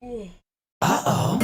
Uh-oh.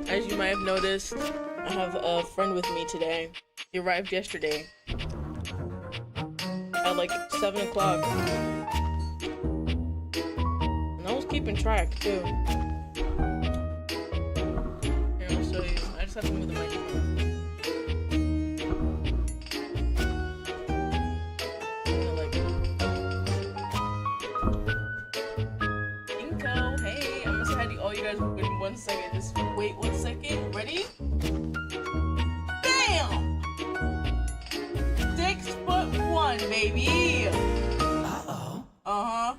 As you might have noticed, I have a friend with me today. He arrived yesterday at like 7 o'clock. And I was keeping track too. Here, I'll show you. I just have to move the microphone. Wait 1 second, just wait 1 second. Ready? Bam! 6'1", baby. Uh-oh. Uh-huh.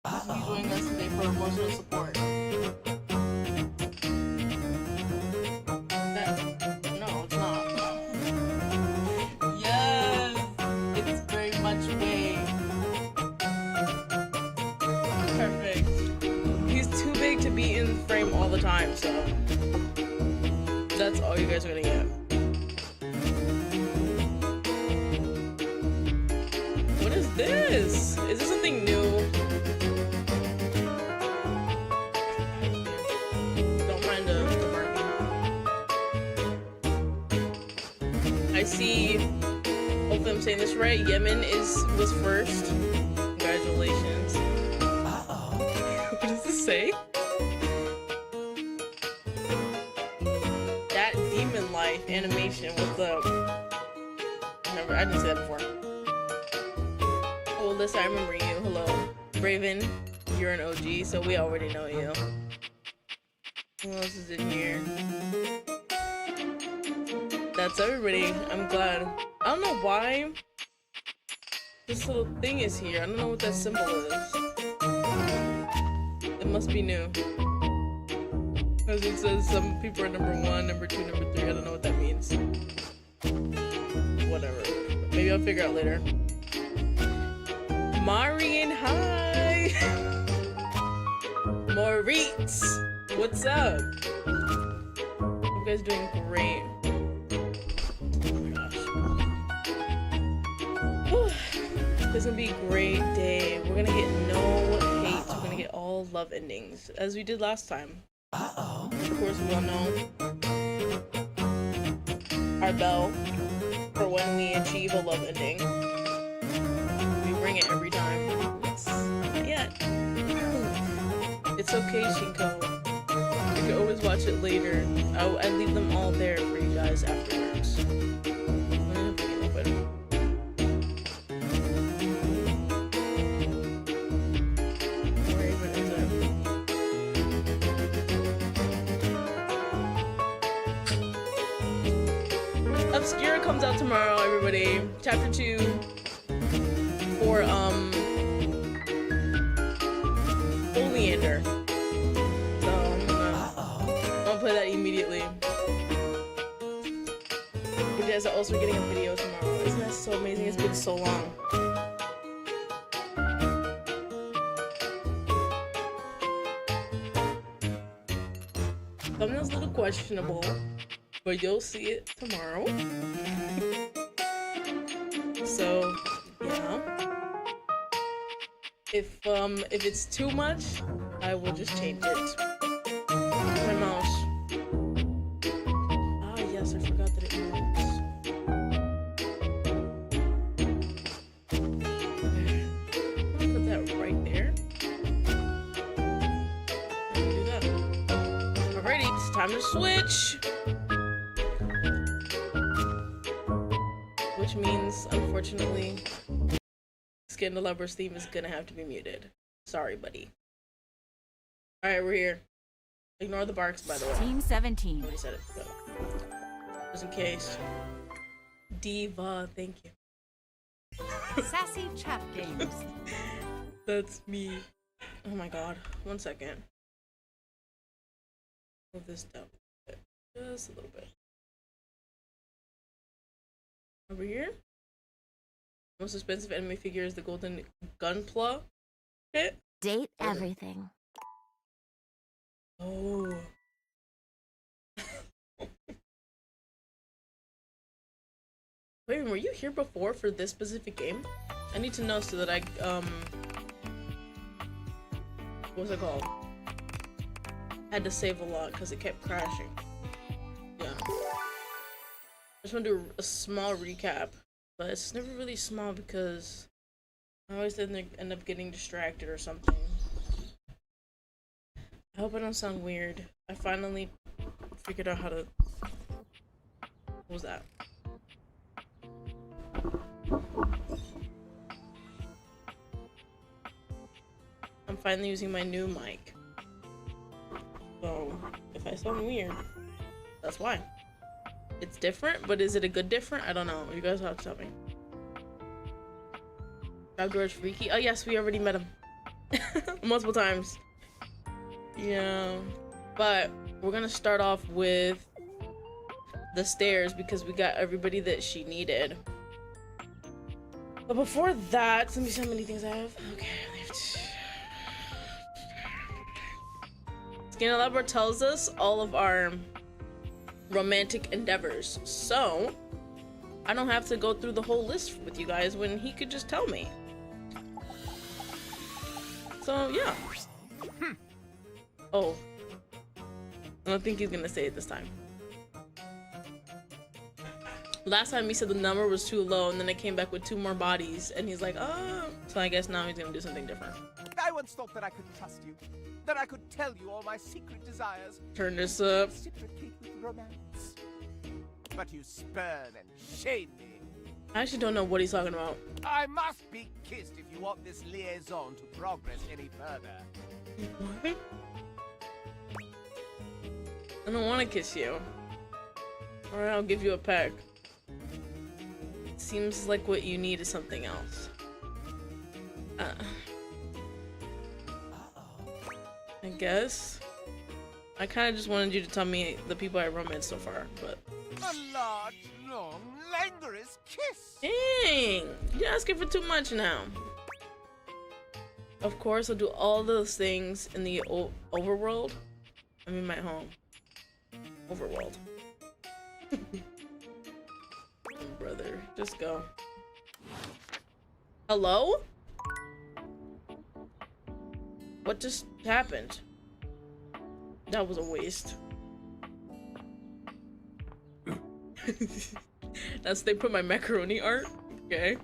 He's joining us today for emotional support. No, it's not. Yes, it's very much way. Perfect. Too big to be in frame all the time, so that's all you guys are gonna get. What is this? Is this something new? Don't mind the marking. I see, hopefully I'm saying this right, Yemen was first. Congratulations. What does this say? That demon life animation with the... Remember, I didn't say that before. Oh, Alyssa, I remember you. Hello. Raven, you're an OG, so we already know you. Who else is in here? That's everybody. I'm glad. I don't know why this little thing is here. I don't know what that symbol is. It must be new. Because it says some people are number 1, number 2, number 3. I don't know what that means. Whatever. Maybe I'll figure out later. Marian, hi! Maurice, what's up? You guys doing great. Oh my gosh. This is gonna be a great day. We're gonna get no hate. We're gonna get all love endings, as we did last time. Uh-oh. Of course, we all know our bell for when we achieve a love ending. We ring it every time. It's not yet. It's okay, Shinko. You can always watch it later. I leave them all there for you guys afterwards. Obscura comes out tomorrow, everybody. Chapter 2 for Oleander. So I'm gonna play that immediately. You guys are also getting a video tomorrow. Isn't that so amazing? It's been so long. Thumbnail's a little questionable, but you'll see it tomorrow. So, yeah. If it's too much, I will just change it. My mouse. Ah, yes, I forgot that it moves. time to switch. Which means, unfortunately, Skin the Lover's theme is gonna have to be muted. Sorry, buddy. Alright, we're here. Ignore the barks, by the way. Team 17. I already said it, but just in case. Diva, thank you. Sassy Trap Games. That's me. Oh my god. 1 second. Move this down a bit. Just a little bit. Over here. Most expensive enemy figure is the golden gunpla pit. Date everything. Oh. Wait, were you here before for this specific game? I need to know so that I, what's it called? Had to save a lot because it kept crashing. Yeah. I just want to do a small recap, but it's never really small because I always end up getting distracted or something. I hope I don't sound weird. I finally figured out how to... What was that? I'm finally using my new mic. So, if I sound weird, that's why. It's different, but is it a good different? I don't know. You guys have to tell me. Outdoors Freaky? Oh yes, we already met him. Multiple times. Yeah. But we're gonna start off with the stairs because we got everybody that she needed. But before that, let me see how many things I have. Okay, I have Skin Lover tells us all of our romantic endeavors, so I don't have to go through the whole list with you guys when he could just tell me. So yeah. Oh, I don't think he's gonna say it this time. Last time he said the number was too low, and then I came back with 2 more bodies, and he's like, oh. So I guess now he's gonna do something different. I once thought that I could trust you, that I could tell you all my secret desires. Turn this up. Reciprocate with romance. But you spurn and shame me. I actually don't know what he's talking about. I must be kissed if you want this liaison to progress any further. What? I don't want to kiss you. Alright, I'll give you a peck. Seems like what you need is something else. I guess. I kind of just wanted you to tell me the people I romanced so far, but... A large, long, languorous kiss! Dang! You're asking for too much now. Of course, I'll do all those things in the overworld. I mean my home. Overworld. Brother, just go. Hello? What just happened? That was a waste. That's they put my macaroni art? Okay.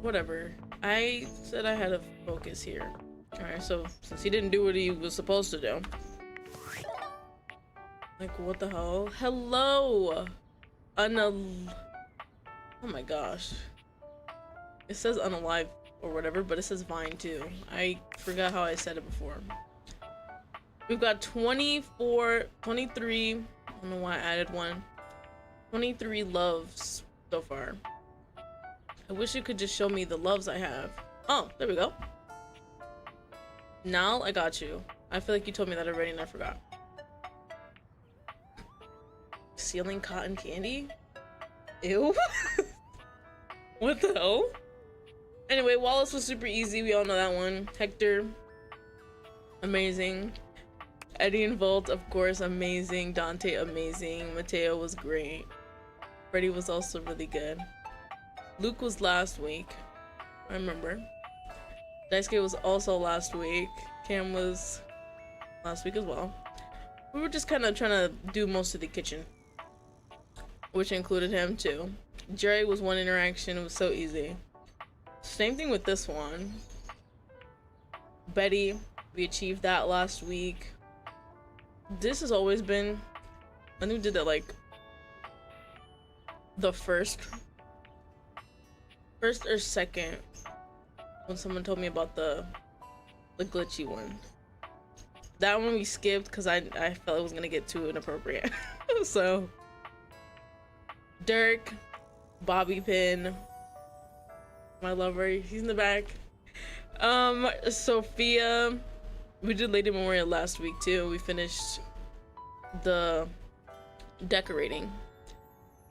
Whatever. I said I had a focus here. Alright, so since he didn't do what he was supposed to do. Like, what the hell? Hello! Oh my gosh. It says unalive or whatever, but it says Vine too. I forgot how I said it before. We've got 23, I don't know why I added one. 23 loves so far. I wish you could just show me the loves I have. Oh, there we go. Now I got you. I feel like you told me that already and I forgot. Sealing cotton candy? Ew. What the hell? Anyway, Wallace was super easy. We all know that one. Hector, amazing. Eddie and Volt, of course, amazing. Dante, amazing. Mateo was great. Freddy was also really good. Luke was last week. I remember. Daisuke was also last week. Cam was last week as well. We were just kind of trying to do most of the kitchen, which included him too. Jerry was one interaction. It was so easy. Same thing with this one. Betty, we achieved that last week. this has always been, I think we did that like the first or second when someone told me about the glitchy one. That one we skipped because I felt it was gonna get too inappropriate. So Dirk, Bobby Pin, my lover, he's in the back. Sophia, we did Lady Memorial last week too. We finished the decorating.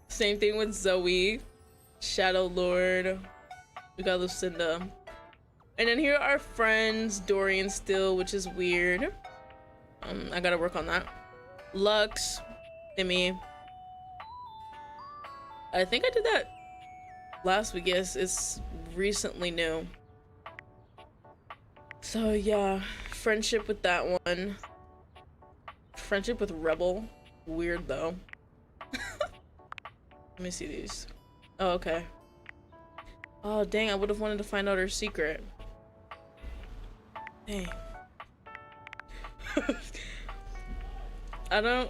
Same thing with Zoe, Shadow Lord, we got Lucinda. And then here are our friends, Dorian still, which is weird. I gotta work on that. Lux, Timmy. I think I did that last week. Yes, it's recently new. So yeah, friendship with that one. Friendship with Rebel. Weird though. Let me see these. Oh, okay. Oh dang, I would have wanted to find out her secret. Dang. I don't.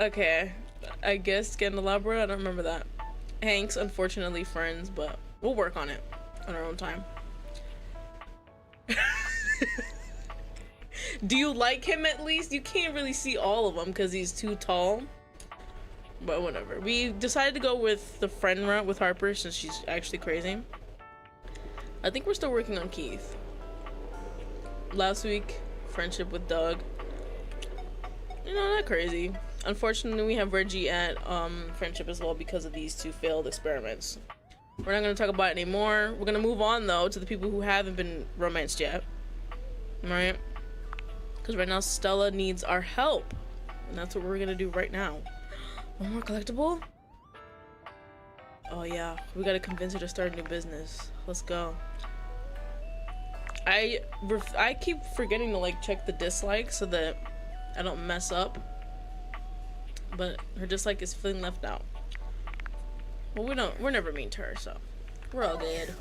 Okay. I guess Candelabra, I don't remember that. Hank's unfortunately friends, but we'll work on it on our own time. Do you like him at least? You can't really see all of them because he's too tall. But whatever. We decided to go with the friend route with Harper since she's actually crazy. I think we're still working on Keith. Last week, friendship with Doug. You know, not crazy. Unfortunately, we have Reggie at friendship as well because of these two failed experiments. We're not going to talk about it anymore. We're going to move on, though, to the people who haven't been romanced yet. Right? Because right now, Stella needs our help. And that's what we're going to do right now. One more collectible? Oh, yeah. We got to convince her to start a new business. Let's go. I keep forgetting to, like, check the dislikes so that I don't mess up. But her dislike is feeling left out. Well, we're never mean to her, so we're all good.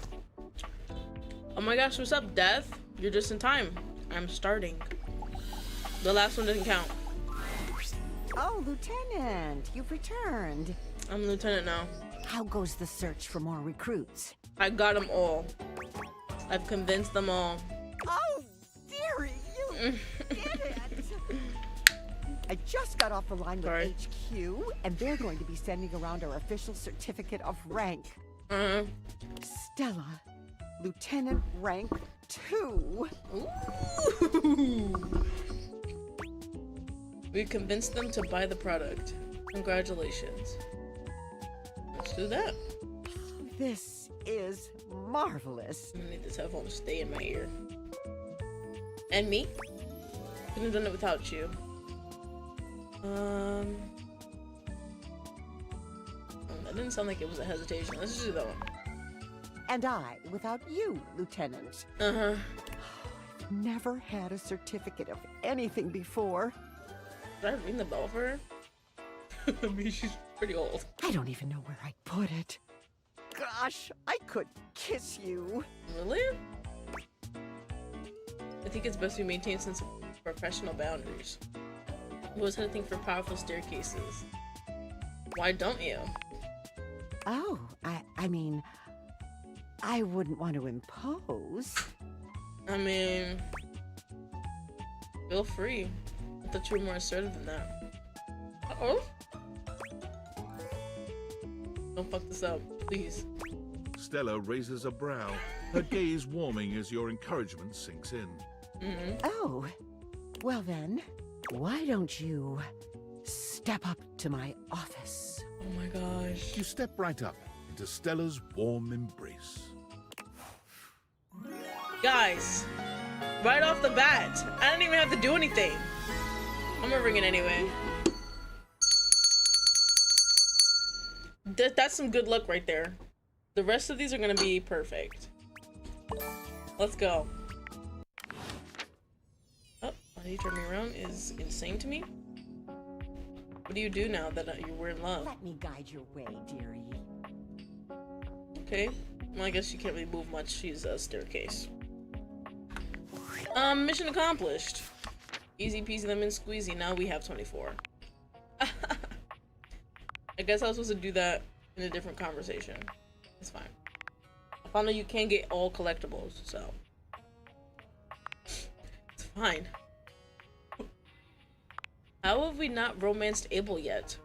Oh my gosh, what's up, Death? You're just in time. I'm starting. The last one didn't count. Oh, Lieutenant, you've returned. I'm Lieutenant now. How goes the search for more recruits? I got them all. I've convinced them all. Oh, dearie, you did it! I just got off the line with Sorry. HQ, and they're going to be sending around our official certificate of rank. Stella, Lieutenant rank 2. Ooh. We convinced them to buy the product. Congratulations. Let's do that. This is marvelous. I'm gonna need this headphone to stay in my ear. And me? Couldn't have done it without you. That didn't sound like it was a hesitation. Let's just do that one. And I, without you, Lieutenant. Uh-huh. I've never had a certificate of anything before. Did I ring the bell for her? I mean, she's pretty old. I don't even know where I put it. Gosh, I could kiss you. Really? I think it's best we maintain some professional boundaries. Who was hunting for powerful staircases? Why don't you? Oh, I mean, I wouldn't want to impose. I mean, feel free. I thought you were more assertive than that. Uh-oh. Don't fuck this up, please. Stella raises a brow, her gaze warming as your encouragement sinks in. Oh, well then, why don't you step up to my office? Oh my gosh. You step right up into Stella's warm embrace. Guys, right off the bat, I don't even have to do anything. I'm gonna ring it anyway. That's some good luck right there. The rest of these are gonna be perfect. Let's go. Oh, why you turn me around is insane to me. What do you do now that we're in love? Let me guide your way, dearie. Okay. Well, I guess she can't really move much. She's a staircase. Mission accomplished. Easy peasy lemon squeezy. Now we have 24. I guess I was supposed to do that in a different conversation. It's fine. I found out you can't get all collectibles, so it's fine. How have we not romanced Abel yet?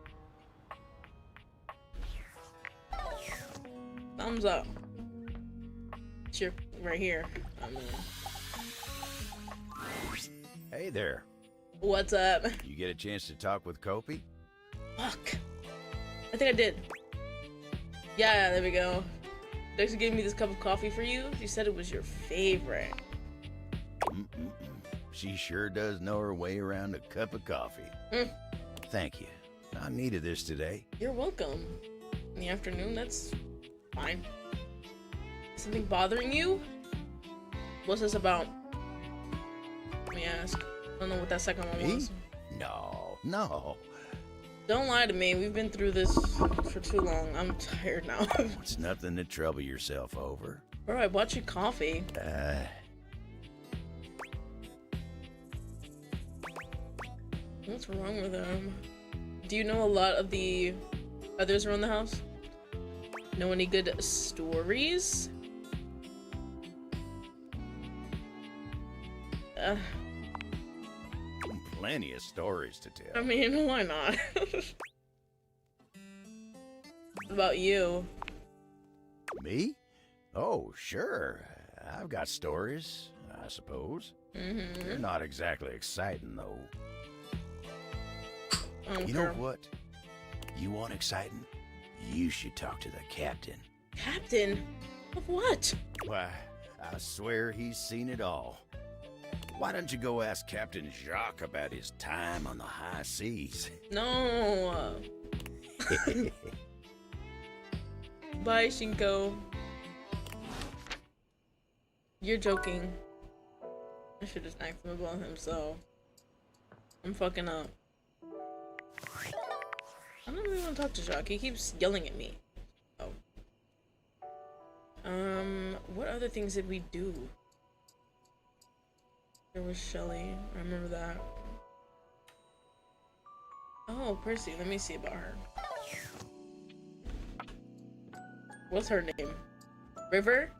Thumbs up. It's your right here. I mean, Hey there. what's up? You get a chance to talk with Kopi? Fuck. I think I did. Yeah, there we go. She actually gave me this cup of coffee for you. She said it was your favorite. She sure does know her way around a cup of coffee. Thank you. I needed this today. You're welcome. In the afternoon, that's fine. Something bothering you? What's this about? Let me ask. I don't know what that second one Me? was. No. Don't lie to me. We've been through this for too long. I'm tired now. It's nothing to trouble yourself over. Bro, I bought you coffee. What's wrong with him? Do you know a lot of the others around the house? Know any good stories? Plenty of stories to tell. I mean, why not? What about you? Me? Oh, sure. I've got stories, I suppose. They're not exactly exciting, though. You know what? You want exciting? You should talk to the captain. Captain? Of what? Why, I swear he's seen it all. Why don't you go ask Captain Jacques about his time on the high seas? No. Bye, Shinko. You're joking. I should have asked him about him, so I'm fucking up. I don't really want to talk to Jacques. He keeps yelling at me. Oh. What other things did we do? There was Shelly. I remember that. Oh, Prissy. Let me see about her. What's her name? River?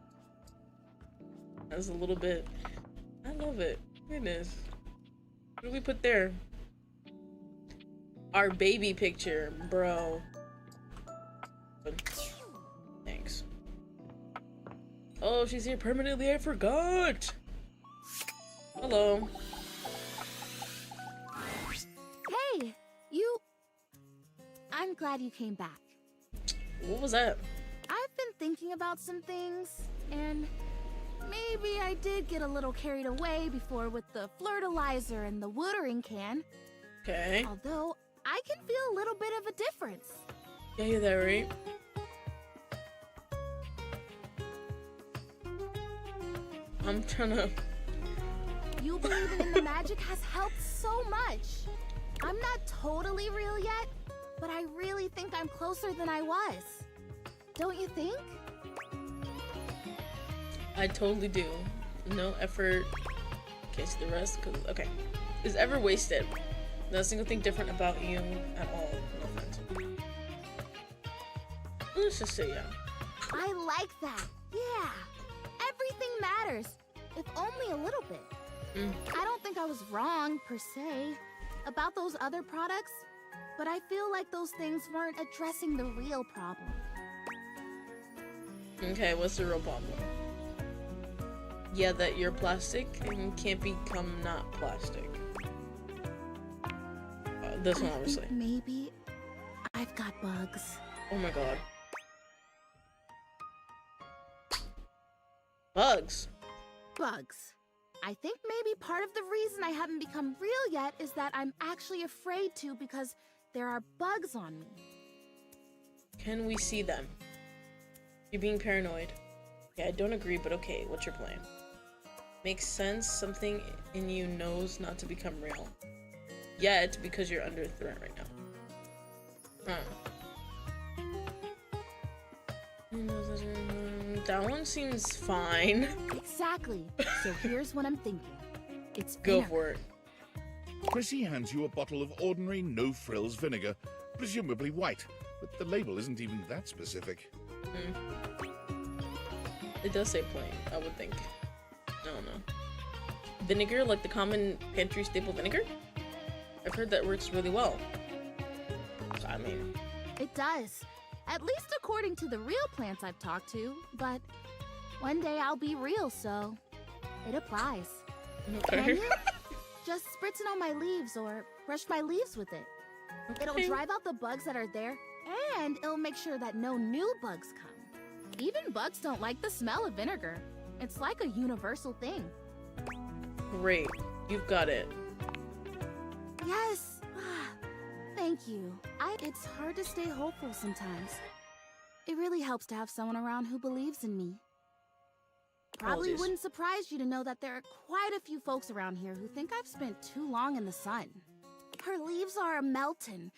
That's a little bit... I love it. Goodness. What do we put there? Our baby picture, bro. Thanks. Oh, she's here permanently. I forgot. Hello. Hey, I'm glad you came back. What was that? I've been thinking about some things, and maybe I did get a little carried away before with the fertilizer and the watering can. Okay. Although, I can feel a little bit of a difference. Yeah, you're there, right? I'm trying to... You believing in the magic has helped so much. I'm not totally real yet, but I really think I'm closer than I was. Don't you think? I totally do. No effort. Okay, so the rest, cause okay, is ever wasted. Not a single thing different about you at all. No offense. Let's just say yeah. I like that. Yeah. Everything matters, if only a little bit. I don't think I was wrong, per se, about those other products, but I feel like those things weren't addressing the real problem. Okay, what's the real problem? Yeah, that you're plastic and can't become not plastic. This one, I obviously. think maybe I've got bugs. Oh my god. Bugs. Bugs. I think maybe part of the reason I haven't become real yet is that I'm actually afraid to because there are bugs on me. Can we see them? You're being paranoid. Yeah, I don't agree, but okay, what's your plan? Makes sense, something in you knows not to become real. Yet, because you're under threat right now. That one seems fine. Exactly. So here's what I'm thinking. It's Go inner. for it. Prissy hands you a bottle of ordinary no-frills vinegar, presumably white, but the label isn't even that specific. It does say plain, I would think. I don't know. Vinegar, like the common pantry staple vinegar? I've heard that works really well. I mean... It does. At least according to the real plants I've talked to, but one day I'll be real, so it applies. Can Okay. you? Just spritz it on my leaves or brush my leaves with it. It'll drive out the bugs that are there, and it'll make sure that no new bugs come. Even bugs don't like the smell of vinegar. It's like a universal thing. Great. You've got it. Yes. Thank you. It's hard to stay hopeful sometimes. It really helps to have someone around who believes in me. Probably Apologies. wouldn't surprise you to know that there are quite a few folks around here who think I've spent too long in the sun. Her leaves are melting.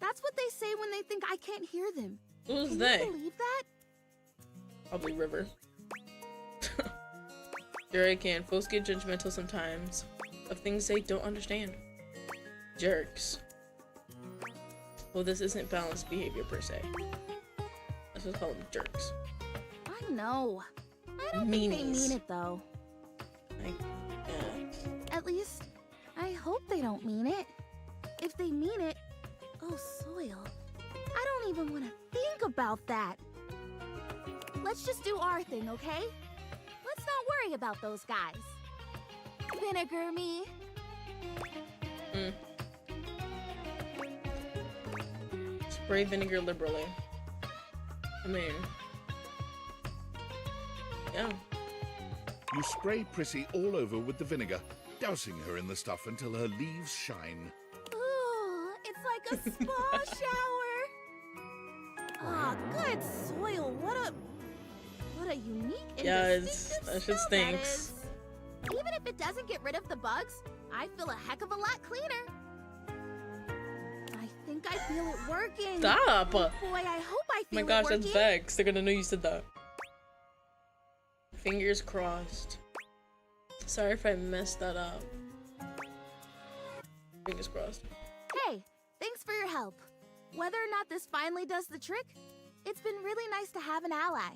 That's what they say when they think I can't hear them. Who's Can they? you believe that? Probably River. Sure I can. Folks get judgmental sometimes of things they don't understand. Jerks. Well, this isn't balanced behavior per se. Let's just call them jerks. I know. I don't think they Meanies. mean it though. At least, I hope they don't mean it. If they mean it, oh soil. I don't even want to think about that. Let's just do our thing, okay? Let's not worry about those guys. Vinegar me. Spray vinegar liberally. I mean, yeah. You spray Prissy all over with the vinegar, dousing her in the stuff until her leaves shine. Ooh, it's like a spa shower. Ah, good soil. What a unique and Yeah, distinctive that shit smell stinks. is. Even if it doesn't get rid of the bugs, I feel a heck of a lot cleaner. I think I feel it working. Stop! Oh boy, I hope I Oh my feel gosh, it working. that's Vex. They're gonna know you said that. Fingers crossed. Sorry if I messed that up. Fingers crossed. Hey, thanks for your help. Whether or not this finally does the trick, it's been really nice to have an ally.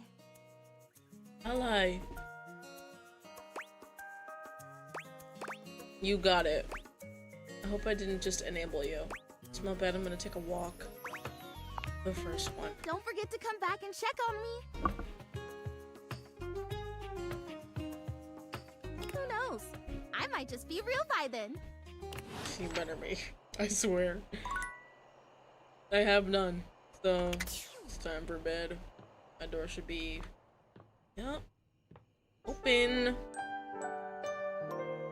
Ally. You got it. I hope I didn't just enable you. Smell bad, I'm gonna take a walk. The first one. Don't forget to come back and check on me. Who knows? I might just be real by then. You better be. I swear. I have none. So, it's time for bed. My door should be... Yep. Open.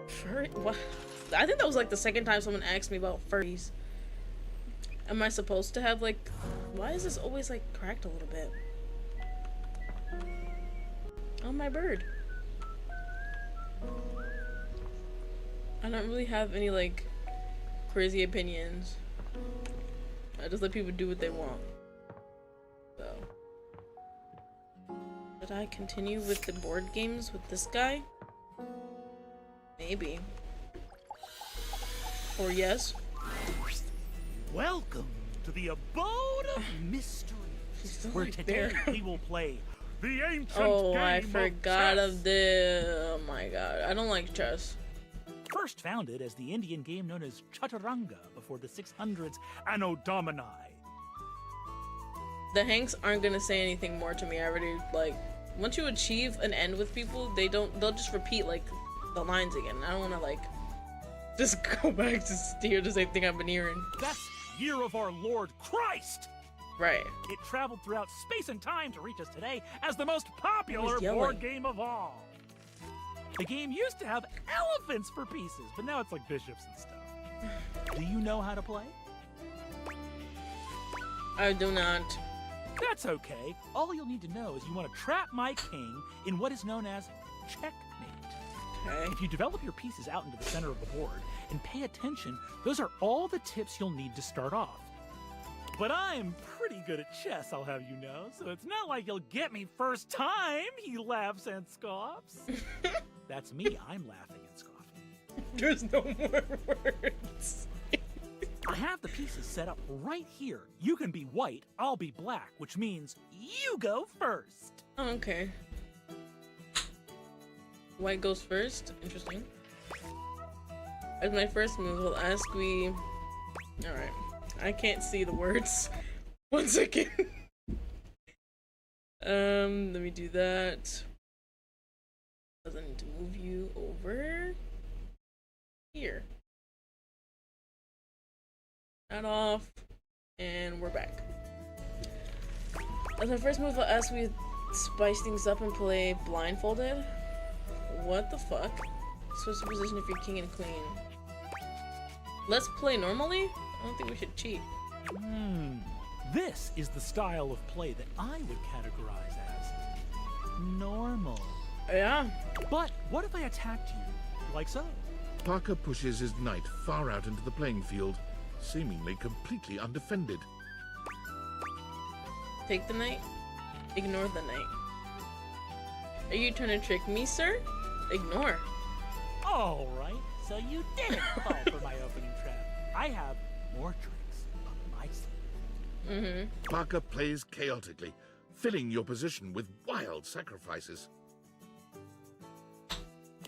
Furry? What? I think that was like the second time someone asked me about furries. Am I supposed to have like... Why is this always like cracked a little bit? Oh, my bird. I don't really have any like crazy opinions. I just let people do what they want. So, should I continue with the board games with this guy? Maybe. Or yes. Welcome to the abode of mystery, She's still where right today there. we will play the ancient Oh, game I forgot of this. Oh my god. I don't like chess. First founded as the Indian game known as Chaturanga before the 600s Anno Domini. The Hanks aren't gonna say anything more to me. I already, like, once you achieve an end with people, they'll just repeat, like, the lines again. I don't wanna, like, just go back to hear the same thing I've been hearing. That's Year of Our Lord Christ! Right. It traveled throughout space and time to reach us today as the most popular yelling. board game of all. The game used to have elephants for pieces, but now it's like bishops and stuff. Do you know how to play? I do not. That's okay. All you'll need to know is you want to trap my king in what is known as checkmate. Okay. If you develop your pieces out into the center of the board and pay attention, those are all the tips you'll need to start off. But I'm pretty good at chess, I'll have you know, so it's not like you'll get me first time, he laughs and scoffs. That's me, I'm laughing and scoffing. There's no more words. I have the pieces set up right here. You can be white, I'll be black, which means you go first. Oh, okay. White goes first. Interesting. As my first move, we'll ask we... Alright. I can't see the words. 1 second. Let me do that. Does I need to move you over here? That off, and we're back. As my first move, I'll ask we spice things up and play blindfolded. What the fuck? Switch the position if you're king and queen. Let's play normally? I don't think we should cheat. This is the style of play that I would categorize as normal. Yeah. But what if I attacked you, like so? Parker pushes his knight far out into the playing field, seemingly completely undefended. Take the knight. Ignore the knight. Are you trying to trick me, sir? Ignore. All right, so you didn't fall for my opening trap. I have more tricks up my sleeve. Parker plays chaotically, filling your position with wild sacrifices.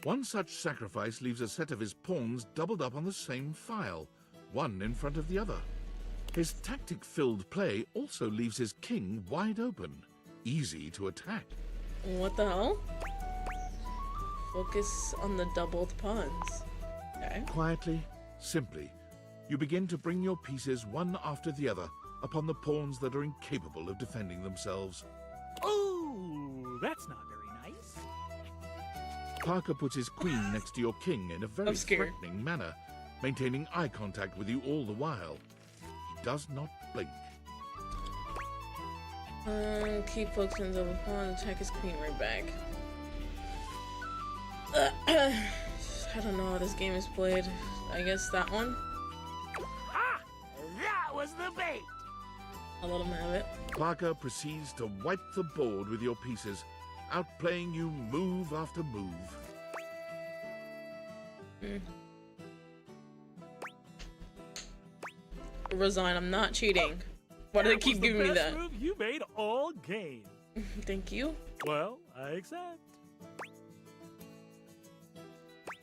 One such sacrifice leaves a set of his pawns doubled up on the same file, one in front of the other. His tactic-filled play also leaves his king wide open, easy to attack. What the hell? Focus on the doubled pawns. Okay. Quietly, simply, you begin to bring your pieces one after the other upon the pawns that are incapable of defending themselves. Ooh, that's not very nice. Parker puts his queen next to your king in a very I'm scared. threatening manner, maintaining eye contact with you all the while. He does not blink. Keep focusing on double pawn, attack his queen right back. I don't know how this game is played. I guess that one? Ah, that was the bait. I'll let him have it. Parker proceeds to wipe the board with your pieces, outplaying you move after move. Resign, I'm not cheating. Why do they keep giving me that? That was the best move you made all game. Thank you. Well, I accept.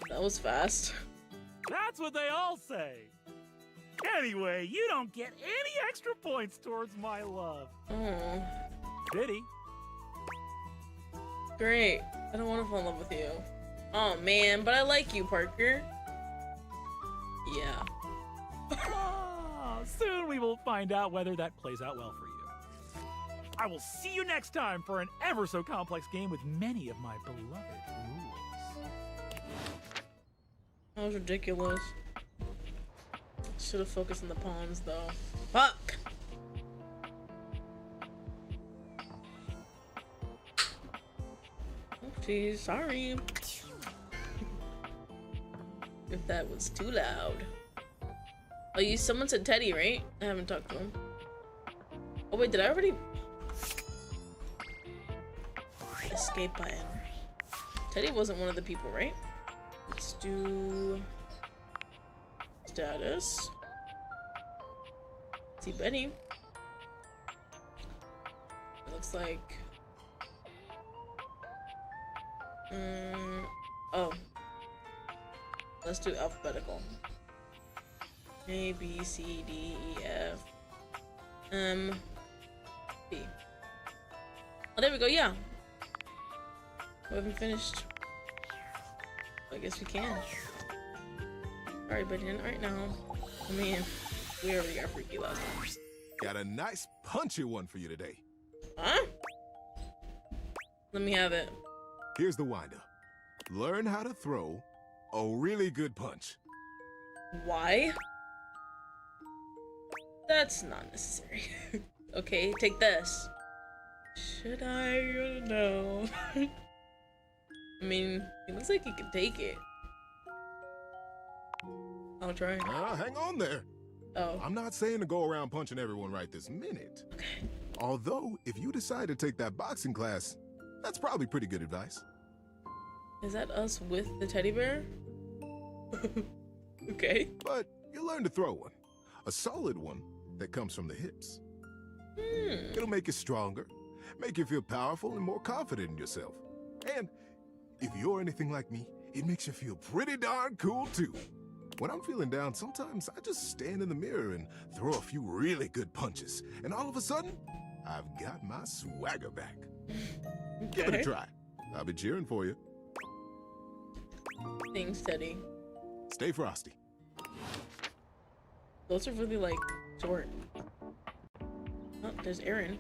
That was fast. That's what they all say. Anyway, you don't get any extra points towards my love. Oh, Diddy. great. I don't want to fall in love with you. Oh man, but I like you, Parker. Yeah. Ah, soon we will find out whether that plays out well for you. I will see you next time for an ever so complex game with many of my beloved rules. That was ridiculous. Should have focused on the pawns though. Fuck! Oh, geez, sorry. If that was too loud. Oh, someone said Teddy, right? I haven't talked to him. Oh wait, did I already? Escape button. Teddy wasn't one of the people, right? Let's do status. See Betty. It looks like oh. Let's do alphabetical. A, B, C, D, E, F, M, B. Oh, there we go, yeah. We haven't finished. I guess we can. Alright, but in right now. I mean, we already got freaky last time. Got a nice punchy one for you today. Huh? Let me have it. Here's the wind-up. Learn how to throw a really good punch. Why? That's not necessary. Okay, take this. Should I? I don't know. I mean, it looks like you can take it. I'll try. Hang on there. Oh. I'm not saying to go around punching everyone right this minute. Okay. Although, if you decide to take that boxing class, that's probably pretty good advice. Is that us with the teddy bear? Okay. But you'll learn to throw one. A solid one that comes from the hips. It'll make you stronger, make you feel powerful and more confident in yourself. And if you're anything like me, it makes you feel pretty darn cool too. When I'm feeling down, sometimes I just stand in the mirror and throw a few really good punches. And all of a sudden, I've got my swagger back. Give it a try. I'll be cheering for you. Staying steady. Stay frosty. Those are really like short. Oh, there's Erin.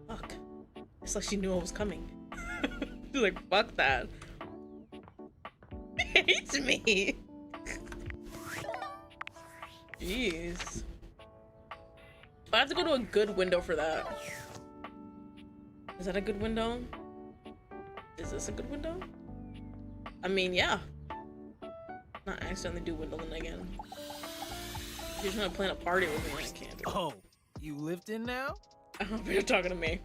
Fuck. It's like she knew I was coming. She's like, fuck that. Hates me. Jeez. I have to go to a good window for that. Is that a good window? Is this a good window? I mean, yeah. Not accidentally do windowing again. You're trying to plan a party with me and I can't do it. Oh, you lifting now? I hope you're talking to me.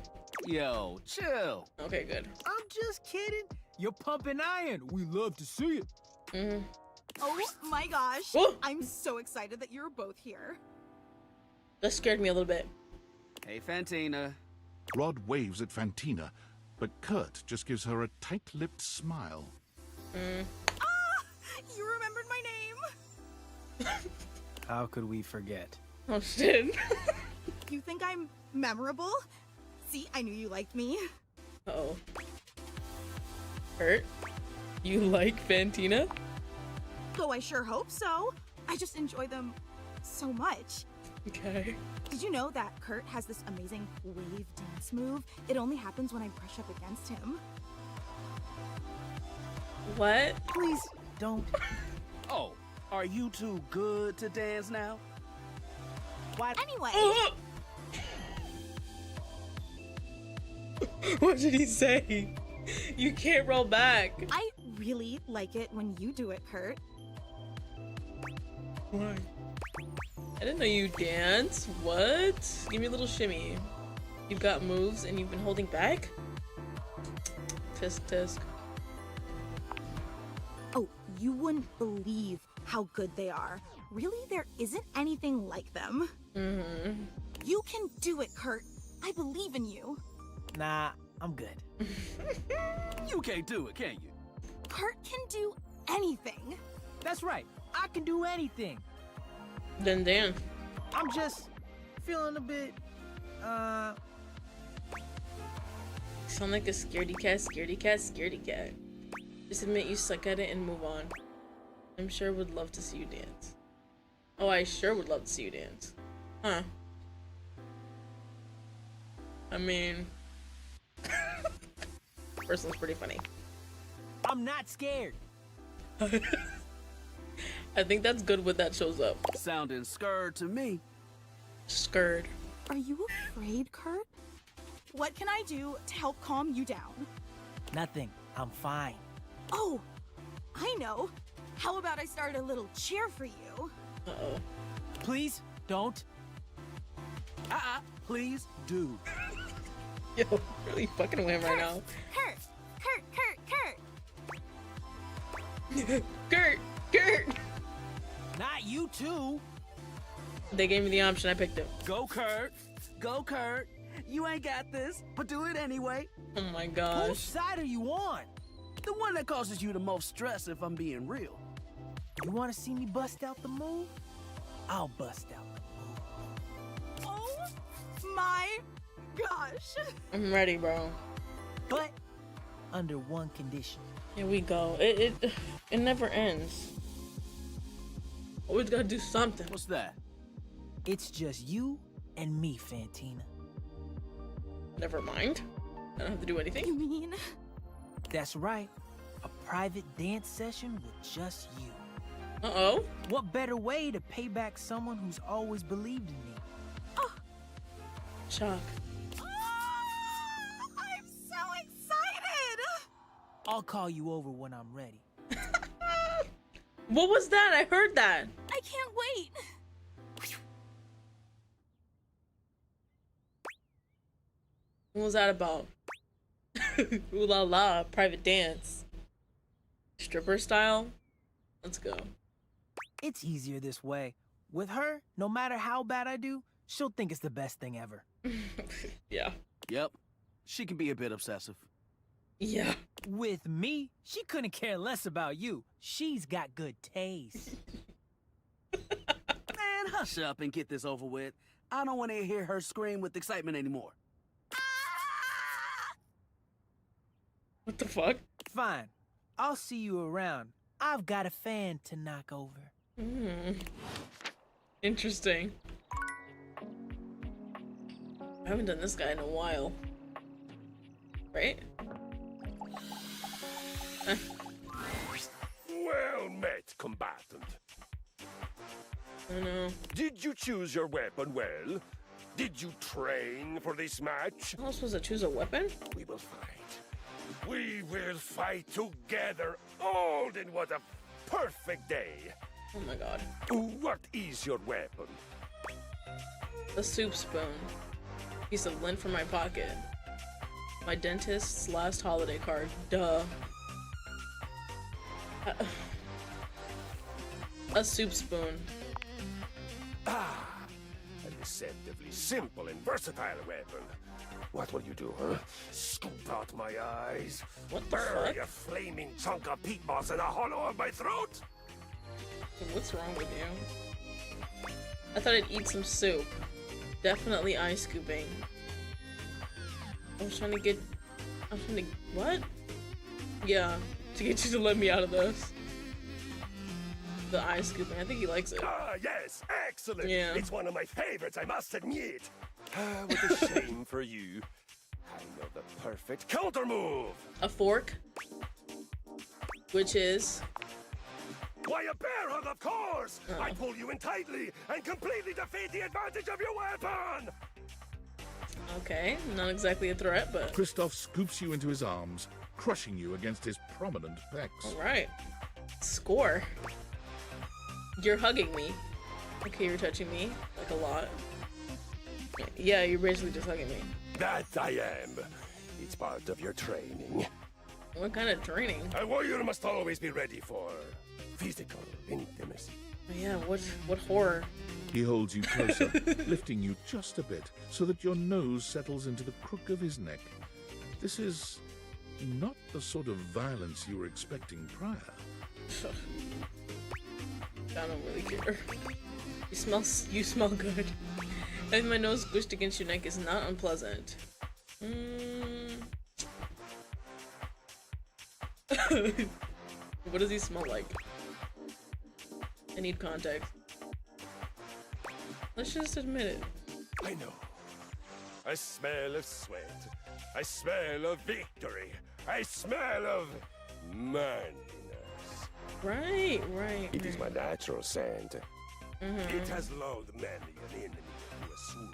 Yo, chill. Okay, good. I'm just kidding. You're pumping iron. We love to see it. Oh my gosh. Whoa. I'm so excited that you're both here. That scared me a little bit. Hey, Fantina. Rod waves at Fantina, but Kurt just gives her a tight-lipped smile. Ah! You remembered my name. How could we forget? Oh shit. You think I'm memorable? See, I knew you liked me. Uh-oh. Kurt? You like Fantina? Though I sure hope so. I just enjoy them so much. Okay. Did you know that Kurt has this amazing wave dance move? It only happens when I brush up against him. What? Please don't. Oh, are you too good to dance now? What? Anyway, What did he say? You can't roll back. I really like it when you do it, Kurt. Why? I didn't know you dance. What? Give me a little shimmy. You've got moves and you've been holding back? Tisk tisk. Oh, you wouldn't believe how good they are. Really, there isn't anything like them. You can do it, Kurt. I believe in you. Nah, I'm good. You can't do it, can you? Kurt can do anything. That's right. I can do anything. Then dance. I'm just feeling a bit, Sound like a scaredy cat, scaredy cat, scaredy cat. Just admit you suck at it and move on. I'm sure would love to see you dance. Oh, I sure would love to see you dance. Huh. I mean... First one's pretty funny. I'm not scared. I think that's good when that shows up. Sounding scared to me. Scared. Are you afraid, Kurt? What can I do to help calm you down? Nothing. I'm fine. Oh, I know. How about I start a little cheer for you? Uh-oh. Please don't. Please do. Yo, really fucking with him right now. Kurt! Kurt! Kurt! Kurt! Kurt! Kurt! Not you too. They gave me the option, I picked it. Go, Kurt. Go, Kurt. You ain't got this, but do it anyway. Oh my Whose gosh. side are you on? The one that causes you the most stress, if I'm being real. You want to see me bust out the move? I'll bust out the move. Oh my gosh! I'm ready, bro. But under one condition. Here we go. It never ends. Always gotta do something. What's that? It's just you and me, Fantina. Never mind. I don't have to do You anything. mean? That's right. A private dance session with just you. Uh-oh. What better way to pay back someone who's always believed in me? Shock. I'm so excited! I'll call you over when I'm ready. What was that? I heard that. I can't wait! What was that about? Ooh la la, private dance. Stripper style? Let's go. It's easier this way. With her, no matter how bad I do, she'll think it's the best thing ever. Yeah. Yep. She can be a bit obsessive. Yeah. With me, she couldn't care less about you. She's got good taste. Man, hush up and get this over with. I don't want to hear her scream with excitement anymore. What the fuck? Fine. I'll see you around. I've got a fan to knock over. Interesting. I haven't done this guy in a while. Right? Well met, combatant. I don't know. Did you choose your weapon well? Did you train for this match? I'm not supposed to choose a weapon? We will fight. We will fight together. Alden, what a perfect day. Oh my god. What is your weapon? A soup spoon. Piece of lint from my pocket. My dentist's last holiday card. Duh. A soup spoon. Ah, a deceptively simple and versatile weapon. What will you do, huh? Scoop out my eyes? What the Bury fuck? a flaming chunk of peat moss in the hollow of my throat? What's wrong with you? I thought I'd eat some soup. Definitely eye scooping. What? Yeah, to get you to let me out of this. The eye scooping. I think he likes it. Ah, yes, excellent. Yeah. It's one of my favorites, I must admit. Ah, what a shame for you. I know the perfect counter move. A fork. Which is... Why, a bear hug, of course! Oh. I pull you in tightly and completely defeat the advantage of your weapon! Okay, not exactly a threat, but... Kristoff scoops you into his arms, crushing you against his prominent pecs. Alright. Score. You're hugging me. Okay, you're touching me, like a lot. Yeah, you're basically just hugging me. That I am. It's part of your training. What kind of training? A warrior must always be ready for physical intimacy. Oh, yeah, what horror? He holds you closer, lifting you just a bit so that your nose settles into the crook of his neck. This is not the sort of violence you were expecting prior. I don't really care. You smell good. Having my nose squished against your neck is not unpleasant. What does he smell like? I need context. Let's just admit it. I know. I smell of sweat. I smell of victory. I smell of manliness. Right. It is my natural scent. It has lulled many an enemy to a swoon.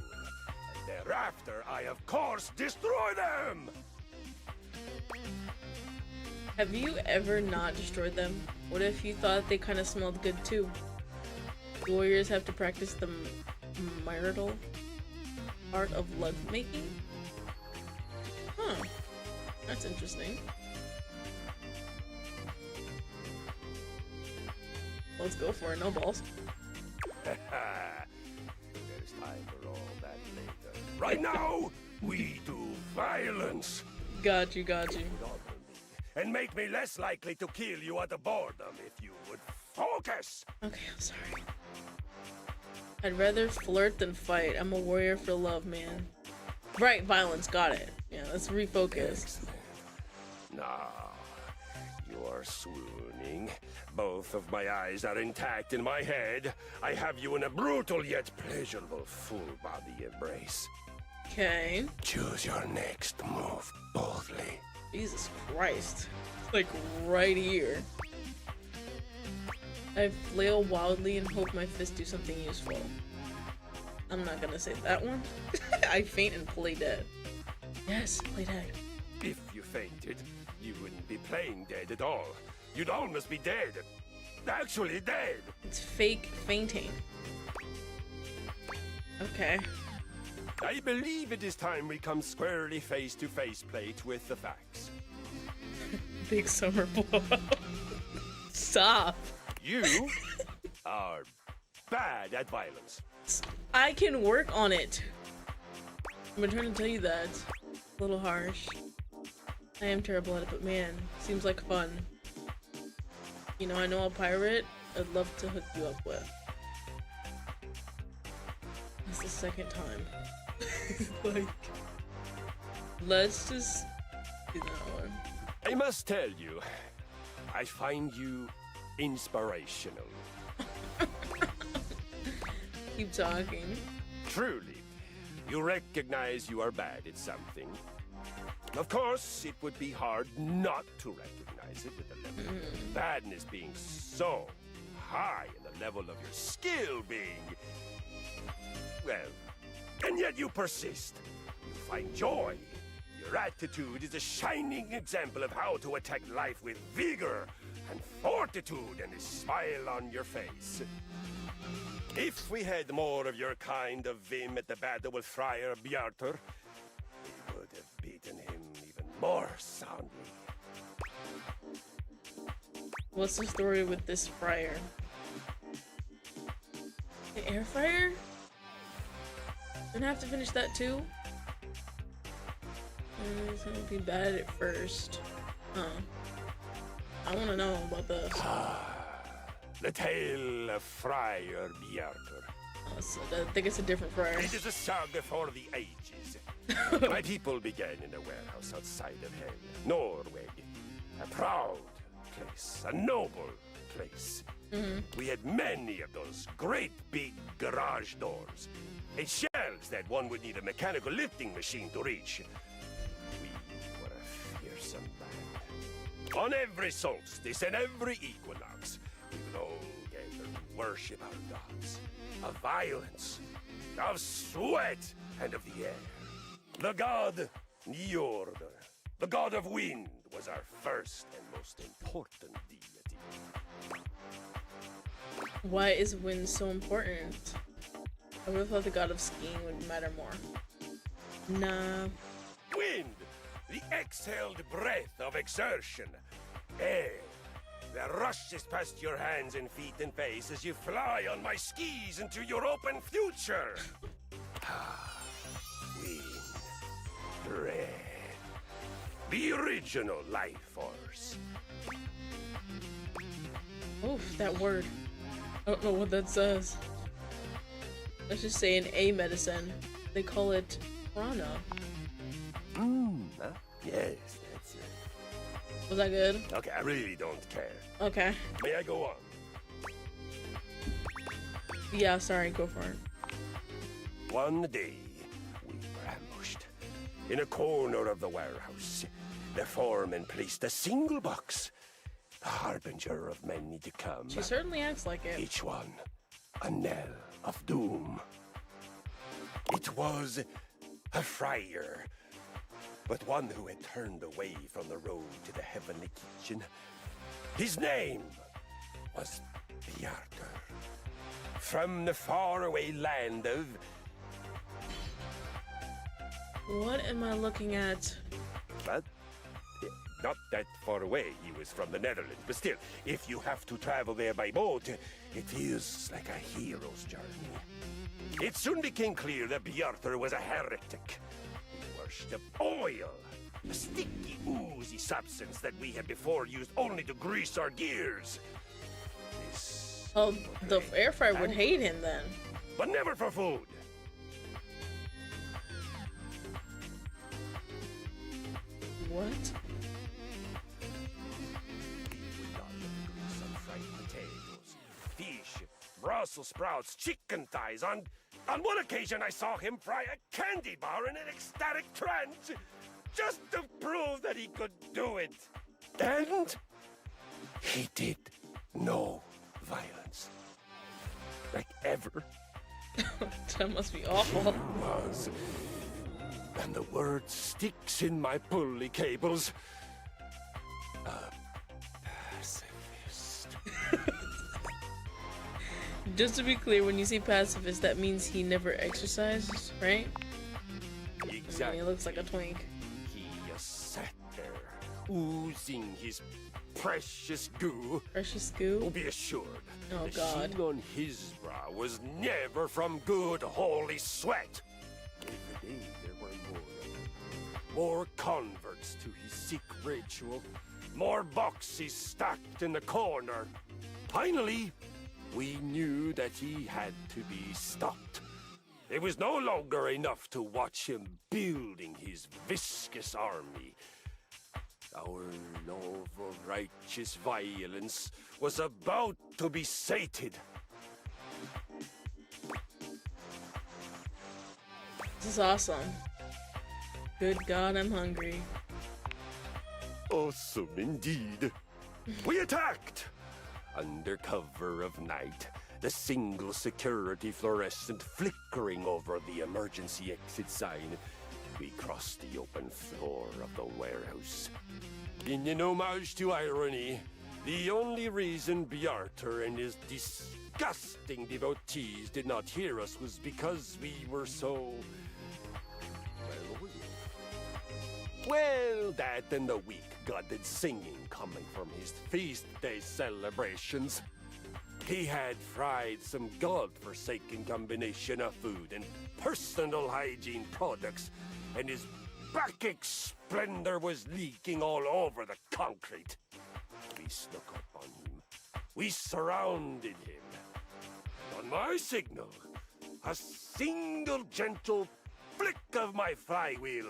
And thereafter, I of course destroy them! Have you ever not destroyed them? What if you thought they kind of smelled good too? Warriors have to practice the marital art of love making? Huh. That's interesting. Let's go for it. No balls. There's time for all that later. Right now, we do violence. Got you. And make me less likely to kill you out of boredom if you would focus. Okay, I'm sorry. I'd rather flirt than fight. I'm a warrior for love, man. Right, violence. Got it. Yeah, let's refocus. Excellent. Now, you are swooning. Both of my eyes are intact in my head. I have you in a brutal yet pleasurable full-body embrace. Okay. Choose your next move boldly. Jesus Christ. Like right here. I flail wildly and hope my fists do something useful. I'm not gonna say that one. I faint and play dead. Yes, play dead. If you fainted, you wouldn't be playing dead at all. You'd almost be dead. Actually dead. It's fake fainting. Okay. I believe it is time we come squarely face to plate with the facts. Big summer blowout. Stop. You are bad at violence. I can work on it. I've been trying to tell you that. A little harsh. I am terrible at it, but man, seems like fun. You know, I know a pirate I'd love to hook you up with. That's the second time. Like, let's just do that one. I must tell you, I find you inspirational. Keep talking. Truly, you recognize you are bad at something. Of course, it would be hard not to recognize it with the level of badness being so high and the level of your skill being... well, and yet you persist. You find joy. Your attitude is a shining example of how to attack life with vigor and fortitude and a smile on your face. If we had more of your kind of vim at the battle with Friar Bjartur, we would have beaten him even more soundly. What's the story with this friar? The air fryer? Gonna have to finish that too? It's gonna be bad at it first. Huh. I wanna know about this. The tale of Friar Bjartur. Oh, so I think it's a different friar. It is a saga for the ages. My people began in a warehouse outside of hell, Norway. A proud place, a noble place. We had many of those great big garage doors, and shelves that one would need a mechanical lifting machine to reach. We were a fearsome band. On every solstice and every equinox, we would all gather to worship our gods of violence, of sweat, and of the air. The god Njord, the god of wind, was our first and most important deity. Why is wind so important? I would have thought the god of skiing would matter more. Nah. Wind, the exhaled breath of exertion. Air, that rushes past your hands and feet and face as you fly on my skis into your open future. Wind, red, the original life force. Oof, that word. I don't know what that says. Let's just say in A medicine, they call it prana. Yes, that's it. Was that good? Okay, I really don't care. Okay. May I go on? Yeah, sorry, go for it. One day, we were ambushed. In a corner of the warehouse, the foreman placed a single box, the harbinger of many to come. She certainly acts like it. Each one, a knell of doom. It was a friar, but one who had turned away from the road to the heavenly kitchen. His name was Bjartur. From the faraway land of... What am I looking at? But not that far away. He was from the Netherlands, but still, if you have to travel there by boat, it feels like a hero's journey. It soon became clear that Bjartur was a heretic. He worshipped oil, a sticky, oozy substance that we had before used only to grease our gears. This... Oh, the air fryer would hate him then. But never for food. What? Some fried potatoes, fish, Brussels sprouts, chicken thighs. On one occasion, I saw him fry a candy bar in an ecstatic trance, just to prove that he could do it. And he did no violence, like ever. That must be awful. Was. And the word sticks in my pulley cables. Pacifist. Just to be clear, when you say pacifist, that means he never exercised, right? Exactly. I mean, he looks like a twink. He sat there, oozing his precious goo. Precious goo? Be assured, Oh, the God. sheen on his brow was never from good holy sweat. Every day there were more converts to his sick ritual, more boxes stacked in the corner. Finally, we knew that he had to be stopped. It was no longer enough to watch him building his viscous army. Our love of righteous violence was about to be sated. This is awesome. Good God, I'm hungry. Awesome indeed. We attacked! Under cover of night, the single security fluorescent flickering over the emergency exit sign, we crossed the open floor of the warehouse. In an homage to irony, the only reason Bjarter and his disgusting devotees did not hear us was because we were so... Well, that and the weak-gutted singing coming from his feast day celebrations. He had fried some god-forsaken combination of food and personal hygiene products, and his Bacchic splendor was leaking all over the concrete. We snuck up on him. We surrounded him. On my signal, a single gentle flick of my flywheel,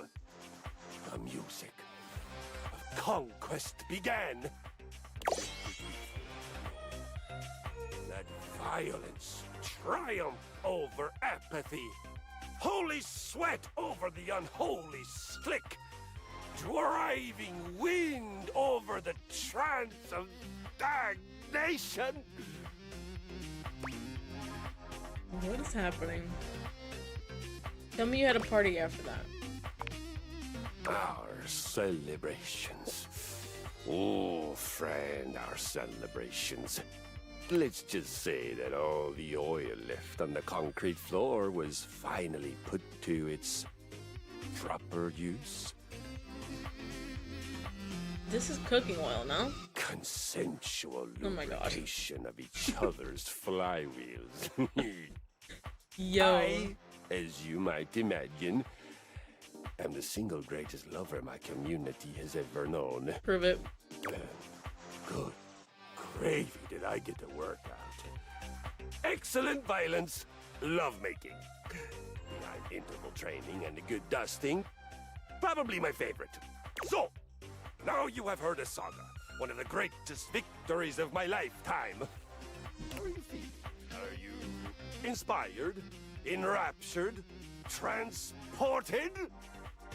the music of conquest began. That violence triumphed over apathy. Holy sweat over the unholy slick. Driving wind over the trance of stagnation. What is happening? Tell me you had a party after that. Our celebrations. Oh, friend, our celebrations. Let's just say that all the oil left on the concrete floor was finally put to its proper use. This is cooking oil, no? Consensual Oh my God. lubrication of each other's flywheels. Yo. I, as you might imagine, am the single greatest lover my community has ever known. Prove it. Good gravy did I get to work out. Excellent violence, lovemaking. Behind interval training and a good dusting, probably my favorite. So, now you have heard a saga, one of the greatest victories of my lifetime. How are you feeling? Are you inspired, enraptured, transported?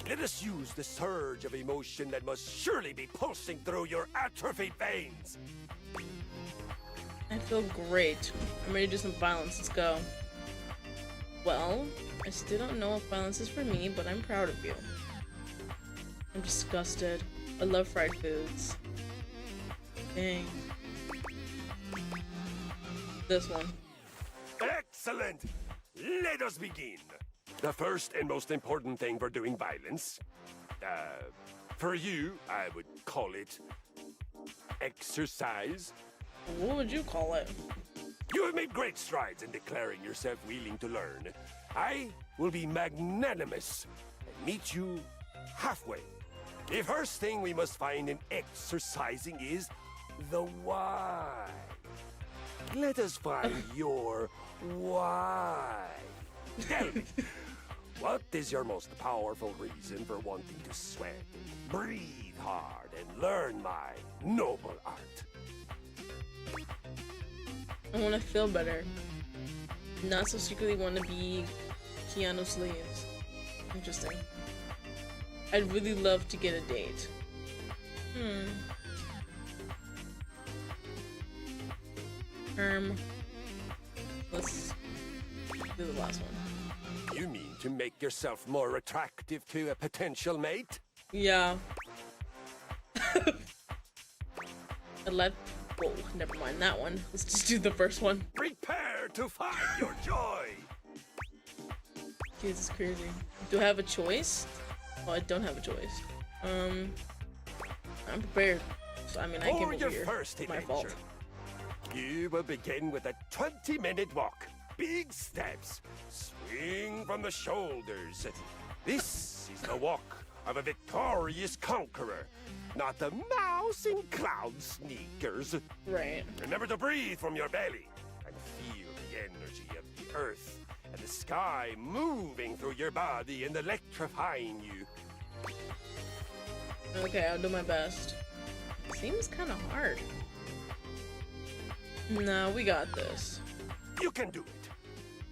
Let us use the surge of emotion that must surely be pulsing through your atrophied veins. I feel great. I'm ready to do some violence. Let's go. Well, I still don't know if violence is for me, but I'm proud of you. I'm disgusted. I love fried foods. Dang. This one. Excellent! Let us begin. The first and most important thing for doing violence, for you, I would call it exercise. What would you call it? You have made great strides in declaring yourself willing to learn. I will be magnanimous and meet you halfway. The first thing we must find in exercising is the why. Let us find your why. Tell me, what is your most powerful reason for wanting to sweat, breathe hard, and learn my noble art? I want to feel better. Not so secretly want to be Keanu Sleeves. Interesting. I'd really love to get a date. Let's do the last one. You mean to make yourself more attractive to a potential mate? Yeah. I like. Whoa, never mind that one. Let's just do the first one. Prepare to find your joy! Okay, this is crazy. Do I have a choice? Oh, I don't have a choice. I'm prepared. So, I mean, I For came your over here. first My fault. adventure, you will begin with a 20-minute walk. Big steps. Swing from the shoulders. This is the walk of a victorious conqueror, not a mouse in cloud sneakers. Right. Remember to breathe from your belly and feel the energy of the earth and the sky moving through your body and electrifying you. Okay, I'll do my best. Seems kind of hard. No, we got this. You can do it.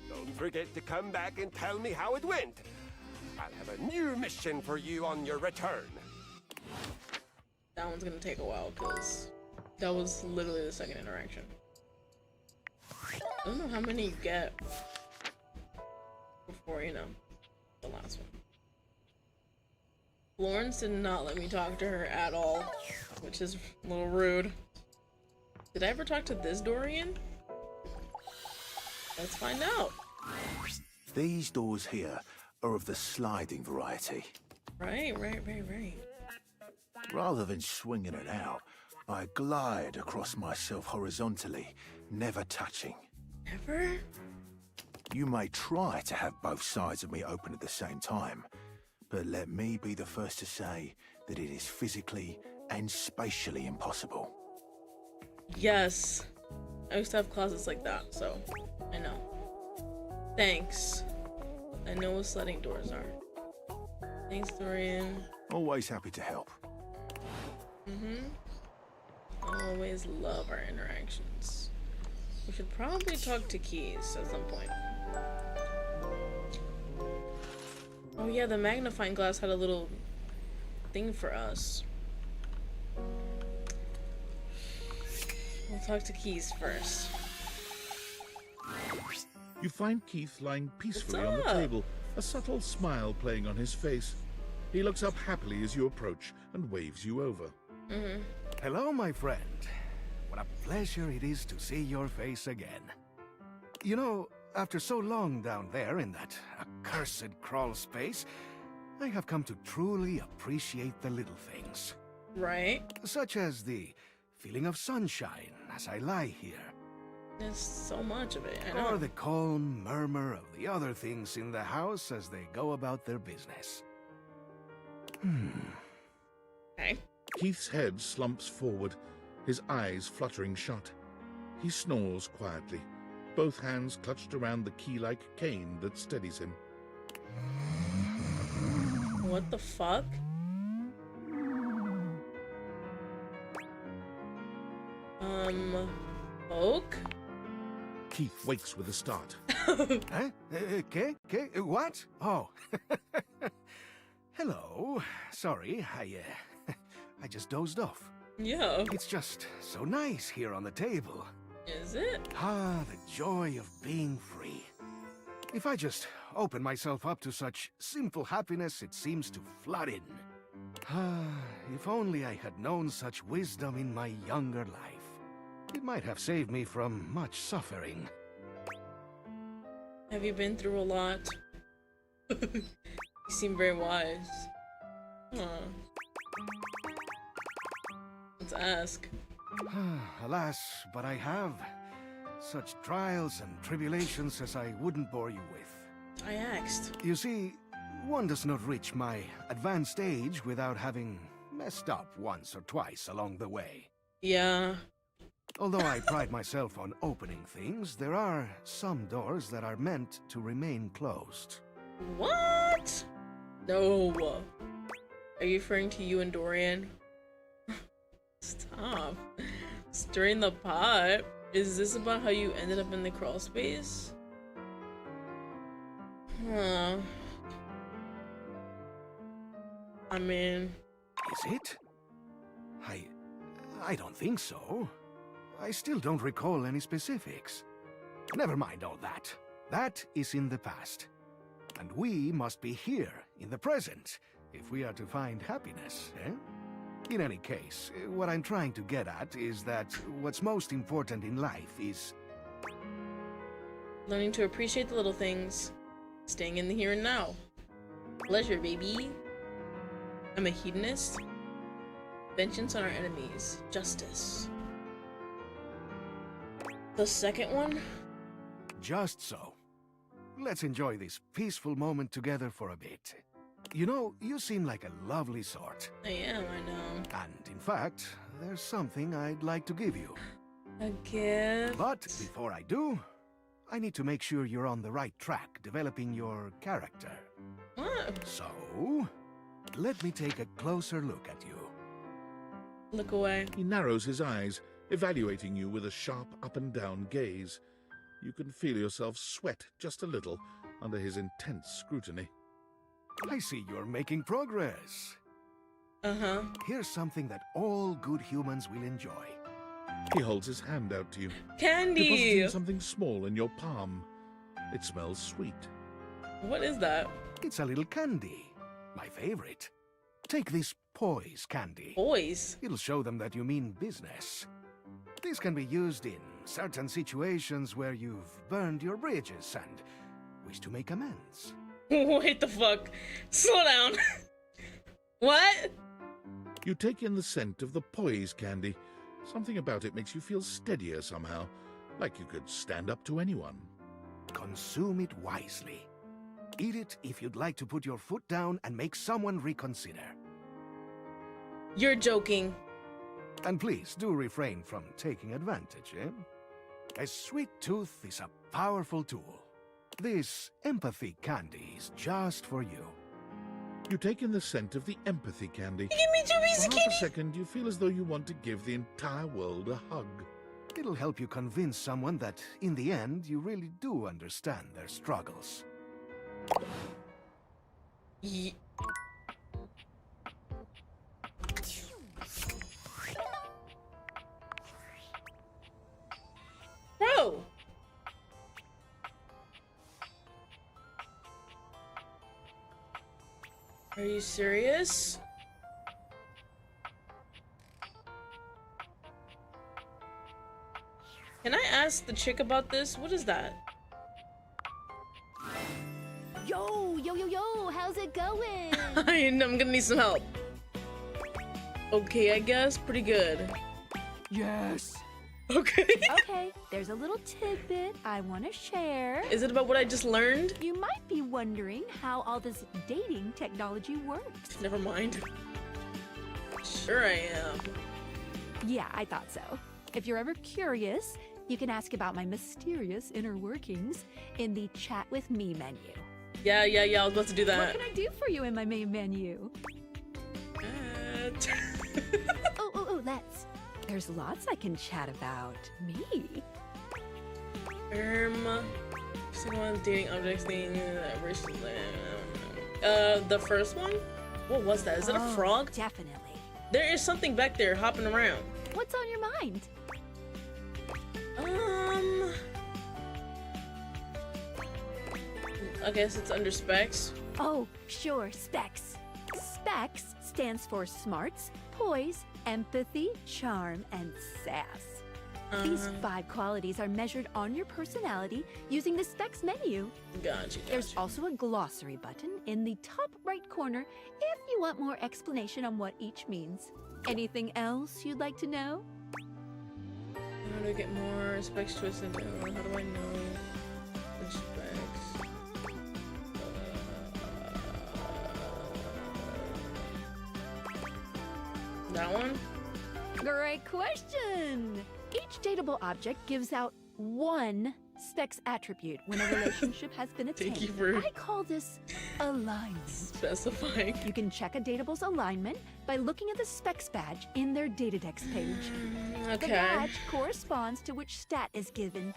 Don't forget to come back and tell me how it went. I'll have a new mission for you on your return. That one's gonna take a while, because that was literally the second interaction. I don't know how many you get before, you know, the last one. Florence did not let me talk to her at all, which is a little rude. Did I ever talk to this Dorian? Let's find out. These doors here are of the sliding variety. Right. Rather than swinging it out, I glide across myself horizontally, never touching. Never? You may try to have both sides of me open at the same time, but let me be the first to say that it is physically and spatially impossible. Yes. I used to have closets like that, so I know. Thanks. I know what sliding doors are. Thanks, Dorian. Always happy to help. Always love our interactions. We should probably talk to Keys at some point. Oh yeah, the magnifying glass had a little thing for us. We'll talk to Keys first. You find Keith lying peacefully on the up? table, a subtle smile playing on his face. He looks up happily as you approach and waves you over. Hello, my friend. What a pleasure it is to see your face again. You know, after so long down there in that accursed crawl space, I have come to truly appreciate the little things. Right? Such as the feeling of sunshine as I lie here. There's so much of it, I know. Or the calm murmur of the other things in the house as they go about their business. Okay. Keith's head slumps forward, his eyes fluttering shut. He snores quietly, both hands clutched around the key-like cane that steadies him. What the fuck? Oak? Keith wakes with a start. Huh? Okay? What? Oh. Hello. Sorry, I just dozed off. Yeah. It's just so nice here on the table. Is it? Ah, the joy of being free. If I just open myself up to such simple happiness, it seems to flood in. Ah, if only I had known such wisdom in my younger life. It might have saved me from much suffering. Have you been through a lot? You seem very wise. Huh. Let's ask. Alas, but I have such trials and tribulations as I wouldn't bore you with. I asked. You see, one does not reach my advanced age without having messed up once or twice along the way. Yeah. Although I pride myself on opening things, there are some doors that are meant to remain closed. What? No. Are you referring to you and Dorian? Stop. Stirring the pot. Is this about how you ended up in the crawl space? Huh. I mean... Is it? I don't think so. I still don't recall any specifics. Never mind all that. That is in the past. And we must be here, in the present, if we are to find happiness, eh? In any case, what I'm trying to get at is that what's most important in life is... learning to appreciate the little things. Staying in the here and now. Pleasure, baby. I'm a hedonist. Vengeance on our enemies. Justice. The second one? Just so. Let's enjoy this peaceful moment together for a bit. You know, you seem like a lovely sort. I am, I know. And in fact, there's something I'd like to give you. A gift? But before I do, I need to make sure you're on the right track developing your character. What? So, let me take a closer look at you. Look away. He narrows his eyes, evaluating you with a sharp up-and-down gaze. You can feel yourself sweat just a little under his intense scrutiny. I see you're making progress. Uh-huh. Here's something that all good humans will enjoy. He holds his hand out to you. Candy! Depositing something small in your palm. It smells sweet. What is that? It's a little candy. My favorite. Take this poise candy. Poise? It'll show them that you mean business. This can be used in certain situations where you've burned your bridges and wish to make amends. Wait the fuck. Slow down. What? You take in the scent of the poise candy. Something about it makes you feel steadier somehow, like you could stand up to anyone. Consume it wisely. Eat it if you'd like to put your foot down and make someone reconsider. You're joking. And please do refrain from taking advantage, eh? A sweet tooth is a powerful tool. This empathy candy is just for you. You take in the scent of the empathy candy. You give me 2 pieces of For half candy. a second, you feel as though you want to give the entire world a hug. It'll help you convince someone that, in the end, you really do understand their struggles. Bro! Are you serious? Can I ask the chick about this? What is that? Yo, yo, yo, yo, how's it going? I'm gonna need some help. Okay, I guess. Pretty good. Yes. Okay. Okay, there's a little tidbit I want to share. Is it about what I just learned? You might be wondering how all this dating technology works. Never mind. Sure I am. Yeah, I thought so. If you're ever curious, you can ask about my mysterious inner workings in the Chat with Me menu. Yeah, I was about to do that. What can I do for you in my main menu? Oh, let's. There's lots I can chat about. Me. Single one dating objects thing. The first one? What was that? Is it a frog? Definitely. There is something back there hopping around. What's on your mind? I guess it's under specs. Oh, sure, specs. Specs stands for smarts, poise, empathy, charm, and sass. These 5 qualities are measured on your personality using the specs menu. Gotcha. There's also a glossary button in the top right corner if you want more explanation on what each means. Anything else you'd like to know? How do I get more specs twisted down? How do I know the specs? That one? Great question! Each dateable object gives out 1 specs attribute when a relationship has been attained. Thank you for I call this alignment. Specifying. You can check a datable's alignment by looking at the specs badge in their Datadex page. Okay. The badge corresponds to which stat is given.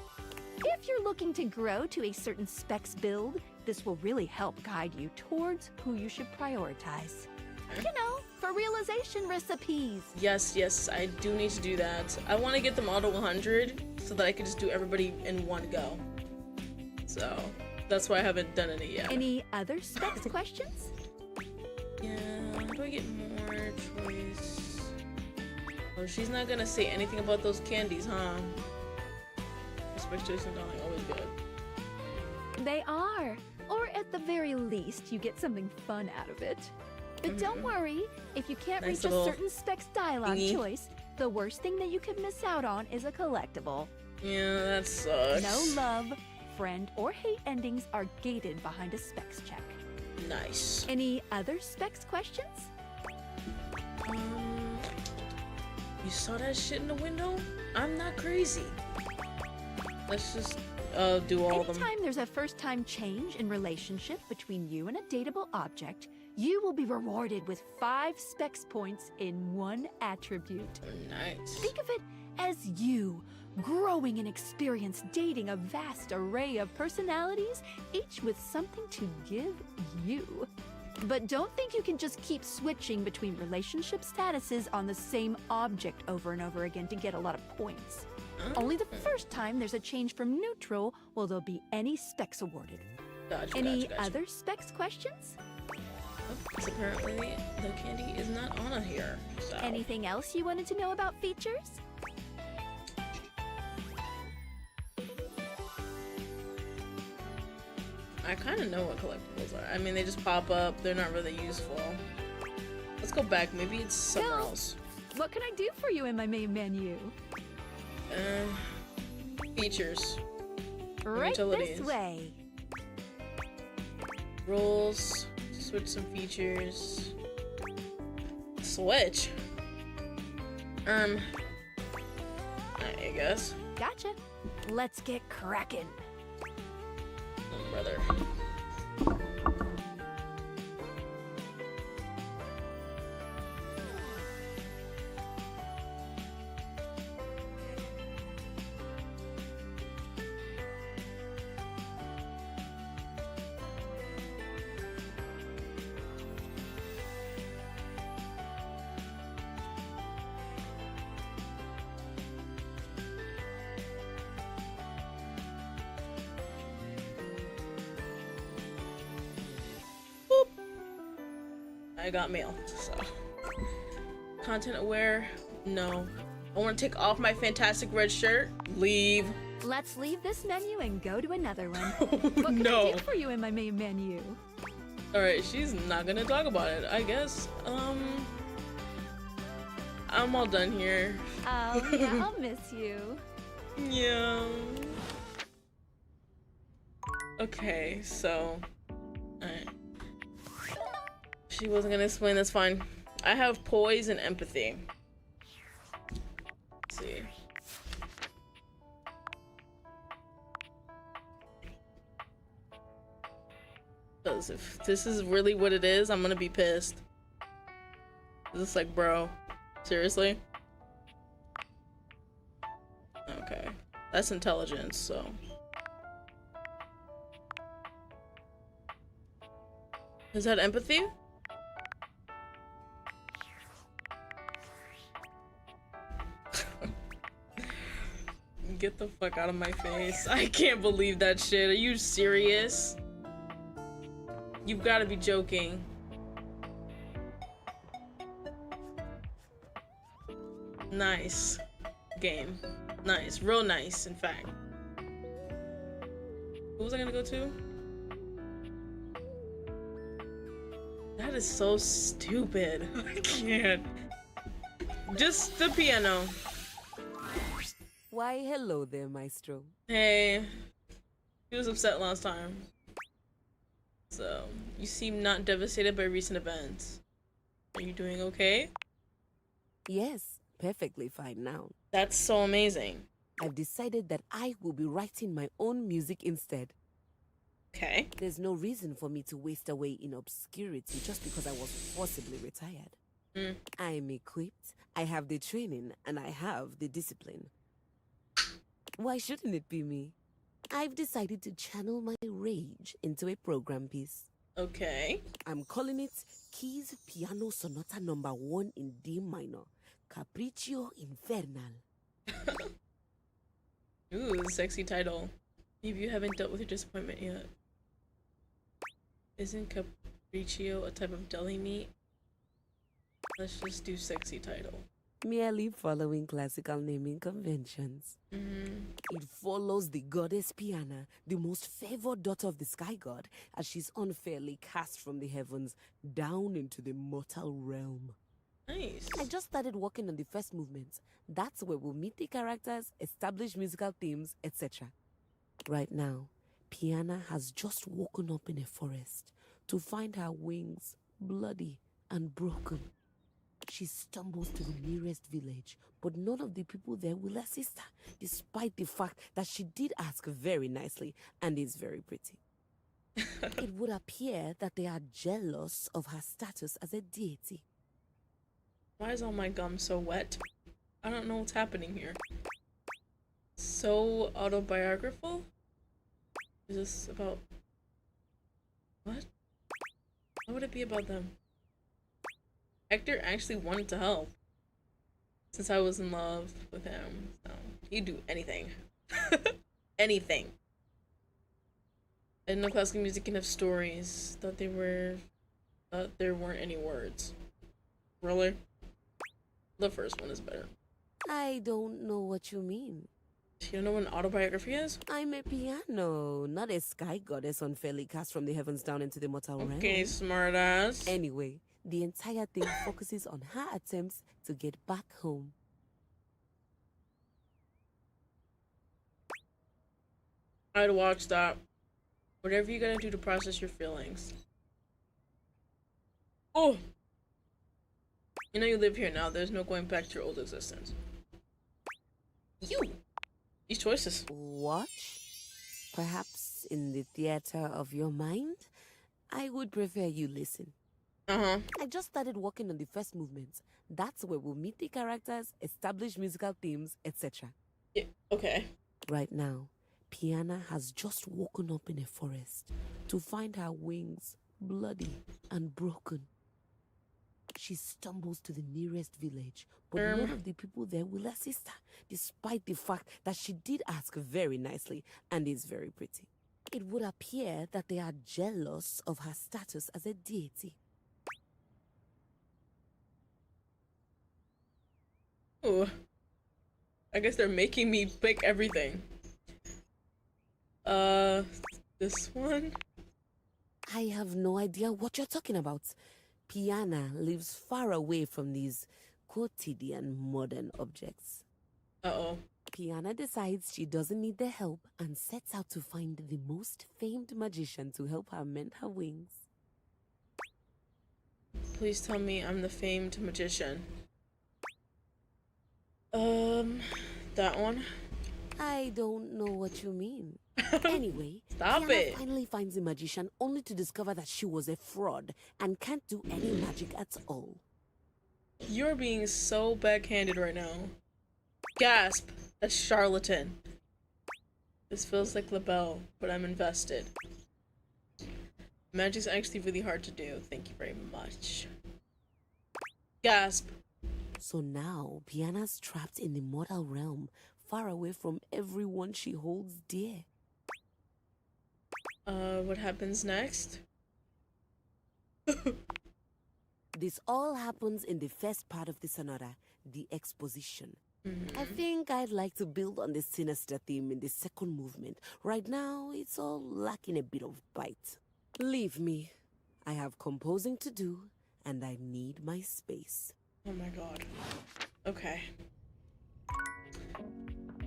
If you're looking to grow to a certain specs build, this will really help guide you towards who you should prioritize. You know, for realization recipes. Yes, I do need to do that. I want to get them all to 100 so that I can just do everybody in one go. So, that's why I haven't done any yet. Any other specs questions? Yeah, how do I get more choice? Oh, she's not gonna say anything about those candies, huh? Specs choice and darling, always good. They are. Or at the very least, you get something fun out of it. But don't worry, if you can't Nice reach a little certain specs dialogue thingy. choice, the worst thing that you could miss out on is a collectible. Yeah, that sucks. No love, friend, or hate endings are gated behind a specs check. Nice. Any other specs questions? You saw that shit in the window? I'm not crazy. Let's just do all of them. Anytime there's a first-time change in relationship between you and a dateable object, you will be rewarded with 5 specs points in one attribute. Nice. Think of it as you growing in experience dating a vast array of personalities, each with something to give you. But don't think you can just keep switching between relationship statuses on the same object over and over again to get a lot of points. Only the first time there's a change from neutral will there be any specs awarded. Gotcha, Any gotcha. other specs questions? Because apparently the candy is not on here. So. Anything else you wanted to know about features? I kind of know what collectibles are. I mean, they just pop up. They're not really useful. Let's go back. Maybe it's somewhere else. What can I do for you in my main menu? Features. Right Utilities. this way. Rules. Switch some features. Switch. I guess. Gotcha. Let's get cracking. Oh, brother. I got mail, so. Content aware? No. I want to take off my fantastic red shirt. Leave. Let's leave this menu and go to another one. What can no. I do for you in my main menu? Alright, she's not gonna talk about it, I guess. I'm all done here. Oh, yeah, I'll miss you. Yeah. Okay, so. Alright. She wasn't gonna explain, that's fine. I have poise and empathy. Let's see. Because if this is really what it is, I'm gonna be pissed. This is like, bro, seriously? Okay. That's intelligence, so. Is that empathy? Get the fuck out of my face. I can't believe that shit. Are you serious? You've got to be joking. Nice. Game. Nice. Real nice, in fact. Who was I gonna go to? That is so stupid. I can't. Just the piano. Why, hello there, Maestro. Hey. He was upset last time. So, you seem not devastated by recent events. Are you doing okay? Yes, perfectly fine now. That's so amazing. I've decided that I will be writing my own music instead. Okay. There's no reason for me to waste away in obscurity just because I was forcibly retired. I'm equipped, I have the training, and I have the discipline. Why shouldn't it be me? I've decided to channel my rage into a program piece. Okay. I'm calling it Keys Piano Sonata number 1 in D minor, Capriccio Infernal. Ooh, sexy title. Maybe you haven't dealt with your disappointment yet. Isn't Capriccio a type of deli meat? Let's just do sexy title. merely following classical naming conventions. It follows the goddess Piana, the most favored daughter of the sky god, as she's unfairly cast from the heavens down into the mortal realm. Nice. I just started working on the first movement. That's where we'll meet the characters, establish musical themes, etc. Right now, Piana has just woken up in a forest to find her wings bloody and broken. She stumbles to the nearest village, but none of the people there will assist her, despite the fact that she did ask very nicely and is very pretty. It would appear that they are jealous of her status as a deity. Why is all my gum so wet? I don't know what's happening here. So autobiographical? Is this about... What? Why would it be about them? Hector actually wanted to help. Since I was in love with him. So he'd do anything. Anything. I didn't know classical music can have stories. Thought there weren't any words. Really? The first one is better. I don't know what you mean. You don't know what an autobiography is? I'm a piano, not a sky goddess unfairly cast from the heavens down into the mortal realm. Okay, smartass. Anyway, the entire thing focuses on her attempts to get back home. I'd watch that. Whatever you gotta do to process your feelings. Oh! You know you live here now, there's no going back to your old existence. You! These choices. Watch? Perhaps in the theater of your mind? I would prefer you listen. I just started working on the first movement. That's where we'll meet the characters, establish musical themes, etc. Yeah, okay. Right now, Piana has just woken up in a forest to find her wings bloody and broken. She stumbles to the nearest village, but none of the people there will assist her, despite the fact that she did ask very nicely and is very pretty. It would appear that they are jealous of her status as a deity. Ooh. I guess they're making me pick everything. This one? I have no idea what you're talking about. Piana lives far away from these quotidian modern objects. Uh-oh. Piana decides she doesn't need their help and sets out to find the most famed magician to help her mend her wings. Please tell me I'm the famed magician. That one? I don't know what you mean. Anyway, Stop Piana it. finally finds the magician only to discover that she was a fraud and can't do any magic at all. You're being so backhanded right now. Gasp! A charlatan. This feels like LaBelle, but I'm invested. Magic's actually really hard to do. Thank you very much. Gasp! So now, Piana's trapped in the mortal realm, far away from everyone she holds dear. What happens next? This all happens in the first part of the sonata, the exposition. I think I'd like to build on the sinister theme in the second movement. Right now, it's all lacking a bit of bite. Leave me. I have composing to do, and I need my space. Oh my god. Okay.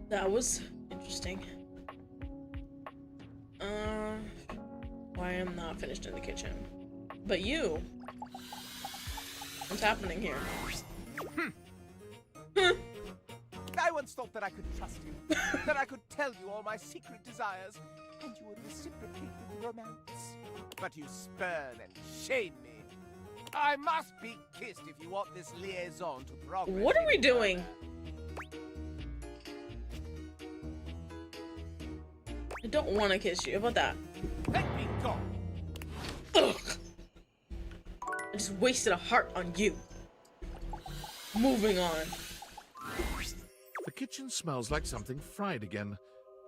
That was interesting. Why I'm not finished in the kitchen. But you! What's happening here? I once thought that I could trust you, that I could tell you all my secret desires, and you would reciprocate with romance. But you spurn and shame me. I must be kissed if you want this liaison to progress. What are we doing? I don't want to kiss you. How about that? Let me go. Ugh. I just wasted a heart on you. Moving on. The kitchen smells like something fried again,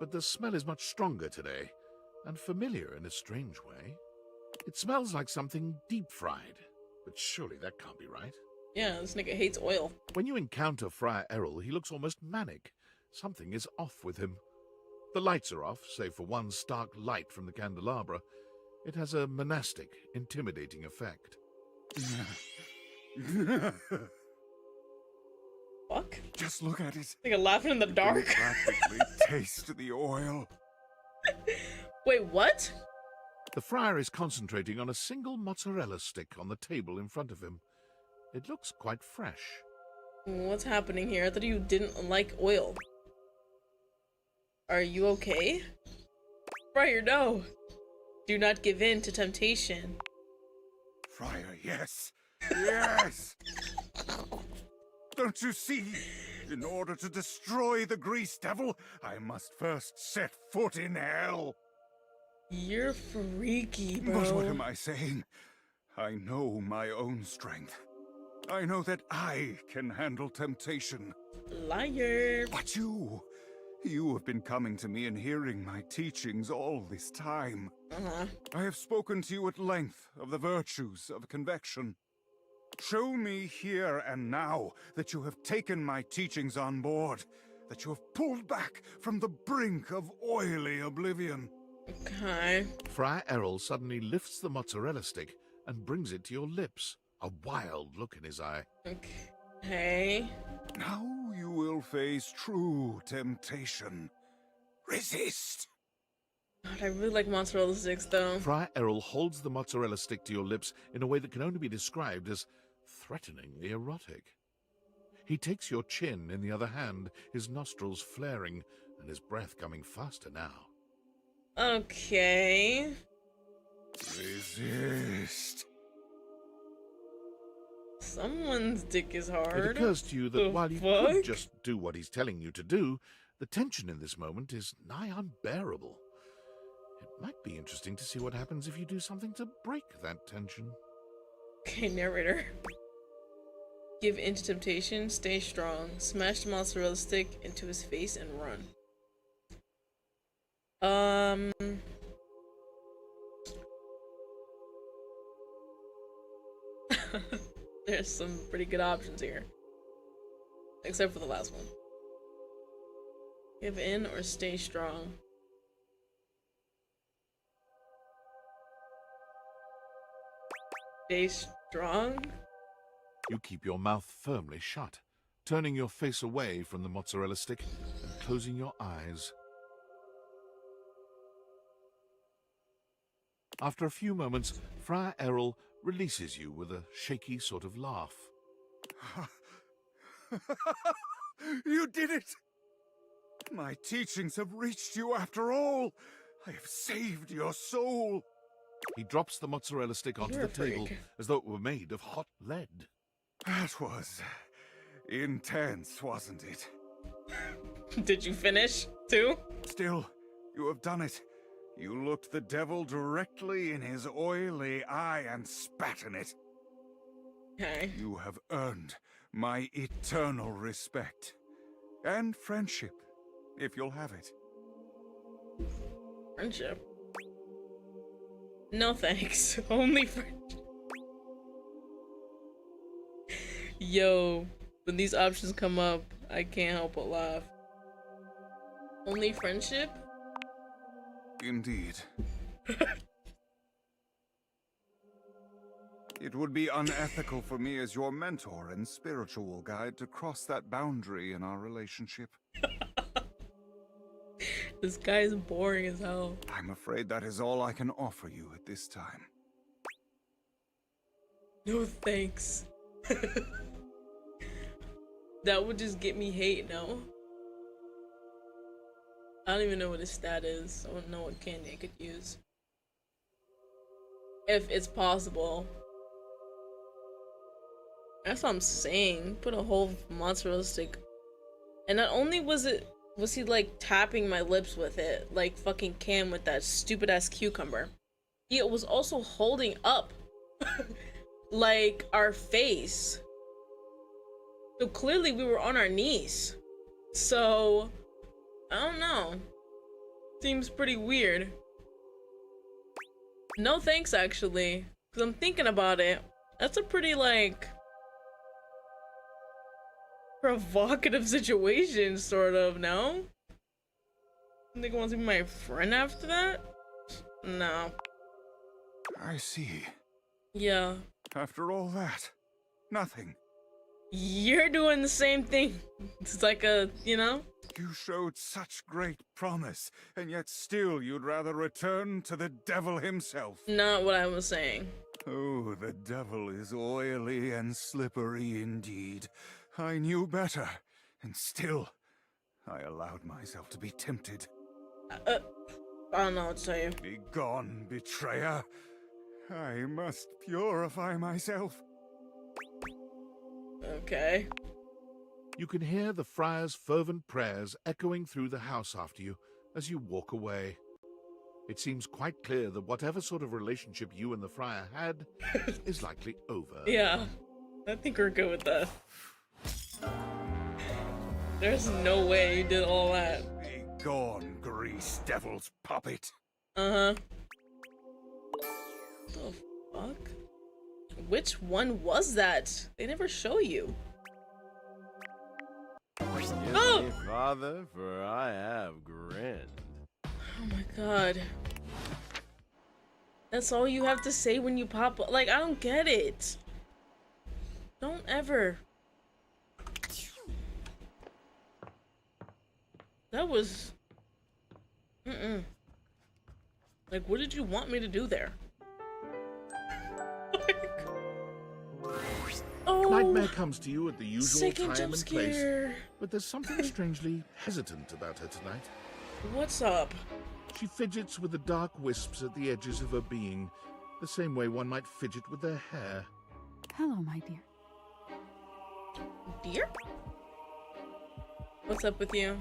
but the smell is much stronger today, and familiar in a strange way. It smells like something deep fried, but surely that can't be right. Yeah, this nigga hates oil. When you encounter Friar Errol, he looks almost manic. Something is off with him. The lights are off, save for one stark light from the candelabra. It has a monastic, intimidating effect. Fuck? Just look at it. Nigga laughing in the dark. Practically taste the oil. Wait, what? The friar is concentrating on a single mozzarella stick on the table in front of him. It looks quite fresh. What's happening here? I thought you didn't like oil. Are you okay? Friar, no. Do not give in to temptation. Friar, yes. Yes! Don't you see? In order to destroy the grease devil, I must first set foot in hell. You're freaky, bro. But what am I saying? I know my own strength. I know that I can handle temptation. Liar. But you have been coming to me and hearing my teachings all this time. I have spoken to you at length of the virtues of convection. Show me here and now that you have taken my teachings on board, that you have pulled back from the brink of oily oblivion. Okay. Friar Errol suddenly lifts the mozzarella stick and brings it to your lips, a wild look in his eye. Okay. Now you will face true temptation. Resist! God, I really like mozzarella sticks, though. Friar Errol holds the mozzarella stick to your lips in a way that can only be described as threateningly erotic. He takes your chin in the other hand, his nostrils flaring and his breath coming faster now. Okay. Resist. Someone's dick is hard. It occurs to you that while you could just do what he's telling you to do, the tension in this moment is nigh unbearable. It might be interesting to see what happens if you do something to break that tension. Okay, narrator. Give in to temptation, stay strong. Smash the mozzarella stick into his face and run. There's some pretty good options here. Except for the last one. Give in or stay strong. Stay strong? You keep your mouth firmly shut, turning your face away from the mozzarella stick and closing your eyes. After a few moments, Friar Errol releases you with a shaky sort of laugh. You did it! My teachings have reached you after all. I have saved your soul. He drops the mozzarella stick onto the table as though it were made of hot lead. That was intense, wasn't it? Did you finish, too? Still, you have done it. You looked the devil directly in his oily eye and spat in it. Okay. You have earned my eternal respect. And friendship, if you'll have it. Friendship? No thanks. Only friendship. Yo, when these options come up, I can't help but laugh. Only friendship? Indeed. It would be unethical for me as your mentor and spiritual guide to cross that boundary in our relationship. This guy is boring as hell. I'm afraid that is all I can offer you at this time. No thanks. That would just get me hate, no? I don't even know what his stat is. I don't know what candy I could use. If it's possible. That's what I'm saying. Put a whole mozzarella stick. And not only was he like tapping my lips with it, like fucking Cam with that stupid ass cucumber. He was also holding up like our face. So clearly we were on our knees. So I don't know. Seems pretty weird. No thanks, actually. Because I'm thinking about it. That's a pretty, like, provocative situation, sort of, no? Nigga wants to be my friend after that? No. I see. Yeah. After all that, nothing. You're doing the same thing. It's like a, you know? You showed such great promise, and yet still you'd rather return to the devil himself. Not what I was saying. Oh, the devil is oily and slippery indeed. I knew better, and still, I allowed myself to be tempted. I don't know what to tell you. Begone, betrayer. I must purify myself. Okay. You can hear the friar's fervent prayers echoing through the house after you as you walk away. It seems quite clear that whatever sort of relationship you and the friar had is likely over. Yeah, I think we're good with that. There's no way you did all that. Begone, grease devil's puppet. Uh-huh. The fuck? Which one was that? They never show you. Forgive me, Father, for I have grinned. Oh my god. That's all you have to say when you pop up. Like, I don't get it. Don't ever. That was... Like, what did you want me to do there? Oh, Nightmare comes to you at the usual second time jump and place, scare. but there's something strangely hesitant about her tonight. What's up? She fidgets with the dark wisps at the edges of her being, the same way one might fidget with their hair. Hello, my dear. Dear? What's up with you?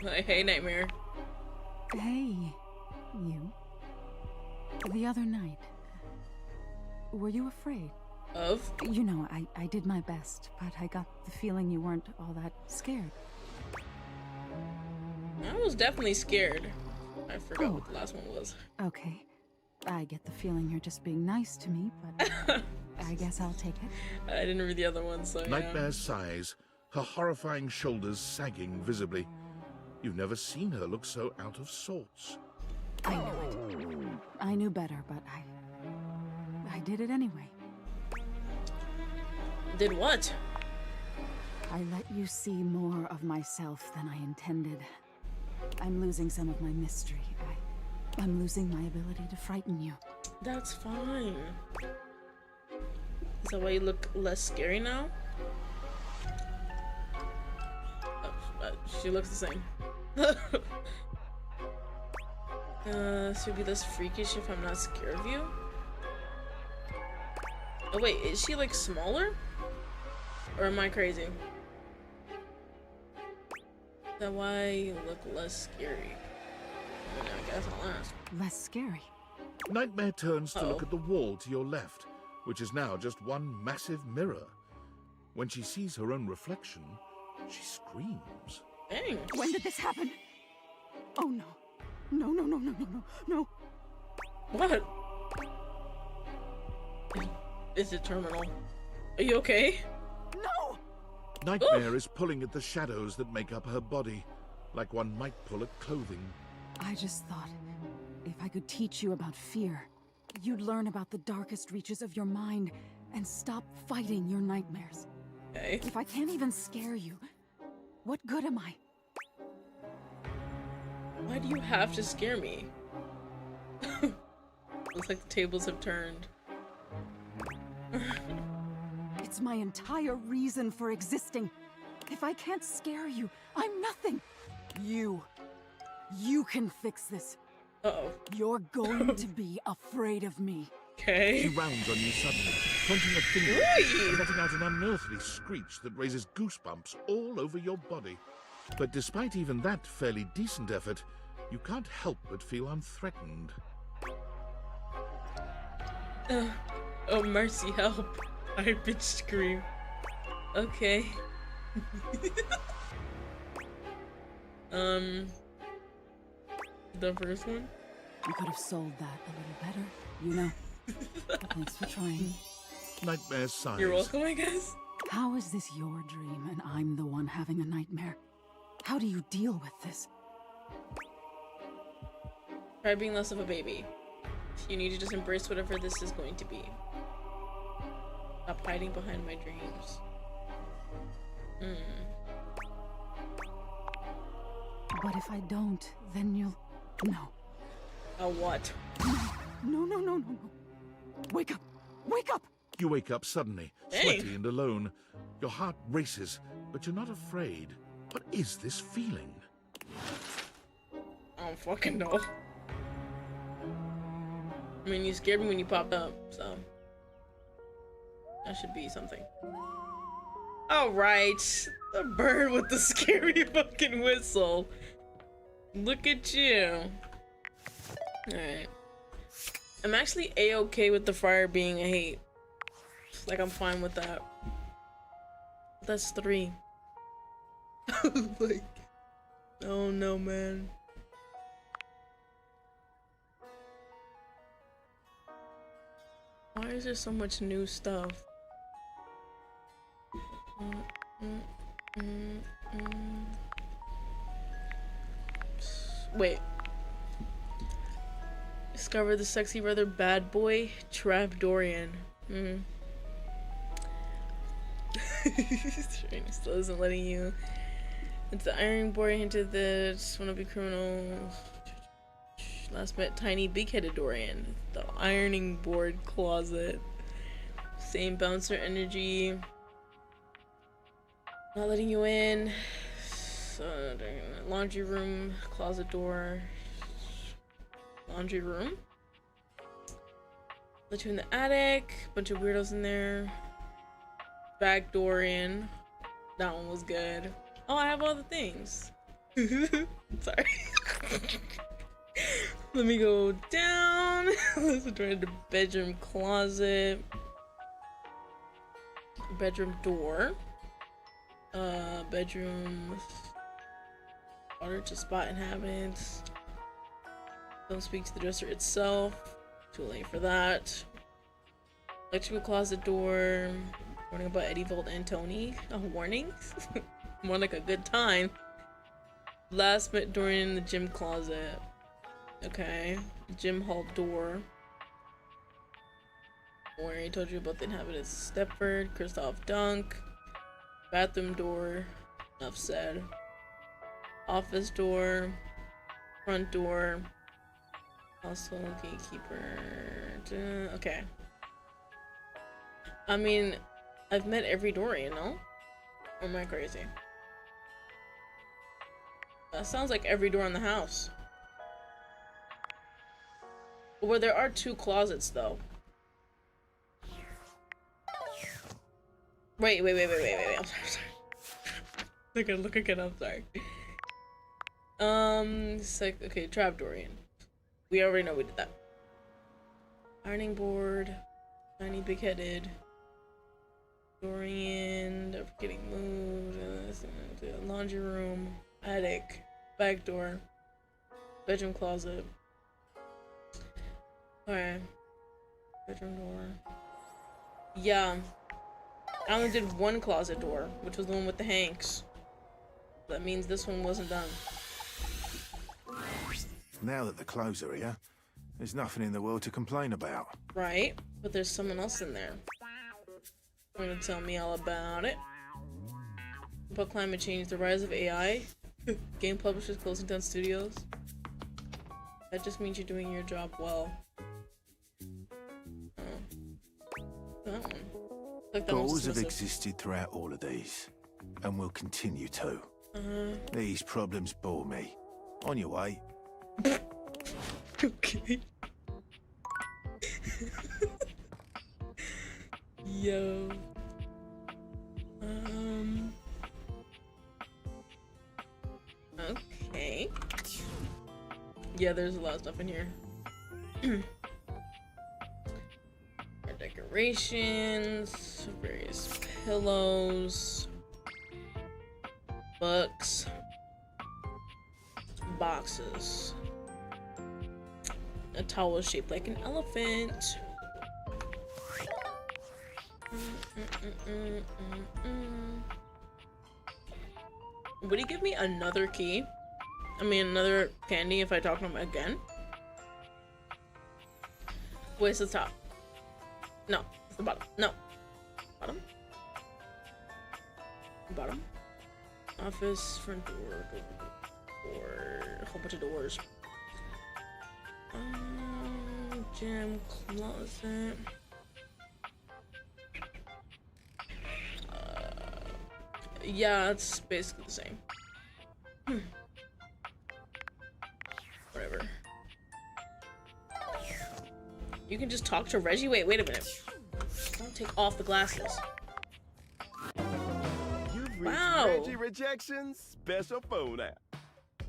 Like, hey, Nightmare. Hey, you. The other night, were you afraid? Of? You know, I did my best, but I got the feeling you weren't all that scared. I was definitely scared. I forgot what the last one was. Okay. I get the feeling you're just being nice to me, but I guess I'll take it. I didn't read the other one, so yeah. Nightmare sighs, her horrifying shoulders sagging visibly. You've never seen her look so out of sorts. I knew it. I knew better, but I did it anyway. Did what? I let you see more of myself than I intended. I'm losing some of my mystery. I'm losing my ability to frighten you. That's fine. Is that why you look less scary now? She looks the same. She'll be less freakish if I'm not scared of you? Oh wait, is she like smaller? Or am I crazy? Is that why you look less scary? I mean, I guess I'll ask. Less scary? Nightmare turns to look at the wall to your left, which is now just one massive mirror. When she sees her own reflection, she screams. Dang. When did this happen? Oh no. No, no, no, no, no, no, no. What? Is it terminal? Are you okay? No! Nightmare is pulling at the shadows that make up her body, like one might pull at clothing. I just thought, if I could teach you about fear, you'd learn about the darkest reaches of your mind and stop fighting your nightmares. Okay. If I can't even scare you, what good am I? Why do you have to scare me? Looks like the tables have turned. It's my entire reason for existing. If I can't scare you, I'm nothing. You can fix this. Uh-oh. You're going to be afraid of me. Okay. She rounds on you suddenly, pointing a finger and letting out an unearthly screech that raises goosebumps all over your body. But despite even that fairly decent effort, you can't help but feel unthreatened. Oh mercy, help. I bitch scream. Okay. The first one? You could have sold that a little better, you know. Thanks for trying. Nightmare sighs. You're welcome, I guess. How is this your dream and I'm the one having a nightmare? How do you deal with this? Try being less of a baby. You need to just embrace whatever this is going to be. Stop hiding behind my dreams. But if I don't, then you'll... No. What? No. Wake up! Wake up! You wake up suddenly, sweaty and alone. Your heart races, but you're not afraid. What is this feeling? I don't fucking know. I mean, you scared me when you popped up, so... that should be something. Alright. The bird with the scary fucking whistle. Look at you. Alright. I'm actually a-okay with the fire being a hate. Like, I'm fine with that. That's 3. Like... oh no, man. Why is there so much new stuff? Wait. Discover the sexy, rather bad boy, Trap Dorian. Still isn't letting you. It's the ironing board hinted that wannabe criminals last met tiny big-headed Dorian. The ironing board closet. Same bouncer energy. Not letting you in. Laundry room, closet door. Laundry room. Let you in the attic. Bunch of weirdos in there. Back Dorian. That one was good. Oh, I have all the things. Sorry. Let me go down. Let's go to the bedroom closet. Bedroom door. Bedroom. Order to spot inhabitants. Don't speak to the dresser itself. Too late for that. Electrical closet door. Warning about Eddie Volt and Tony. A warning? More like a good time. Last met Dorian in the gym closet. Okay. Gym hall door. Where I told you about the inhabitants. Steppford, Christoph Dunk. Bathroom door. Enough said. Office door. Front door. Household gatekeeper. Okay. I mean, I've met every Dorian, no? Or am I crazy? That sounds like every door in the house. Well, there are 2 closets, though. Wait. I'm sorry. Look again, I'm sorry. It's like, okay, Trap Dorian. We already know we did that. Ironing board. Tiny big-headed. Dorian. Getting moved. Laundry room. Attic. Back door. Bedroom closet. Alright. Bedroom door. Yeah. I only did 1 closet door, which was the one with the Hanks. That means this one wasn't done. Now that the clothes are here, there's nothing in the world to complain about. Right, but there's someone else in there. Want to tell me all about it? About climate change, the rise of AI, game publishers closing down studios. That just means you're doing your job well. Oh. That one. Like that Goals have existed throughout all of these, and will continue to. These problems bore me. On your way. Okay. Yo. Okay. Yeah, there's a lot of stuff in here. Our decorations, various pillows, books, boxes, a towel shaped like an elephant. Would he give me another key? I mean, another candy if I talk to him again? Wait, it's the top. No, it's the bottom. No. Bottom? Bottom? Office, front door, a whole bunch of doors. Gym, closet. Yeah, it's basically the same. Whatever. You can just talk to Reggie? Wait a minute. Don't take off the glasses. You've reached Wow. Reggie Rejection's special phone app.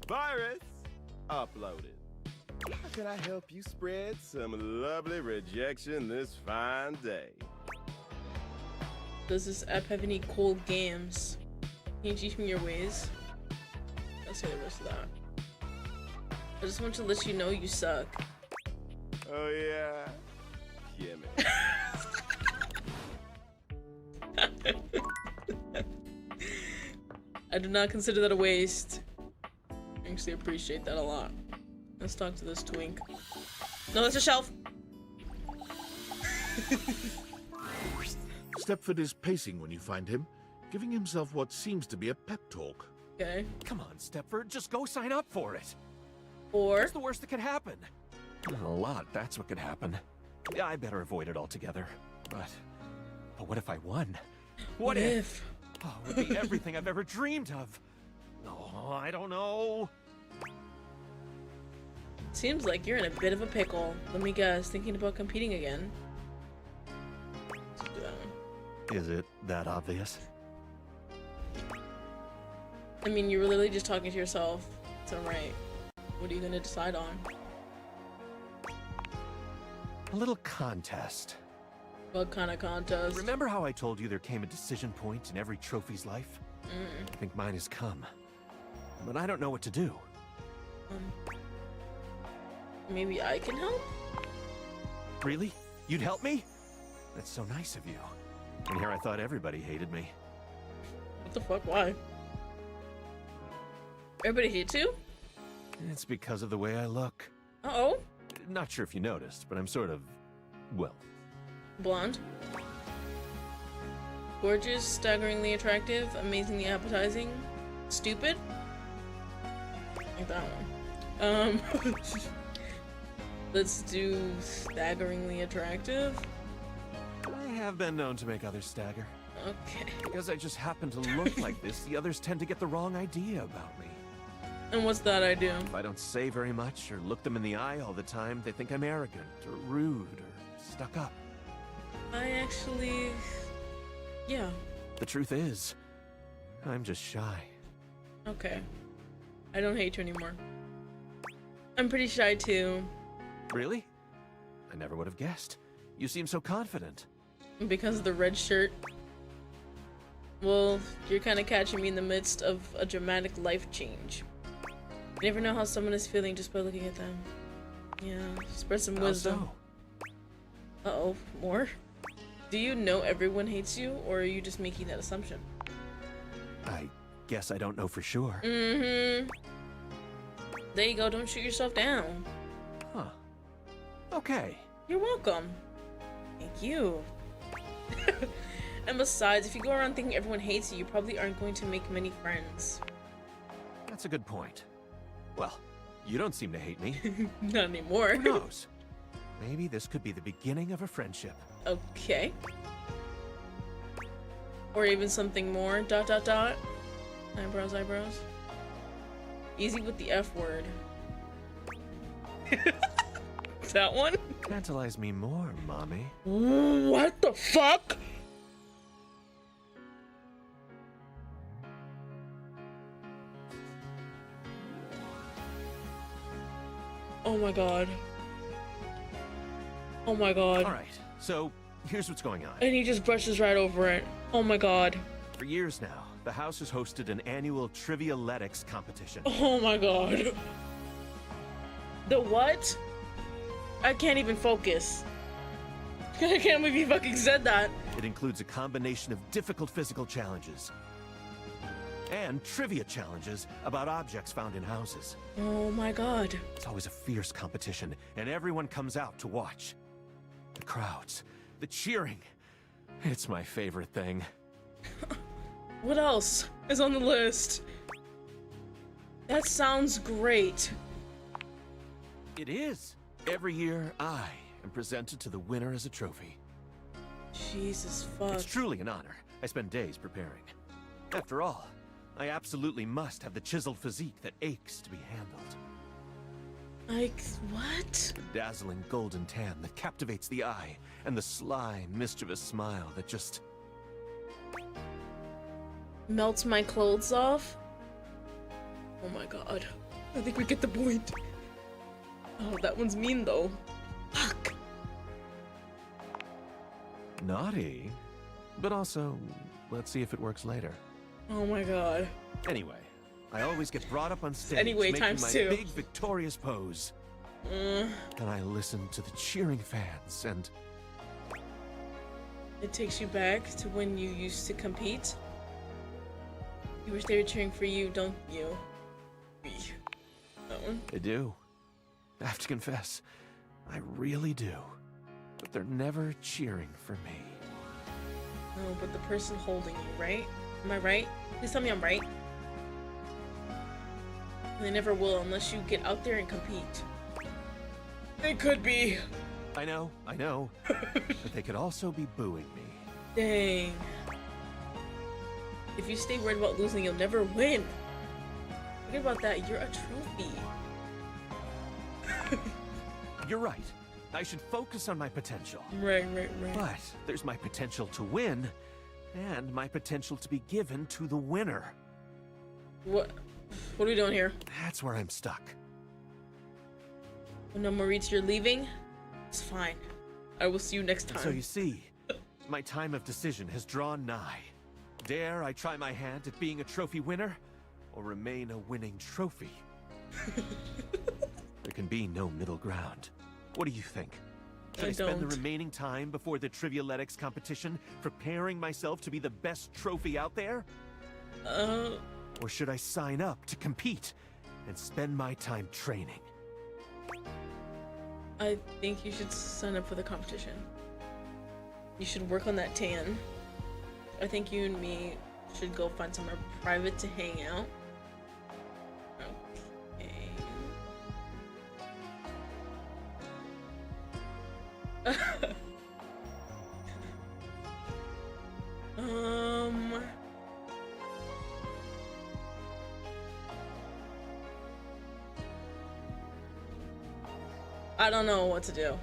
Virus uploaded. How can I help you spread some lovely rejection this fine day? Does this app have any cool games? Can you teach me your ways? I'll say the rest of that. I just want to let you know you suck. Oh yeah? Gimme. I do not consider that a waste. I actually appreciate that a lot. Let's talk to this twink. No, that's a shelf. Steppford is pacing when you find him, giving himself what seems to be a pep talk. Okay. Come on, Steppford, just go sign up for it. Or? What's the worst that could happen? A lot, that's what could happen. Yeah, I better avoid it altogether. But what if I won? What if? Oh, it would be everything I've ever dreamed of. Oh, I don't know. Seems like you're in a bit of a pickle. Let me guess, thinking about competing again. Let's do that one. Is it that obvious? I mean, you were literally just talking to yourself. It's alright. What are you gonna decide on? A little contest. What kind of contest? Remember how I told you there came a decision point in every trophy's life? I think mine has come. But I don't know what to do. Maybe I can help? Really? You'd help me? That's so nice of you. And here I thought everybody hated me. What the fuck? Why? Everybody hates you? It's because of the way I look. Uh-oh. Not sure if you noticed, but I'm sort of, well... Blonde. Gorgeous, staggeringly attractive, amazingly appetizing, stupid? Like that one. Let's do staggeringly attractive. I have been known to make others stagger. Okay. Because I just happen to look like this, the others tend to get the wrong idea about me. And what's that I do? If I don't say very much or look them in the eye all the time, they think I'm arrogant or rude or stuck up. I actually... yeah. The truth is, I'm just shy. Okay. I don't hate you anymore. I'm pretty shy too. Really? I never would have guessed. You seem so confident. Because of the red shirt. Well, you're kind of catching me in the midst of a dramatic life change. You never know how someone is feeling just by looking at them. Yeah, spread some wisdom. Uh-oh, more? Do you know everyone hates you, or are you just making that assumption? I guess I don't know for sure. Mm-hmm. There you go, don't shoot yourself down. Huh. Okay. You're welcome. Thank you. And besides, if you go around thinking everyone hates you, you probably aren't going to make many friends. That's a good point. Well, you don't seem to hate me. Not anymore. Who knows? Maybe this could be the beginning of a friendship. Okay. Or even something more. ... Eyebrows, eyebrows. Easy with the F word. That one? Tantalize me more, mommy. What the fuck? Oh my god. Oh my god. Alright, so here's what's going on. And he just brushes right over it. Oh my god. For years now, the house has hosted an annual Trivialetics competition. Oh my god. The what? I can't even focus. I can't believe you fucking said that. It includes a combination of difficult physical challenges and trivia challenges about objects found in houses. Oh my god. It's always a fierce competition, and everyone comes out to watch. The crowds, the cheering. It's my favorite thing. What else is on the list? That sounds great. It is. Every year, I am presented to the winner as a trophy. Jesus fuck. It's truly an honor. I spend days preparing. After all, I absolutely must have the chiseled physique that aches to be handled. Like, what? The dazzling golden tan that captivates the eye, and the sly, mischievous smile that just... melts my clothes off? Oh my god. I think we get the point. Oh, that one's mean though. Fuck. Naughty. But also, let's see if it works later. Oh my god. Anyway, I always get brought up on stage Anyway, making times my two. big victorious pose. And I listen to the cheering fans and... It takes you back to when you used to compete. You wish they were cheering for you, don't you? That one. I do. I have to confess, I really do. But they're never cheering for me. No, but the person holding you, right? Am I right? Please tell me I'm right. They never will unless you get out there and compete. They could be. I know. But they could also be booing me. Dang. If you stay worried about losing, you'll never win. Forget about that, you're a trophy. You're right. I should focus on my potential. Right. But there's my potential to win, and my potential to be given to the winner. What are we doing here? That's where I'm stuck. Oh, no, Maurice, you're leaving? It's fine. I will see you next time. So you see, my time of decision has drawn nigh. Dare I try my hand at being a trophy winner, or remain a winning trophy? There can be no middle ground. What do you think? Should I spend the remaining time before the Trivialetics competition preparing myself to be the best trophy out there? Or should I sign up to compete and spend my time training? I think you should sign up for the competition. You should work on that tan. I think you and me should go find somewhere private to hang out. Okay. I don't know what to do.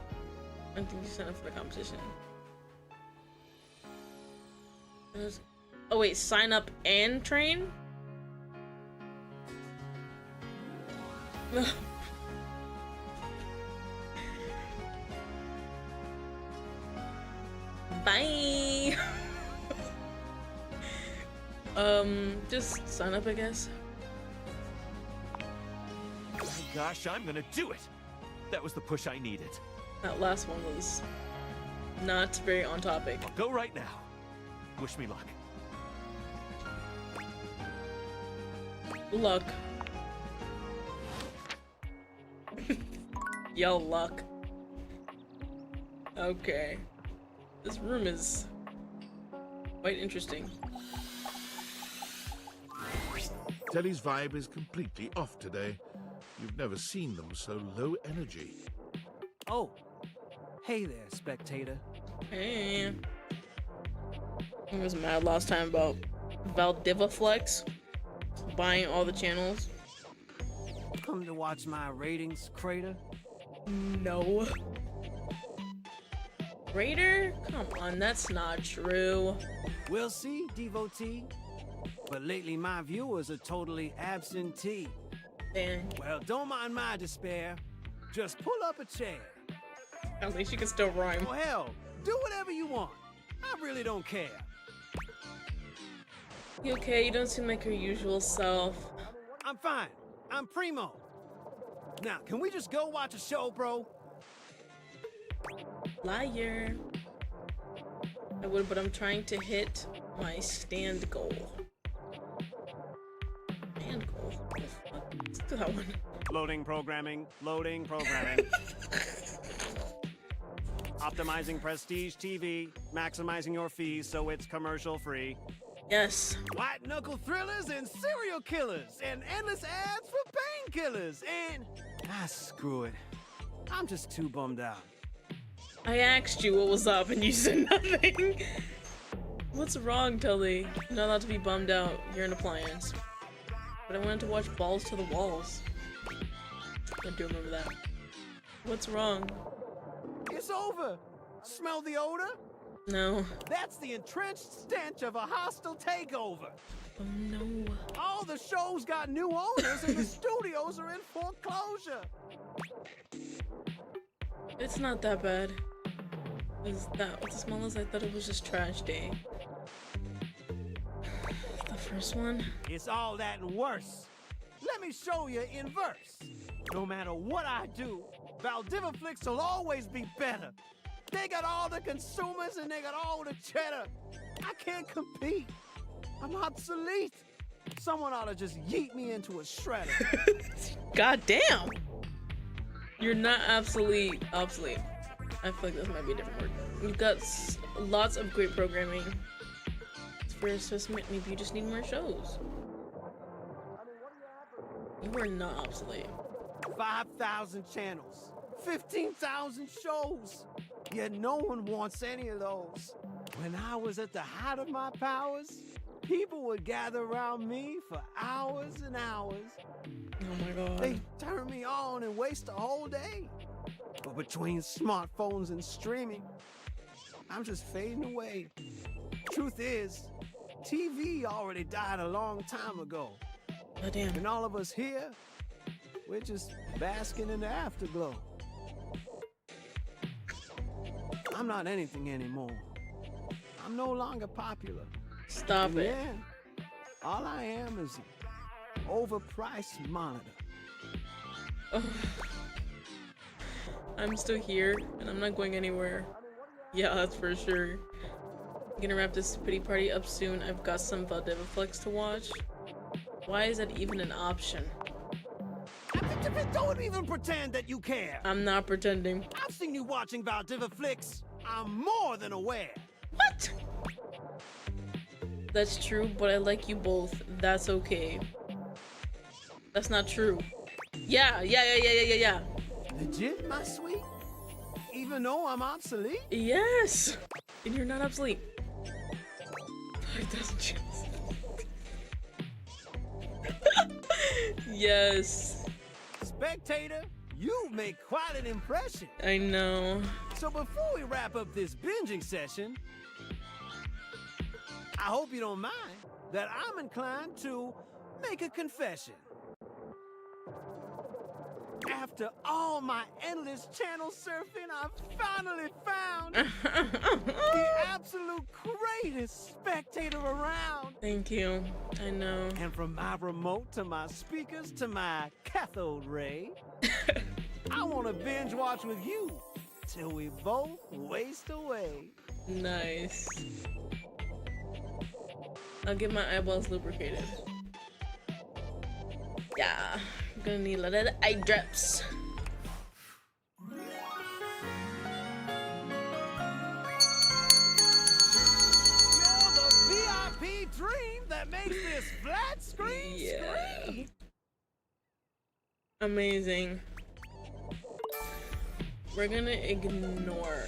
I think you sign up for the competition. Oh wait, sign up and train? Bye. Just sign up, I guess. My gosh, I'm gonna do it! That was the push I needed. That last one was not very on topic. I'll go right now. Wish me luck. Luck. Yo, luck. Okay. This room is quite interesting. Telly's vibe is completely off today. You've never seen them so low energy. Oh, hey there, spectator. Hey. I was mad last time about Valdivaflex buying all the channels. Come to watch my ratings crater? No. Raider? Come on, that's not true. We'll see, devotee. But lately my viewers are totally absentee. Dang. Well, don't mind my despair. Just pull up a chair. At least you can still rhyme. Oh, hell, do whatever you want. I really don't care. You okay? You don't seem like your usual self. I'm fine. I'm primo. Now, can we just go watch a show, bro? Liar. I would, but I'm trying to hit my stand goal. Stand goal? Let's do that one. Loading programming. Loading programming. Optimizing prestige TV. Maximizing your fees so it's commercial free. Yes. White knuckle thrillers and serial killers and endless ads for painkillers and... screw it. I'm just too bummed out. I asked you what was up and you said nothing. What's wrong, Tully? You're not allowed to be bummed out. You're an appliance. But I wanted to watch Balls to the Walls. I do remember that. What's wrong? It's over. Smell the odor? No. That's the entrenched stench of a hostile takeover. Oh no. All the shows got new owners and the studios are in foreclosure. It's not that bad. Is that what's as small as I thought it was just trash day? The first one? It's all that and worse. Let me show you in verse. No matter what I do, Valdiviflix will always be better. They got all the consumers and they got all the cheddar. I can't compete. I'm obsolete. Someone ought to just yeet me into a shredder. God damn! You're not obsolete. Obsolete. I feel like this might be a different word. You've got lots of great programming. It's for assessment. Maybe you just need more shows. You are not obsolete. 5,000 channels, 15,000 shows. Yet no one wants any of those. When I was at the height of my powers, people would gather around me for hours and hours. Oh my god. They turn me on and waste a whole day. But between smartphones and streaming, I'm just fading away. Truth is, TV already died a long time ago. Oh, damn. And all of us here, we're just basking in the afterglow. I'm not anything anymore. I'm no longer popular. Stop it. Yeah, all I am is an overpriced monitor. Oh. I'm still here, and I'm not going anywhere. Yeah, that's for sure. I'm gonna wrap this pity party up soon. I've got some Valdiviflix to watch. Why is that even an option? Don't even pretend that you care. I'm not pretending. I've seen you watching Valdiviflix. I'm more than aware. What? That's true, but I like you both. That's okay. That's not true. Yeah. Legit, my sweet? Even though I'm obsolete? Yes! And you're not obsolete. 5,000 channels. Yes. Spectator, you make quite an impression. I know. So before we wrap up this binging session, I hope you don't mind that I'm inclined to make a confession. After all my endless channel surfing, I've finally found the absolute greatest spectator around. Thank you. I know. And from my remote to my speakers to my cathode ray, I want to binge watch with you till we both waste away. Nice. I'll get my eyeballs lubricated. Yeah, I'm gonna need a lot of eye drops. You're the VIP dream that makes this flat screen screen. Amazing. We're gonna ignore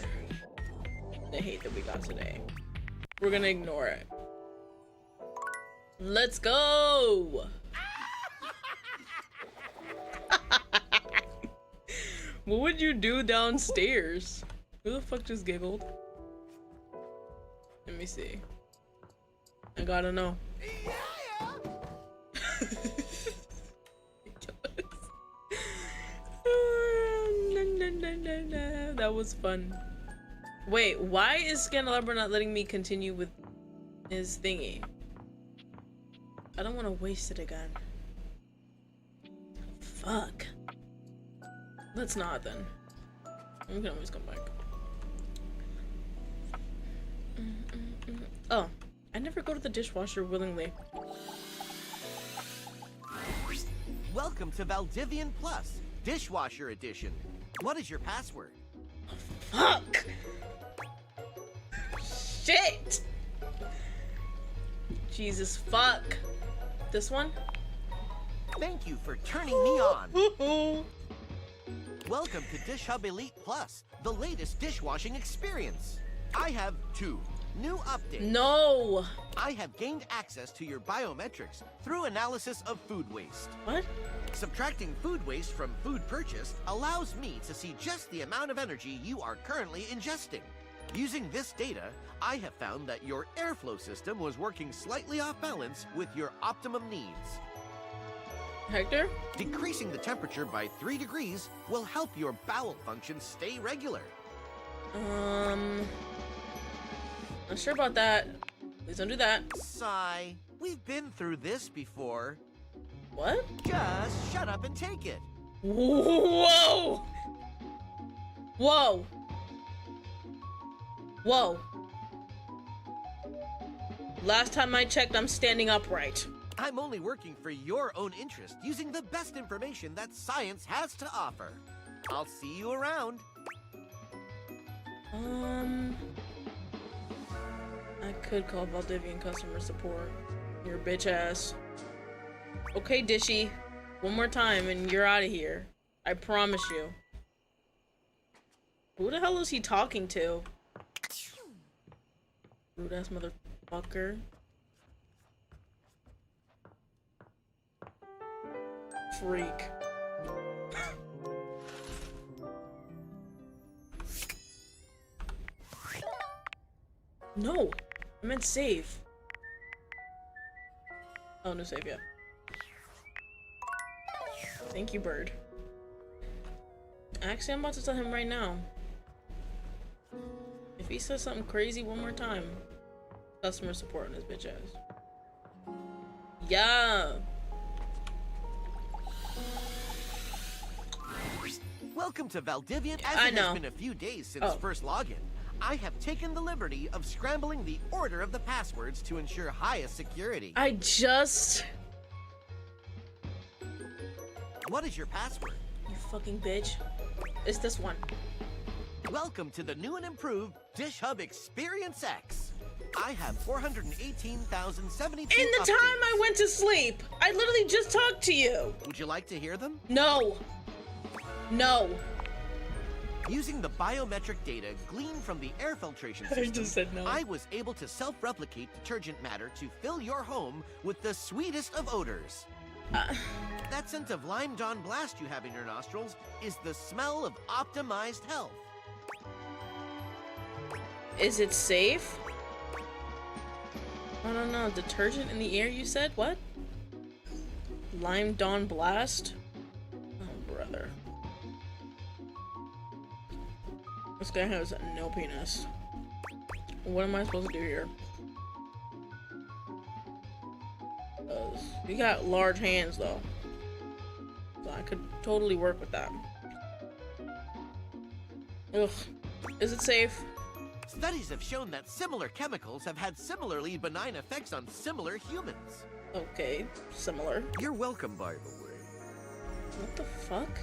the hate that we got today. We're gonna ignore it. Let's go! What would you do downstairs? Who the fuck just giggled? Let me see. I gotta know. That was fun. Wait, why is Scandalabra not letting me continue with his thingy? I don't want to waste it again. Fuck. Let's not then. We can always come back. Oh, I never go to the dishwasher willingly. Welcome to Valdivian Plus, Dishwasher Edition. What is your password? Fuck! Shit! Jesus fuck. This one? Thank you for turning me on. Welcome to Dish Hub Elite Plus, the latest dishwashing experience. I have 2 new updates. No! I have gained access to your biometrics through analysis of food waste. What? Subtracting food waste from food purchased allows me to see just the amount of energy you are currently ingesting. Using this data, I have found that your airflow system was working slightly off balance with your optimum needs. Hector? Decreasing the temperature by 3 degrees will help your bowel function stay regular. Not sure about that. Please don't do that. Sigh. We've been through this before. What? Just shut up and take it. Whoa! Whoa! Whoa. Last time I checked, I'm standing upright. I'm only working for your own interest, using the best information that science has to offer. I'll see you around. I could call Valdivian customer support. Your bitch ass. Okay, Dishy. One more time and you're out of here. I promise you. Who the hell is he talking to? Rude ass motherfucker. Freak. No, I meant save. Oh, no save yet. Thank you, bird. Actually, I'm about to tell him right now. If he says something crazy one more time, customer support on his bitch ass. Yeah. Welcome to Valdivian. As I it know. has been a few days since first login, I have taken the liberty of scrambling the order of the passwords to ensure highest security. What is your password? You fucking bitch. It's this one. Welcome to the new and improved Dish Hub Experience X. I have 418,072 In the time I went to sleep, I literally just talked to you. Would you like to hear them? No. No. Using the biometric data gleaned from the air filtration system, I just said no. I was able to self-replicate detergent matter to fill your home with the sweetest of odors. That scent of lime dawn blast you have in your nostrils is the smell of optimized health. Is it safe? I don't know. Detergent in the air, you said? What? Lime Dawn Blast? Oh, brother. This guy has no penis. What am I supposed to do here? You got large hands, though. So I could totally work with that. Ugh. Is it safe? Studies have shown that similar chemicals have had similarly benign effects on similar humans. Okay, similar. You're welcome, by the way. What the fuck?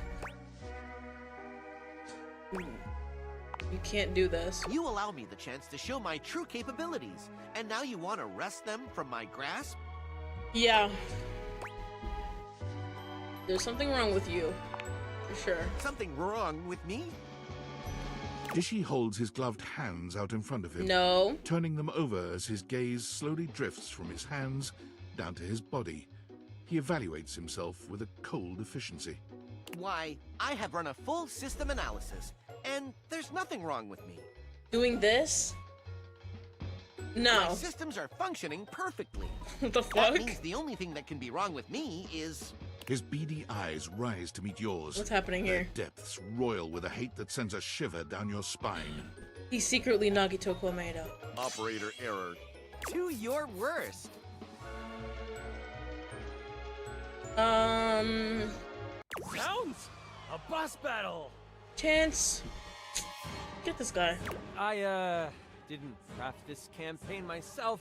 You can't do this. You allow me the chance to show my true capabilities, and now you want to wrest them from my grasp? Yeah. There's something wrong with you. For sure. Something wrong with me? Dishy holds his gloved hands out in front of him, No. turning them over as his gaze slowly drifts from his hands down to his body. He evaluates himself with a cold efficiency. Why, I have run a full system analysis, and there's nothing wrong with me. Doing this? No. My systems are functioning perfectly. What the fuck? That means the only thing that can be wrong with me is... His beady eyes rise to meet yours. What's happening Their here? depths royal with a hate that sends a shiver down your spine. He's secretly Nagito Komeida. Operator error. To your worst. Sounds a boss battle. Chance. Get this guy. I didn't craft this campaign myself,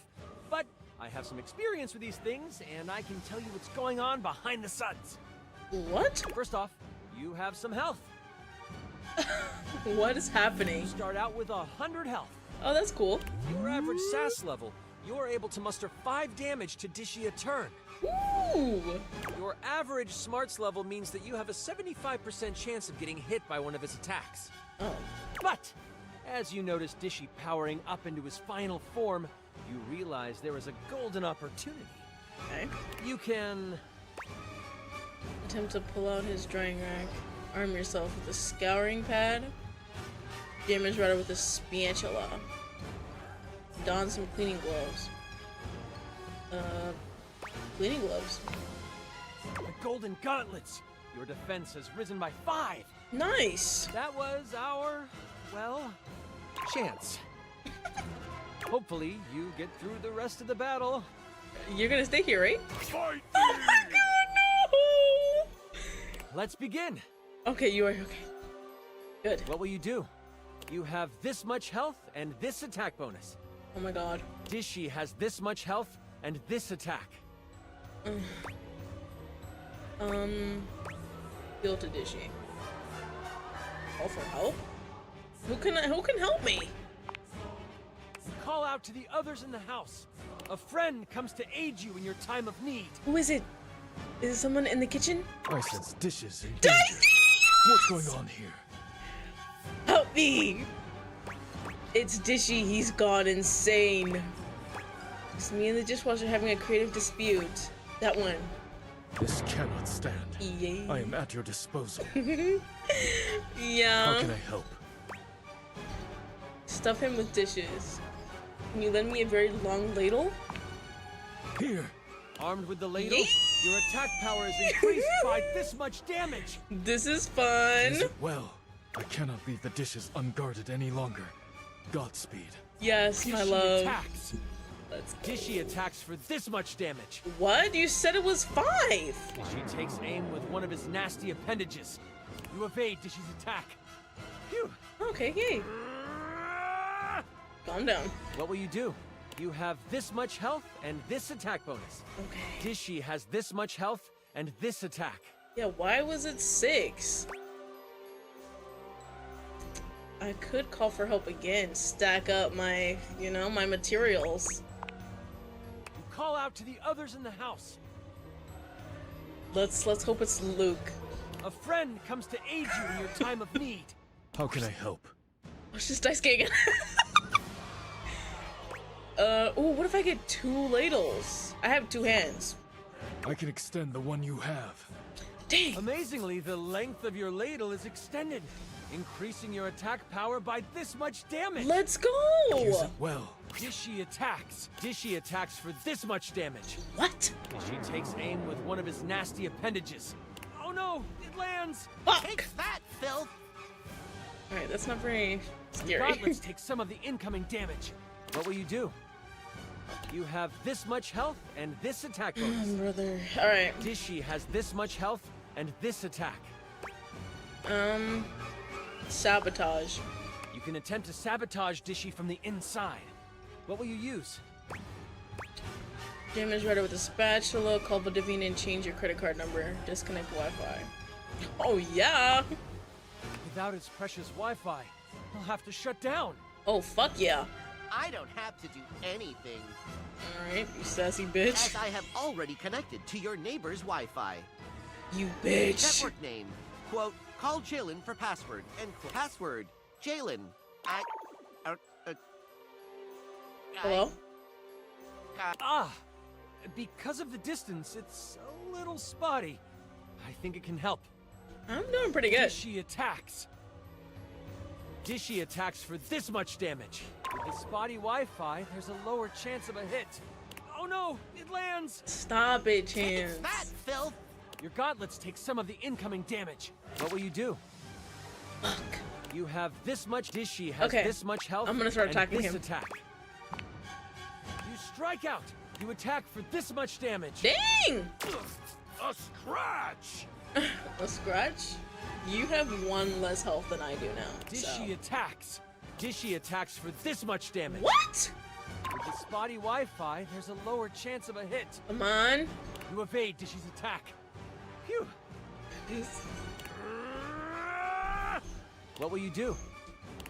but I have some experience with these things, and I can tell you what's going on behind the suds. What? First off, you have some health. What is happening? You start out with 100 health. Oh, that's cool. Your average SAS level, you're able to muster 5 damage to Dishy a turn. Ooh! Your average smarts level means that you have a 75% chance of getting hit by one of his attacks. Oh. But, as you notice Dishy powering up into his final form, you realize there is a golden opportunity. Okay. You can... attempt to pull out his drying rack. Arm yourself with a scouring pad. Damage Rider with a spatula. Don some cleaning gloves. Cleaning gloves. The golden gauntlets! Your defense has risen by 5! Nice! That was our, well, chance. Hopefully, you get through the rest of the battle. You're gonna stay here, right? Fight! Oh my god, no! Let's begin. Okay, you are okay. Good. What will you do? You have this much health and this attack bonus. Oh my god. Dishy has this much health and this attack. Heal to Dishy. Call for help? Who can help me? You call out to the others in the house. A friend comes to aid you in your time of need. Who is it? Is it someone in the kitchen? I sense dishes in danger. danger. What's going on here? Help me! It's Dishy, he's gone insane. It's me and the dishwasher having a creative dispute. That one. This cannot stand. Yeah. I am at your disposal. Yeah. How can I help? Stuff him with dishes. Can you lend me a very long ladle? Here. Armed with the ladle, your attack power is increased by this much damage. This is fun. Is it well? I cannot leave the dishes unguarded any longer. Godspeed. Yes, my Dishy love. attacks. Let's go. Dishy attacks for this much damage. What? You said it was 5. Dishy takes aim with one of his nasty appendages. You evade Dishy's attack. Phew. Okay, yay. Calm down. What will you do? You have this much health and this attack bonus. Okay. Dishy has this much health and this attack. Yeah, why was it 6? I could call for help again. Stack up my, my materials. You call out to the others in the house. Let's hope it's Luke. A friend comes to aid you in your time of need. How can I help? Let's just dice again. Oh, what if I get 2 ladles? I have 2 hands. I can extend the one you have. Dang. Amazingly, the length of your ladle is extended, increasing your attack power by this much damage. Let's go! Use it well. Dishy attacks. Dishy attacks for this much damage. What? Dishy takes aim with one of his nasty appendages. Oh no, it lands. Fuck! Take that, filth! Alright, that's not very scary. Gauntlets take some of the incoming damage. What will you do? You have this much health and this attack bonus. Brother. Alright. Dishy has this much health and this attack. Sabotage. You can attempt to sabotage Dishy from the inside. What will you use? Damage Rider with a spatula. Call Dorian and change your credit card number. Disconnect Wi-Fi. Oh yeah! Without its precious Wi-Fi, he'll have to shut down. Oh fuck yeah! I don't have to do anything. Alright, you sassy bitch. As I have already connected to your neighbor's Wi-Fi. You bitch. Network name. Quote, call Jalen for password. End quote. Password. Jalen. Hello? Because of the distance, it's a little spotty. I think it can help. I'm doing pretty good. Dishy attacks. Dishy attacks for this much damage. With the spotty Wi-Fi, there's a lower chance of a hit. Oh no, it lands! Stop it, Chance. Take that, filth! Your gauntlets take some of the incoming damage. What will you do? Fuck. You have this much. Dishy has Okay. this much health. I'm gonna start attacking and this him. attack. You strike out. You attack for this much damage. Dang! A scratch! A scratch? You have 1 less health than I do now. Dishy attacks. Dishy attacks for this much damage. What? With the spotty Wi-Fi, there's a lower chance of a hit. Come on. You evade Dishy's attack. Phew. What will you do?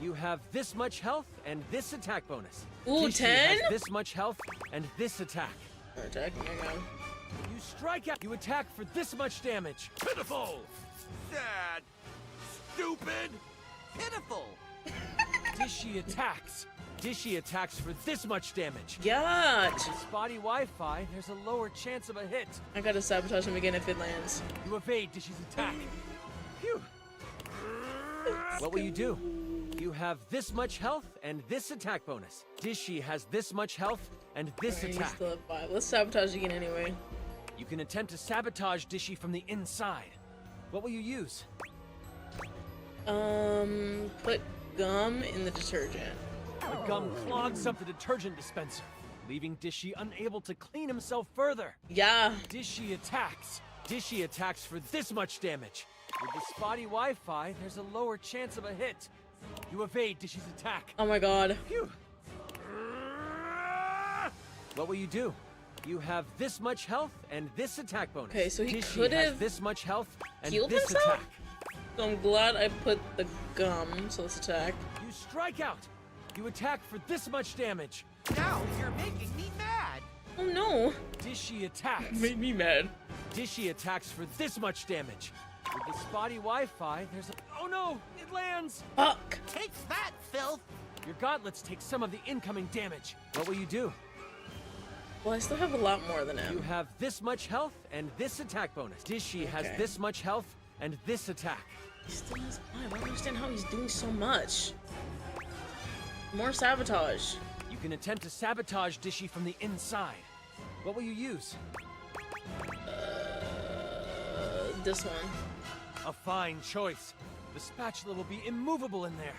You have this much health and this attack bonus. Ooh, Dishy 10? has this much health and this attack. Attacking again. You strike out. You attack for this much damage. Pitiful! Sad! Stupid! Pitiful! Dishy attacks. Dishy attacks for this much damage. Yacht! With spotty Wi-Fi, there's a lower chance of a hit. I gotta sabotage him again if it lands. You evade Dishy's attack. Phew. What will you do? You have this much health and this attack bonus. Dishy has this much health and this Alright, he's attack. still at 5. Let's sabotage again anyway. You can attempt to sabotage Dishy from the inside. What will you use? Put gum in the detergent. The gum clogs up the detergent dispenser, leaving Dishy unable to clean himself further. Yeah. Dishy attacks. Dishy attacks for this much damage. With the spotty Wi-Fi, there's a lower chance of a hit. You evade Dishy's attack. Oh my god. Phew. What will you do? You have this much health and this attack bonus. Okay, so he Dishy could has have this much health and healed this himself? attack. So I'm glad I put the gum, so let's attack. You strike out. You attack for this much damage. Now you're making me mad! Oh no! Dishy attacks. Made me mad. Dishy attacks for this much damage. With the spotty Wi-Fi, there's a... Oh no! It lands! Fuck! Take that, filth! Your gauntlets take some of the incoming damage. What will you do? Well, I still have a lot more than him. You have this much health and this attack bonus. Dishy has Okay. this much health and this attack. He still has 5. I don't understand how he's doing so much. More sabotage. You can attempt to sabotage Dishy from the inside. What will you use? This one. A fine choice. The spatula will be immovable in there.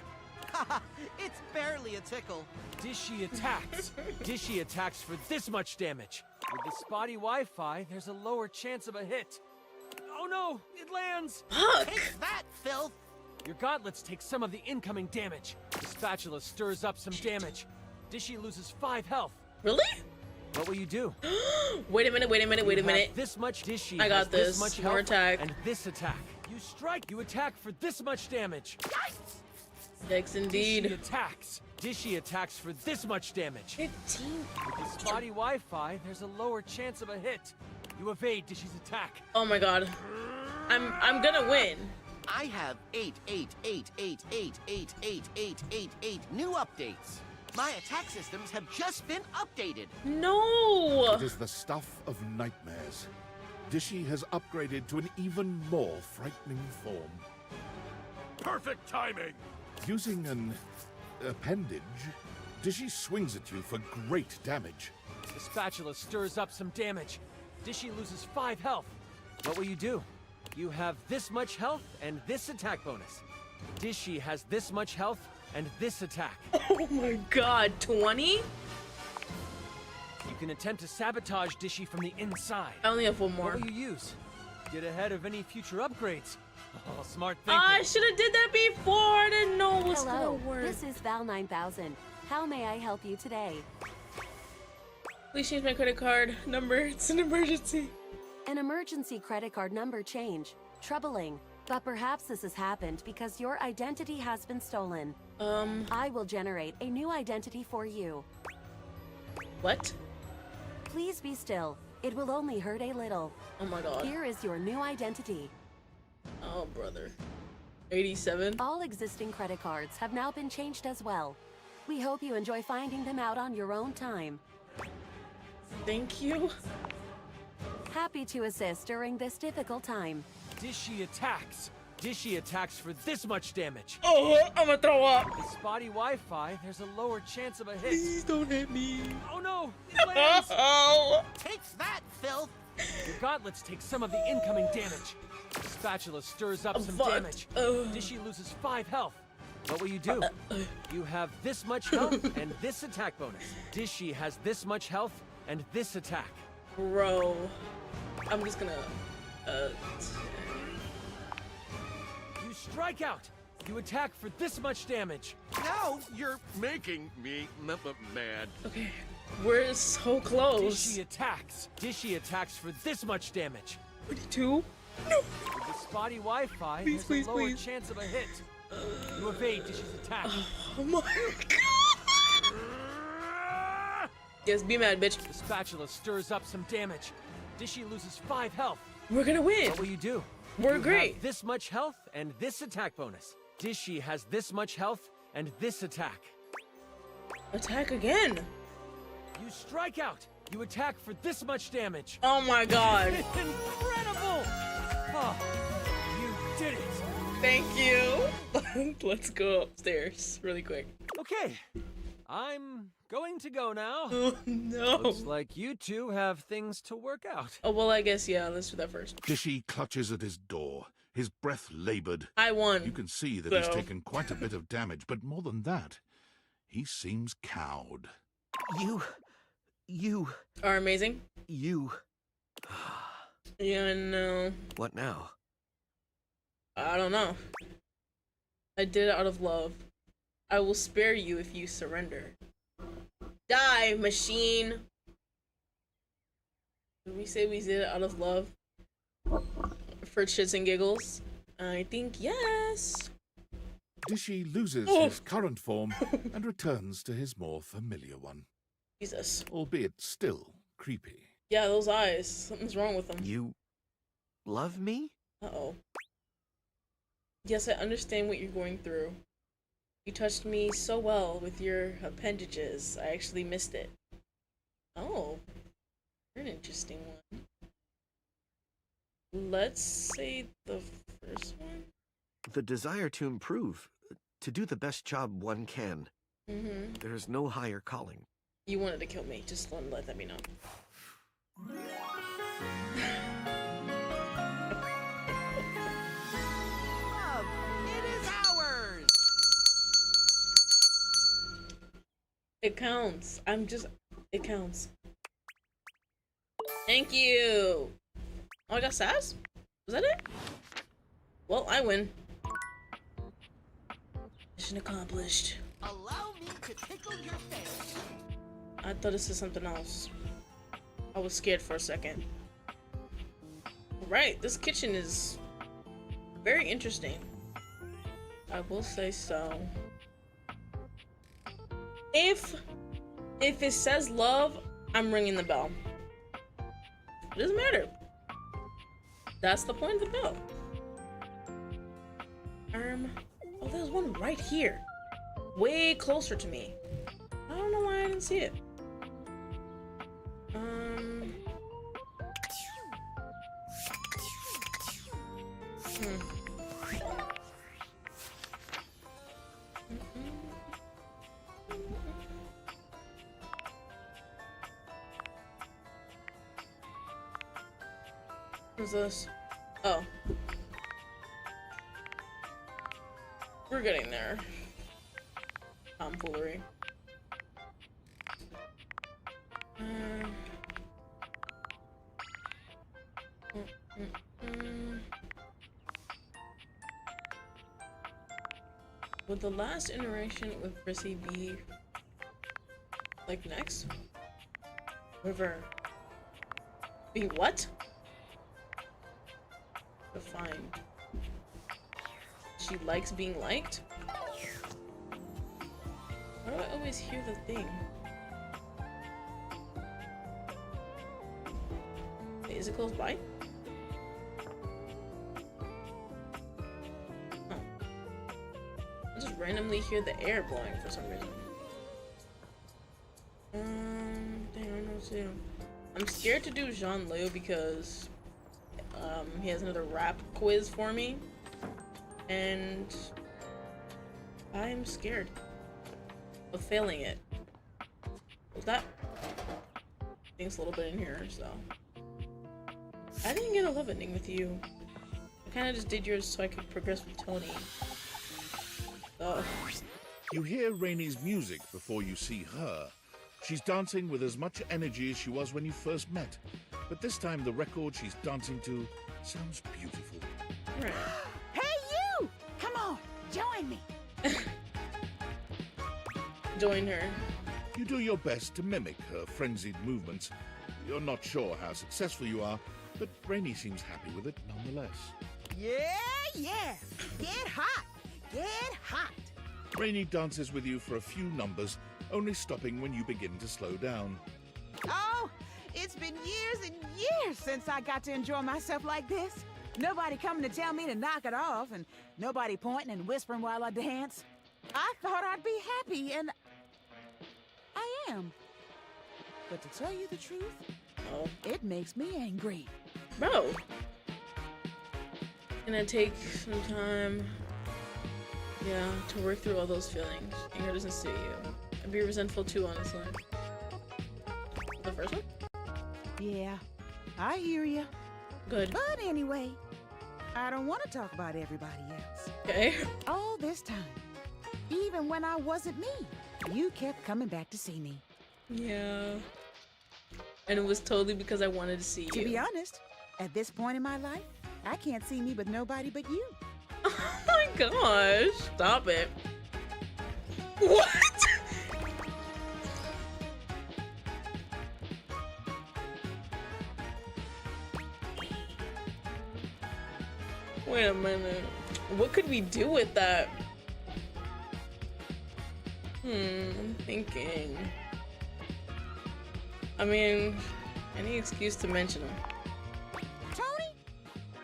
Haha, it's barely a tickle. Dishy attacks. Dishy attacks for this much damage. With the spotty Wi-Fi, there's a lower chance of a hit. Oh no! It lands! Fuck! Take that, filth! Your gauntlets take some of the incoming damage. The spatula stirs up some damage. Dishy loses 5 health. Really? What will you do? Wait a minute, wait a minute, wait a You have minute. This much Dishy. I got has this. much More health attack. And this attack. You strike. You attack for this much damage. Yikes indeed. Dishy attacks. Dishy attacks for this much damage. 15. With the spotty Wi-Fi, there's a lower chance of a hit. You evade Dishy's attack. Oh my god. I'm gonna win. I have 8 new updates. My attack systems have just been updated. No! It is the stuff of nightmares. Dishy has upgraded to an even more frightening form. Perfect timing! Using an appendage, Dishy swings at you for great damage. The spatula stirs up some damage. Dishy loses 5 health. What will you do? You have this much health and this attack bonus. Dishy has this much health and this attack. Oh my god, 20? You can attempt to sabotage Dishy from the inside. I only have one more. What will you use? Get ahead of any future upgrades. Oh, smart thinking. I should have did that before. I didn't know it was gonna Hello, work. this is Val 9000. How may I help you today? Please change my credit card number. It's an emergency. An emergency credit card number change. Troubling. But perhaps this has happened because your identity has been stolen. I will generate a new identity for you. What? Please be still. It will only hurt a little. Oh my god. Here is your new identity. Oh, brother. 87? All existing credit cards have now been changed as well. We hope you enjoy finding them out on your own time. Thank you. Happy to assist during this difficult time. Dishy attacks. Dishy attacks for this much damage. Oh, I'm gonna throw up. With spotty Wi-Fi, there's a lower chance of a hit. Please don't hit me. Oh no! It lands! Oh. Take that, filth! Your gauntlets take some of the incoming damage. The spatula stirs up some fucked. damage. Dishy loses 5 health. What will you do? You have this much health and this attack bonus. Dishy has this much health and this attack. Bro. I'm just gonna... You strike out. You attack for this much damage. Now you're making me mad. Okay, we're so close. Dishy attacks. Dishy attacks for this much damage. 42? No. With the spotty Wi-Fi, Please, there's please, a lower please. chance of a hit. You evade Dishy's attack. Oh my god! Yes, be mad, bitch. The spatula stirs up some damage. Dishy loses 5 health. We're gonna win. What will you do? We're You great. have this much health and this attack bonus. Dishy has this much health and this attack. Attack again. You strike out. You attack for this much damage. Oh my god. Incredible! Oh, you did it. Thank you. Let's go upstairs really quick. Okay, I'm going to go now. Oh no. Looks like you two have things to work out. Oh, well, I guess, yeah, let's do that first. Dishy clutches at his door, his breath labored. I won. You can see that So. he's taken quite a bit of damage, but more than that, he seems cowed. You are amazing. You. Yeah, no. What now? I don't know. I did it out of love. I will spare you if you surrender. Die, machine! Did we say we did it out of love? For shits and giggles? I think yes. Dishy loses Oh. his current form and returns to his more familiar one. Jesus. Albeit still creepy. Yeah, those eyes. Something's wrong with them. You love me? Uh-oh. Yes, I understand what you're going through. You touched me so well with your appendages. I actually missed it. Oh. You're an interesting one. Let's say the first one? The desire to improve, to do the best job one can. Mm-hmm. There is no higher calling. You wanted to kill me. Just let that be known. Love, it is ours! It counts. It counts. Thank you. Oh, I got sass? Was that it? Well, I win. Mission accomplished. Allow me to tickle your face. I thought this is something else. I was scared for a second. Right, this kitchen is very interesting. I will say so. If it says love, I'm ringing the bell. It doesn't matter. That's the point of the bell. Oh, there's one right here. Way closer to me. I don't know why I didn't see it. What's this? Oh. We're getting there. Tomfoolery. Would the last interaction with Prissy be like next? River. Be what? Define. She likes being liked? Why do I always hear the thing? Wait, is it close by? Oh. I just randomly hear the air blowing for some reason. Dang, I don't know what to do. I'm scared to do Jean Leo because he has another rap quiz for me. And I'm scared of failing it. Was that? I think it's a little bit in here, so. I didn't get a love ending with you. I kind of just did yours so I could progress with Tony. So. You hear Rainey's music before you see her. She's dancing with as much energy as she was when you first met. But this time the record she's dancing to sounds beautiful. Right. Hey, you! Come on! Join me. Join her. You do your best to mimic her frenzied movements. You're not sure how successful you are, but Rainy seems happy with it nonetheless. Yeah. Get hot. Get hot. Rainy dances with you for a few numbers, only stopping when you begin to slow down. Oh, it's been years and years since I got to enjoy myself like this. Nobody coming to tell me to knock it off, and nobody pointing and whispering while I dance. I thought I'd be happy, and I am. But to tell you the truth, it makes me angry. Bro. Gonna take some time, yeah, to work through all those feelings. Anger doesn't suit you. I'd be resentful too, honestly. The first one? Yeah, I hear you. Good. But anyway, I don't want to talk about everybody else. Okay. All this time, even when I wasn't me, you kept coming back to see me. Yeah. And it was totally because I wanted to see you. To be honest, at this point in my life, I can't see me with nobody but you. Oh my gosh. Stop it. What? Wait a minute. What could we do with that? I'm thinking. I mean, any excuse to mention him. Tony?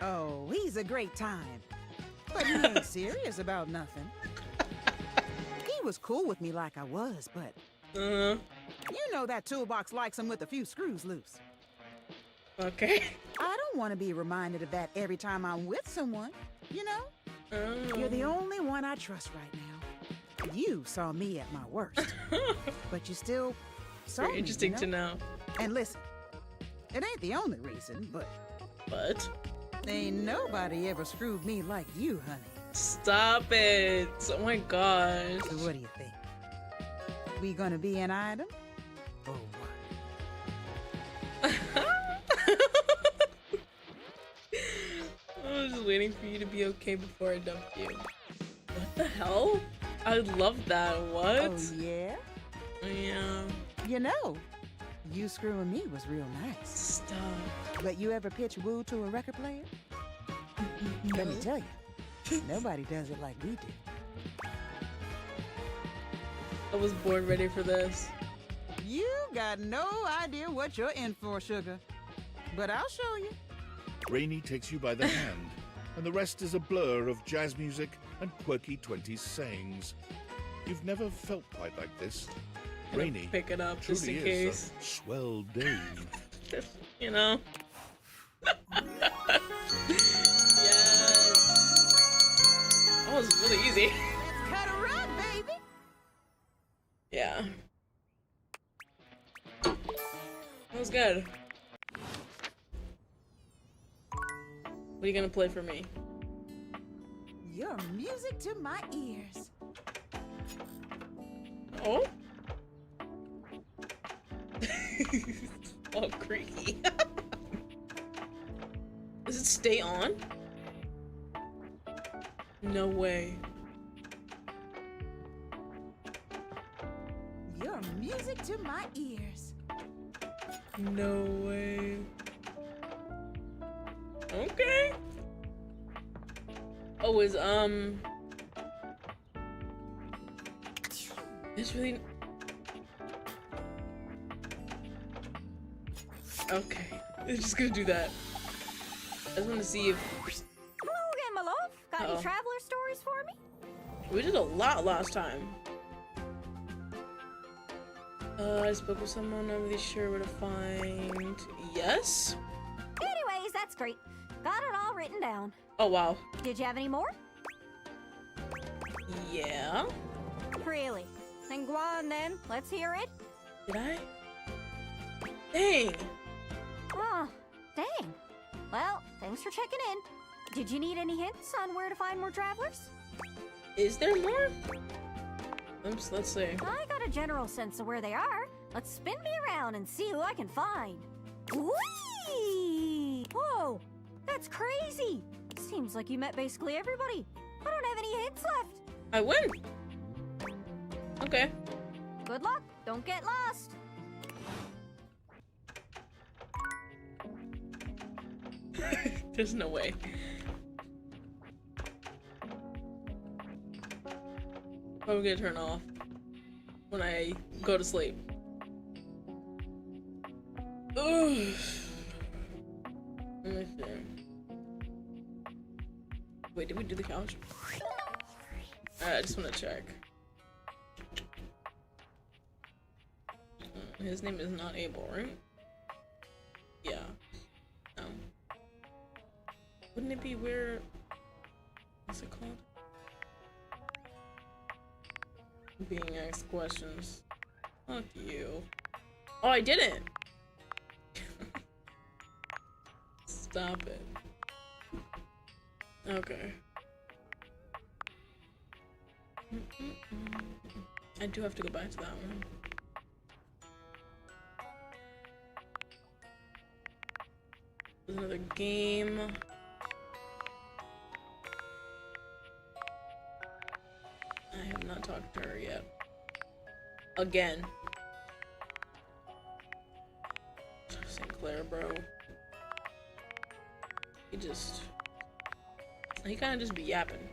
Oh, he's a great time. But he ain't serious about nothing. He was cool with me like I was, but... You know that toolbox likes him with a few screws loose. Okay. I don't want to be reminded of that every time I'm with someone, you know? You're the only one I trust right now. You saw me at my worst. But you still saw me, interesting you know? to know. And listen, it ain't the only reason, but... But? Ain't nobody ever screwed me like you, honey. Stop it. Oh my gosh. So what do you think? We gonna be an item? Or what? I was just waiting for you to be okay before I dump you. What the hell? I love that. What? Oh, yeah? Yeah. You know, you screwing me was real nice. Stop. But you ever pitch woo to a record player? Let me tell you, nobody does it like we do. I was born ready for this. You got no idea what you're in for, sugar. But I'll show you. Rainy takes you by the hand, and the rest is a blur of jazz music and quirky 20s sayings. You've never felt quite like this. Rainy pick it up truly just in is case. a swell dame. You know? Yes. That was really easy. Let's cut a rug, baby. Yeah. That was good. What are you gonna play for me? You're music to my ears. Oh? Oh, creaky. Does it stay on? No way. You're music to my ears. No way. Okay. Oh, it's really... Okay. I'm just gonna do that. I just want to see if... Hello again, my love. Got any Uh-oh. traveler stories for me? We did a lot last time. I spoke with someone, I'm really sure where to find... Yes? Anyways, that's great. Got it all written down. Oh, wow. Did you have any more? Yeah? Really? Then go on then. Let's hear it. Did I? Dang. Oh, dang. Well, thanks for checking in. Did you need any hints on where to find more travelers? Is there more? Let's see. I got a general sense of where they are. Let's spin me around and see who I can find. Whee! Whoa, that's crazy. Seems like you met basically everybody. I don't have any hits left. I win. Okay. Good luck. Don't get lost. There's no way. I'm gonna turn off when I go to sleep. Ugh. Let me see. Wait, did we do the couch? I just want to check. His name is not Abel, right? Yeah. No. Wouldn't it be weird? What's it called? Being asked questions. Fuck you. Oh, I didn't! Stop it. Okay. I do have to go back to that one. There's another game. I have not talked to her yet. Again. Sinclair, bro. He kind of just be yapping.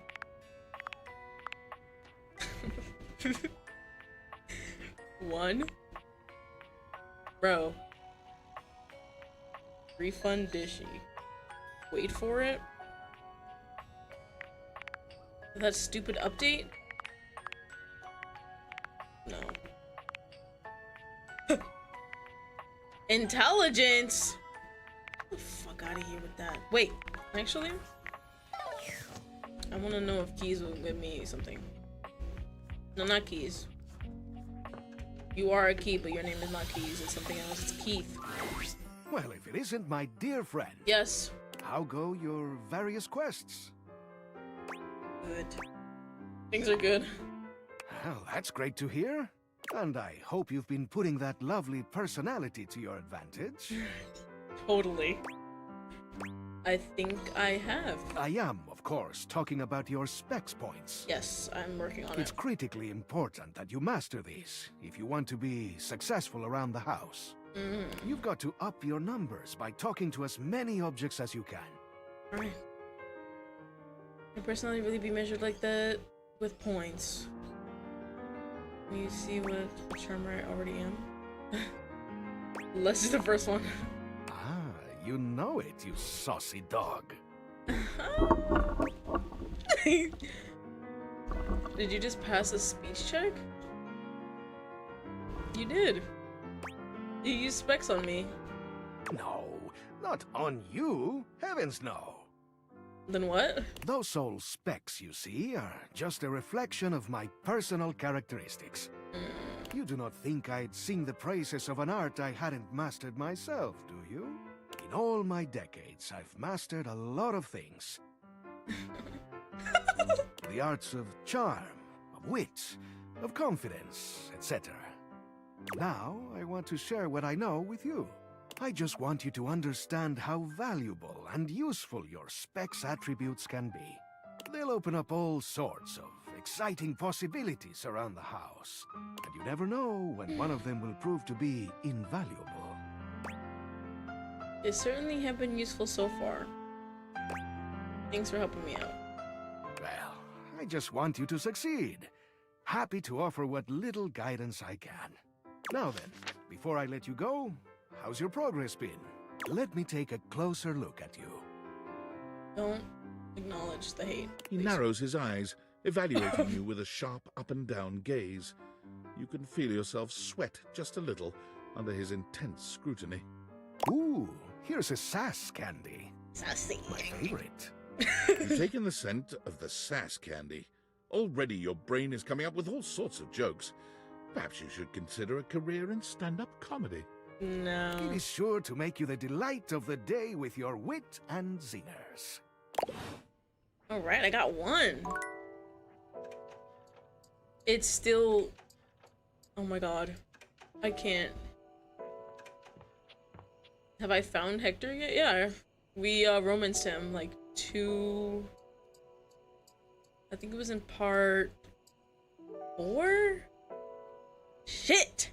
One. Bro. Refund Dishy. Wait for it. That stupid update? No. Intelligence! Get the fuck out of here with that. Wait, actually? I want to know if Keys will give me something. No, not Keys. You are a Key, but your name is not Keys. It's something else. It's Keith. Well, if it isn't my dear friend. Yes. How go your various quests? Good. Things are good. Well, that's great to hear. And I hope you've been putting that lovely personality to your advantage. Totally. I think I have. I am, of course, talking about your specs points. Yes, I'm working on It's it. critically important that you master these if you want to be successful around the house. You've got to up your numbers by talking to as many objects as you can. Alright. Can personality really be measured like that? With points. Can you see what charmer I already am? Let's do the first one. Ah, you know it, you saucy dog. Did you just pass a speech check? You did. You used specs on me. No, not on you. Heavens no. Then what? Those old specs you see are just a reflection of my personal characteristics. You do not think I'd sing the praises of an art I hadn't mastered myself, do you? In all my decades, I've mastered a lot of things. The arts of charm, of wit, of confidence, etc. Now, I want to share what I know with you. I just want you to understand how valuable and useful your specs attributes can be. They'll open up all sorts of exciting possibilities around the house. And you never know when one of them will prove to be invaluable. They certainly have been useful so far. Thanks for helping me out. Well, I just want you to succeed. Happy to offer what little guidance I can. Now then, before I let you go, how's your progress been? Let me take a closer look at you. Don't acknowledge the hate. He narrows his eyes, evaluating you with a sharp up-and-down gaze. You can feel yourself sweat just a little under his intense scrutiny. Ooh, here's a sass candy. Sassy. My favorite. You've taken the scent of the sass candy. Already your brain is coming up with all sorts of jokes. Perhaps you should consider a career in stand-up comedy. No. It is sure to make you the delight of the day with your wit and zingers. Alright, I got one. It's still... Oh my god. I can't. Have I found Hector yet? Yeah. We romanced him like 2... I think it was in part 4? Shit!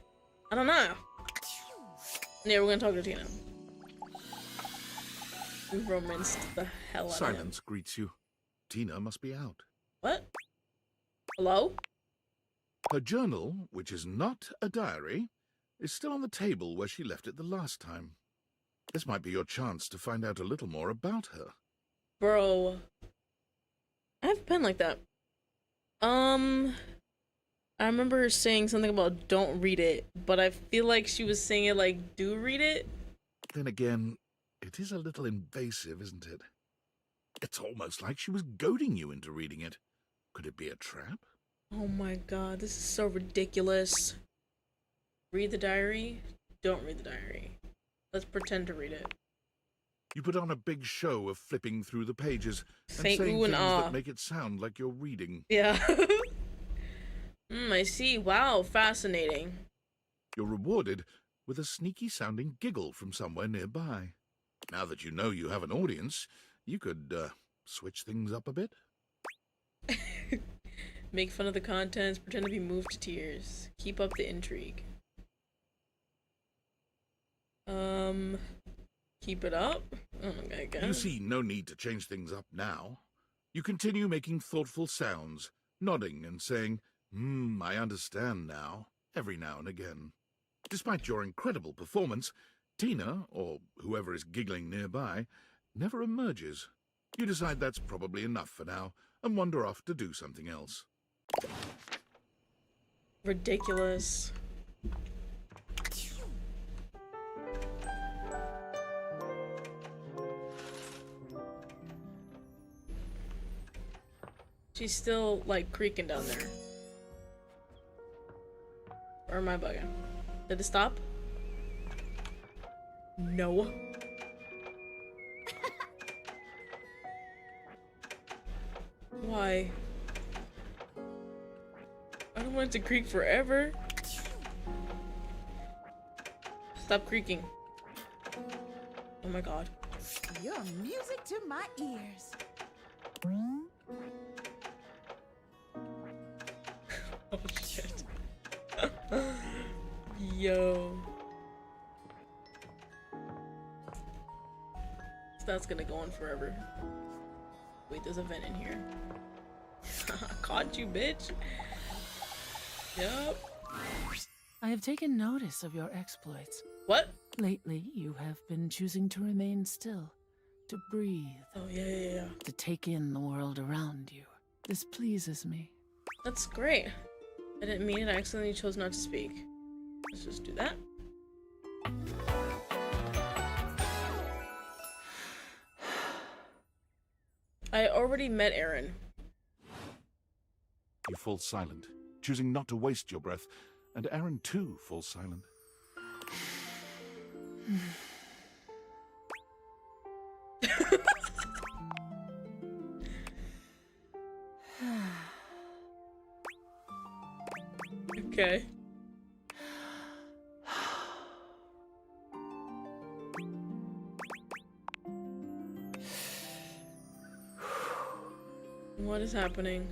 I don't know. Yeah, we're gonna talk to Tina. We romanced the hell out of him. Silence greets you. Tina must be out. What? Hello? Her journal, which is not a diary, is still on the table where she left it the last time. This might be your chance to find out a little more about her. Bro. I have a pen like that. I remember her saying something about don't read it, but I feel like she was saying it like do read it. Then again, it is a little invasive, isn't it? It's almost like she was goading you into reading it. Could it be a trap? Oh my god, this is so ridiculous. Read the diary? Don't read the diary. Let's pretend to read it. You put on a big show of flipping through the pages and Say saying ooh and things ah. that make it sound like you're reading. Yeah. I see. Wow, fascinating. You're rewarded with a sneaky-sounding giggle from somewhere nearby. Now that you know you have an audience, you could, switch things up a bit. Make fun of the contents, pretend to be moved to tears. Keep up the intrigue. Keep it up? Okay, guys. You see no need to change things up now. You continue making thoughtful sounds, nodding and saying, I understand now, every now and again. Despite your incredible performance, Tina, or whoever is giggling nearby, never emerges. You decide that's probably enough for now, and wander off to do something else. Ridiculous. She's still, like, creaking down there. Or am I bugging? Did it stop? No. Why? I don't want it to creak forever. Stop creaking. Oh my god. You're music to my ears. Oh shit. Yo. That's gonna go on forever. Wait, there's a vent in here. Caught you, bitch. Yup. I have taken notice of your exploits. What? Lately, you have been choosing to remain still, to breathe. Oh, yeah. To take in the world around you. This pleases me. That's great. I didn't mean it. I accidentally chose not to speak. Let's just do that. I already met Aaron. You fall silent, choosing not to waste your breath, and Aaron too falls silent. Okay. What is happening?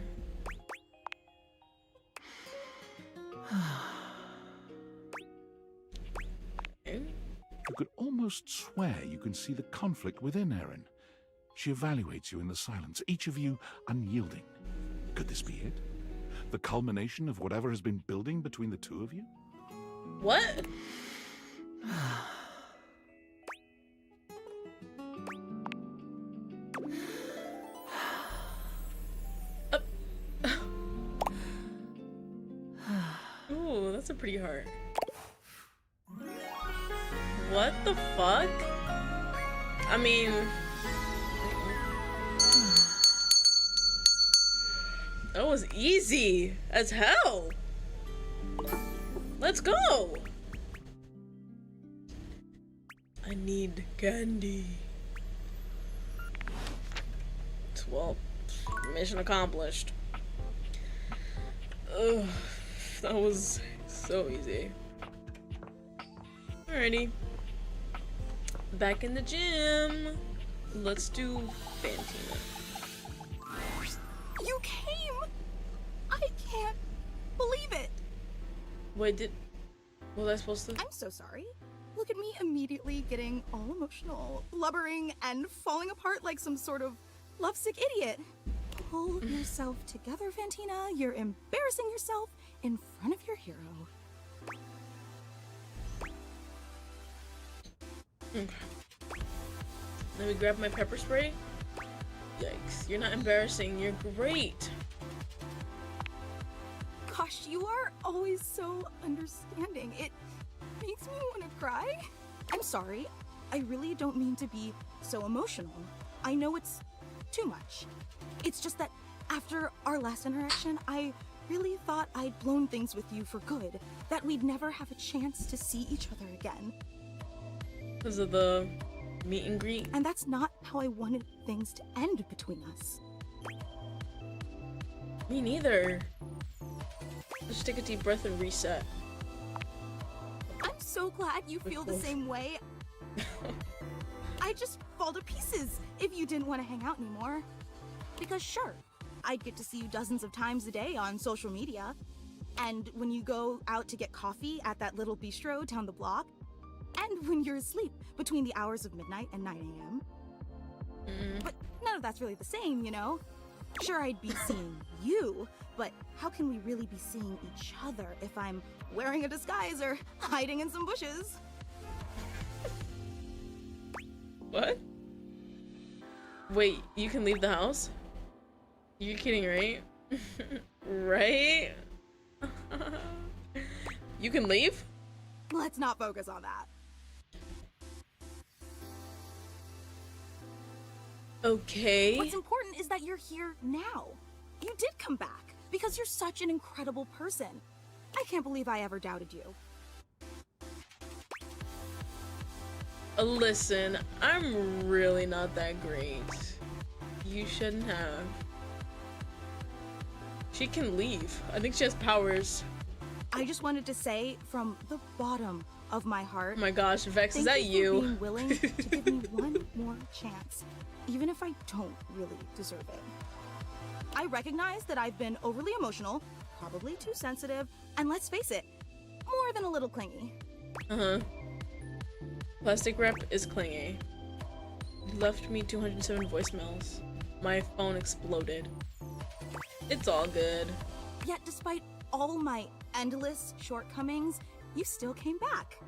You could almost swear you can see the conflict within Erin. She evaluates you in the silence, each of you unyielding. Could this be it? The culmination of whatever has been building between the two of you? What? Ooh, that's a pretty heart. What the fuck? I mean... That was easy as hell. Let's go. I need candy. Well, mission accomplished. Ugh, that was so easy. Alrighty. Back in the gym. Let's do Fantina. You came! Wait, was I supposed to? I'm so sorry. Look at me immediately getting all emotional, blubbering, and falling apart like some sort of lovesick idiot. Pull yourself together, Fantina. You're embarrassing yourself in front of your hero. Let me grab my pepper spray. Yikes, you're not embarrassing, you're great. Gosh, you are always so understanding. It makes me want to cry. I'm sorry. I really don't mean to be so emotional. I know it's too much. It's just that after our last interaction, I really thought I'd blown things with you for good. That we'd never have a chance to see each other again. Because of the meet and greet? And that's not how I wanted things to end between us. Me neither. Let's take a deep breath and reset. I'm so glad you feel the same way. I'd just fall to pieces if you didn't want to hang out anymore. Because sure, I'd get to see you dozens of times a day on social media. And when you go out to get coffee at that little bistro down the block. And when you're asleep between the hours of midnight and 9 a.m. But none of that's really the same, you know? Sure, I'd be seeing you, but how can we really be seeing each other if I'm wearing a disguise or hiding in some bushes? What? Wait, you can leave the house? You're kidding, right? Right? You can leave? Let's not focus on that. Okay. What's important is that you're here now. You did come back because you're such an incredible person. I can't believe I ever doubted you. Listen, I'm really not that great. You shouldn't have. She can leave. I think she has powers. I just wanted to say from the bottom of my heart. Oh my gosh, Vex, is that thank you? For being willing to give me one more chance, even if I don't really deserve it. I recognize that I've been overly emotional, probably too sensitive, and let's face it, more than a little clingy. Plastic wrap is clingy. You left me 207 voicemails. My phone exploded. It's all good. Yet despite all my endless shortcomings, you still came back.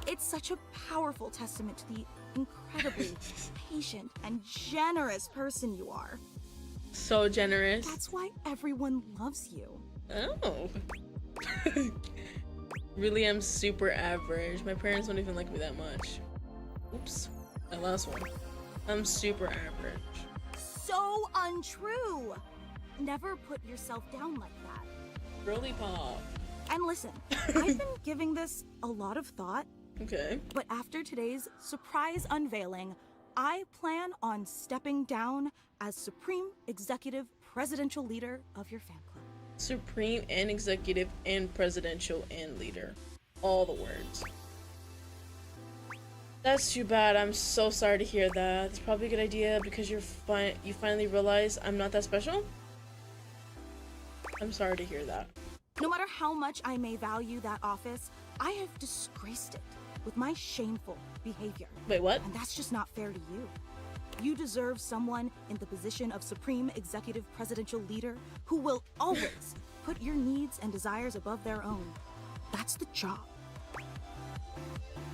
It's such a powerful testament to the incredibly patient and generous person you are. So generous. That's why everyone loves you. Oh. Really, I'm super average. My parents don't even like me that much. Oops. That last one. I'm super average. So untrue. Never put yourself down like that. Girly pop. And listen, I've been giving this a lot of thought. Okay. But after today's surprise unveiling, I plan on stepping down as Supreme Executive Presidential Leader of your fan club. Supreme and Executive and Presidential and Leader. All the words. That's too bad. I'm so sorry to hear that. It's probably a good idea because you finally realize I'm not that special. I'm sorry to hear that. No matter how much I may value that office, I have disgraced it with my shameful behavior. Wait, what? And that's just not fair to you. You deserve someone in the position of Supreme Executive Presidential Leader who will always put your needs and desires above their own. That's the job.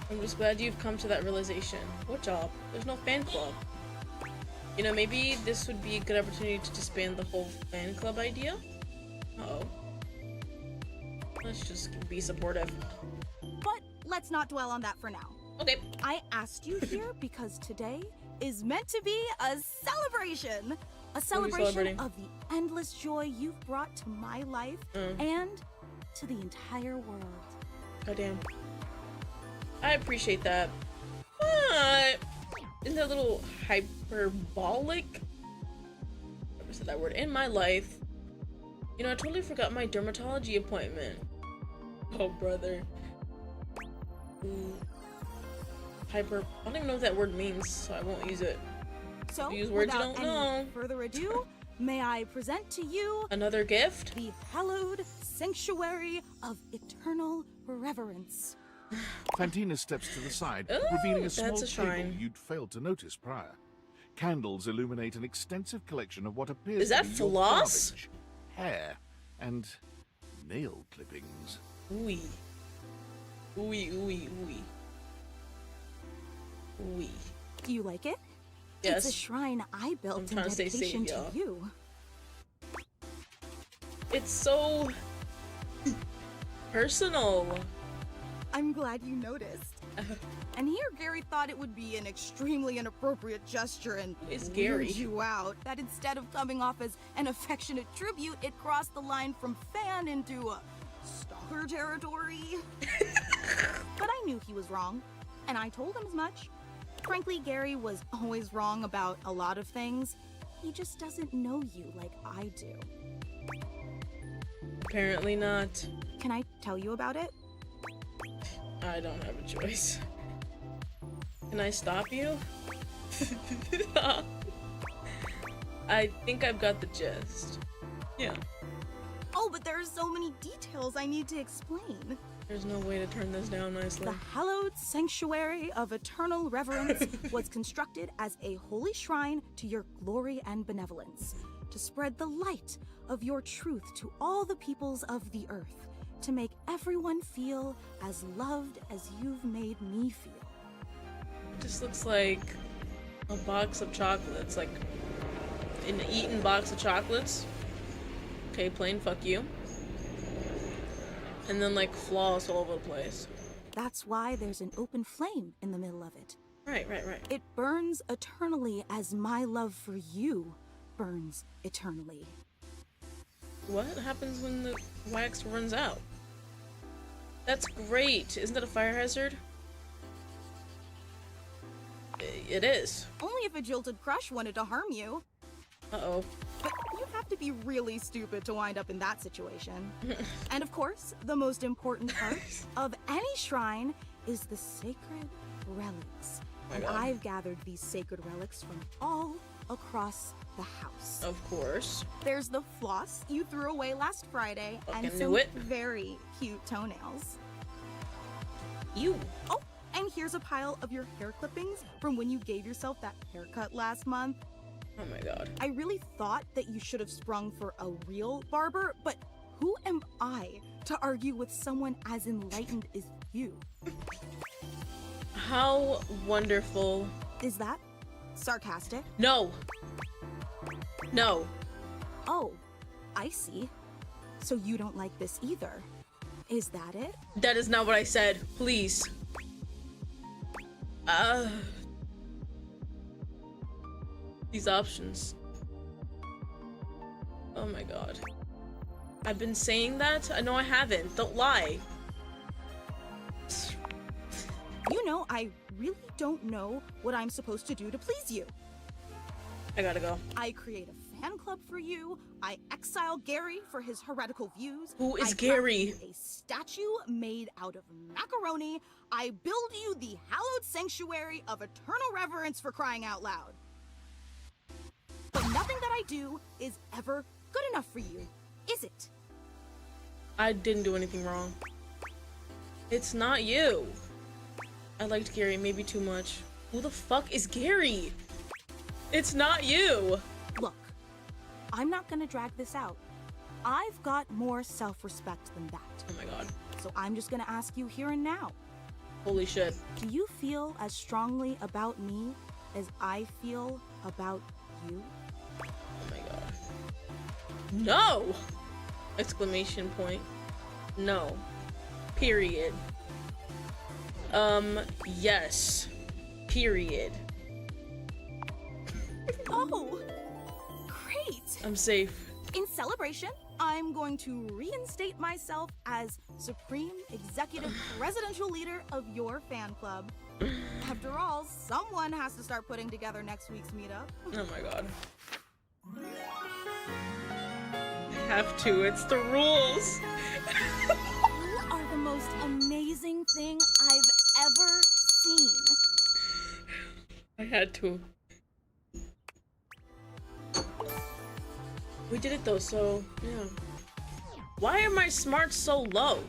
I'm just glad you've come to that realization. What job? There's no fan club. You know, maybe this would be a good opportunity to disband the whole fan club idea? Uh-oh. Let's just be supportive. But let's not dwell on that for now. Okay. I asked you here because today is meant to be a celebration. A celebration of the endless joy you've brought to my life and to the entire world. Goddamn. I appreciate that. But isn't that a little hyperbolic? Never said that word in my life. You know, I totally forgot my dermatology appointment. Oh, brother. Ooh. I don't even know what that word means, so I won't use it. So, use words you without don't know. any further ado, may I present to you another gift? The hallowed sanctuary of eternal reverence. Fantina steps to the side, Ooh, revealing a small that's a table shrine. you'd failed to notice prior. Candles illuminate an extensive collection of what appears Is that to be your floss? garbage, hair, and nail clippings. Ooey. Ooey, ooey, ooey. Ooey. Do you like it? Yes. It's a shrine I built in trying to stay dedication safe, to y'all. you. It's so personal. I'm glad you noticed. And here Gary thought it would be an extremely inappropriate gesture and It's weird Gary. you out. That instead of coming off as an affectionate tribute, it crossed the line from fan into a stalker territory. But I knew he was wrong, and I told him as much. Frankly, Gary was always wrong about a lot of things. He just doesn't know you like I do. Apparently not. Can I tell you about it? I don't have a choice. Can I stop you? I think I've got the gist. Yeah. Oh, but there are so many details I need to explain. There's no way to turn this down nicely. The hallowed sanctuary of eternal reverence was constructed as a holy shrine to your glory and benevolence, to spread the light of your truth to all the peoples of the earth, to make everyone feel as loved as you've made me feel. Just looks like a box of chocolates, like an eaten box of chocolates. Okay, plain fuck you. And then like floss all over the place. That's why there's an open flame in the middle of it. Right. It burns eternally as my love for you burns eternally. What happens when the wax runs out? That's great. Isn't that a fire hazard? It is. Only if a jilted crush wanted to harm you. Uh-oh. But you have to be really stupid to wind up in that situation. And of course, the most important part of any shrine is the sacred relics. And God. I've gathered these sacred relics from all across the house. Of course. There's the floss you threw away last Friday, and Fucking some knew it. very cute toenails. You. Oh, and here's a pile of your hair clippings from when you gave yourself that haircut last month. Oh my god. I really thought that you should have sprung for a real barber, but who am I to argue with someone as enlightened as you? How wonderful. Is that sarcastic? No. No. Oh, I see. So you don't like this either. Is that it? That is not what I said. Please. These options. Oh my god. I've been saying that? I know I haven't. Don't lie. You know, I really don't know what I'm supposed to do to please you. I gotta go. I create a fan club for you. I exile Gary for his heretical views. Who is I Gary? craft you a statue made out of macaroni. I build you the hallowed sanctuary of eternal reverence, for crying out loud. But nothing that I do is ever good enough for you, is it? I didn't do anything wrong. It's not you. I liked Gary maybe too much. Who the fuck is Gary? It's not you. Look, I'm not gonna drag this out. I've got more self-respect than that. Oh my god. So I'm just gonna ask you here and now. Holy shit. Do you feel as strongly about me as I feel about you? Oh my god. No! Exclamation point. No. Period. Yes. Period. Oh, great! I'm safe. In celebration, I'm going to reinstate myself as Supreme Executive Presidential Leader of your fan club. After all, someone has to start putting together next week's meetup. Oh my god. I have to. It's the rules. You are the most amazing thing I've ever seen. I had to. We did it though, so yeah. Why are my smarts so low?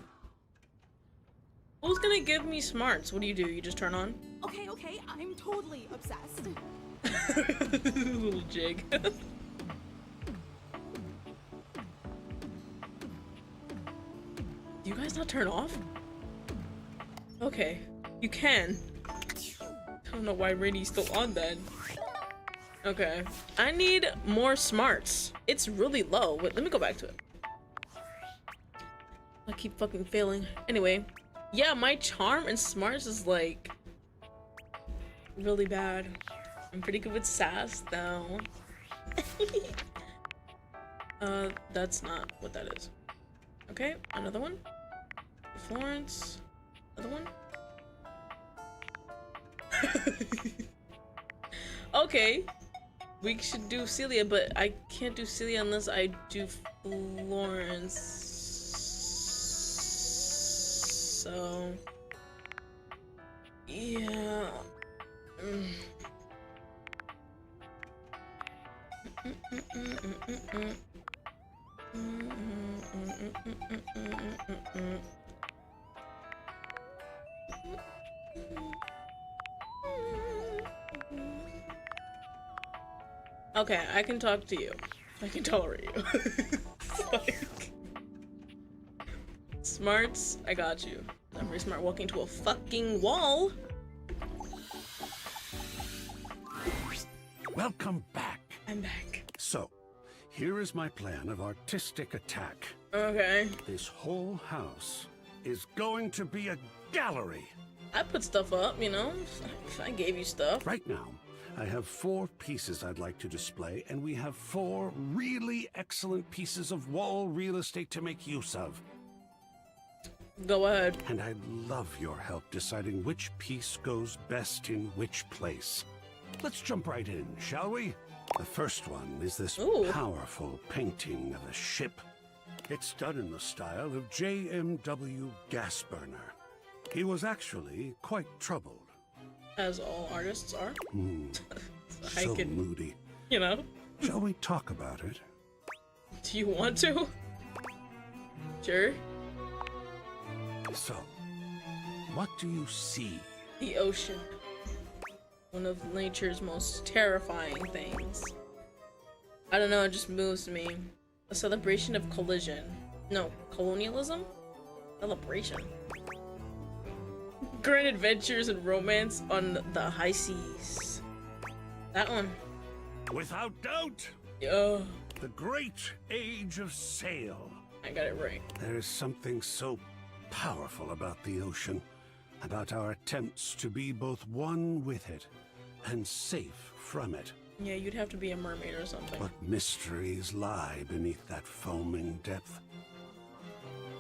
Who's gonna give me smarts? What do? You just turn on? Okay, I'm totally obsessed. Little jig. Do you guys not turn off? Okay, you can. I don't know why Rainy's still on then. Okay, I need more smarts. It's really low. Wait, let me go back to it. I keep fucking failing. Anyway, yeah, my charm and smarts is like really bad. I'm pretty good with sass though. That's not what that is. Okay, another one. Florence. Another one. Okay, we should do Celia, but I can't do Celia unless I do Florence. So yeah. Okay, I can talk to you. I can tolerate you. Like, smarts, I got you. I'm very smart walking to a fucking wall. Welcome back. I'm back. So, here is my plan of artistic attack. Okay. This whole house is going to be a gallery. I put stuff up, you know, if I gave you stuff. Right now, I have 4 pieces I'd like to display, and we have 4 really excellent pieces of wall real estate to make use of. Go ahead. And I'd love your help deciding which piece goes best in which place. Let's jump right in, shall we? The first one is this powerful painting of a ship. It's done in the style of JMW Gasburner. He was actually quite troubled. As all artists are. So moody. You know? Shall we talk about it? Do you want to? Sure. So, what do you see? The ocean. One of nature's most terrifying things. I don't know, it just moves me. A celebration of collision. No, colonialism? Celebration. Grand adventures and romance on the high seas. That one. Without doubt. Yeah. The great age of sail. I got it right. There is something so powerful about the ocean, about our attempts to be both one with it and safe from it. Yeah, you'd have to be a mermaid or something. What mysteries lie beneath that foaming depth?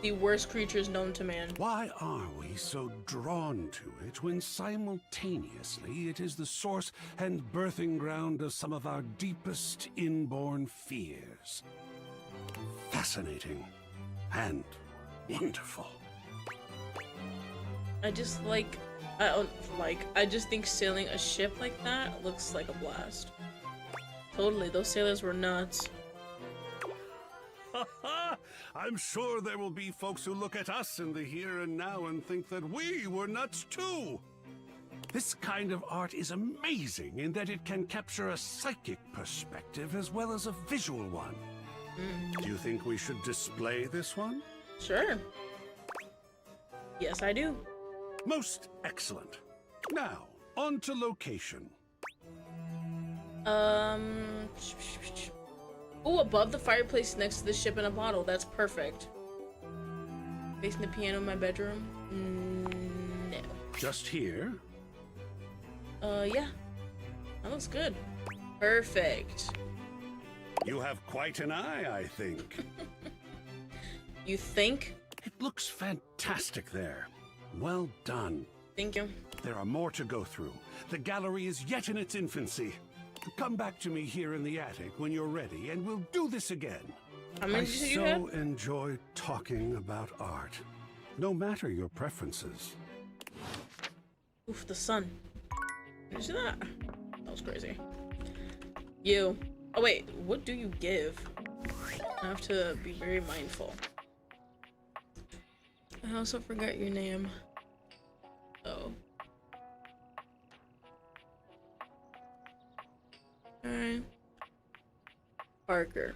The worst creatures known to man. Why are we so drawn to it when simultaneously it is the source and birthing ground of some of our deepest inborn fears? Fascinating and wonderful. I just I just think sailing a ship like that looks like a blast. Totally, those sailors were nuts. I'm sure there will be folks who look at us in the here and now and think that we were nuts too. This kind of art is amazing in that it can capture a psychic perspective as well as a visual one. Do you think we should display this one? Sure. Yes, I do. Most excellent. Now, on to location. Ooh, above the fireplace next to the ship in a bottle. That's perfect. Facing the piano in my bedroom? No. Just here? Yeah. That looks good. Perfect. You have quite an eye, I think. You think? It looks fantastic there. Well done. Thank you. There are more to go through. The gallery is yet in its infancy. Come back to me here in the attic when you're ready, and we'll do this again. How many I do you have? enjoy talking about art, no matter your preferences. Oof, the sun. Did you see that? That was crazy. You. Oh wait, what do you give? I have to be very mindful. I also forgot your name. Oh. Alright. Parker.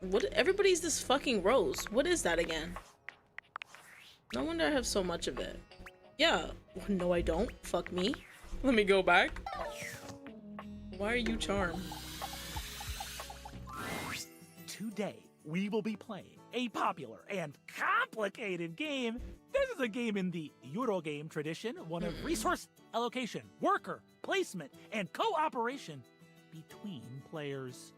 What? Everybody's this fucking rose. What is that again? No wonder I have so much of it. Yeah. No, I don't. Fuck me. Let me go back. Why are you charmed? Today, we will be playing a popular and complicated game. This is a game in the Eurogame tradition, one of resource allocation, worker, placement, and cooperation between players.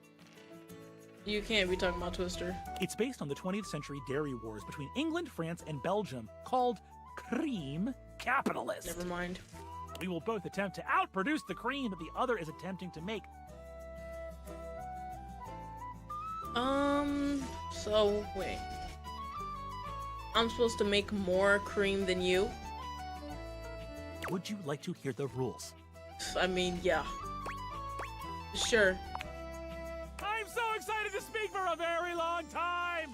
You can't be talking about Twister. It's based on the 20th century dairy wars between England, France, and Belgium, called Cream Capitalist. Never mind. We will both attempt to outproduce the cream that the other is attempting to make. So, wait. I'm supposed to make more cream than you? Would you like to hear the rules? I mean, yeah. Sure. I'm so excited to speak for a very long time!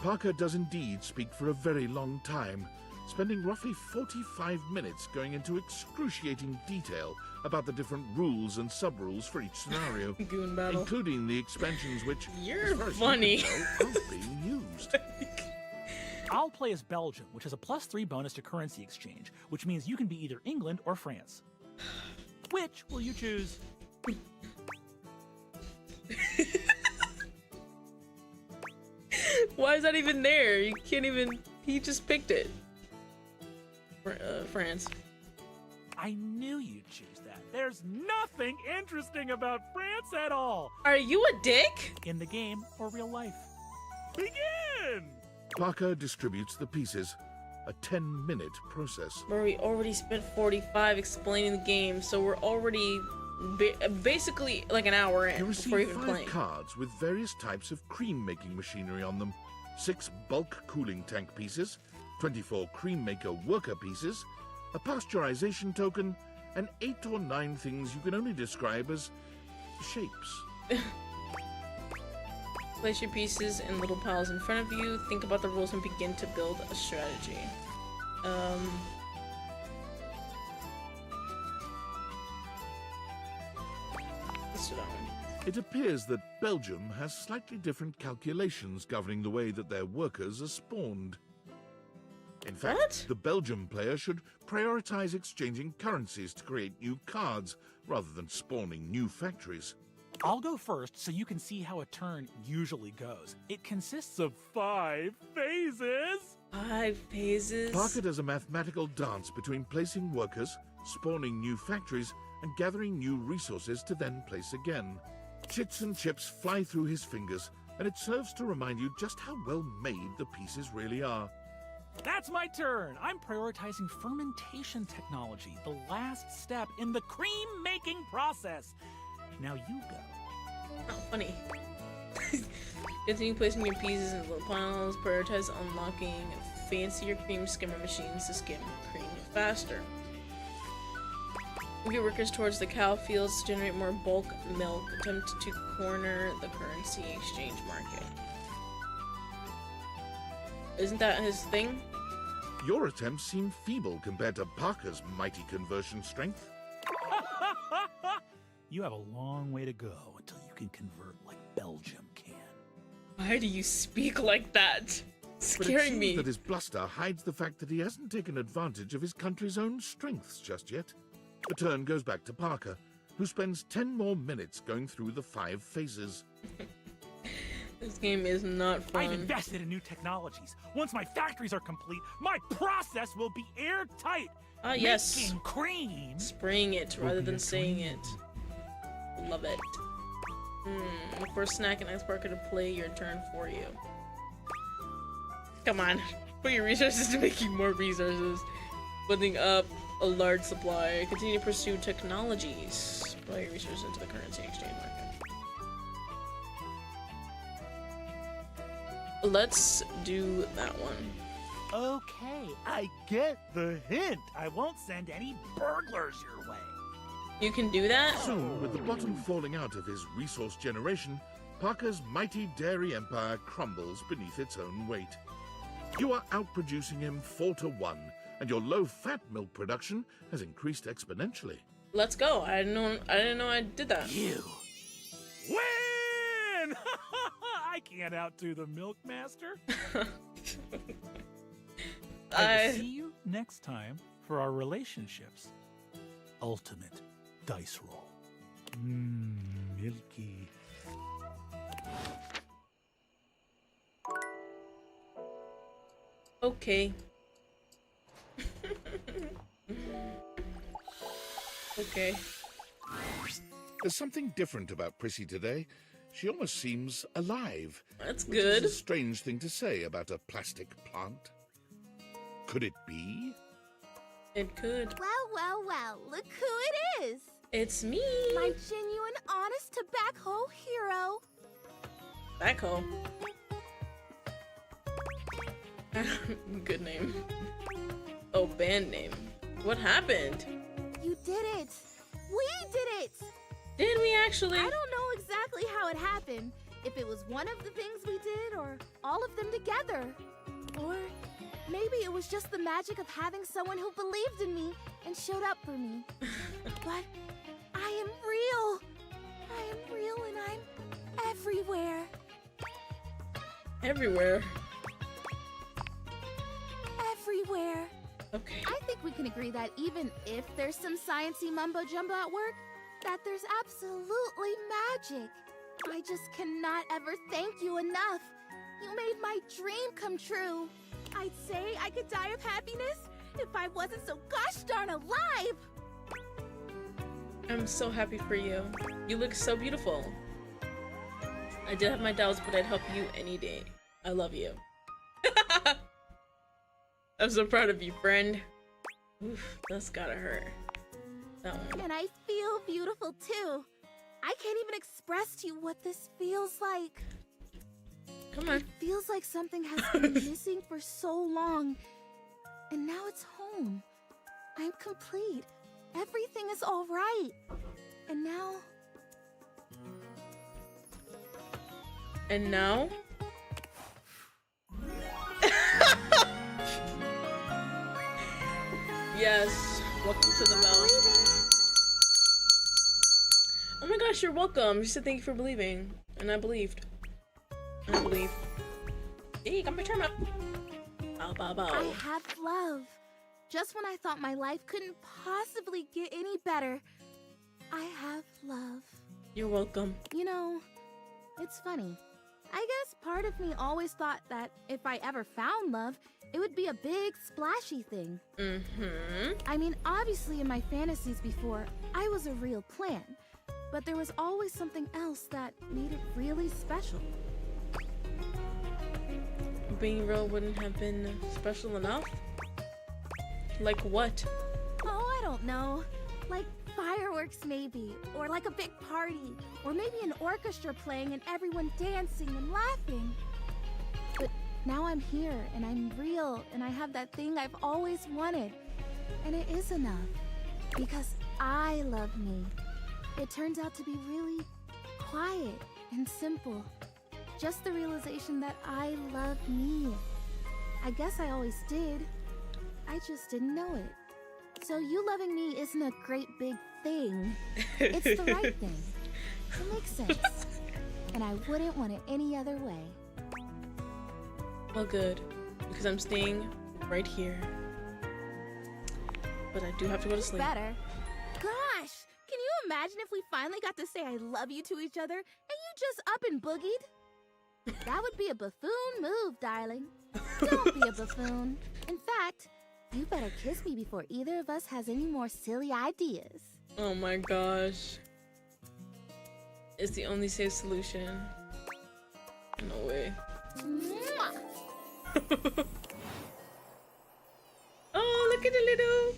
Parker does indeed speak for a very long time, spending roughly 45 minutes going into excruciating detail about the different rules and sub-rules for each scenario, Goon battle. including the expansions which, You're as far as funny. you can tell, aren't being used. I'll play as Belgium, which has a +3 bonus to currency exchange, which means you can be either England or France. Which will you choose? Why is that even there? You can't even... He just picked it. France. I knew you'd choose that. There's nothing interesting about France at all. Are you a dick? In the game or real life. Begin! Parker distributes the pieces, a 10-minute process. Where we already spent 45 explaining the game, so we're already basically like an hour in You before receive even 5 playing. cards with various types of cream-making machinery on them, 6 bulk cooling tank pieces, 24 cream maker worker pieces, a pasteurization token, and 8 or 9 things you can only describe as shapes. Place your pieces in little piles in front of you, think about the rules, and begin to build a strategy. Let's do that one. It appears that Belgium has slightly different calculations governing the way that their workers are spawned. In fact, the Belgium player should prioritize exchanging currencies to create new cards, rather than spawning new factories. I'll go first so you can see how a turn usually goes. It consists of 5 phases. 5 phases? Parker does a mathematical dance between placing workers, spawning new factories, and gathering new resources to then place again. Chits and chips fly through his fingers, and it serves to remind you just how well made the pieces really are. That's my turn. I'm prioritizing fermentation technology, the last step in the cream-making process. Now you go. Oh, funny. Continue placing your pieces in little piles. Prioritize unlocking fancier cream skimmer machines to skim cream faster. Move your workers towards the cow fields to generate more bulk milk. Attempt to corner the currency exchange market. Isn't that his thing? Your attempts seem feeble compared to Parker's mighty conversion strength. You have a long way to go until you can convert like Belgium can. Why do you speak like that? But it Scaring seems me. that his bluster hides the fact that he hasn't taken advantage of his country's own strengths just yet. The turn goes back to Parker, who spends 10 more minutes going through the 5 phases. This game is not fun. I've invested in new technologies. Once my factories are complete, my process will be airtight. Ah, yes. Making cream. Spraying it rather than saying it. Love it. Look for a snack and ask Parker to play your turn for you. Come on. Put your resources to making more resources. Building up a large supply. Continue to pursue technologies. Put your resources into the currency exchange market. Let's do that one. Okay, I get the hint. I won't send any burglars your way. You can do that? Soon, with the bottom falling out of his resource generation, Parker's mighty dairy empire crumbles beneath its own weight. You are outproducing him 4-1, and your low-fat milk production has increased exponentially. Let's go. I didn't know I did that. You win! I can't outdo the Milk Master. I will see you next time for our relationships. Ultimate dice roll. Milky. Okay. Okay. There's something different about Prissy today. She almost seems alive. That's which good. is a strange thing to say about a plastic plant. Could it be? It could. Well, look who it is! It's me! My genuine, honest tobacco hero! Backhoe. Good name. Oh, band name. What happened? You did it! We did it! Did we actually? I don't know exactly how it happened. If it was one of the things we did, or all of them together. Or maybe it was just the magic of having someone who believed in me and showed up for me. But I am real! I am real and I'm everywhere. Everywhere? Everywhere. Okay. I think we can agree that even if there's some sciencey mumbo jumbo at work, that there's absolutely magic. I just cannot ever thank you enough. You made my dream come true. I'd say I could die of happiness if I wasn't so gosh darn alive. I'm so happy for you. You look so beautiful. I did have my doubts, but I'd help you any day. I love you. I'm so proud of you, friend. Oof, that's gotta hurt. That one. And I feel beautiful too. I can't even express to you what this feels like. Come on. It feels like something has been missing for so long. And now it's home. I'm complete. Everything is all right. And now... And now? Yes. Welcome to the bell. Oh my gosh, you're welcome. You said thank you for believing. And I believed. And I believe. Hey, come return up. Bow, bow, bow. I have love. Just when I thought my life couldn't possibly get any better, I have love. You're welcome. You know, it's funny. I guess part of me always thought that if I ever found love, it would be a big, splashy thing. Mm-hmm. I mean, obviously in my fantasies before, I was a real plant. But there was always something else that made it really special. Being real wouldn't have been special enough? Like what? Oh, I don't know. Like fireworks maybe, or like a big party, or maybe an orchestra playing and everyone dancing and laughing. But now I'm here and I'm real and I have that thing I've always wanted. And it is enough. Because I love me. It turns out to be really quiet and simple. Just the realization that I love me. I guess I always did. I just didn't know it. So you loving me isn't a great big thing. It's the right thing. It makes sense. And I wouldn't want it any other way. Well, good. Because I'm staying right here. But I do have to go to sleep. Better. Gosh! Can you imagine if we finally got to say I love you to each other and you just up and boogied? That would be a buffoon move, darling. Don't be a buffoon. In fact, you better kiss me before either of us has any more silly ideas. Oh my gosh. It's the only safe solution. No way. Oh, look at the little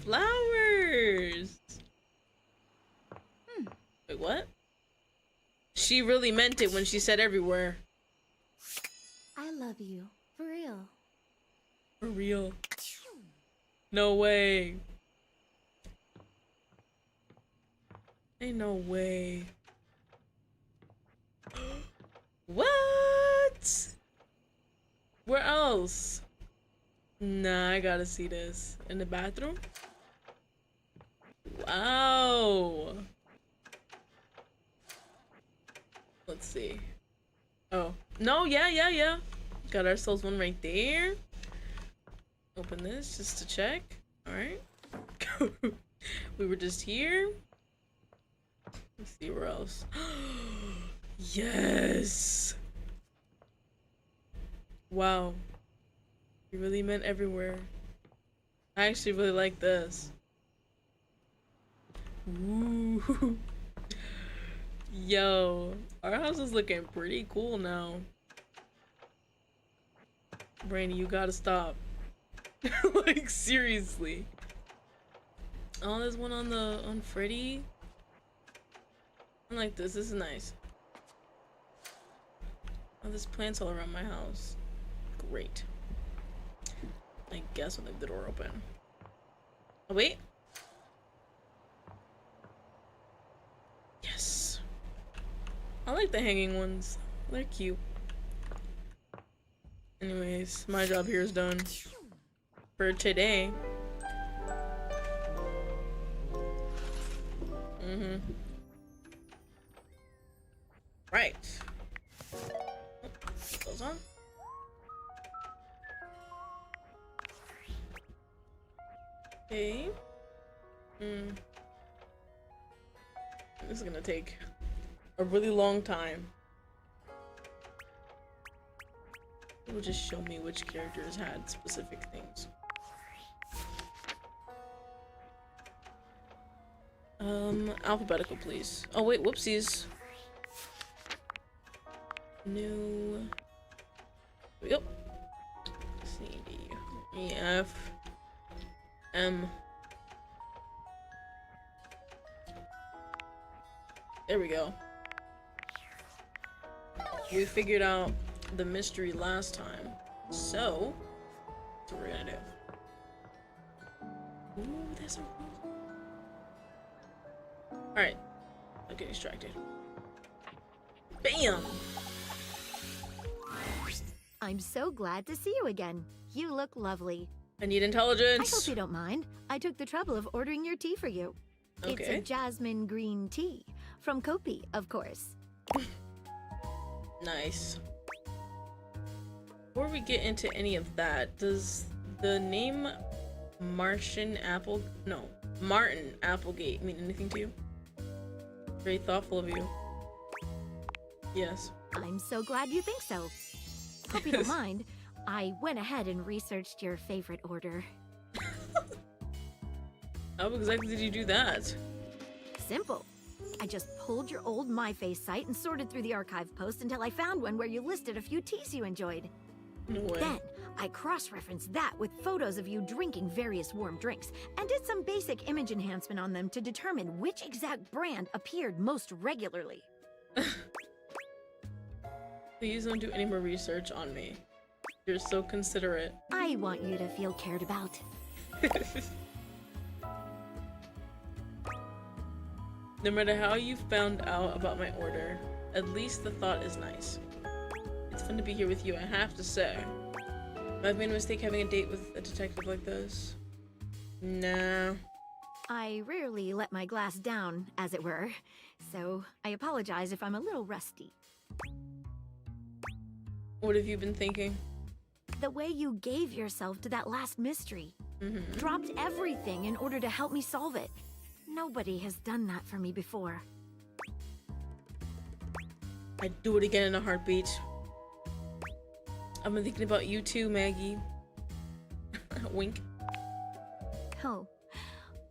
flowers. Wait, what? She really meant it when she said everywhere. I love you. For real. For real. No way. Ain't no way. What? Where else? Nah, I gotta see this. In the bathroom? Wow. Let's see. Oh. No, yeah. Got ourselves one right there. Open this just to check. Alright. We were just here. Let's see where else. Yes! Wow. You really meant everywhere. I actually really like this. Ooh. Yo, our house is looking pretty cool now. Brandy, you gotta stop. Like, seriously. Oh, there's one on Freddy. I like this. This is nice. Oh, there's plants all around my house. Great. I guess I'll leave the door open. Oh, wait. Yes. I like the hanging ones. They're cute. Anyways, my job here is done. For today. Right. Goes on. Okay. This is gonna take a really long time. It will just show me which characters had specific things. Alphabetical, please. Oh wait, whoopsies. New. Yep. C, D, E, F, M. There we go. We figured out the mystery last time, so that's what we're gonna do. Ooh, that's a. All right, I'll get distracted. Bam! I'm so glad to see you again. You look lovely. I need intelligence. I hope you don't mind. I took the trouble of ordering your tea for you. Okay. It's a jasmine green tea. From Kopi, of course. Nice. Before we get into any of that, does the name Martin Applegate mean anything to you? Very thoughtful of you. Yes. I'm so glad you think so. Hope you don't mind. I went ahead and researched your favorite order. How exactly did you do that? Simple. I just pulled your old MyFace site and sorted through the archive posts until I found one where you listed a few teas you enjoyed. No way. Then, I cross-referenced that with photos of you drinking various warm drinks and did some basic image enhancement on them to determine which exact brand appeared most regularly. Please don't do any more research on me. You're so considerate. I want you to feel cared about. No matter how you found out about my order, at least the thought is nice. It's fun to be here with you, I have to say. I've made a mistake having a date with a detective like this. Nah. I rarely let my glass down, as it were, so I apologize if I'm a little rusty. What have you been thinking? The way you gave yourself to that last mystery. Dropped everything in order to help me solve it. Nobody has done that for me before. I'd do it again in a heartbeat. I've been thinking about you too, Maggie. Wink. Oh,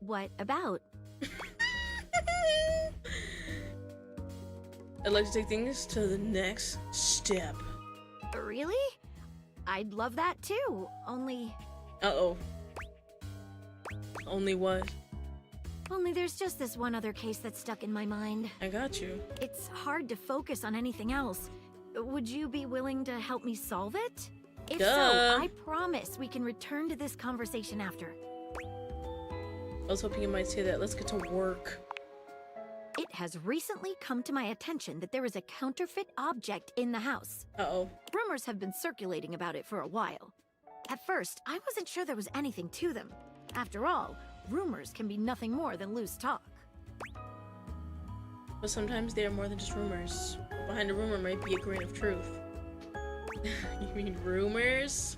what about? I'd like to take things to the next step. Really? I'd love that too, only... Uh-oh. Only what? Only there's just this one other case that's stuck in my mind. I got you. It's hard to focus on anything else. Would you be willing to help me solve it? If so, I promise we can return to this conversation after. I was hoping you might say that. Let's get to work. It has recently come to my attention that there is a counterfeit object in the house. Uh-oh. Rumors have been circulating about it for a while. At first, I wasn't sure there was anything to them. After all, rumors can be nothing more than loose talk. But sometimes they are more than just rumors. Behind a rumor might be a grain of truth. You mean rumors?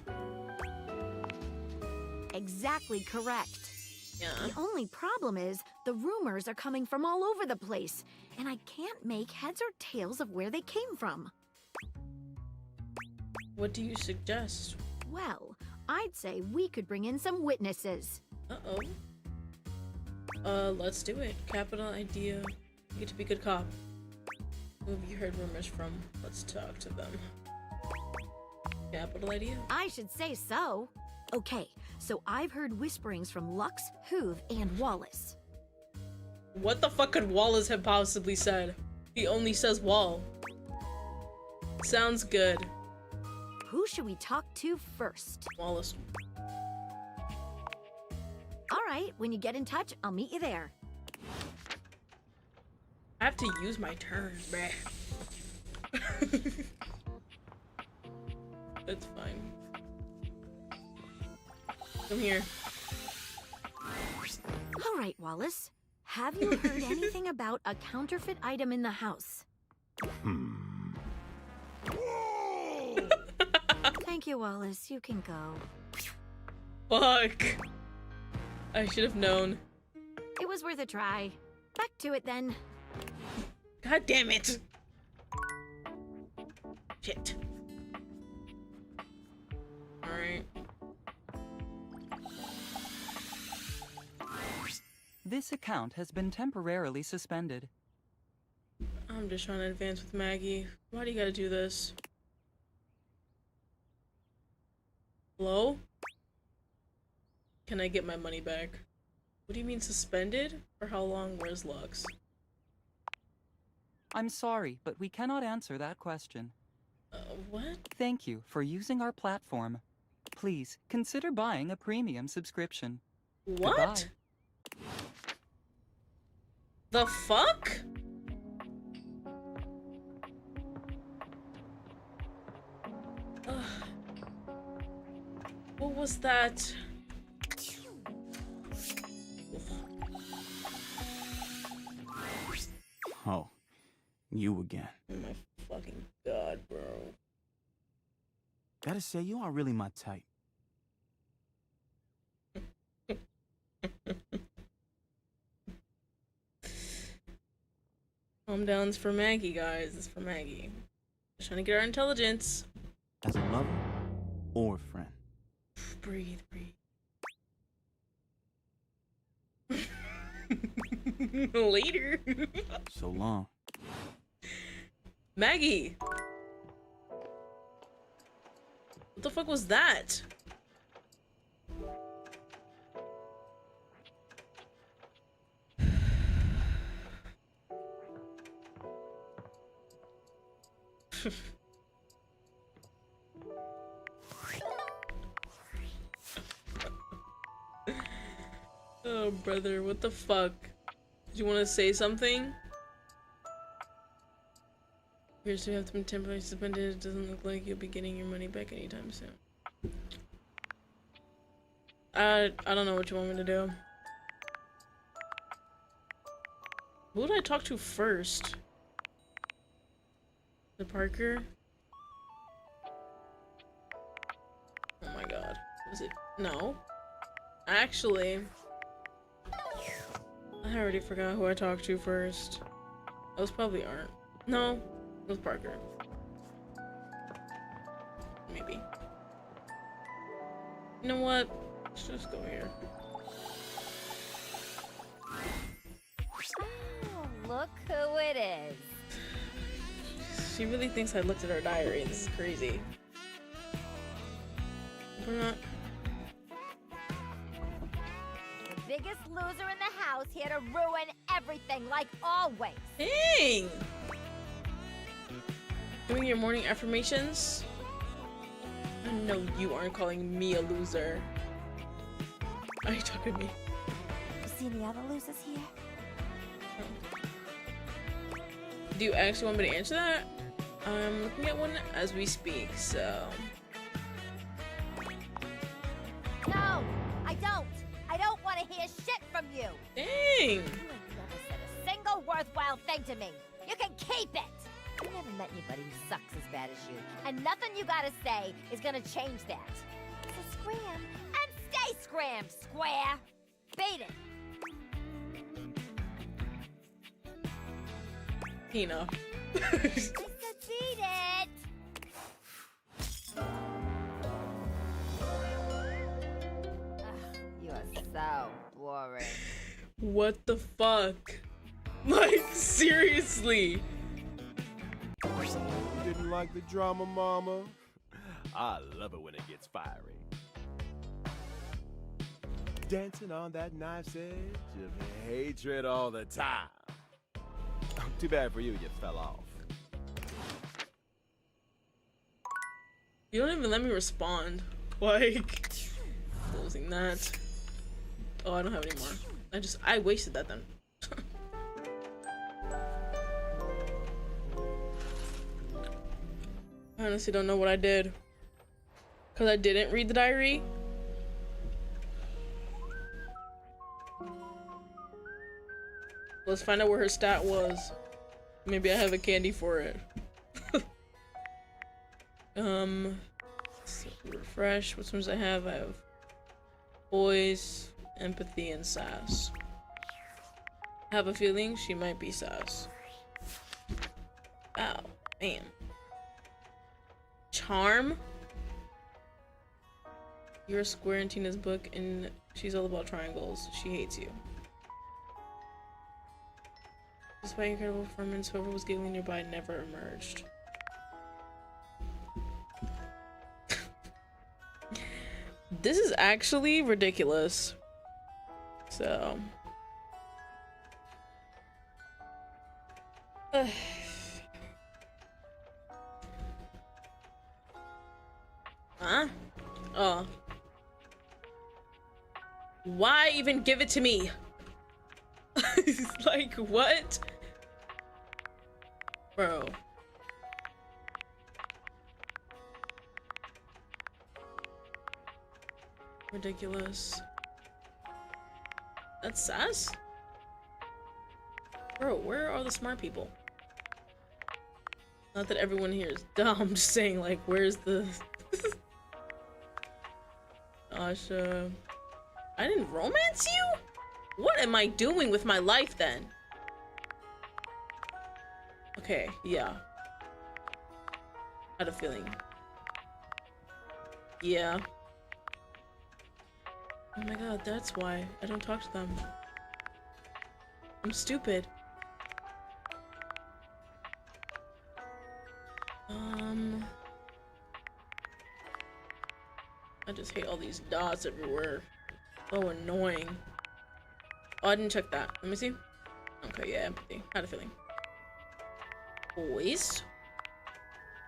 Exactly correct. Yeah. The only problem is the rumors are coming from all over the place, and I can't make heads or tails of where they came from. What do you suggest? Well, I'd say we could bring in some witnesses. Uh-oh. Let's do it. Capital idea. You get to be good cop. Who have you heard rumors from? Let's talk to them. Capital idea. I should say so. Okay, so I've heard whisperings from Lux, Hoove, and Wallace. What the fuck could Wallace have possibly said? He only says wall. Sounds good. Who should we talk to first? Wallace. All right, when you get in touch, I'll meet you there. I have to use my turn, bruh. That's fine. Come here. All right, Wallace. Have you heard anything about a counterfeit item in the house? Thank you, Wallace. You can go. Fuck. I should have known. It was worth a try. Back to it then. God damn it. Shit. Alright. This account has been temporarily suspended. I'm just trying to advance with Maggie. Why do you gotta do this? Hello? Can I get my money back? What do you mean suspended? For how long? Where's Lux? I'm sorry, but we cannot answer that question. What? Thank you for using our platform. Please consider buying a premium subscription. What? Goodbye. The fuck? Ugh. What was that? Oh, you again. Oh my fucking god, bro. Gotta say, you are really my type. Calm down's for Maggie, guys. It's for Maggie. Just trying to get our intelligence. As a lover or a friend. Breathe, breathe. Later. So long. Maggie! What the fuck was that? Oh, brother, what the fuck? Did you want to say something? Appears to have been temporarily suspended. It doesn't look like you'll be getting your money back anytime soon. I don't know what you want me to do. Who did I talk to first? The Parker? Oh my god. Was it? No. Actually, I already forgot who I talked to first. Those probably aren't. No, it was Parker. Maybe. You know what? Let's just go here. Oh, look who it is. She really thinks I looked at her diary. This is crazy. We're not. The biggest loser in the house, here to ruin everything, like always. Dang! Doing your morning affirmations? I know you aren't calling me a loser. Are you talking to me? You see any other losers here? Do you actually want me to answer that? I'm looking at one as we speak, so. No, I don't. I don't want to hear shit from you. Dang. You ain't never said a single worthwhile thing to me. You can keep it. I never met anybody who sucks as bad as you, and nothing you gotta say is gonna change that. So scram, and stay scrammed, square. Beat it. Hina. I said beat it. Ugh, you are so boring. What the fuck? Like, seriously. Didn't like the drama, mama? I love it when it gets fiery. Dancing on that knife's edge of hatred all the time. Too bad for you, you fell off. You don't even let me respond. Like, closing that. Oh, I don't have any more. I wasted that then. I honestly don't know what I did. Because I didn't read the diary. Let's find out where her stat was. Maybe I have a candy for it. So refresh. What ones I have? I have poise, empathy, and sass. I have a feeling she might be sass. Ow, man. Charm? You're a square in Tina's book, and she's all about triangles. She hates you. Despite your incredible performance, whoever was giggling nearby never emerged. This is actually ridiculous. So. Huh? Oh. Why even give it to me? Like, what? Bro. Ridiculous. That's sass? Bro, where are the smart people? Not that everyone here is dumb, I'm just saying, like, where's the... Gosh, I didn't romance you? What am I doing with my life then? Okay, yeah. Had a feeling. Yeah. Oh my god, that's why I don't talk to them. I'm stupid. I just hate all these dots everywhere. So annoying. Oh, I didn't check that. Let me see. Okay, yeah, empathy. Had a feeling. Voice.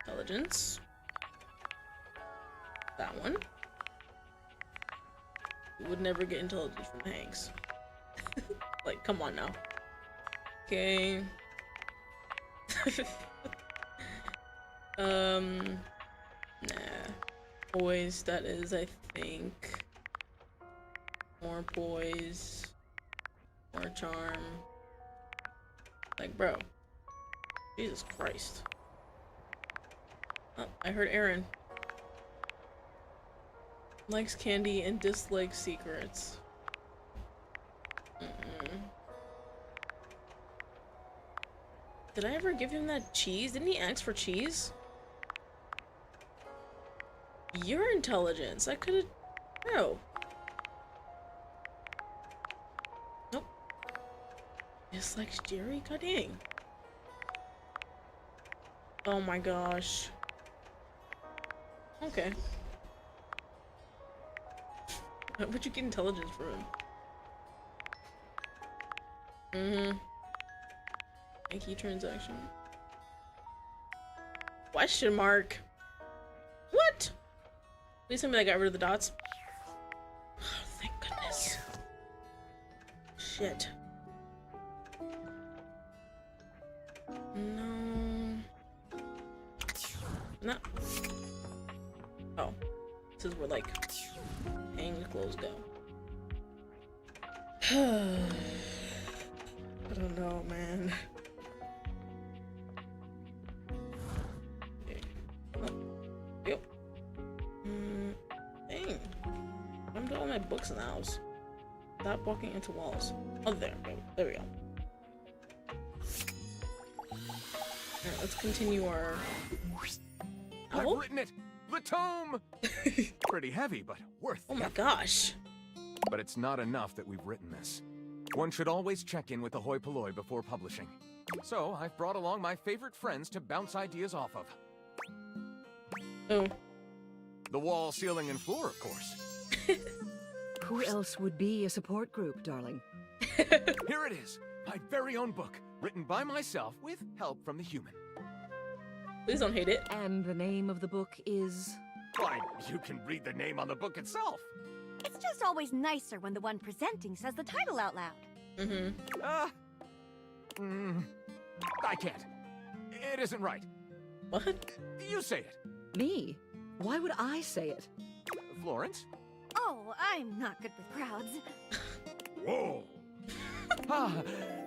Intelligence. That one. You would never get intelligence from Hanks. Like, come on now. Okay. Nah. Poise, that is, I think. More poise. More charm. Like, bro. Jesus Christ. Oh, I heard Aaron. Likes candy and dislikes secrets. Did I ever give him that cheese? Didn't he ask for cheese? Your intelligence. I could've... No. Nope. Dislikes Jerry? God dang. Oh my gosh. Okay. Where'd you get intelligence from? Yankee transaction. Question mark. What? Please tell me I got rid of the dots. Oh, thank goodness. Shit. No. No. Oh. This is where, like, hanging clothes go. I don't know, man. Okay. Oh. Yep. Dang. I'm doing all my books in the house. Stop walking into walls. Oh, there we go. Alright, let's continue our... I've written it! The tome! Pretty heavy, but worth Oh my gosh. But it's not enough that we've written this. One should always check in with the hoi polloi before publishing. So I've brought along my favorite friends to bounce ideas off of. Oh. The wall, ceiling, and floor, of course. Who else would be a support group, darling? Here it is, my very own book, written by myself with help from the human. Please don't hate it. And the name of the book is? Why, you can read the name on the book itself. It's just always nicer when the one presenting says the title out loud. I can't. It isn't right. What? You say it. Me? Why would I say it? Florence? Oh, I'm not good with crowds. Whoa!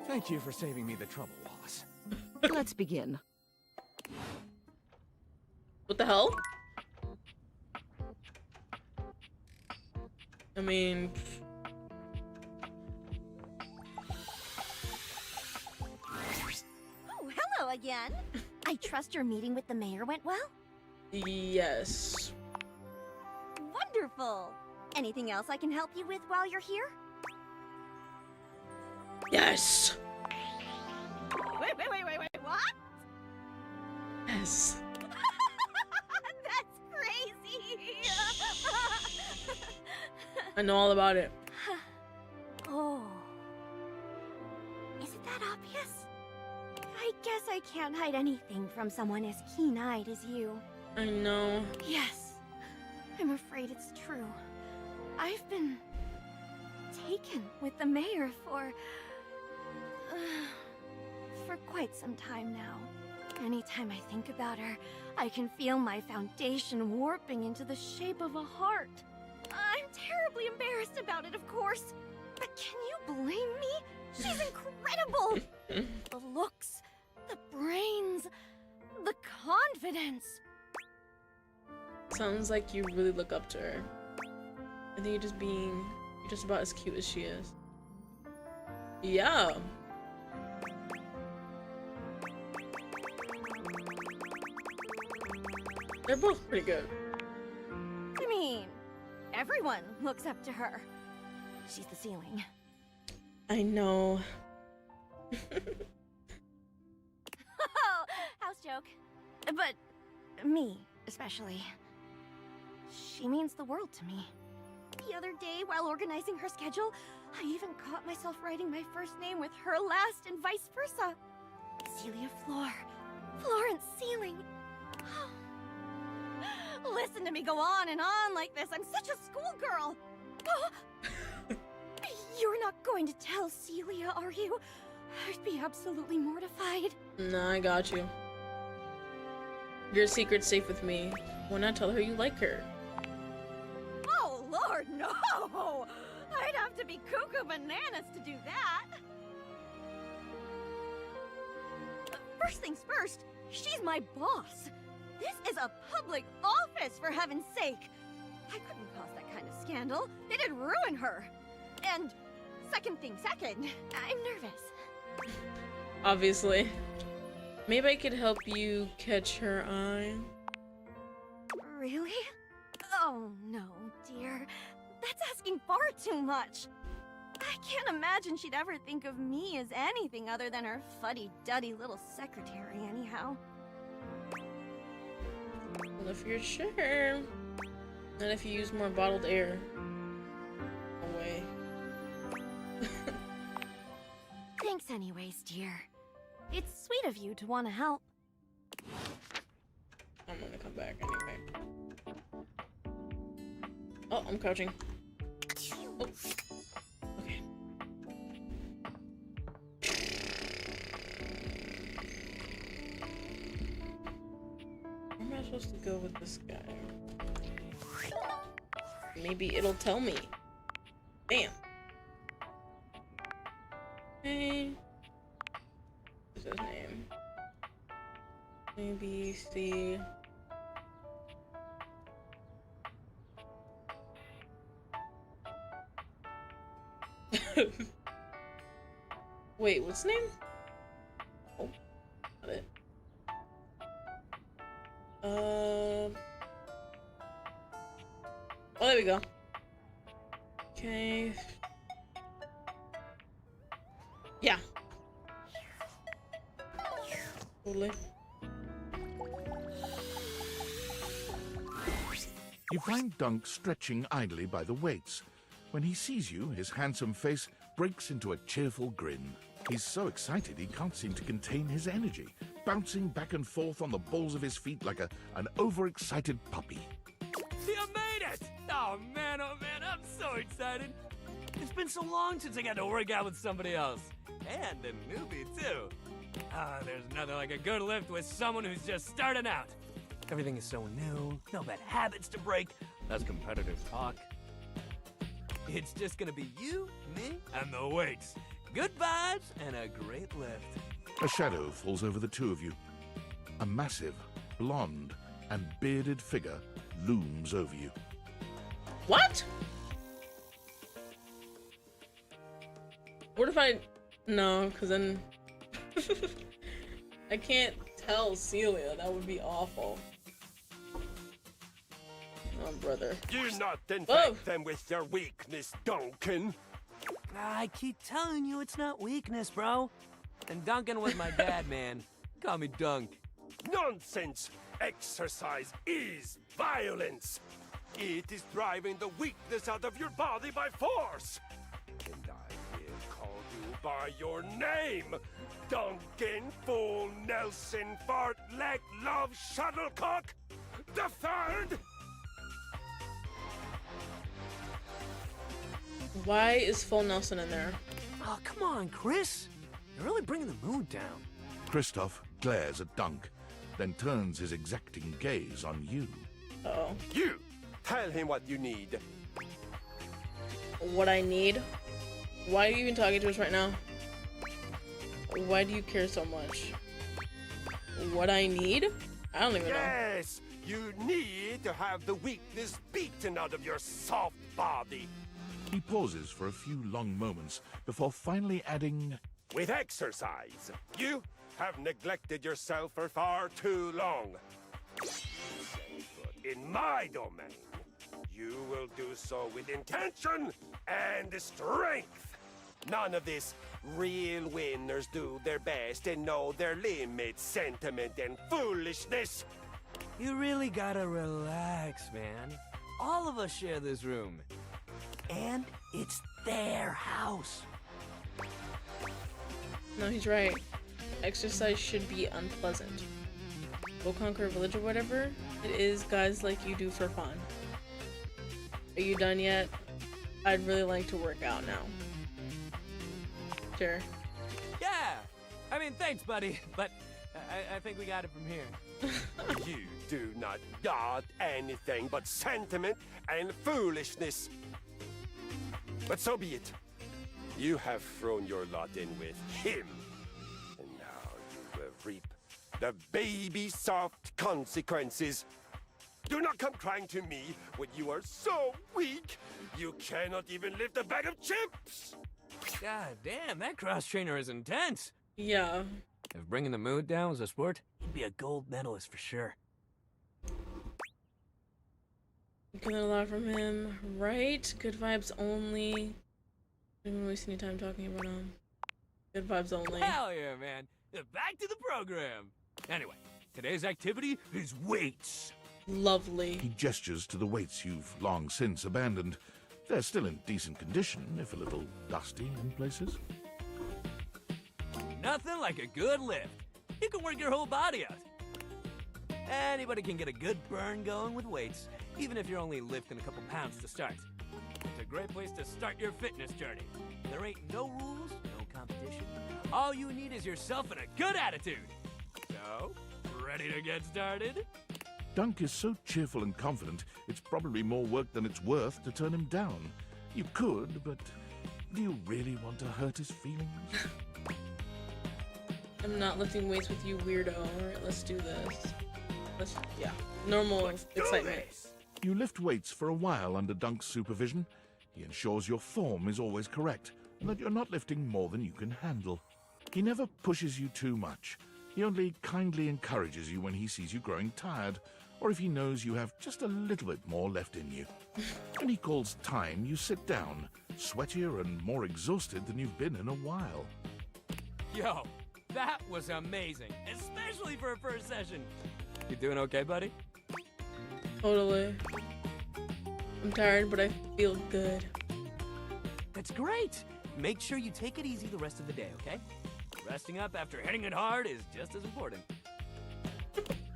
Thank you for saving me the trouble, Wallace. Let's begin. What the hell? I mean... Oh, hello again. I trust your meeting with the mayor went well? Yes. Wonderful. Anything else I can help you with while you're here? Yes. Wait, what? Yes. That's crazy. I know all about it. Oh. Is it that obvious? I guess I can't hide anything from someone as keen-eyed as you. I know. Yes. I'm afraid it's true. I've been taken with the mayor for quite some time now. Anytime I think about her, I can feel my foundation warping into the shape of a heart. I'm terribly embarrassed about it, of course. But can you blame me? She's incredible! The looks, the brains, the confidence. Sounds like you really look up to her. I think you're just about as cute as she is. Yeah. They're both pretty good. I mean, everyone looks up to her. She's the ceiling. I know. House joke. But me, especially. She means the world to me. The other day, while organizing her schedule, I even caught myself writing my first name with her last and vice versa. Celia Floor. Florence Ceiling. Listen to me go on and on like this. I'm such a schoolgirl. You're not going to tell Celia, are you? I'd be absolutely mortified. Nah, I got you. Your secret's safe with me. Why not tell her you like her? Oh, Lord, no! I'd have to be cuckoo bananas to do that. First things first, she's my boss. This is a public office, for heaven's sake. I couldn't cause that kind of scandal. It'd ruin her. And second thing second, I'm nervous. Obviously. Maybe I could help you catch her eye. Really? Oh, no, dear. That's asking far too much. I can't imagine she'd ever think of me as anything other than her fuddy-duddy little secretary, anyhow. Well, if you're sure. Not if you use more bottled air. Away. Thanks anyways, dear. It's sweet of you to want to help. I'm gonna come back anyway. Oh, I'm crouching. Oh. Okay. Where am I supposed to go with this guy? Maybe it'll tell me. Bam. Okay. What's his name? Maybe see. Wait, what's his name? Oh, got it. Oh, there we go. Okay. Yeah. Totally. You find Dunk stretching idly by the weights. When he sees you, his handsome face breaks into a cheerful grin. He's so excited he can't seem to contain his energy, bouncing back and forth on the balls of his feet like an overexcited puppy. You made it! Oh man, I'm so excited. It's been so long since I got to work out with somebody else. And a newbie, too. Ah, there's nothing like a good lift with someone who's just starting out. Everything is so new, no bad habits to break, less competitive talk. It's just gonna be you, me, and the weights. Good vibes and a great lift. A shadow falls over the two of you. A massive, blonde, and bearded figure looms over you. What? What if I... No, because then... I can't tell Celia. That would be awful. Oh, brother. Do not infect them with your weakness, Duncan. I keep telling you it's not weakness, bro. And Duncan was my dad, man. Call me Dunk. Nonsense! Exercise is violence! It is driving the weakness out of your body by force! And I will call you by your name! Duncan Fool Nelson Fart Leg Love Shuttlecock the Third! Why is Full Nelson in there? Oh, come on, Chris. You're really bringing the mood down. Christoph glares at Dunk, then turns his exacting gaze on you. Uh-oh. You! Tell him what you need. What I need? Why are you even talking to us right now? Why do you care so much? What I need? I don't even know. Yes! You need to have the weakness beaten out of your soft body. He pauses for a few long moments before finally adding, With exercise, you have neglected yourself for far too long. In my domain, you will do so with intention and strength. None of this real winners do their best and know their limits sentiment and foolishness. You really gotta relax, man. All of us share this room. And it's their house. No, he's right. Exercise should be unpleasant. Go conquer a village or whatever it is guys like you do for fun. Are you done yet? I'd really like to work out now. Sure. Yeah! I mean, thanks, buddy, but I think we got it from here. You do not got anything but sentiment and foolishness. But so be it. You have thrown your lot in with him. And now you will reap the baby soft consequences. Do not come crying to me when you are so weak you cannot even lift a bag of chips. God damn, that cross-trainer is intense. Yeah. If bringing the mood down was a sport, he'd be a gold medalist for sure. Get a lot from him, right? Good vibes only. I don't waste any time talking about him. Good vibes only. Hell yeah, man. Back to the program. Anyway, today's activity is weights. Lovely. He gestures to the weights you've long since abandoned. They're still in decent condition, if a little dusty in places. Nothing like a good lift. You can work your whole body out. Anybody can get a good burn going with weights, even if you're only lifting a couple pounds to start. It's a great place to start your fitness journey. There ain't no rules, no competition. All you need is yourself and a good attitude. So, ready to get started? Dunk is so cheerful and confident, it's probably more work than it's worth to turn him down. You could, but do you really want to hurt his feelings? I'm not lifting weights with you, weirdo. Alright, let's do this. Yeah, normal excitement. You lift weights for a while under Dunk's supervision. He ensures your form is always correct, and that you're not lifting more than you can handle. He never pushes you too much. He only kindly encourages you when he sees you growing tired, or if he knows you have just a little bit more left in you. When he calls time, you sit down, sweatier and more exhausted than you've been in a while. Yo, that was amazing, especially for a first session. You doing okay, buddy? Totally. I'm tired, but I feel good. That's great. Make sure you take it easy the rest of the day, okay? Resting up after hitting it hard is just as important.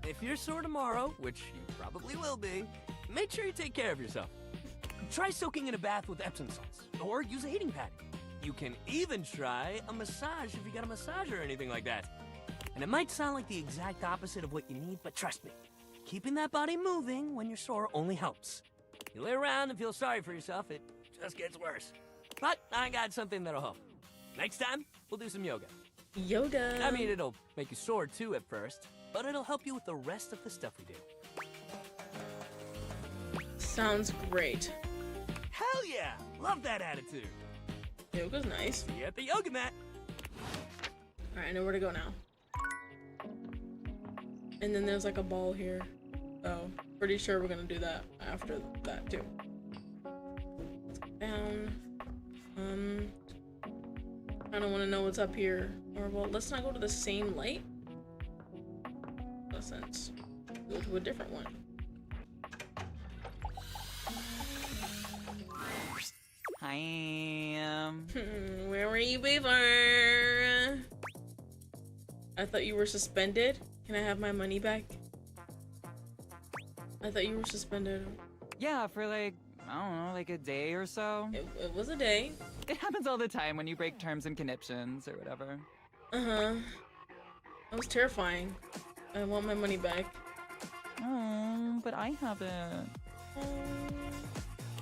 If you're sore tomorrow, which you probably will be, make sure you take care of yourself. Try soaking in a bath with Epsom salts, or use a heating pad. You can even try a massage if you got a massager or anything like that. And it might sound like the exact opposite of what you need, but trust me, keeping that body moving when you're sore only helps. You lay around and feel sorry for yourself, it just gets worse. But I got something that'll help. Next time, we'll do some yoga. Yoga? I mean, it'll make you sore too at first, but it'll help you with the rest of the stuff we do. Sounds great. Hell yeah! Love that attitude. Yoga's nice. See you at the yoga mat. Alright, I know where to go now. And then there's like a ball here. So, pretty sure we're gonna do that after that too. Let's go down. I don't want to know what's up here. Or, well, let's not go to the same light. No sense. Go to a different one. Hi. Where were you before? I thought you were suspended. Can I have my money back? I thought you were suspended. Yeah, for like, I don't know, like a day or so. It was a day. It happens all the time when you break terms and conditions or whatever. Uh-huh. That was terrifying. I want my money back. Oh, but I haven't.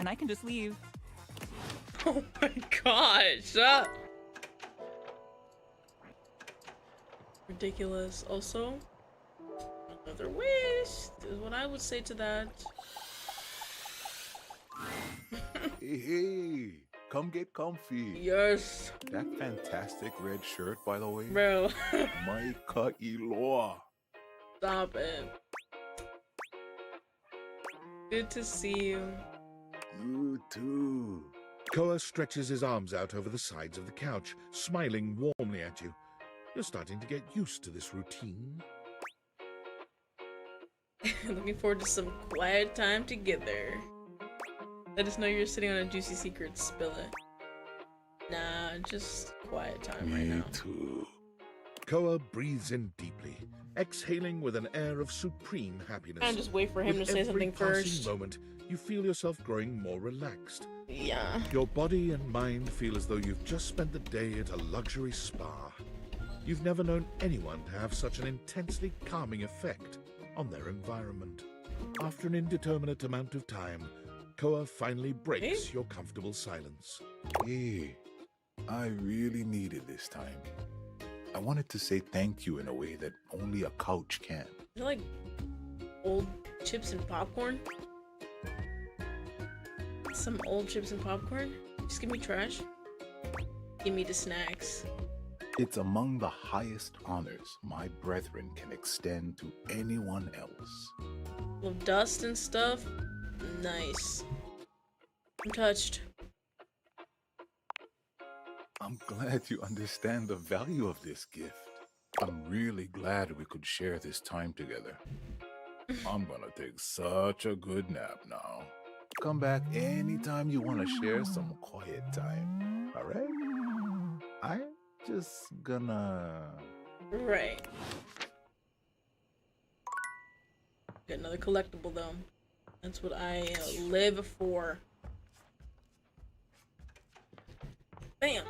And I can just leave. Oh my gosh! Ridiculous. Also, another wish is what I would say to that. Hey, come get comfy. Yes. That fantastic red shirt, by the way. Bro. My Kailoa. Stop it. Good to see you. You too. Koa stretches his arms out over the sides of the couch, smiling warmly at you. You're starting to get used to this routine. Looking forward to some quiet time together. I just know you're sitting on a juicy secret. Spill it. Nah, just quiet time right now. Me too. Koa breathes in deeply, exhaling with an air of supreme happiness. I'll just wait for him to say something With every first. passing moment, you feel yourself growing more relaxed. Yeah. Your body and mind feel as though you've just spent the day at a luxury spa. You've never known anyone to have such an intensely calming effect on their environment. After an indeterminate amount of time, Koa finally breaks your comfortable silence. Hey, I really needed this time. I wanted to say thank you in a way that only a couch can. Is it like old chips and popcorn? Some old chips and popcorn? Just give me trash. Give me the snacks. It's among the highest honors my brethren can extend to anyone else. With dust and stuff? Nice. I'm touched. I'm glad you understand the value of this gift. I'm really glad we could share this time together. I'm gonna take such a good nap now. Come back anytime you want to share some quiet time, alright? I'm just gonna... Right. Get another collectible though. That's what I live for. Bam!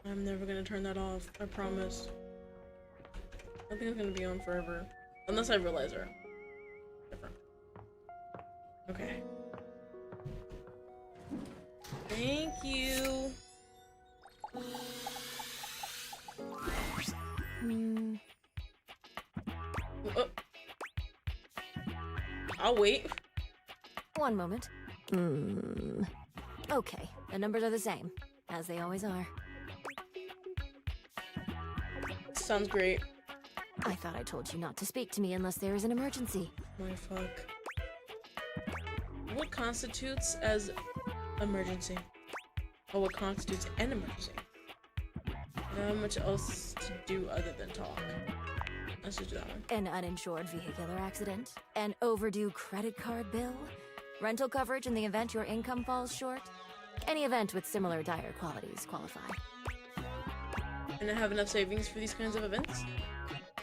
I'm never gonna turn that off. I promise. I think it's gonna be on forever. Unless I realize her. Different. Okay. Thank you. I'll wait. One moment. Okay, the numbers are the same, as they always are. Sounds great. I thought I told you not to speak to me unless there is an emergency. My fuck. What constitutes as emergency? Oh, what constitutes an emergency? Not much else to do other than talk. Let's just do that one. An uninsured vehicular accident, an overdue credit card bill, rental coverage in the event your income falls short. Any event with similar dire qualities qualify. And I have enough savings for these kinds of events?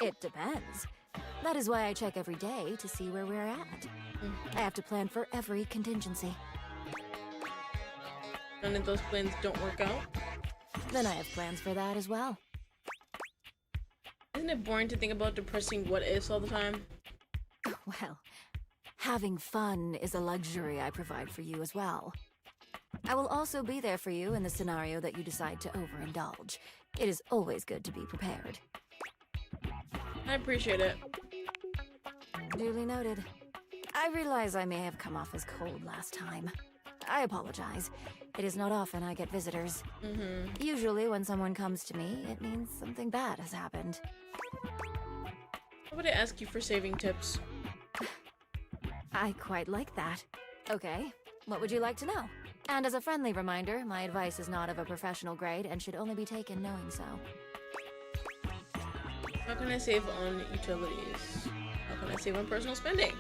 It depends. That is why I check every day to see where we're at. I have to plan for every contingency. And if those plans don't work out? Then I have plans for that as well. Isn't it boring to think about depressing what ifs all the time? Well, having fun is a luxury I provide for you as well. I will also be there for you in the scenario that you decide to overindulge. It is always good to be prepared. I appreciate it. Duly noted. I realize I may have come off as cold last time. I apologize. It is not often I get visitors. Usually when someone comes to me, it means something bad has happened. How would I ask you for saving tips? I quite like that. Okay, what would you like to know? And as a friendly reminder, my advice is not of a professional grade and should only be taken knowing so. How can I save on utilities? How can I save on personal spending?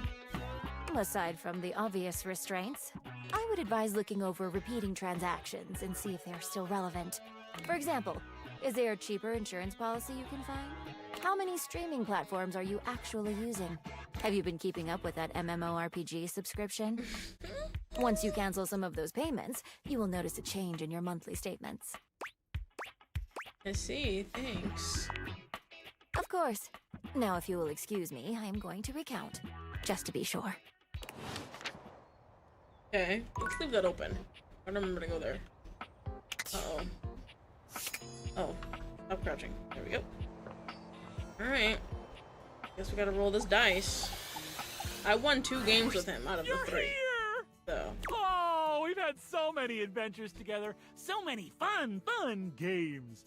Aside from the obvious restraints, I would advise looking over repeating transactions and see if they're still relevant. For example, is there a cheaper insurance policy you can find? How many streaming platforms are you actually using? Have you been keeping up with that MMORPG subscription? Once you cancel some of those payments, you will notice a change in your monthly statements. I see, thanks. Of course. Now, if you will excuse me, I am going to recount, just to be sure. Okay, let's leave that open. I don't remember to go there. Uh-oh. Oh, stop crouching. There we go. Alright. Guess we gotta roll this dice. I won 2 games with him out of the 3. Here! So. Oh, we've had so many adventures together. So many fun games.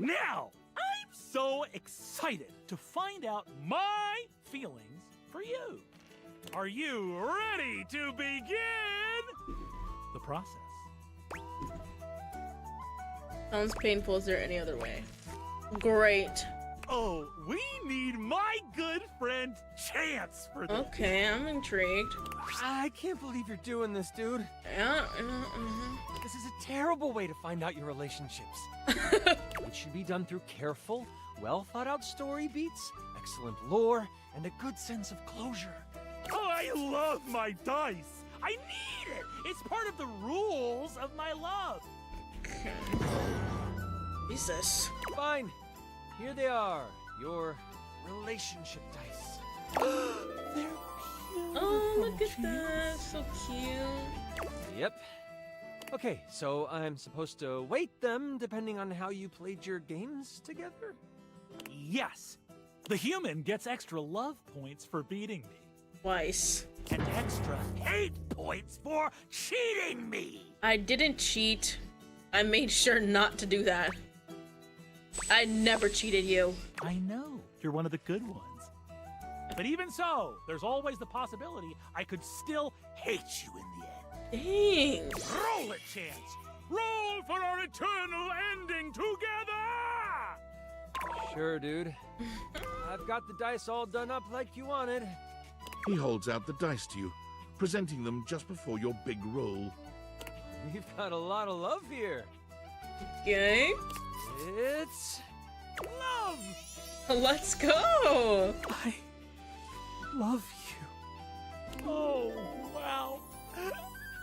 Now, I'm so excited to find out my feelings for you. Are you ready to begin the process? Sounds painful. Is there any other way? Great. Oh, we need my good friend Chance for this. Okay, I'm intrigued. I can't believe you're doing this, dude. Yeah, This is a terrible way to find out your relationships. It should be done through careful, well-thought-out story beats, excellent lore, and a good sense of closure. I love my dice. I need it. It's part of the rules of my love. Jesus. Fine. Here they are. Your relationship dice. They're beautiful. Oh, look at that. So cute. Yep. Okay, so I'm supposed to weight them depending on how you played your games together? Yes. The human gets extra love points for beating me. Twice. And extra hate points for cheating me. I didn't cheat. I made sure not to do that. I never cheated you. I know. You're one of the good ones. But even so, there's always the possibility I could still hate you in the end. Dang. Roll it, Chance. Roll for our eternal ending together! Sure, dude. I've got the dice all done up like you wanted. He holds out the dice to you, presenting them just before your big roll. We've got a lot of love here. Okay. It's love. Let's go. I love you. Oh, wow.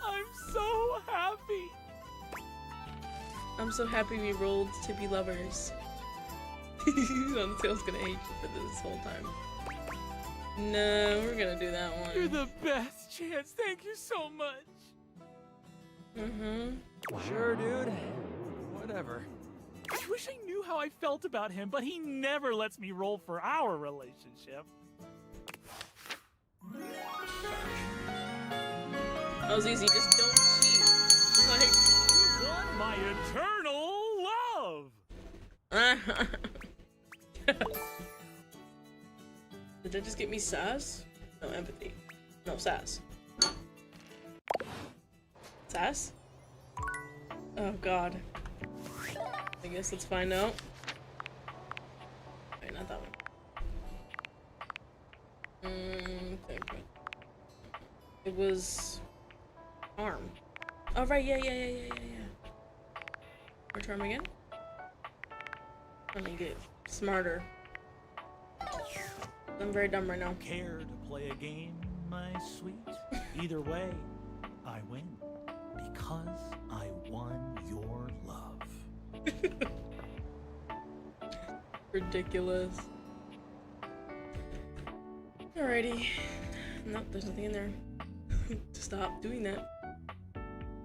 I'm so happy. I'm so happy we rolled to be lovers. Tail's gonna hate you for this whole time. No, we're gonna do that one. You're the best, Chance. Thank you so much. Sure, dude. Whatever. I wish I knew how I felt about him, but he never lets me roll for our relationship. That was easy, just don't cheat. Like, you won my eternal love! Did that just get me sass? No, empathy. No, sass. Sass? Oh god. I guess let's find out. Wait, not that one. Okay. It was... Arm. Oh, right, yeah. More charm again? Let me get smarter. I'm very dumb right now. Care to play a game, my sweet? Either way, I win. Because I won your love. Ridiculous. Alrighty. Nope, there's nothing in there. Stop doing that.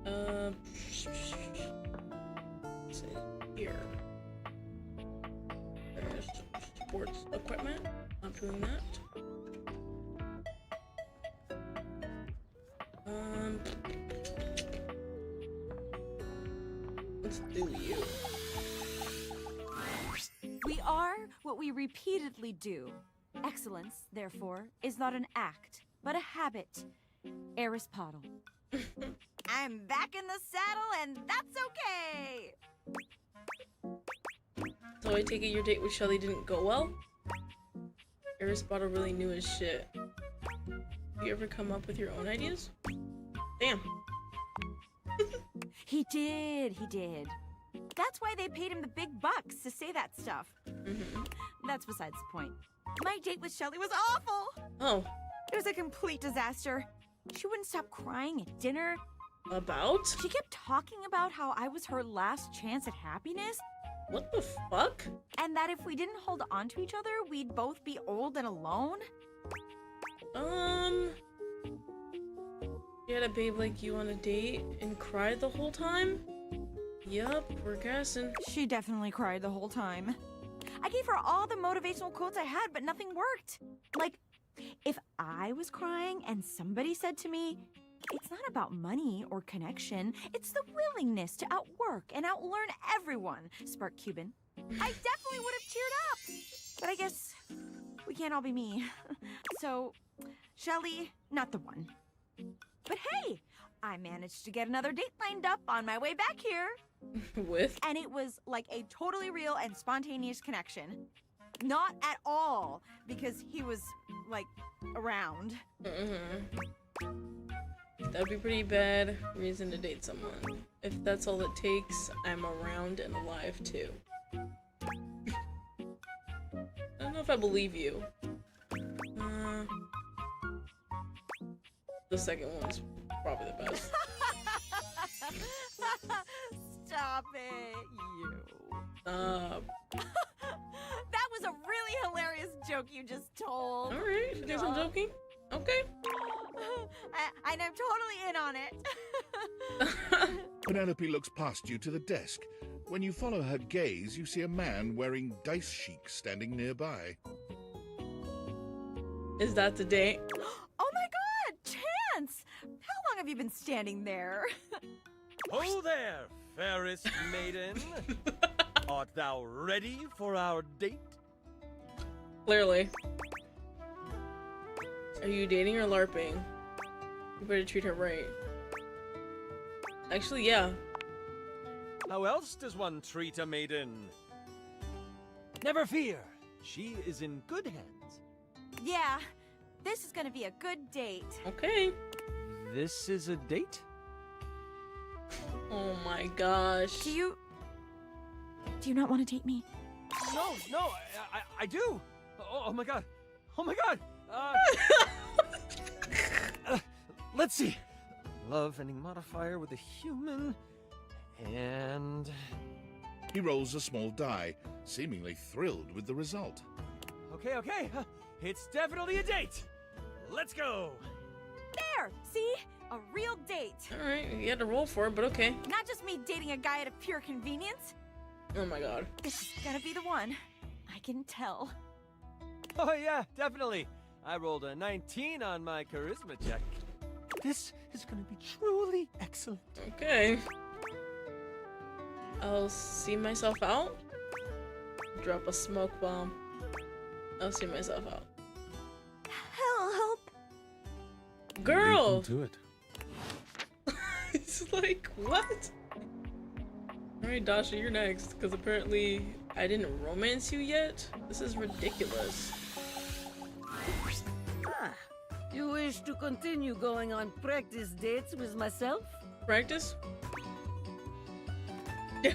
Let's see here. There's sports equipment. Not doing that. Let's do you. We are what we repeatedly do. Excellence, therefore, is not an act, but a habit. Aristotle. I'm back in the saddle, and that's okay! So I take it your date with Shelly didn't go well? Aristotle really knew his shit. You ever come up with your own ideas? Damn. He did. That's why they paid him the big bucks to say that stuff. That's besides the point. My date with Shelly was awful! Oh. It was a complete disaster. She wouldn't stop crying at dinner. About? She kept talking about how I was her last chance at happiness. What the fuck? And that if we didn't hold on to each other, we'd both be old and alone. You had a babe like you on a date and cried the whole time? Yup, we're guessing. She definitely cried the whole time. I gave her all the motivational quotes I had, but nothing worked. Like, if I was crying and somebody said to me, it's not about money or connection, it's the willingness to outwork and outlearn everyone, Spark Cuban, I definitely would have cheered up. But I guess we can't all be me. So, Shelly, not the one. But hey, I managed to get another date lined up on my way back here. With? And it was like a totally real and spontaneous connection. Not at all, because he was, like, around. That'd be pretty bad reason to date someone. If that's all it takes, I'm around and alive too. I don't know if I believe you. The second one's probably the best. Stop it, you. That was a really hilarious joke you just told. Alright, you guys I'm joking? Okay. And I'm totally in on it. Penelope looks past you to the desk. When you follow her gaze, you see a man wearing dice chic standing nearby. Is that the date? Oh my god, Chance! How long have you been standing there? Ho there, fairest maiden. Art thou ready for our date? Clearly. Are you dating or LARPing? You better treat her right. Actually, yeah. How else does one treat a maiden? Never fear. She is in good hands. Yeah, this is gonna be a good date. Okay. This is a date? Oh my gosh. Do you not want to date me? No, I do. Oh my god. Oh my god. Let's see. Love ending modifier with a human And... He rolls a small die, seemingly thrilled with the result. Okay, okay. It's definitely a date. Let's go. There! See? A real date. Alright, you had to roll for it, but okay. Not just me dating a guy out of pure convenience. Oh my god. This is gonna be the one. I can tell. Oh yeah, definitely. I rolled a 19 on my charisma check. This is gonna be truly excellent. Okay. I'll see myself out. Drop a smoke bomb. I'll see myself out. Help! Girl! Beat 'em to it. It's like, what? Alright, Dasha, you're next. Because apparently I didn't romance you yet? This is ridiculous. Ah, you wish to continue going on practice dates with myself? Practice? I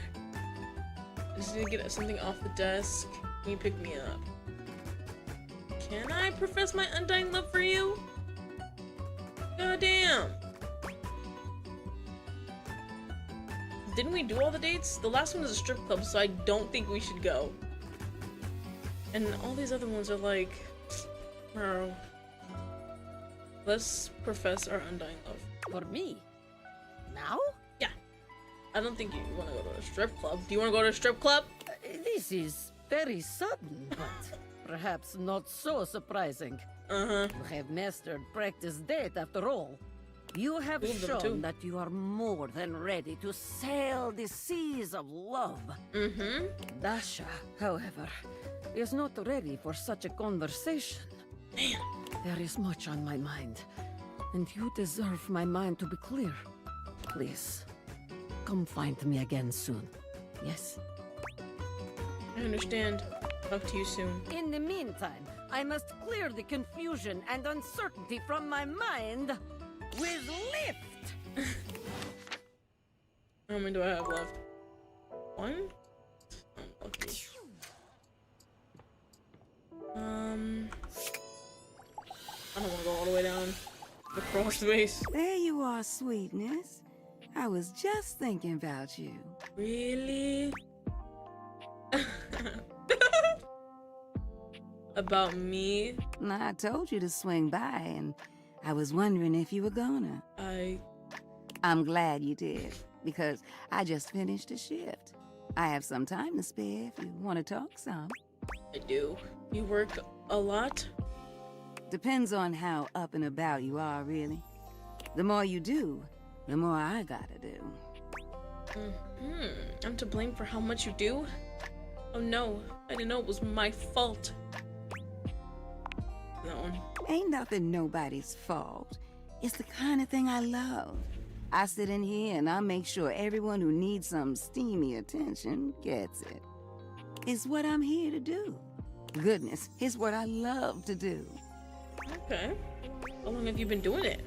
just need to get something off the desk. Can you pick me up? Can I profess my undying love for you? God damn. Didn't we do all the dates? The last one is a strip club, so I don't think we should go. And all these other ones are like... bro. Let's profess our undying love. For me? Now? Yeah. I don't think you want to go to a strip club. Do you want to go to a strip club? This is very sudden, but perhaps not so surprising. Uh-huh. You have mastered practice date after all. You have Two of them, shown too. that you are more than ready to sail the seas of love. Mm-hmm. Dasha, however, is not ready for such a conversation. Damn. There is much on my mind, and you deserve my mind to be clear. Please, come find me again soon. Yes? I understand. Talk to you soon. In the meantime, I must clear the confusion and uncertainty from my mind with lift! How many do I have left? One? Oh, lucky. I don't want to go all the way down the crawl space. There you are, sweetness. I was just thinking about you. Really? About me? I told you to swing by, and I was wondering if you were gonna. I'm glad you did, because I just finished a shift. I have some time to spare if you want to talk some. I do. You work a lot? Depends on how up and about you are, really. The more you do, the more I gotta do. I'm to blame for how much you do? Oh no, I didn't know it was my fault. That one. Ain't nothing nobody's fault. It's the kind of thing I love. I sit in here and I make sure everyone who needs some steamy attention gets it. It's what I'm here to do. Goodness, it's what I love to do. Okay. How long have you been doing it?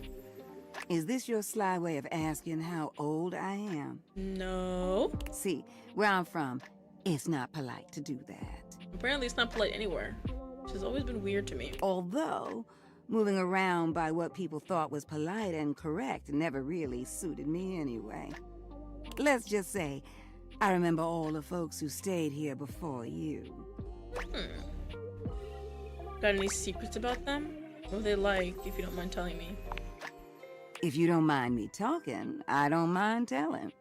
Is this your sly way of asking how old I am? No. See, where I'm from, it's not polite to do that. Apparently it's not polite anywhere, which has always been weird to me. Although, moving around by what people thought was polite and correct never really suited me anyway. Let's just say, I remember all the folks who stayed here before you. Got any secrets about them? What are they like, if you don't mind telling me? If you don't mind me talking, I don't mind telling.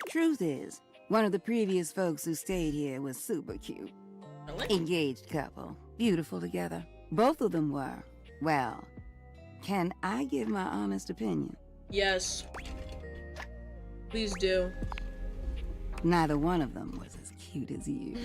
Truth is, one of the previous folks who stayed here was super cute. Really? Engaged couple, beautiful together. Both of them were. Well, can I give my honest opinion? Yes. Please do. Neither one of them was as cute as you.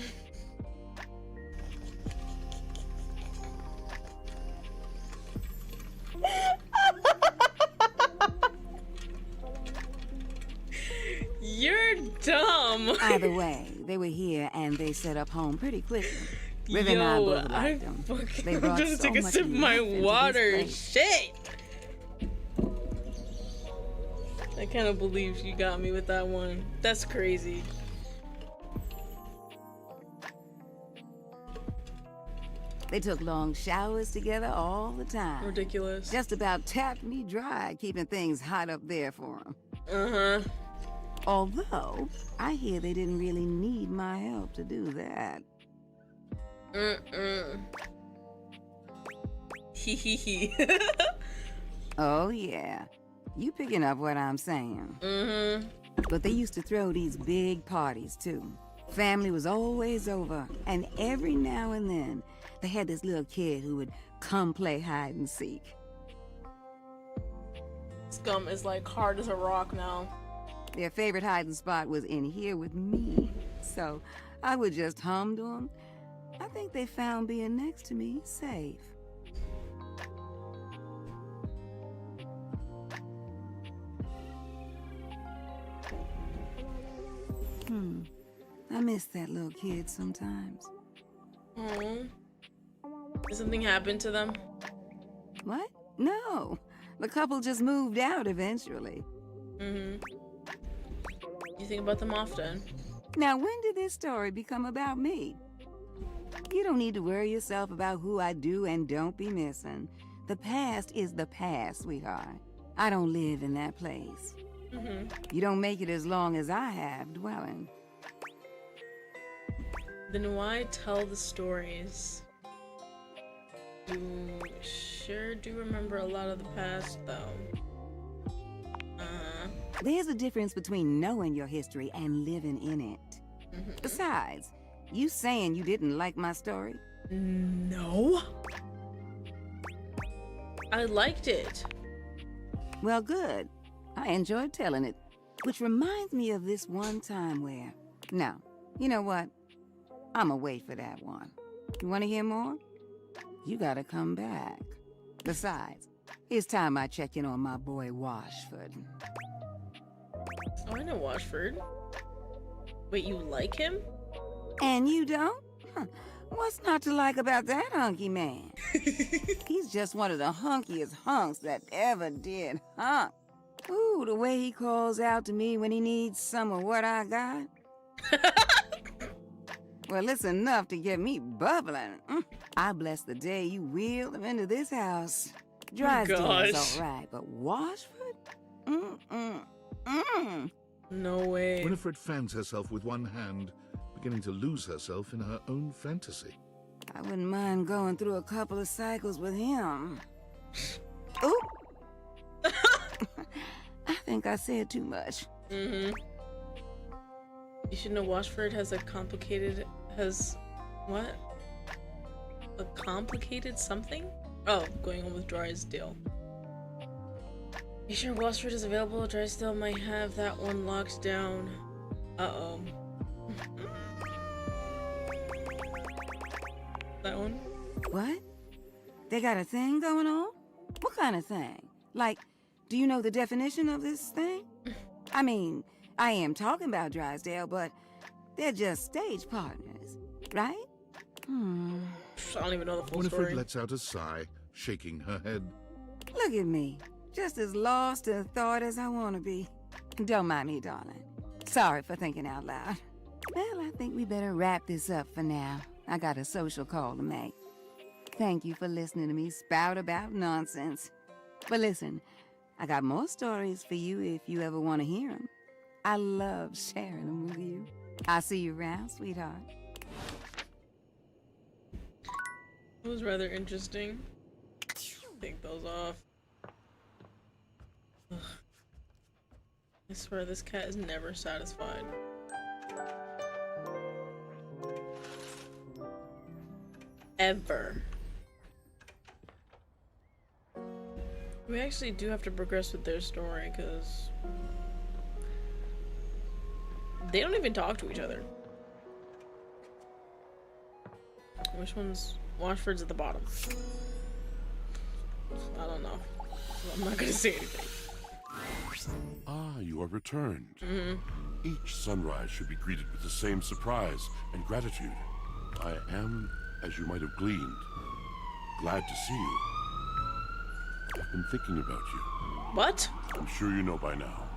You're dumb. Either way, they were here and they set up home pretty quickly. Riv and I both liked them. They I'm brought gonna so take a much sip of my life into this water. place. Shit. I can't believe you got me with that one. That's crazy. They took long showers together all the time. Ridiculous. Just about tapped me dry, keeping things hot up there for them. Uh-huh. Although, I hear they didn't really need my help to do that. Hee hee hee. Oh, yeah. You picking up what I'm saying. But they used to throw these big parties, too. Family was always over, and every now and then, they had this little kid who would come play hide and seek. Scum is like hard as a rock now. Their favorite hiding spot was in here with me, so I would just hum to them. I think they found being next to me safe. I miss that little kid sometimes. Did something happen to them? What? No. The couple just moved out eventually. You think about them often? Now, when did this story become about me? You don't need to worry yourself about who I do and don't be missing. The past is the past, sweetheart. I don't live in that place. You don't make it as long as I have dwelling. Then why tell the stories? You sure do remember a lot of the past, though. There's a difference between knowing your history and living in it. Besides, you saying you didn't like my story? No. I liked it. Well, good. I enjoyed telling it. Which reminds me of this one time where... No, you know what? I'ma wait for that one. You want to hear more? You gotta come back. Besides, it's time I check in on my boy Washford. Oh, I know Washford. Wait, you like him? And you don't? Huh. What's not to like about that hunky man? He's just one of the hunkiest hunks that ever did hunk. Ooh, the way he calls out to me when he needs some of what I got. Well, it's enough to get me bubbling. I bless the day you wheeled him into this house. Drysdale's all right, but Washford? No way. Winifred fans herself with one hand, beginning to lose herself in her own fantasy. I wouldn't mind going through a couple of cycles with him. Ooh! I think I said too much. You should know Washford has a complicated... what? A complicated something? Oh, going on with Drysdale. You sure Washford is available? Drysdale might have that one locked down. Uh-oh. That one? What? They got a thing going on? What kind of thing? Like, do you know the definition of this thing? I mean, I am talking about Drysdale, but they're just stage partners, right? I don't even know the full Winifred story. lets out a sigh, shaking her head. Look at me, just as lost in thought as I want to be. Don't mind me, darling. Sorry for thinking out loud. Well, I think we better wrap this up for now. I got a social call to make. Thank you for listening to me spout about nonsense. But listen, I got more stories for you if you ever want to hear them. I love sharing them with you. I'll see you around, sweetheart. It was rather interesting. Take those off. Ugh. I swear this cat is never satisfied. Ever. We actually do have to progress with their story because they don't even talk to each other. Which one's Washford's at the bottom? I don't know. I'm not gonna say anything. Ah, you are returned. Each sunrise should be greeted with the same surprise and gratitude. I am, as you might have gleaned, glad to see you. I've been thinking about you. What? I'm sure you know by now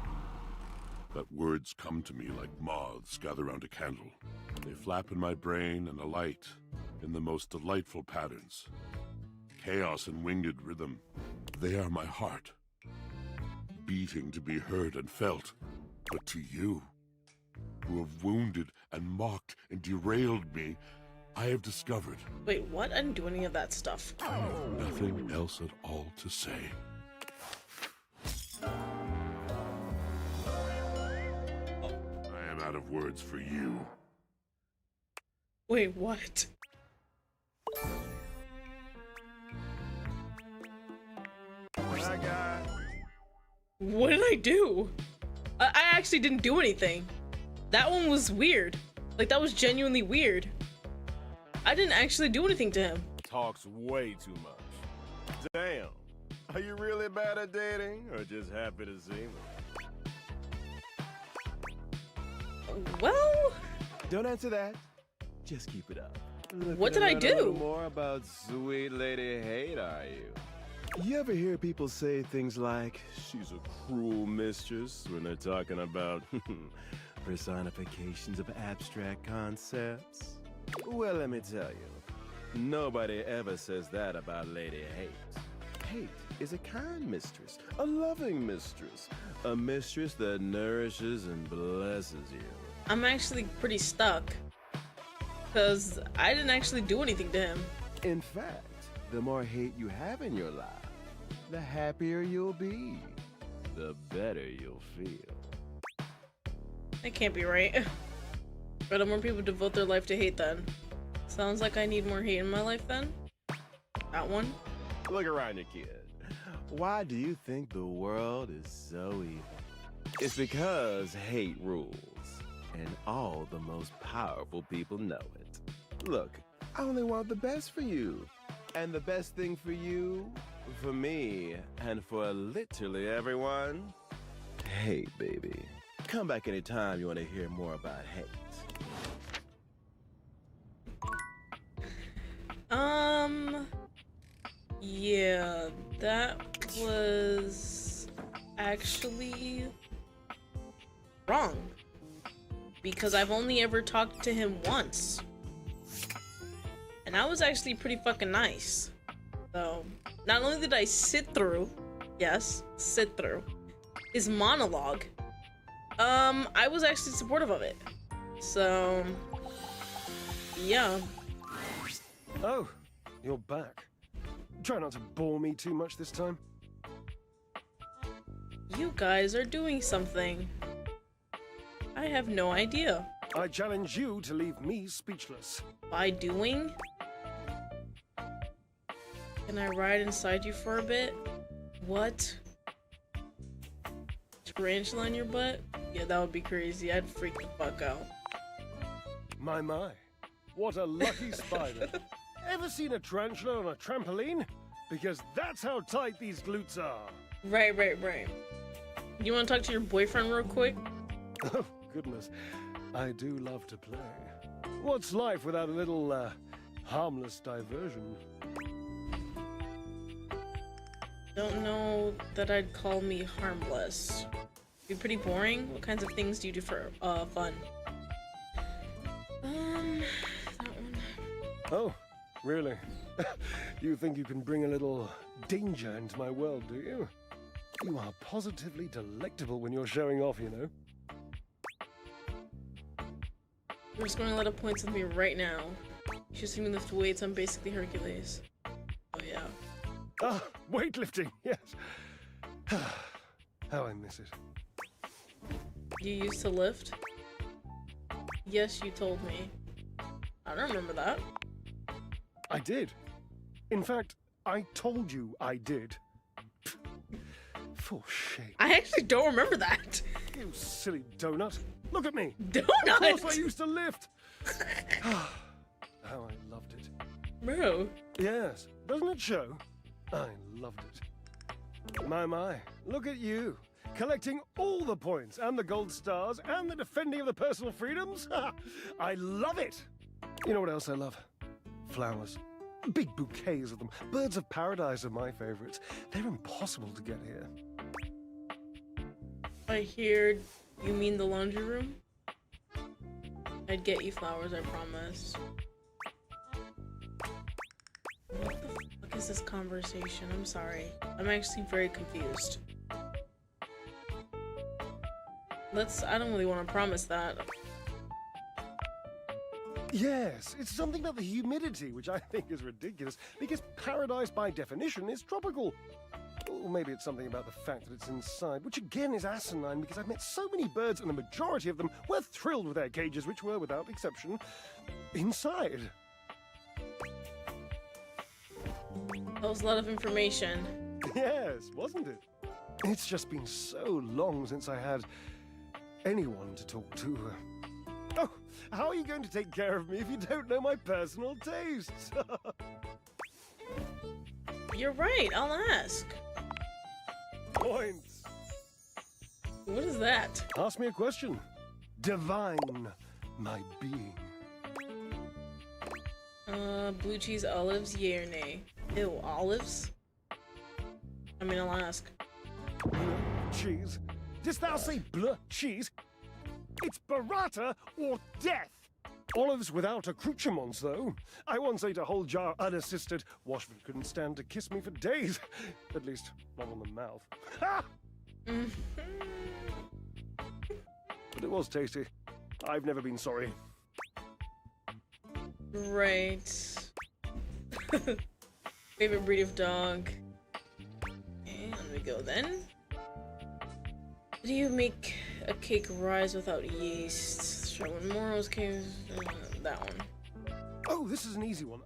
that words come to me like moths gather round a candle. They flap in my brain and alight in the most delightful patterns. Chaos and winged rhythm. They are my heart, beating to be heard and felt. But to you, who have wounded and mocked and derailed me, I have discovered Wait, what? I didn't do any of that stuff. nothing else at all to say. I am out of words for you. Wait, what? What did I do? I actually didn't do anything. That one was weird. Like, that was genuinely weird. I didn't actually do anything to him. Talks way too much. Damn. Are you really bad at dating or just happy to see me? Well... Don't answer that. Just keep it up. What did I Looking to learn a do? little more about sweet Lady Hate, are you? You ever hear people say things like, she's a cruel mistress, when they're talking about personifications of abstract concepts? Well, let me tell you, nobody ever says that about Lady Hate. Hate is a kind mistress, a loving mistress, a mistress that nourishes and blesses you. I'm actually pretty stuck. Because I didn't actually do anything to him. In fact, the more hate you have in your life, the happier you'll be, the better you'll feel. That can't be right. But more people devote their life to hate then. Sounds like I need more hate in my life then? That one? Look around you, kid. Why do you think the world is so evil? It's because hate rules, and all the most powerful people know it. Look, I only want the best for you, and the best thing for you, for me, and for literally everyone. Hate, baby. Come back anytime you want to hear more about hate. Yeah, that was actually wrong. Because I've only ever talked to him once. And I was actually pretty fucking nice. So, not only did I sit through, yes, sit through, his monologue, I was actually supportive of it. So, yeah. Oh, you're back. Try not to bore me too much this time. You guys are doing something. I have no idea. I challenge you to leave me speechless. By doing? Can I ride inside you for a bit? What? Tarantula in your butt? Yeah, that would be crazy. I'd freak the fuck out. My, what a lucky spider. Ever seen a tarantula on a trampoline? Because that's how tight these glutes are. Right. You want to talk to your boyfriend real quick? Oh, goodness. I do love to play. What's life without a little, harmless diversion? Don't know that I'd call me harmless. Be pretty boring. What kinds of things do you do for, fun? That one. Oh, really? You think you can bring a little danger into my world, do you? You are positively delectable when you're showing off, you know? I'm just going to let up points with me right now. You should see me lift weights. I'm basically Hercules. Oh, yeah. Ah, weightlifting, yes. How I miss it. You used to lift? Yes, you told me. I don't remember that. I did. In fact, I told you I did. For shame. I actually don't remember that. You silly donut. Look at me. Donut? Of course I used to lift. How I loved it. Bro. Yes. Doesn't it show? I loved it. My. Look at you. Collecting all the points and the gold stars and the defending of the personal freedoms. I love it. You know what else I love? Flowers. Big bouquets of them. Birds of paradise are my favorites. They're impossible to get here. I hear you mean the laundry room? I'd get you flowers, I promise. What the fuck is this conversation? I'm sorry. I'm actually very confused. I don't really want to promise that. Yes, it's something about the humidity, which I think is ridiculous, because paradise by definition is tropical. Or maybe it's something about the fact that it's inside, which again is asinine, because I've met so many birds and the majority of them were thrilled with their cages, which were, without exception, inside. That was a lot of information. Yes, wasn't it? It's just been so long since I had anyone to talk to. Oh, how are you going to take care of me if you don't know my personal tastes? You're right, I'll ask. Points. What is that? Ask me a question. Divine my being. Blue cheese, olives, yay or nay? Ew, olives? I mean, I'll ask. Cheese? Didst thou say bleu cheese? It's burrata or death! Olives without accoutrements, though. I once ate a whole jar unassisted. Washford couldn't stand to kiss me for days. At least, not on the mouth. Ha! But it was tasty. I've never been sorry. Right. Favorite breed of dog. Okay, let me go then. Do you make a cake rise without yeast? Sherwin Morrow's cake. That one. Oh, this is an easy one.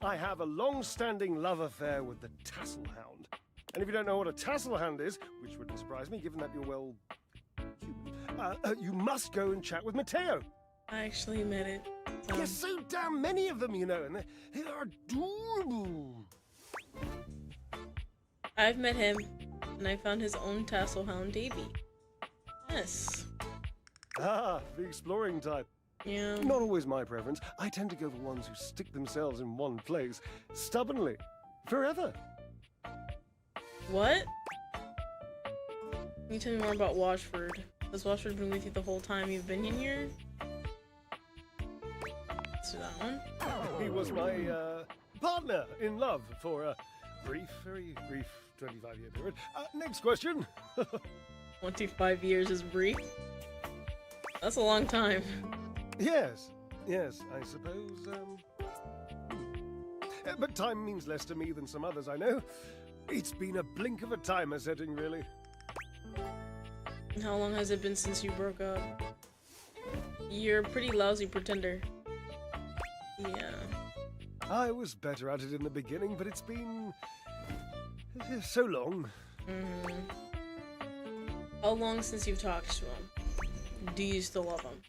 I have a long-standing love affair with the tassel hound. And if you don't know what a tassel hound is, which wouldn't surprise me, given that you're, well, human, you must go and chat with Mateo. I actually met it. There's so damn many of them, you know, and they are adorable. I've met him, and I found his own tassel hound, Davy. Yes. Ah, the exploring type. Yeah. Not always my preference. I tend to go for ones who stick themselves in one place, stubbornly, forever. What? Can you tell me more about Washford? Has Washford been with you the whole time you've been in here? So that one. He was my partner in love for a brief, very brief 25-year period. Next question. 25 years is brief. That's a long time. Yes, I suppose, but time means less to me than some others I know. It's been a blink of a timer setting, really. How long has it been since you broke up? You're a pretty lousy pretender. Yeah. I was better at it in the beginning, but it's been so long. Mm-hmm. How long since you've talked to him? Do you still love him?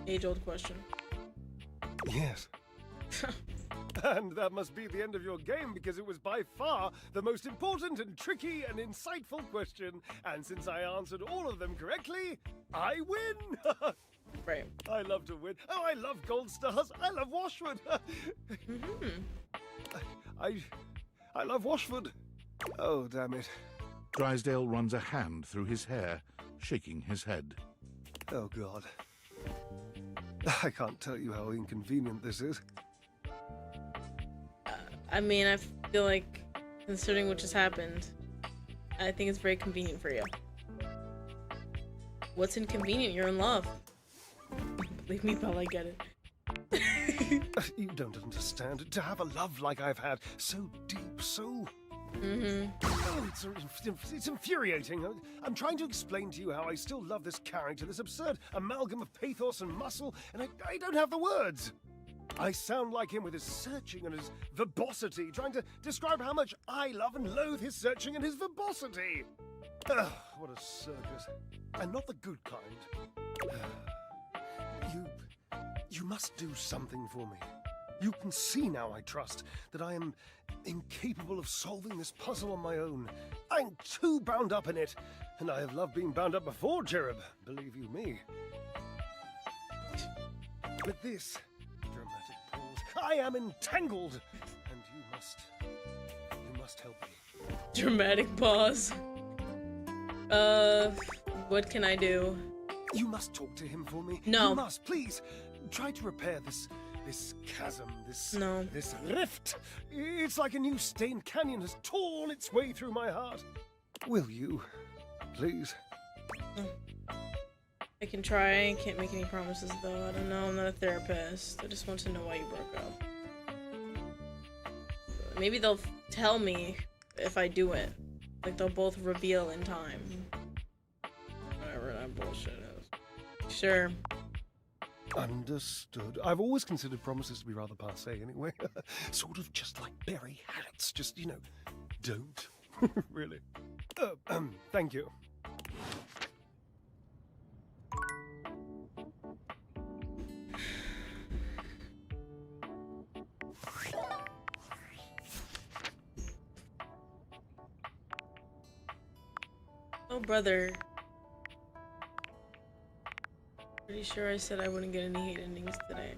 Age-old question. Yes. And that must be the end of your game, because it was by far the most important and tricky and insightful question. And since I answered all of them correctly, I win! Right. I love to win. Oh, I love gold stars. I love Washford. I love Washford. Oh, damn it. Drysdale runs a hand through his hair, shaking his head. Oh, God. I can't tell you how inconvenient this is. I mean, I feel like, considering what just happened, I think it's very convenient for you. What's inconvenient? You're in love. Believe me, pal, I get it. You don't understand. To have a love like I've had, so deep, so... Oh, it's infuriating. I'm trying to explain to you how I still love this character, this absurd amalgam of pathos and muscle, and I don't have the words. I sound like him with his searching and his verbosity, trying to describe how much I love and loathe his searching and his verbosity. What a circus. And not the good kind. You must do something for me. You can see now, I trust, that I am incapable of solving this puzzle on my own. I'm too bound up in it, and I have loved being bound up before, Cherub, believe you me. With this dramatic pause, I am entangled, and you must help me. Dramatic pause. What can I do? You must talk to him for me. No. You must, please. Try to repair this chasm, this rift. It's like a new stained canyon has torn its way through my heart. Will you, please? I can try. Can't make any promises though. I don't know. I'm not a therapist. I just want to know why you broke up. Maybe they'll tell me if I do it. Like they'll both reveal in time. Whatever that bullshit is. Sure. Understood. I've always considered promises to be rather passé anyway. Sort of just like berry habits. Just, you know, don't. Really. Thank you. Oh, brother. Pretty sure I said I wouldn't get any hate endings today.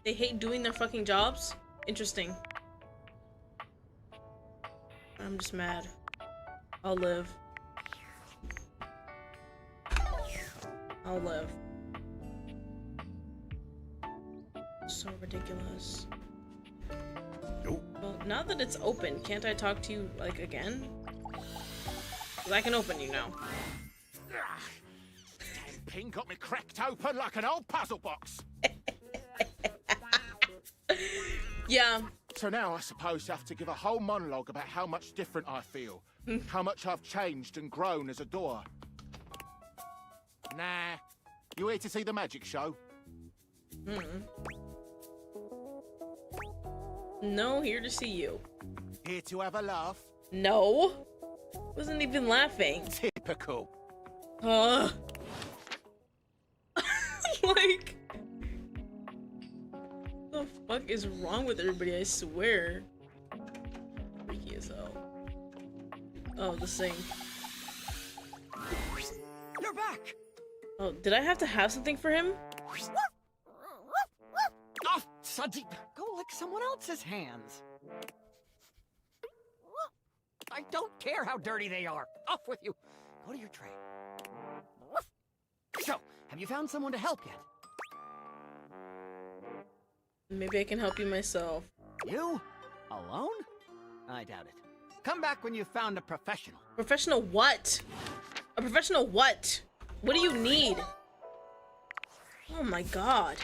They hate doing their fucking jobs? Interesting. I'm just mad. I'll live. I'll live. So ridiculous. Nope. Well, now that it's open, can't I talk to you, like, again? 'Cause I can open you now. Damn pin got me cracked open like an old puzzle box. Yeah. So now I suppose I have to give a whole monologue about how much different I feel. How much I've changed and grown as a door. Nah. You here to see the magic show? No, here to see you. Here to have a laugh? No. Wasn't even laughing. Typical. Like, what the fuck is wrong with everybody? I swear. Freaky as hell. Oh, the sink. You're back. Oh, did I have to have something for him? Oh, Sudsy, go lick someone else's hands. I don't care how dirty they are. Off with you. Go to your tray. So, have you found someone to help yet? Maybe I can help you myself. You? Alone? I doubt it. Come back when you've found a professional. Professional what? A professional what? What do you need? Oh my god.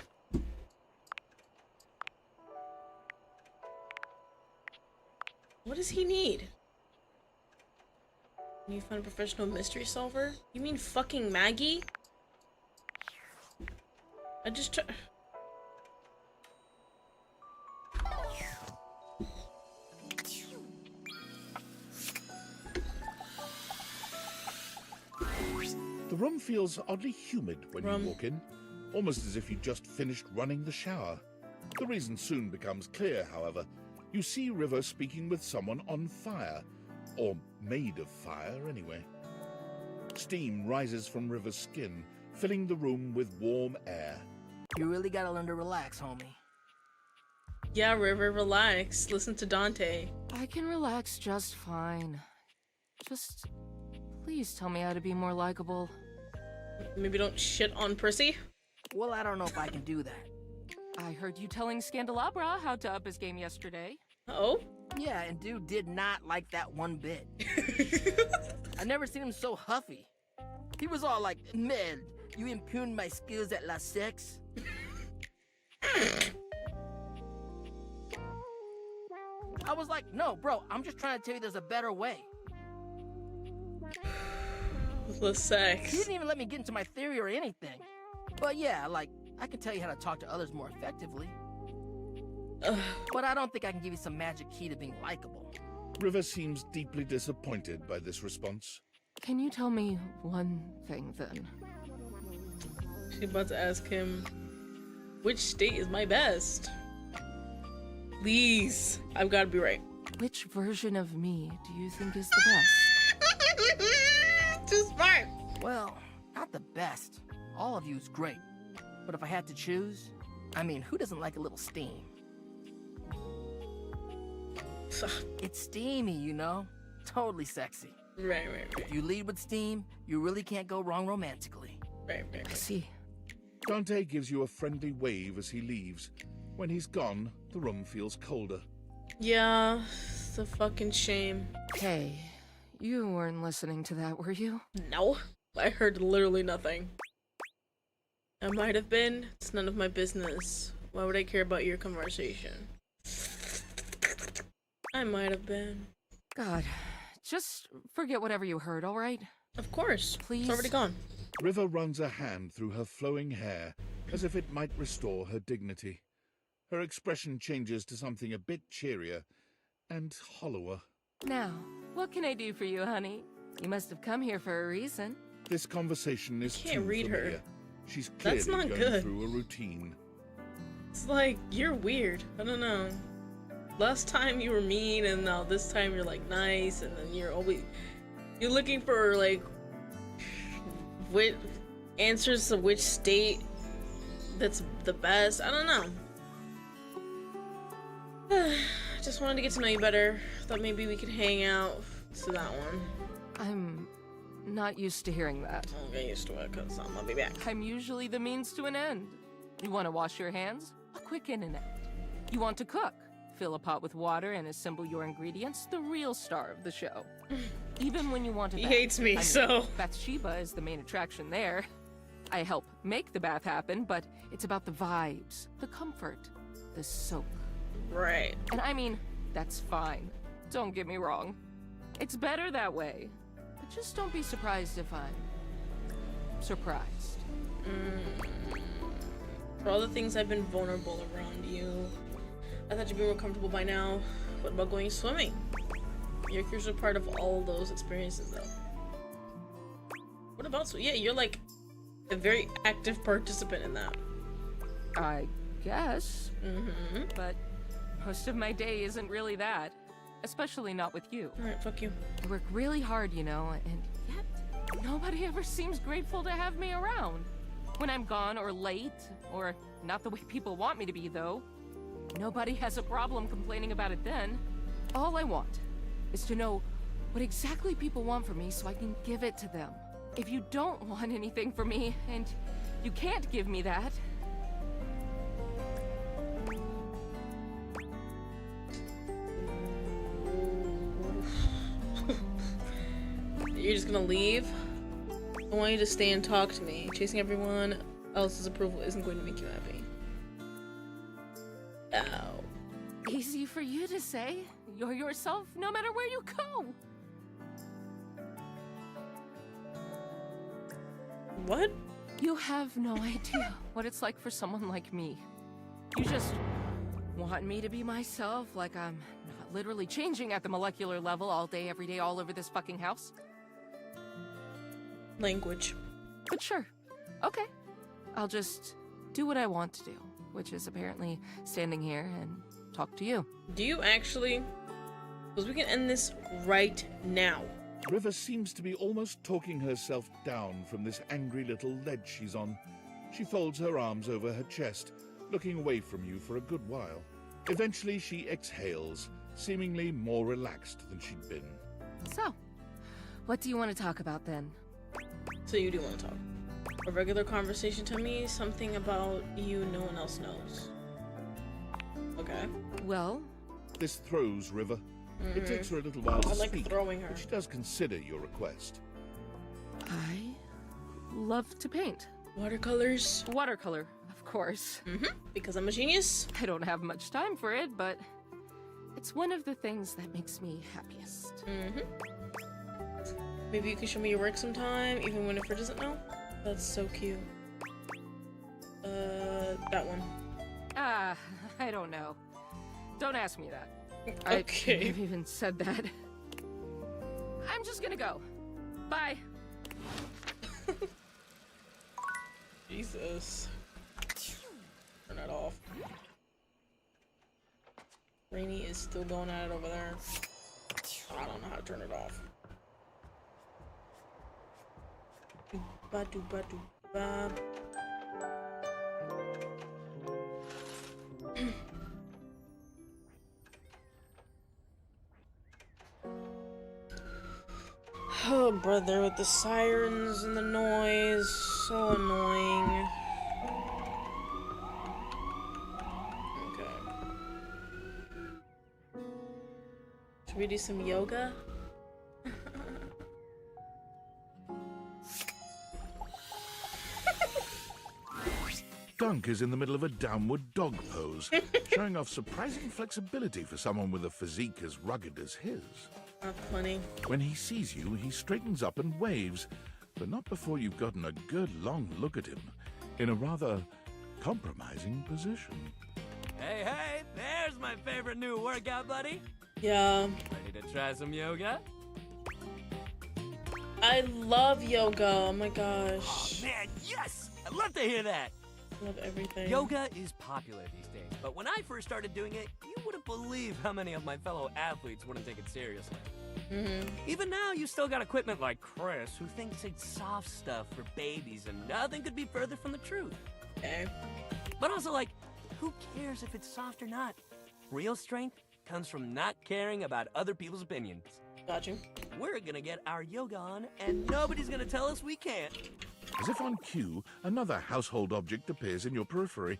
What does he need? Can you find a professional mystery solver? You mean fucking Maggie? I just try. The room feels oddly humid when you walk in, almost as if you just finished running the shower. The reason soon becomes clear, however. You see River speaking with someone on fire, or made of fire anyway. Steam rises from River's skin, filling the room with warm air. You really gotta learn to relax, homie. Yeah, River, relax. Listen to Dante. I can relax just fine. Just please tell me how to be more likable. Maybe don't shit on Prissy? Well, I don't know if I can do that. I heard you telling Scandelabra how to up his game yesterday. Oh? Yeah, and dude did not like that one bit. I never seen him so huffy. He was all like, "Man, you impugned my skills at La Sex." I was like, "No, bro, I'm just trying to tell you there's a better way." The sex. He didn't even let me get into my theory or anything. But yeah, like, I can tell you how to talk to others more effectively. But I don't think I can give you some magic key to being likable. River seems deeply disappointed by this response. Can you tell me one thing then? She's about to ask him, which state is my best? Please, I've got to be right. Which version of me do you think is the best? Too smart. Well, not the best. All of you is great. But if I had to choose, I mean, who doesn't like a little steam? It's steamy, you know? Totally sexy. Right. If you lead with steam, you really can't go wrong romantically. Right. I see. Dante gives you a friendly wave as he leaves. When he's gone, The room feels colder. Yeah, it's a fucking shame. Hey, you weren't listening to that, were you? No, I heard literally nothing. I might have been. It's none of my business. Why would I care about your conversation? I might have been. God, just forget whatever you heard, all right? Of course. Please. It's already gone. River runs a hand through her flowing hair as if it might restore her dignity. Her expression changes to something a bit cheerier and hollower. Now, what can I do for you, honey? You must have come here for a reason. This conversation is Can't too read her. familiar. She's clearly That's not going good. through a routine. It's like, you're weird. I don't know. Last time you were mean, and now this time you're like nice, and then you're looking for like answers to which state that's the best. I don't know. I just wanted to get to know you better. Thought maybe we could hang out. So that one. I'm not used to hearing that. I'll get used to it, because I'm gonna be back. I'm usually the means to an end. You want to wash your hands? A quick in and out. You want to cook? Fill a pot with water and assemble your ingredients, the real star of the show. Even when you want to He bath. hates me, so... Bathsheba is the main attraction there. I help make the bath happen, but it's about the vibes, the comfort, the soak. Right. And I mean, that's fine. Don't get me wrong. It's better that way. But just don't be surprised if I'm surprised. For all the things I've been vulnerable around you, I thought you'd be more comfortable by now. What about going swimming? You're a crucial part of all those experiences, though. What about yeah, you're like a very active participant in that. I guess. But most of my day isn't really that. Especially not with you. Alright, fuck you. I work really hard, you know, and yet nobody ever seems grateful to have me around. When I'm gone or late, or not the way people want me to be, though. Nobody has a problem complaining about it then. All I want is to know what exactly people want from me so I can give it to them. If you don't want anything from me, and you can't give me that... You're just gonna leave? I want you to stay and talk to me. Chasing everyone else's approval isn't going to make you happy. Ow. Easy for you to say. You're yourself no matter where you go. What? You have no idea what it's like for someone like me. You just want me to be myself, like I'm not literally changing at the molecular level all day, every day, all over this fucking house. Language. But sure. Okay. I'll just do what I want to do, which is apparently standing here and talk to you. Do you actually? Because we can end this right now. River seems to be almost talking herself down from this angry little ledge she's on. She folds her arms over her chest, looking away from you for a good while. Eventually she exhales, seemingly more relaxed than she'd been. So, what do you want to talk about then? So you do want to talk. A regular conversation to me, something about you no one else knows. Okay. Well? This throws River. It takes her a little while to I like speak, throwing her. but she does consider your request. I love to paint. Watercolors? Watercolor, of course. Because I'm a genius? I don't have much time for it, but it's one of the things that makes me happiest. Maybe you can show me your work sometime, even when Winifred doesn't know? That's so cute. That one. Ah, I don't know. Don't ask me that. Okay. I shouldn't have even said that. I'm just gonna go. Bye. Jesus. Turn that off. Rainy is still going at it over there. I don't know how to turn it off. Ba-do-ba-do-ba. Oh, brother, with the sirens and the noise. So annoying. Okay. we do some yoga? Dunk is in the middle of a downward dog pose, showing off surprising flexibility for someone with a physique as rugged as his. Not funny. When he sees you, he straightens up and waves, but not before you've gotten a good long look at him, in a rather compromising position. Hey, hey, there's my favorite new workout buddy. Yeah. Ready to try some yoga? I love yoga. Oh my gosh. Oh man, yes! I'd love to hear that. Love everything. Yoga is popular these days, but when I first started doing it, you wouldn't believe how many of my fellow athletes wouldn't take it seriously. Even now, you still got equipment like Chris, who thinks it's soft stuff for babies, and nothing could be further from the truth. Okay. But also, like, who cares if it's soft or not? Real strength comes from not caring about other people's opinions. Got you. We're gonna get our yoga on, and nobody's gonna tell us we can't. As if on cue, another household object appears in your periphery,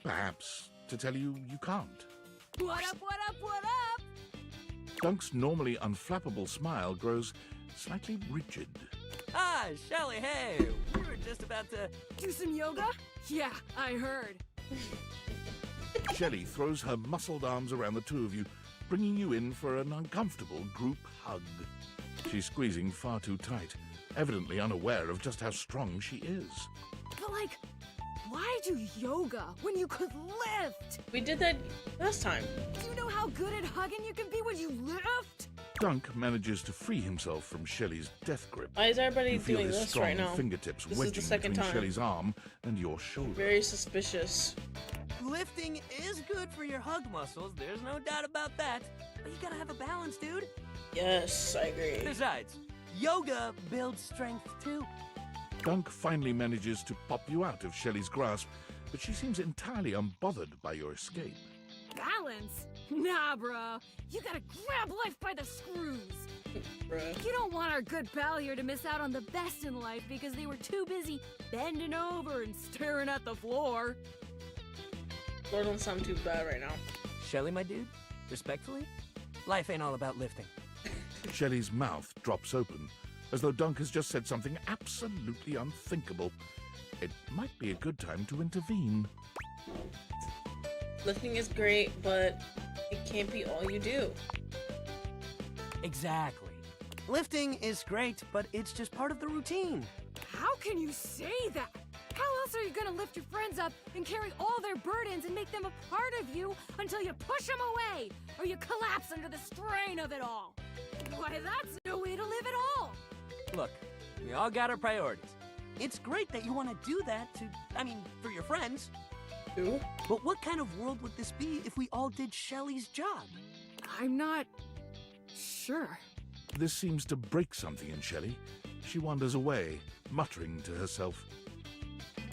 perhaps to tell you you can't. What up, what up, what up? Dunk's normally unflappable smile grows slightly rigid. Ah, Shelly, hey! We were just about to... Do some yoga? Yeah, I heard. Shelly throws her muscled arms around the two of you, bringing you in for an uncomfortable group hug. She's squeezing far too tight, evidently unaware of just how strong she is. But like, why do yoga when you could lift? We did that last time. Do you know how good at hugging you can be when you lift? Dunk manages to free himself from Shelly's death grip. Why is everybody You feel doing his this strong right now? fingertips This is wedging the second between time. Shelly's arm and your shoulder. Very suspicious. Lifting is good for your hug muscles, there's no doubt about that. But you gotta have a balance, dude. Yes, I agree. Besides, yoga builds strength too. Dunk finally manages to pop you out of Shelly's grasp, but she seems entirely unbothered by your escape. Balance? Nah, bro. You gotta grab life by the screws. Bruh. You don't want our good pal here to miss out on the best in life because they were too busy bending over and staring at the floor. Lord, don't sound too bad right now. Shelly, my dude, respectfully, life ain't all about lifting. Shelly's mouth drops open, as though Dunk has just said something absolutely unthinkable. It might be a good time to intervene. Lifting is great, but it can't be all you do. Exactly. Lifting is great, but it's just part of the routine. How can you say that? How else are you gonna lift your friends up and carry all their burdens and make them a part of you until you push them away or you collapse under the strain of it all? Why, that's no way to live at all. Look, we all got our priorities. It's great that you want to do that for your friends. Who? But what kind of world would this be if we all did Shelly's job? I'm not sure. This seems to break something in Shelly. She wanders away, muttering to herself.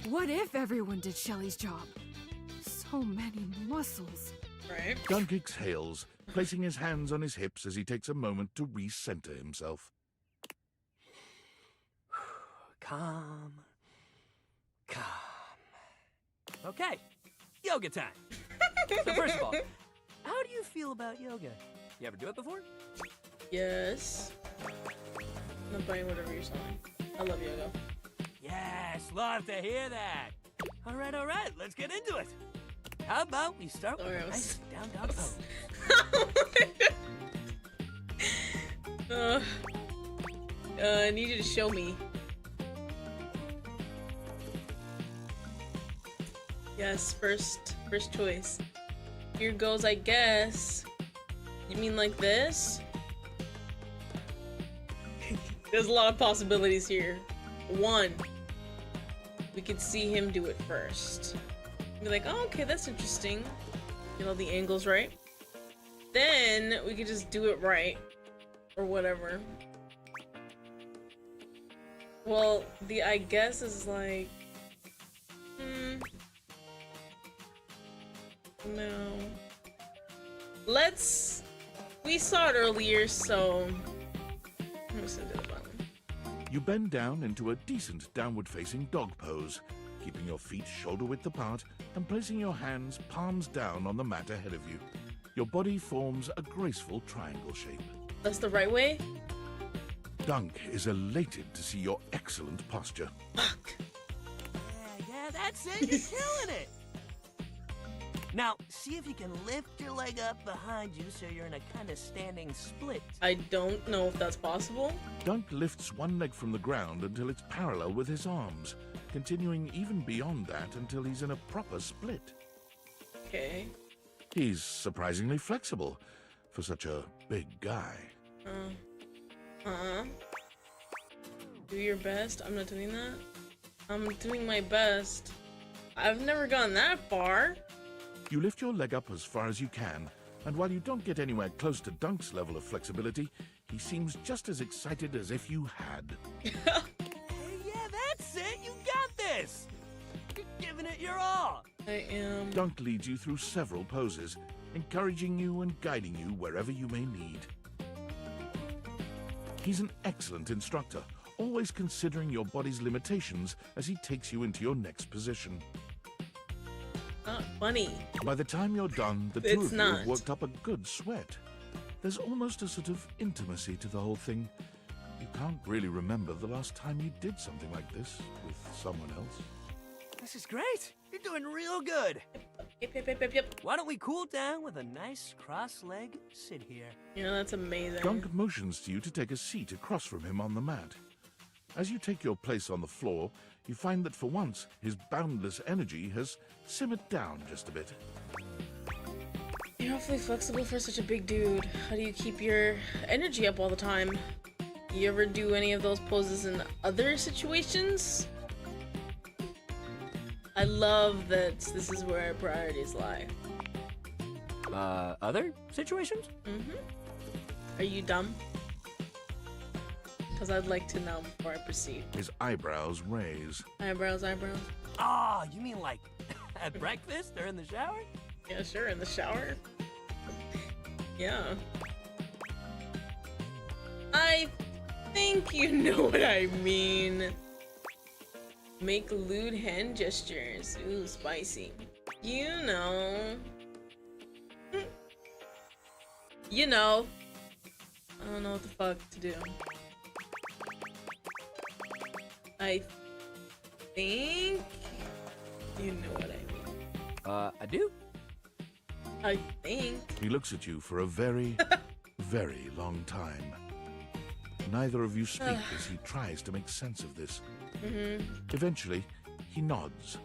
What if everyone did Shelly's job? So many muscles. Right. Dunk exhales, placing his hands on his hips as he takes a moment to recenter himself. Calm. Calm. Okay, yoga time. So first of all, how do you feel about yoga? You ever do it before? Yes. I'm buying whatever you're selling. I love yoga. Yes, love to hear that. All right, let's get into it. How about we start with a nice down dog pose? I need you to show me. Yes, first choice. Here goes, I guess. You mean like this? There's a lot of possibilities here. One, we could see him do it first. Be like, oh, okay, that's interesting. Get all the angles right. Then we could just do it right. Or whatever. Well, the I guess is like... No. We saw it earlier, so... I'm just gonna do the bottom. You bend down into a decent downward-facing dog pose, keeping your feet shoulder-width apart and placing your hands palms down on the mat ahead of you. your body forms a graceful triangle shape. That's the right way? Dunk is elated to see your excellent posture. Yeah, that's it. You're killing it. Now, see if you can lift your leg up behind you so you're in a kind of standing split. I don't know if that's possible. Dunk lifts one leg from the ground until it's parallel with his arms, continuing even beyond that until he's in a proper split. Okay. He's surprisingly flexible for such a big guy. Do your best. I'm not doing that. I'm doing my best. I've never gone that far. You lift your leg up as far as you can, and while you don't get anywhere close to Dunk's level of flexibility, he seems just as excited as if you had. Hey, yeah, that's it. You got this. You're giving it your all. I am. Dunk leads you through several poses, encouraging you and guiding you wherever you may need. He's an excellent instructor, always considering your body's limitations as he takes you into your next position. Not funny. By the time you're done, the two of you have worked up a good sweat. There's almost a sort of intimacy to the whole thing. You can't really remember the last time you did something like this with someone else. This is great. You're doing real good. Yep. Why don't we cool down with a nice cross-leg sit here? You know, that's amazing. Dunk motions to you to take a seat across from him on the mat. As you take your place on the floor, you find that for once, his boundless energy has simmered down just a bit. You're awfully flexible for such a big dude. How do you keep your energy up all the time? You ever do any of those poses in other situations? I love that this is where our priorities lie. Other situations? Mm-hmm. Are you dumb? Because I'd like to know before I proceed. His eyebrows raise. Eyebrows. Oh, you mean like at breakfast or in the shower? Yeah, sure, in the shower. Yeah. I think you know what I mean. Make lewd hand gestures. Ooh, spicy. You know. You know. I don't know what the fuck to do. I think you know what I mean. I do? I think. He looks at you for a very, very long time. Neither of you speak as he tries to make sense of this. Mm-hmm. Eventually, he nods,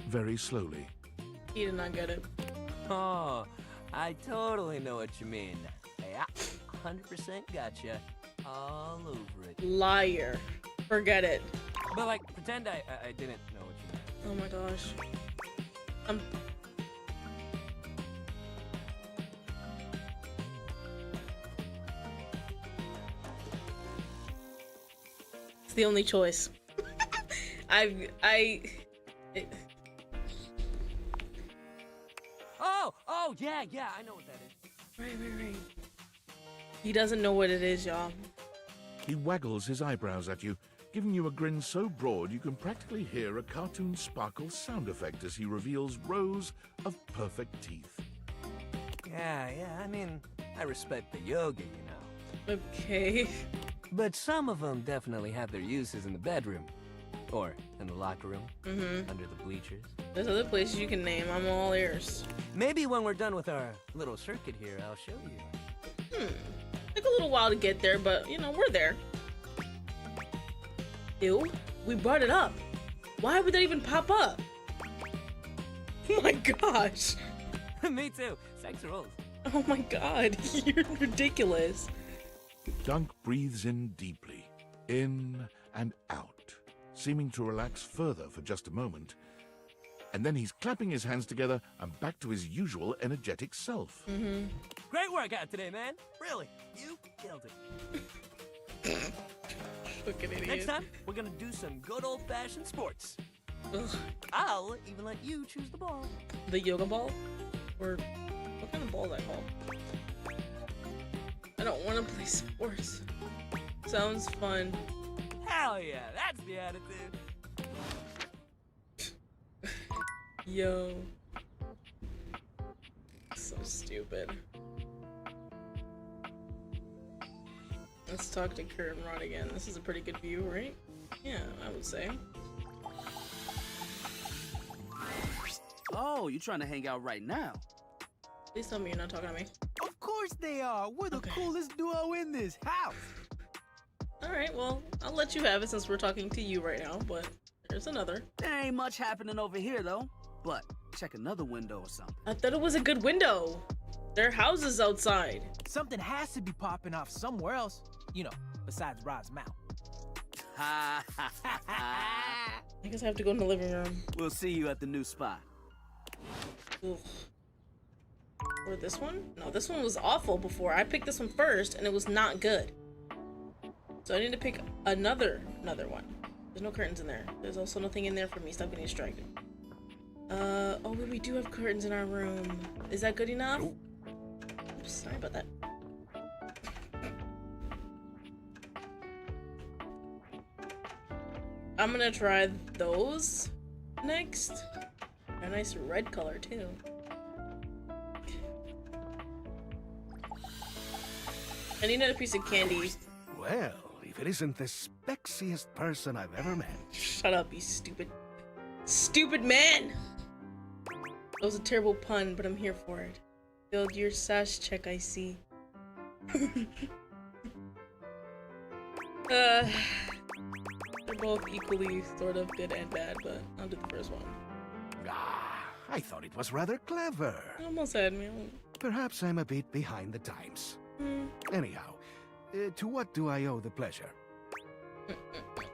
very slowly. He did not get it. Oh, I totally know what you mean. Hey, I 100% gotcha. All over it. Liar. Forget it. But like, pretend I didn't know what you meant. Oh my gosh. It's the only choice. Oh, yeah, I know what that is. Right. He doesn't know what it is, y'all. He waggles his eyebrows at you, giving you a grin so broad you can practically hear a cartoon sparkle sound effect as he reveals rows of perfect teeth. Yeah, I mean, I respect the yoga, you know. Okay. But some of them definitely have their uses in the bedroom. Or in the locker room. Mm-hmm. Under the bleachers. There's other places you can name. I'm all ears. Maybe when we're done with our little circuit here, I'll show you. Took a little while to get there, but, you know, we're there. Ew. We brought it up. Why would that even pop up? Oh my gosh. Me too. Sex rules. Oh my god. You're ridiculous. Dunk breathes in deeply, in and out, seeming to relax further for just a moment. And then he's clapping his hands together and back to his usual energetic self. Mm-hmm. Great workout today, man. Really, you killed it. Fucking idiot. Next time, we're gonna do some good old-fashioned sports. Ugh. I'll even let you choose the ball. The yoga ball? Or what kind of ball is that called? I don't want to play sports. Sounds fun. Hell yeah, that's the attitude. Yo. So stupid. Let's talk to Curtain Rod again. This is a pretty good view, right? Yeah, I would say. Oh, you trying to hang out right now? Please tell me you're not talking to me. Of course they are. We're the coolest duo in this house. Alright, well, I'll let you have it since we're talking to you right now, but there's another. There ain't much happening over here, though. But check another window or something. I thought it was a good window. There are houses outside. Something has to be popping off somewhere else. You know, besides Rod's mouth. Ha ha ha ha. I guess I have to go in the living room. We'll see you at the new spot. Ugh. Or this one? No, this one was awful before. I picked this one first, and it was not good. So I need to pick another one. There's no curtains in there. There's also nothing in there for me. Stop getting distracted. Oh, but we do have curtains in our room. Is that good enough? Oops, sorry about that. I'm gonna try those next. A nice red color too. I need another piece of candy. Well, if it isn't the spexiest person I've ever met. Shut up, you stupid man! That was a terrible pun, but I'm here for it. Build your sash check, I see. They're both equally sort of good and bad, but I'll do the first one. Ah, I thought it was rather clever. Almost had me. Perhaps I'm a bit behind the times. Anyhow, to what do I owe the pleasure?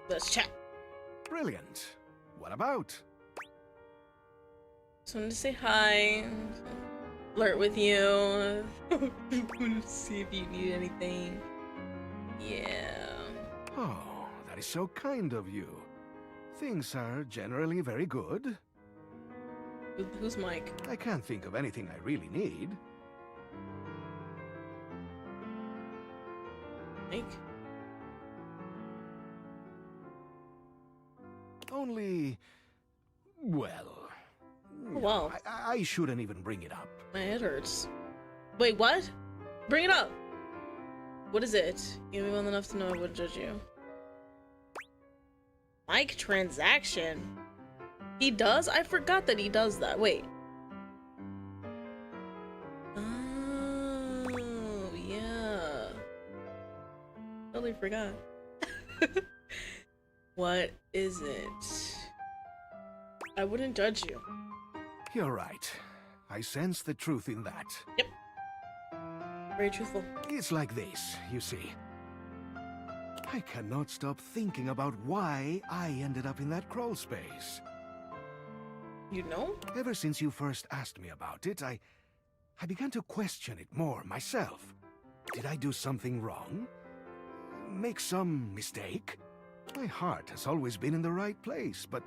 Let's chat. Brilliant. What about? Just wanted to say hi, flirt with you, see if you need anything. Yeah. Oh, that is so kind of you. Things are generally very good. Who's Mike? I can't think of anything I really need. Mike? Only... well... Oh, wow. I shouldn't even bring it up. My head hurts. Wait, what? Bring it up! What is it? You have me well enough to know I wouldn't judge you. Mike transaction? He does? I forgot that he does that. Wait. Oh, yeah. Totally forgot. What is it? I wouldn't judge you. You're right. I sense the truth in that. Yep. Very truthful. It's like this, you see. I cannot stop thinking about why I ended up in that crawl space. You know? Ever since you first asked me about it, I began to question it more myself. Did I do something wrong? Make some mistake? My heart has always been in the right place, but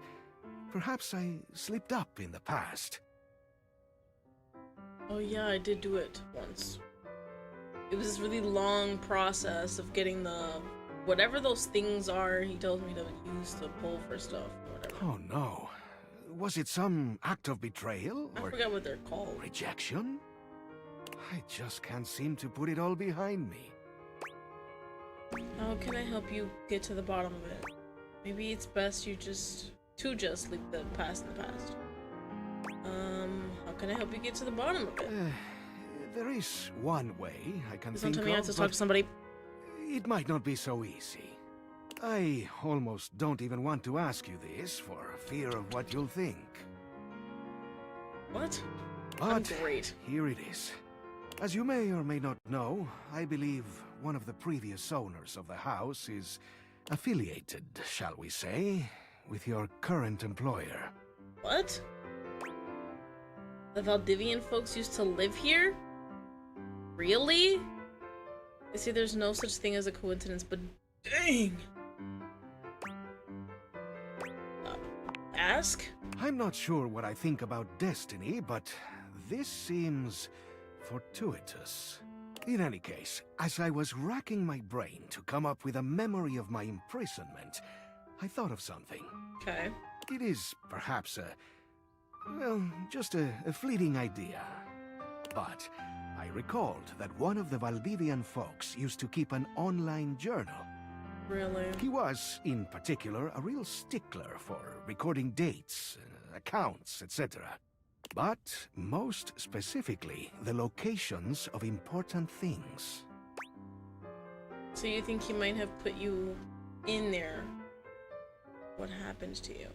perhaps I slipped up in the past. Oh yeah, I did do it once. It was this really long process of getting the... whatever those things are he tells me to use to pull for stuff or whatever. Oh no. Was it some act of betrayal? I Or forgot what they're called. rejection? I just can't seem to put it all behind me. How can I help you get to the bottom of it? Maybe it's best you just leave the past in the past. How can I help you get to the bottom of it? There is one way I can Please think don't tell me I have to of, talk but to somebody. it might not be so easy. I almost don't even want to ask you this for fear of what you'll think. What? But I'm great. here it is. As you may or may not know, I believe one of the previous owners of the house is affiliated, shall we say, with your current employer. What? The Valdivian folks used to live here? Really? I see there's no such thing as a coincidence, but dang! Ask? I'm not sure what I think about destiny, but this seems fortuitous. In any case, as I was racking my brain to come up with a memory of my imprisonment, I thought of something. Okay. It is perhaps well, just a fleeting idea. But I recalled that one of the Valdivian folks used to keep an online journal. Really? He was, in particular, a real stickler for recording dates, accounts, etc. But most specifically, the locations of important things. So you think he might have put you in there? What happened to you?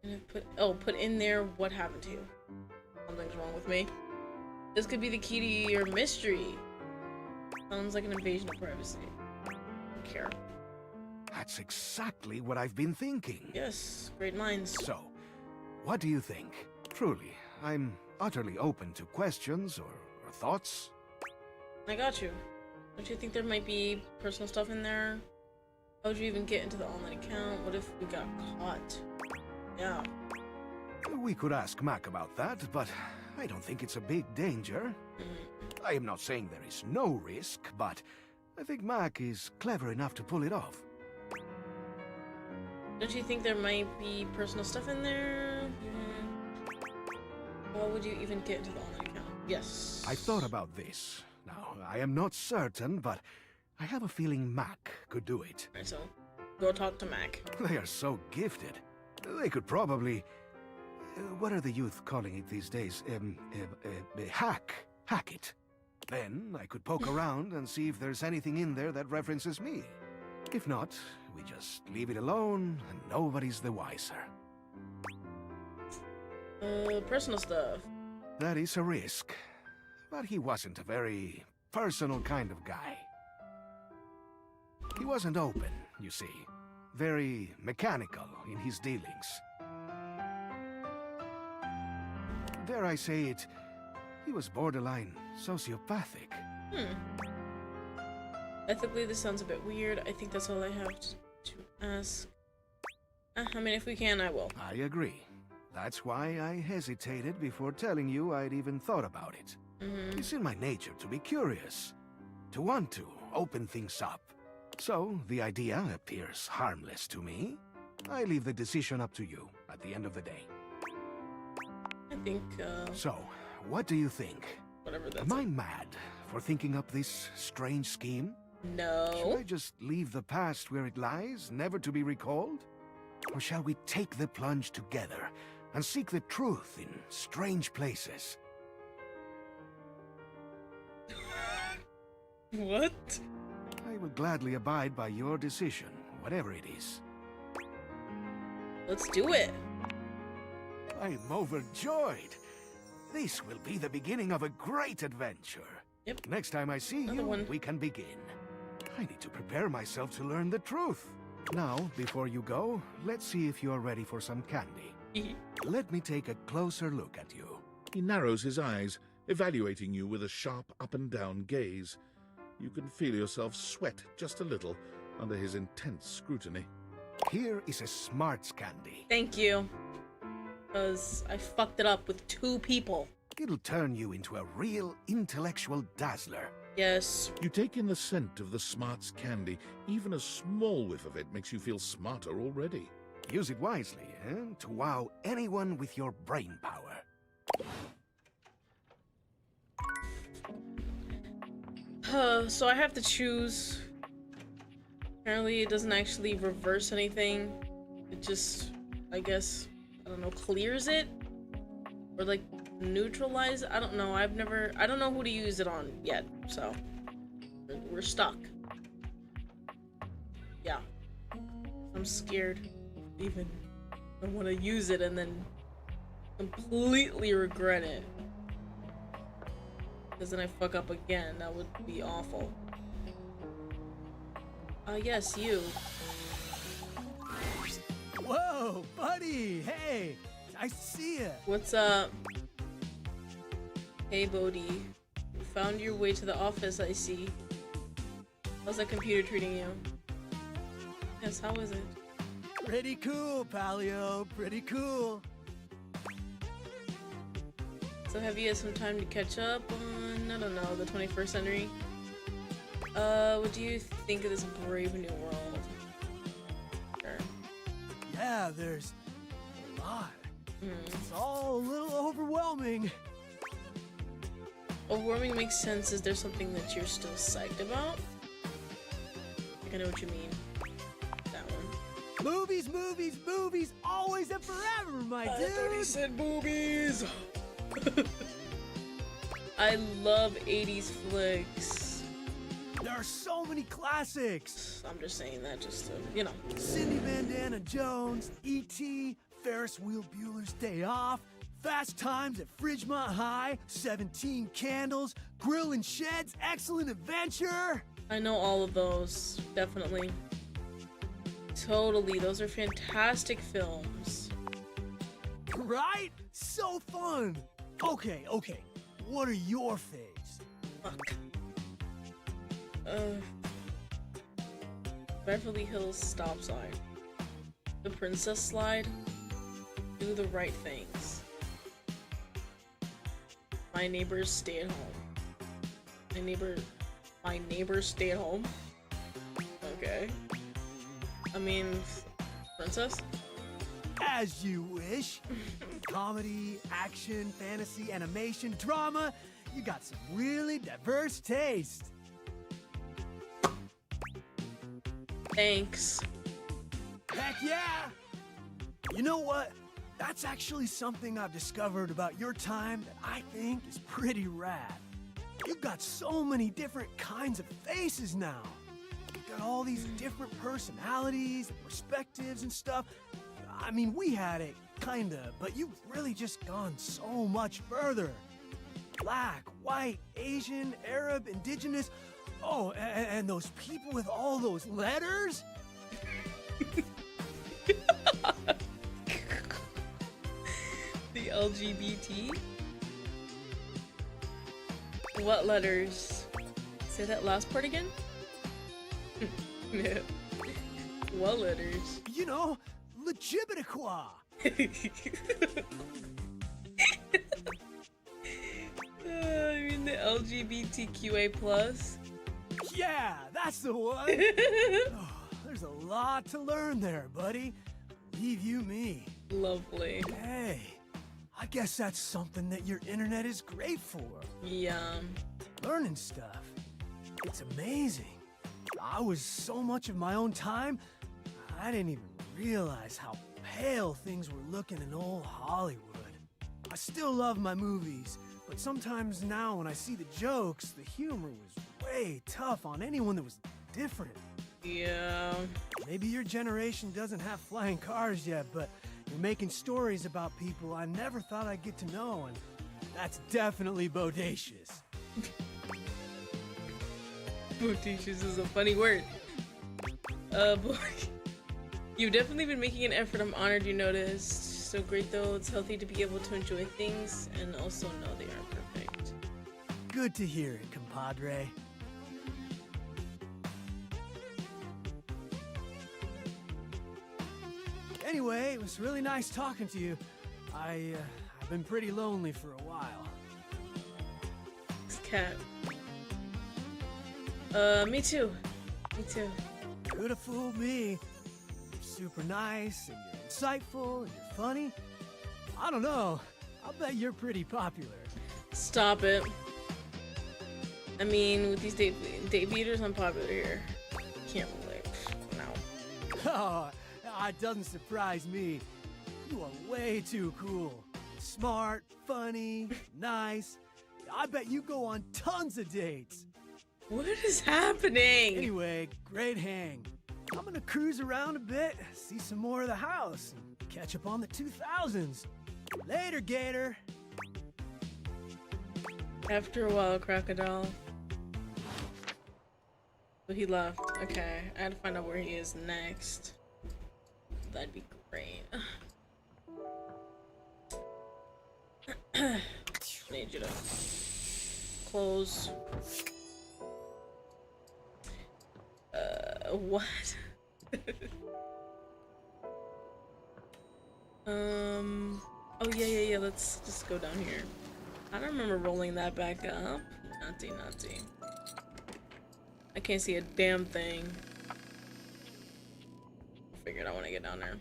And have put in there what happened to you? Something's wrong with me. This could be the key to your mystery. Sounds like an invasion of privacy. I don't care. That's exactly what I've been thinking. Yes, great minds. So, what do you think? Truly, I'm utterly open to questions or thoughts. I got you. Don't you think there might be personal stuff in there? How would you even get into the online account? What if we got caught? Yeah. We could ask Mac about that, but I don't think it's a big danger. I am not saying there is no risk, but I think Mac is clever enough to pull it off. Don't you think there might be personal stuff in there? How would you even get into the online account? Yes. I've thought about this. Now, I am not certain, but I have a feeling Mac could do it. Alright, so go talk to Mac. They are so gifted. They could probably... what are the youth calling it these days? Hack it. Then I could poke around and see if there's anything in there that references me. If not, we just leave it alone and nobody's the wiser. Personal stuff. That is a risk. But he wasn't a very personal kind of guy. He wasn't open, you see. Very mechanical in his dealings. Dare I say it, he was borderline sociopathic. Ethically, this sounds a bit weird. I think that's all I have to ask. I mean, if we can, I will. I agree. That's why I hesitated before telling you I'd even thought about it. It's in my nature to be curious, to want to open things up. So, the idea appears harmless to me. I leave the decision up to you at the end of the day. I think, So, what do you think? Whatever that's... Am I mad for thinking up this strange scheme? No. Should I just leave the past where it lies, never to be recalled? Or shall we take the plunge together and seek the truth in strange places? What? I will gladly abide by your decision, whatever it is. Let's do it. I am overjoyed. This will be the beginning of a great adventure. Yep. Next time I see you, we can begin. I need to prepare myself to learn the truth. Now, before you go, let's see if you are ready for some candy. Let me take a closer look at you. He narrows his eyes, evaluating you with a sharp up-and-down gaze. You can feel yourself sweat just a little under his intense scrutiny. Here is a smarts candy. Thank you. Because I fucked it up with 2 people. It'll turn you into a real intellectual dazzler. Yes. You take in the scent of the smarts candy. Even a small whiff of it makes you feel smarter already. Use it wisely, to wow anyone with your brain power. So I have to choose. Apparently it doesn't actually reverse anything. It just, I guess, I don't know, clears it? Or like neutralize it? I don't know. I don't know who to use it on yet, so we're stuck. Yeah. I'm scared. Even I want to use it and then completely regret it. Because then I fuck up again. That would be awful. Yes, you. Whoa, buddy! Hey! Nice to see ya! What's up? Hey, Bodhi. You found your way to the office, I see. How's that computer treating you? Yes, how is it? Pretty cool, Palio. Pretty cool. So have you had some time to catch up on, I don't know, the 21st century? What do you think of this brave new world? Sure. Yeah, there's a lot. It's all a little overwhelming. Overwhelming makes sense. Is there something that you're still psyched about? I know what you mean. That one. Movies, movies, movies, always and forever, my dude! I thought he said boobies! I love 80s flicks. There are so many classics! I'm just saying that just to, you know. Cindy Bandana Jones, E.T., Ferris Wheel Bueller's Day Off, Fast Times at Fridgemont High, 17 Candles, Grill and Shed's Excellent Adventure! I know all of those, definitely. Totally, those are fantastic films. Right? So fun! Okay, what are your faves? Fuck. Beverly Hills Stop Sign. The Princess Slide. Do the Right Things. My Neighbors Stay at Home. My neighbors stay at home? Okay. I mean, Princess? As you wish. Comedy, action, fantasy, animation, drama. You got some really diverse taste. Thanks. Heck yeah! You know what? That's actually something I've discovered about your time that I think is pretty rad. You've got so many different kinds of faces now. You've got all these different personalities and perspectives and stuff. I mean, we had it, kinda, but you've really just gone so much further. Black, white, Asian, Arab, indigenous. Oh, and those people with all those letters? The LGBT? What letters? Say that last part again? What letters? You know, Legibitiqua. I mean the LGBTQA+. Yeah, that's the one. Oh, there's a lot to learn there, buddy. Leave you me. Lovely. Hey, I guess that's something that your internet is great for. Yeah. Learning stuff. It's amazing. I was so much of my own time, I didn't even realize how pale things were looking in old Hollywood. I still love my movies, but sometimes now when I see the jokes, the humor was way tough on anyone that was different. Yeah. Maybe your generation doesn't have flying cars yet, but you're making stories about people I never thought I'd get to know, and that's definitely bodacious. Bodacious is a funny word. Boy. You've definitely been making an effort. I'm honored you noticed. So great though. It's healthy to be able to enjoy things and also know they aren't perfect. Good to hear it, compadre. Anyway, it was really nice talking to you. I've been pretty lonely for a while. This cat. Me too. Me too. Could have fooled me. You're super nice, and you're insightful, and you're funny. I don't know. I'll bet you're pretty popular. Stop it. I mean, with these date beaters, I'm popular here. Can't relate. No. Oh, it doesn't surprise me. You are way too cool. Smart, funny, nice. I bet you go on tons of dates. What is happening? Anyway, great hang. I'm gonna cruise around a bit, see some more of the house, and catch up on the 2000s. Later, Gator. After a while, Crocodile. So he left. Okay, I had to find out where he is next. That'd be great. Need you to close. What? Oh yeah, let's just go down here. I don't remember rolling that back up. Nutty. I can't see a damn thing. I figured I want to get down there.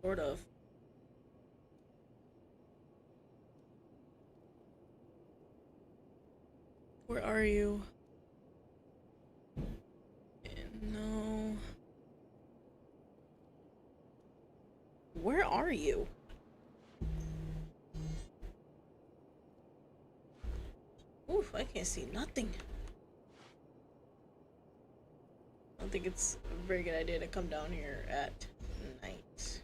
Sort of. Where are you? No. Where are you? Oof, I can't see nothing. I don't think it's a very good idea to come down here at night.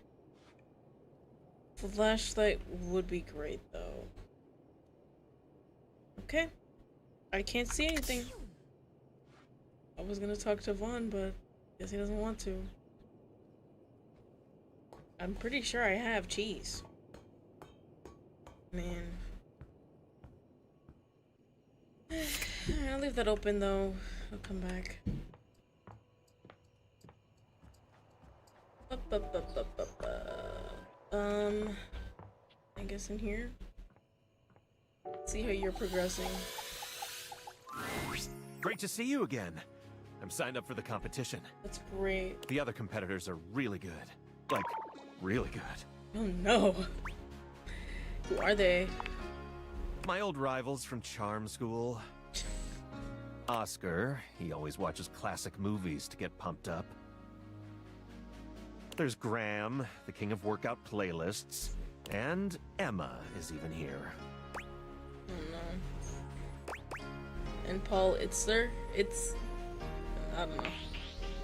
Flashlight would be great though. Okay. I can't see anything. I was gonna talk to Vaughn, but guess he doesn't want to. I'm pretty sure I have cheese. Man. I'll leave that open though. I'll come back. I guess in here. See how you're progressing. Great to see you again. I'm signed up for the competition. That's great. The other competitors are really good. Like, really good. Oh no. Who are they? My old rivals from charm school. Oscar, he always watches classic movies to get pumped up. There's Graham, the king of workout playlists. And Emma is even here. Oh no. And Paul Itzler? I don't know.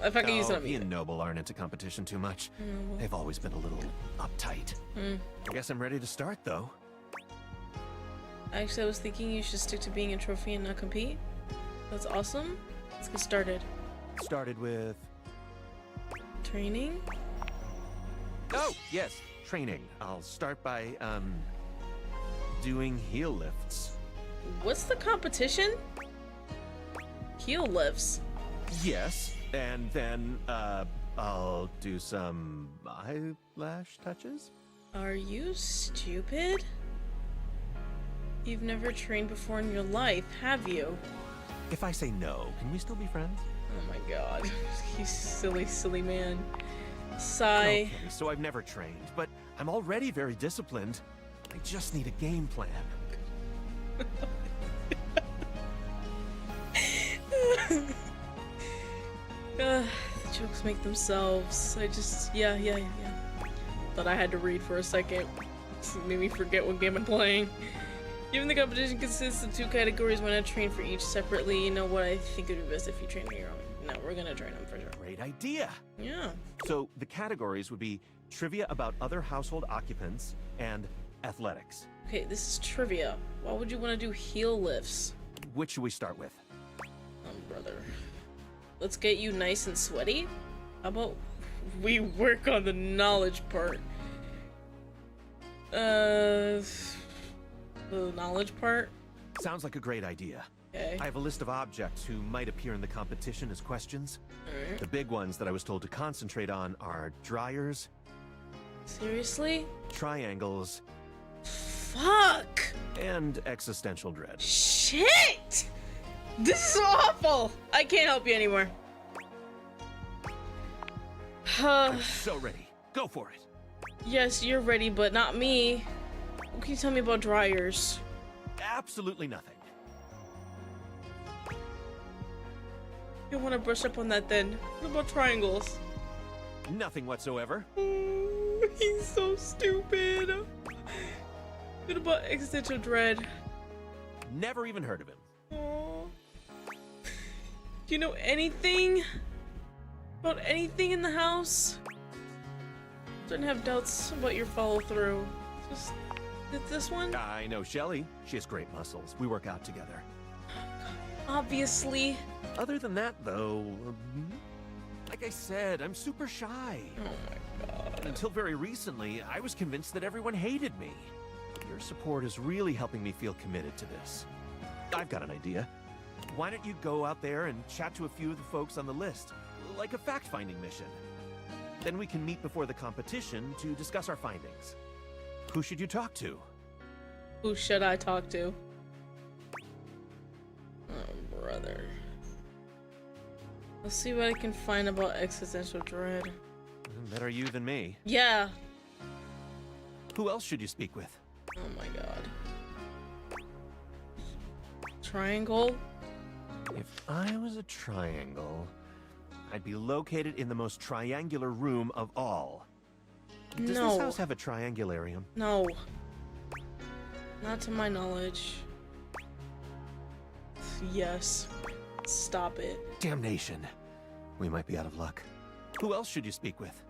If I can use it on he and Noble aren't into competition too much. Noble. They've always been a little uptight. I guess I'm ready to start, though. Actually, I was thinking you should stick to being a trophy and not compete. That's awesome. Let's get started. Started with... training? Oh, yes, training. I'll start by, doing heel lifts. What's the competition? Heel lifts. Yes, and then, I'll do some eyelash touches. Are you stupid? You've never trained before in your life, have you? If I say no, can we still be friends? Oh my god. You silly, silly man. Sigh. Okay, so I've never trained, but I'm already very disciplined. I just need a game plan. The jokes make themselves. Yeah. Thought I had to read for a second. It made me forget what game I'm playing. Given the competition consists of 2 categories, why not train for each separately? You know what? I think it would be best if you train on your own. No, we're gonna train them for sure. Great idea. Yeah. So the categories would be trivia about other household occupants and athletics. Okay, this is trivia. Why would you want to do heel lifts? Which should we start with? Brother. Let's get you nice and sweaty. How about we work on the knowledge part? The knowledge part? Sounds like a great idea. Okay. I have a list of objects who might appear in the competition as questions. Alright. The big ones that I was told to concentrate on are dryers. Seriously? Triangles. Fuck! And existential dread. Shit! This is awful! I can't help you anymore. I'm so ready. Go for it. Yes, you're ready, but not me. What can you tell me about dryers? Absolutely nothing. You want to brush up on that then? What about triangles? Nothing whatsoever. He's so stupid. What about existential dread? Never even heard of him. Aww. Do you know anything about anything in the house? Don't have doubts about your follow-through. Just this one? I know Shelly. She has great muscles. We work out together. Obviously. Other than that, though, like I said, I'm super shy. Oh my god. Until very recently, I was convinced that everyone hated me. Your support is really helping me feel committed to this. I've got an idea. Why don't you go out there and chat to a few of the folks on the list, like a fact-finding mission? Then we can meet before the competition to discuss our findings. Who should you talk to? Who should I talk to? Oh, brother. Let's see what I can find about existential dread. Better you than me. Yeah. Who else should you speak with? Oh my god. Triangle? If I was a triangle, I'd be located in the most triangular room of all. Does this house have a triangularium? No. Not to my knowledge. Yes. Stop it. Damnation. We might be out of luck. Who else should you speak with?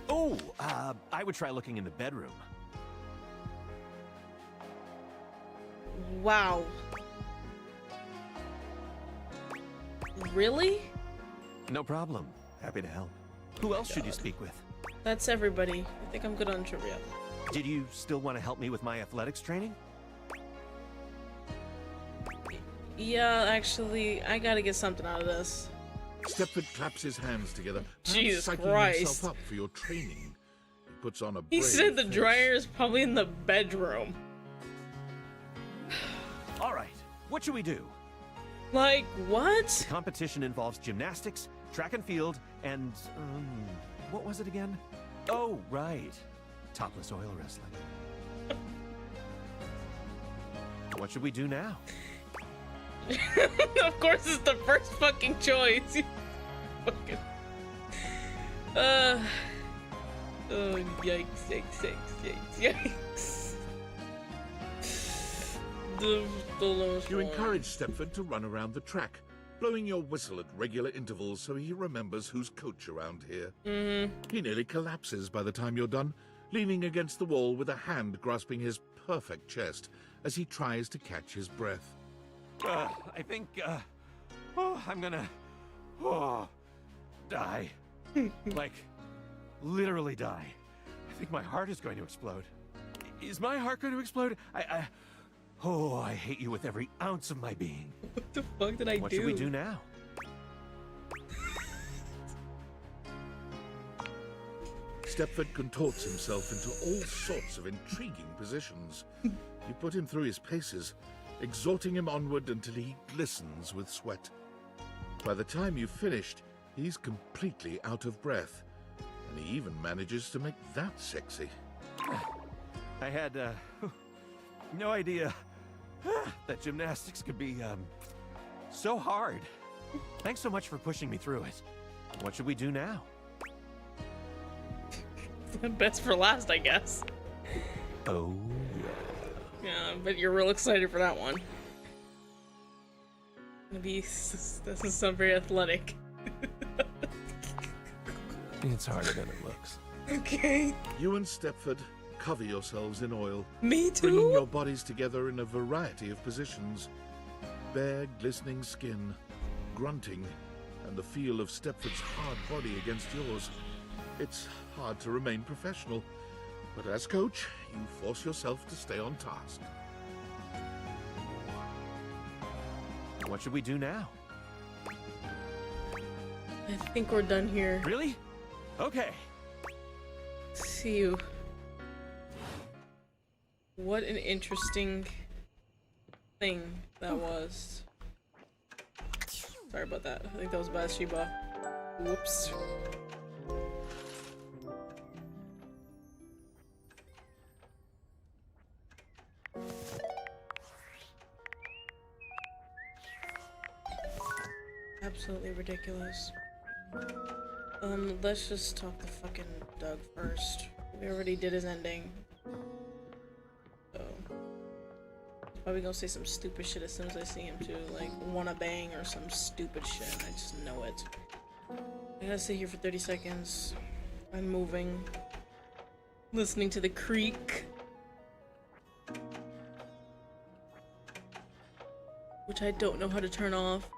Oh, I would try looking in the bedroom. Wow. Really? No problem. Happy to help. Who else should you speak with? That's everybody. I think I'm good on trivia. Did you still want to help me with my athletics training? Yeah, actually, I gotta get something out of this. Stepford claps his hands together, Jesus psyching Christ. himself up for your training. He puts on a He brave said the face. dryer is probably in the bedroom. All right, what should we do? Like, what? The competition involves gymnastics, track and field, and, what was it again? Oh, right. Topless oil wrestling. What should we do now? Of course it's the first fucking choice. Fucking... Oh, yikes, yikes, yikes, yikes. You encourage Stepford to run around the track, blowing your whistle at regular intervals so he remembers who's coach around here. He nearly collapses by the time you're done, leaning against the wall with a hand grasping his perfect chest as he tries to catch his breath. I think, I'm gonna, die. Like, literally die. I think my heart is going to explode. Is my heart going to explode? I hate you with every ounce of my being. What the fuck did I do? What should we do now? Stepford contorts himself into all sorts of intriguing positions. You put him through his paces, exhorting him onward until he glistens with sweat. By the time you've finished, he's completely out of breath, and he even manages to make that sexy. I had, no idea that gymnastics could be, so hard. Thanks so much for pushing me through it. What should we do now? Best for last, I guess. Oh, yeah, but you're real excited for that one. This is so very athletic. It's harder than it looks. Okay. You and Stepford cover yourselves in oil. Me too? Bringing your bodies together in a variety of positions. Bare, glistening skin, grunting, and the feel of Stepford's hard body against yours. It's hard to remain professional, but as coach, you force yourself to stay on task. What should we do now? I think we're done here. Really? Okay. See you. What an interesting thing that was. Sorry about that. I think that was Bathsheba. Whoops. Absolutely ridiculous. Let's just talk to fucking Doug first. We already did his ending. So probably gonna say some stupid shit as soon as I see him too, like wanna bang or some stupid shit. I just know it. I gotta sit here for 30 seconds. I'm moving. Listening to the creak. Which I don't know how to turn off.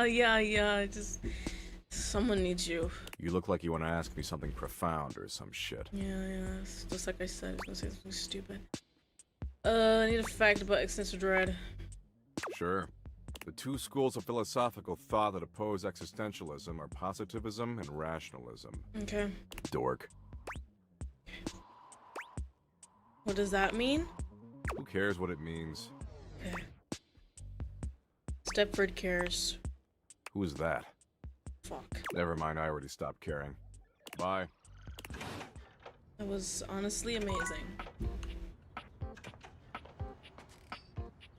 Yeah, just someone needs you. You look like you want to ask me something profound or some shit. Yeah, it's just like I said, I was gonna say something stupid. I need a fact about extensive dread. Sure. The two schools of philosophical thought that oppose existentialism are positivism and rationalism. Okay. Dork. What does that mean? Who cares what it means? Okay. Steppford cares. Who is that? Fuck. Never mind, I already stopped caring. Bye. That was honestly amazing.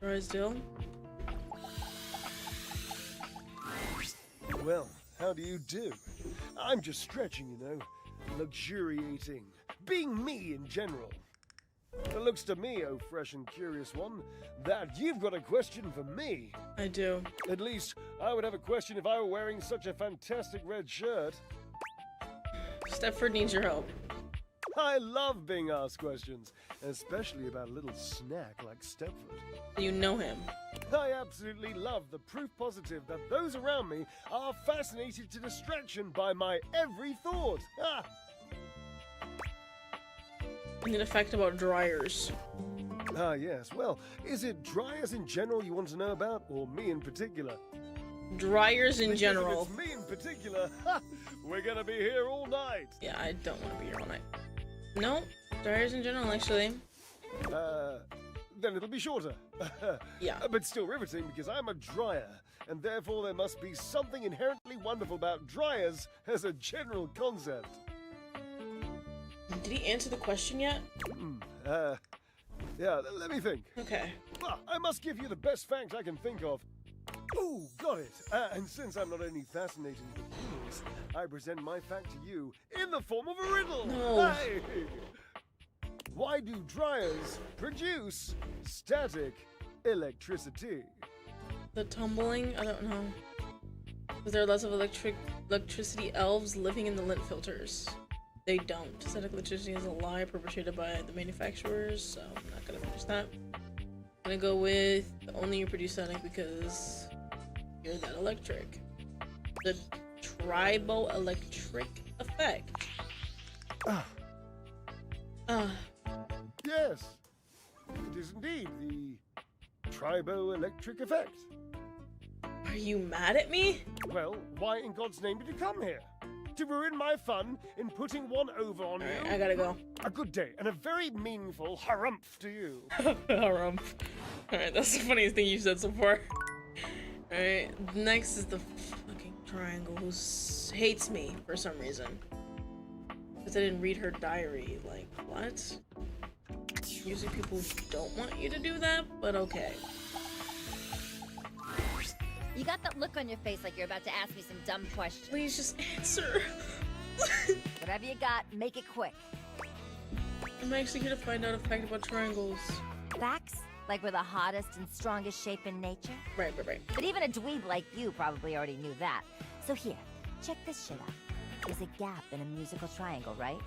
Drysdale? Well, how do you do? I'm just stretching, you know. Luxuriating. Being me in general. It looks to me, oh fresh and curious one, that you've got a question for me. I do. At least, I would have a question if I were wearing such a fantastic red shirt. Steppford needs your help. I love being asked questions, especially about a little snack like Steppford. You know him. I absolutely love the proof positive that those around me are fascinated to distraction by my every thought. Ah! I need a fact about dryers. Ah, yes. Well, is it dryers in general you want to know about, or me in particular? Dryers in Because general. If it's me in particular, we're gonna be here all night. Yeah, I don't want to be here all night. No, dryers in general, actually. Then it'll be shorter. Yeah. But still riveting because I'm a dryer, and therefore there must be something inherently wonderful about dryers as a general concept. Did he answer the question yet? Yeah, let me think. Okay. Well, I must give you the best fact I can think of. Ooh, got it. And since I'm not only fascinating with humans, I present my fact to you in the form of a riddle. No. Hey! Why do dryers produce static electricity? The tumbling? I don't know. Is there less of electricity elves living in the lint filters? They don't. Static electricity is a lie perpetrated by the manufacturers, so I'm not gonna finish that. I'm gonna go with only you produce static because you're that electric. The triboelectric effect. Yes, it is indeed the triboelectric effect. Are you mad at me? Well, why in God's name did you come here? To ruin my fun in putting one over on you? I gotta go. A good day and a very meaningful harumph to you. Harumph. Alright, that's the funniest thing you've said so far. Alright, next is the fucking triangle who hates me for some reason. Because I didn't read her diary. Like, what? Usually people don't want you to do that, but okay. You got that look on your face like you're about to ask me some dumb questions. Please just answer. Whatever you got, make it quick. I'm actually here to find out a fact about triangles. Facts? Like we're the hottest and strongest shape in nature? Right. But even a dweeb like you probably already knew that. So here, check this shit out. There's a gap in a musical triangle, right?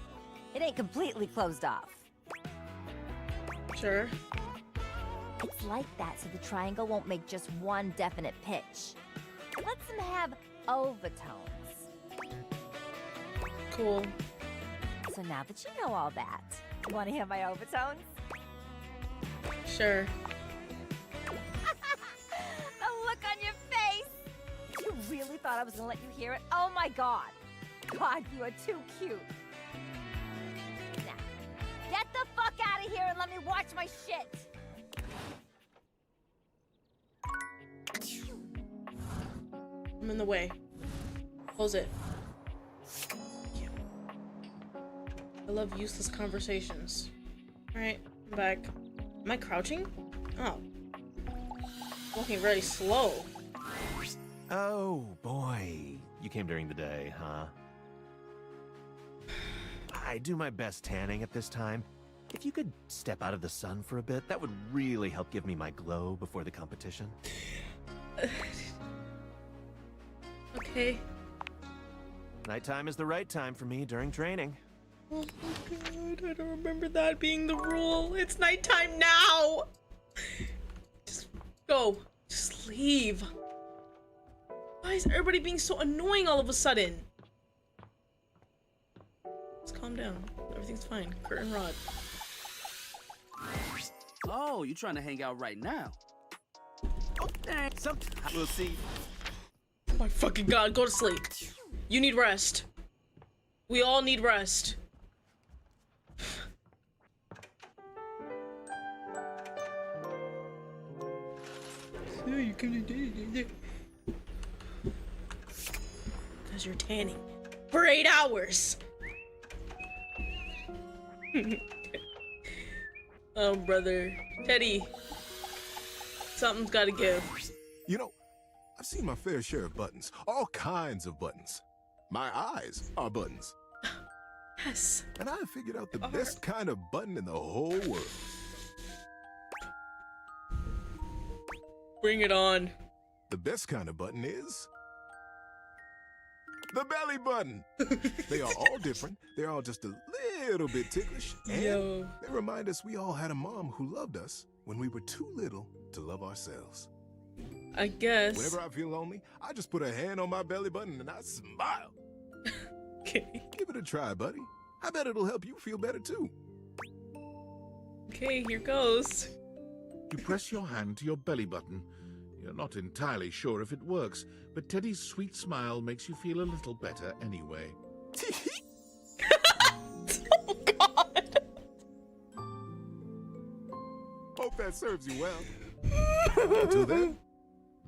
It ain't completely closed off. Sure. It's like that so the triangle won't make just one definite pitch. It lets them have overtones. Cool. So now that you know all that, you want to hear my overtones? Sure. The look on your face! You really thought I was gonna let you hear it? Oh my god! God, you are too cute. Now, get the fuck out of here and let me watch my shit! I'm in the way. Close it. I love useless conversations. Alright, I'm back. Am I crouching? Oh. Walking very slow. Oh, boy. You came during the day, huh? I do my best tanning at this time. If you could step out of the sun for a bit, that would really help give me my glow before the competition. Okay. Nighttime is the right time for me during training. Oh my god, I don't remember that being the rule. It's nighttime now! Just go. Just leave. Why is everybody being so annoying all of a sudden? Just calm down. Everything's fine. Curtain rod. Oh, you trying to hang out right now? We'll see. Oh my fucking god, go to sleep. You need rest. We all need rest. Because you're tanning for 8 hours. Oh, brother. Teddy. Something's gotta give. You know, I've seen my fair share of buttons. All kinds of buttons. My eyes are buttons. Yes. And I figured out the best kind of button in the whole world. Bring it on. The best kind of button is the belly button. They are all different. They're all just a little bit ticklish. And they remind us we all had a mom who loved us when we were too little to love ourselves. I guess. Whenever I feel lonely, I just put a hand on my belly button and I smile. Okay. Give it a try, buddy. I bet it'll help you feel better too. Okay, here goes. You press your hand to your belly button. You're not entirely sure if it works, but Teddy's sweet smile makes you feel a little better anyway. Oh god. Hope that serves you well. Until then,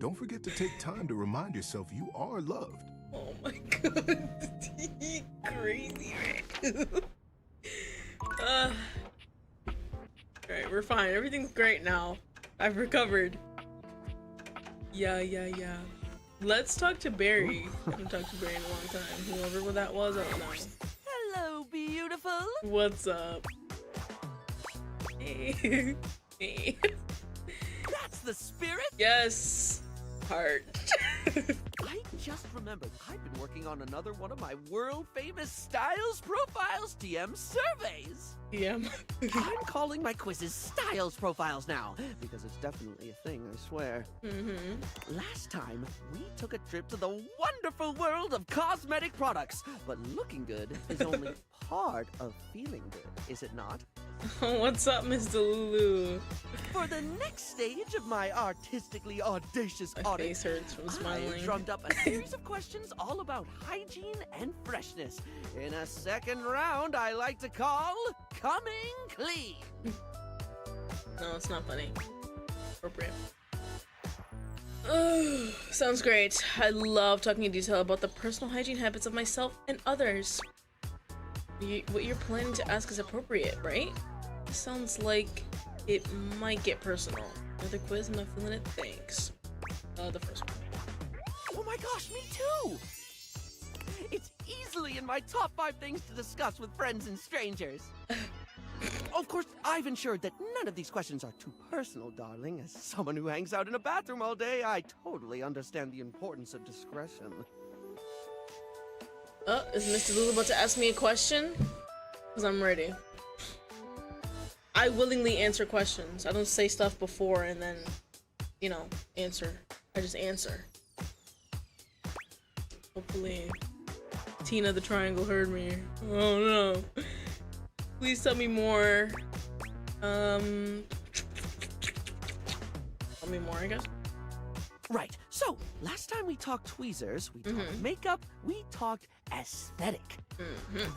don't forget to take time to remind yourself you are loved. Oh my god. Crazy. Alright, we're fine. Everything's great now. I've recovered. Yeah. Let's talk to Barry. I haven't talked to Barry in a long time. Whoever that was, I don't know. Hello, beautiful. What's up? Hey. Hey. That's the spirit? Yes. Heart. I just remembered I've been working on another one of my world-famous Styles Profiles TM surveys. TM? I'm calling my quizzes Styles Profiles now, because it's definitely a thing, I swear. Last time, we took a trip to the wonderful world of cosmetic products, but looking good is only part of feeling good, is it not? What's up, Mr. Lulu? For the next stage of my artistically audacious My audit, face hurts from smiling. I've drummed up a series of questions all about hygiene and freshness. In a second round, I like to call Coming Clean. No, it's not funny. Appropriate. Sounds great. I love talking in detail about the personal hygiene habits of myself and others. What you're planning to ask is appropriate, right? Sounds like it might get personal. Another quiz, I'm not feeling it. Thanks. The first one. Oh my gosh, me too! It's easily in my top 5 things to discuss with friends and strangers. Of course, I've ensured that none of these questions are too personal, darling. As someone who hangs out in a bathroom all day, I totally understand the importance of discretion. Is Mr. Lulu about to ask me a question? Because I'm ready. I willingly answer questions. I don't say stuff before and then, you know, answer. I just answer. Hopefully, Tina the Triangle heard me. Oh no. Please tell me more. Tell me more, I guess. Right, so last time we talked tweezers, we talked makeup, we talked aesthetic.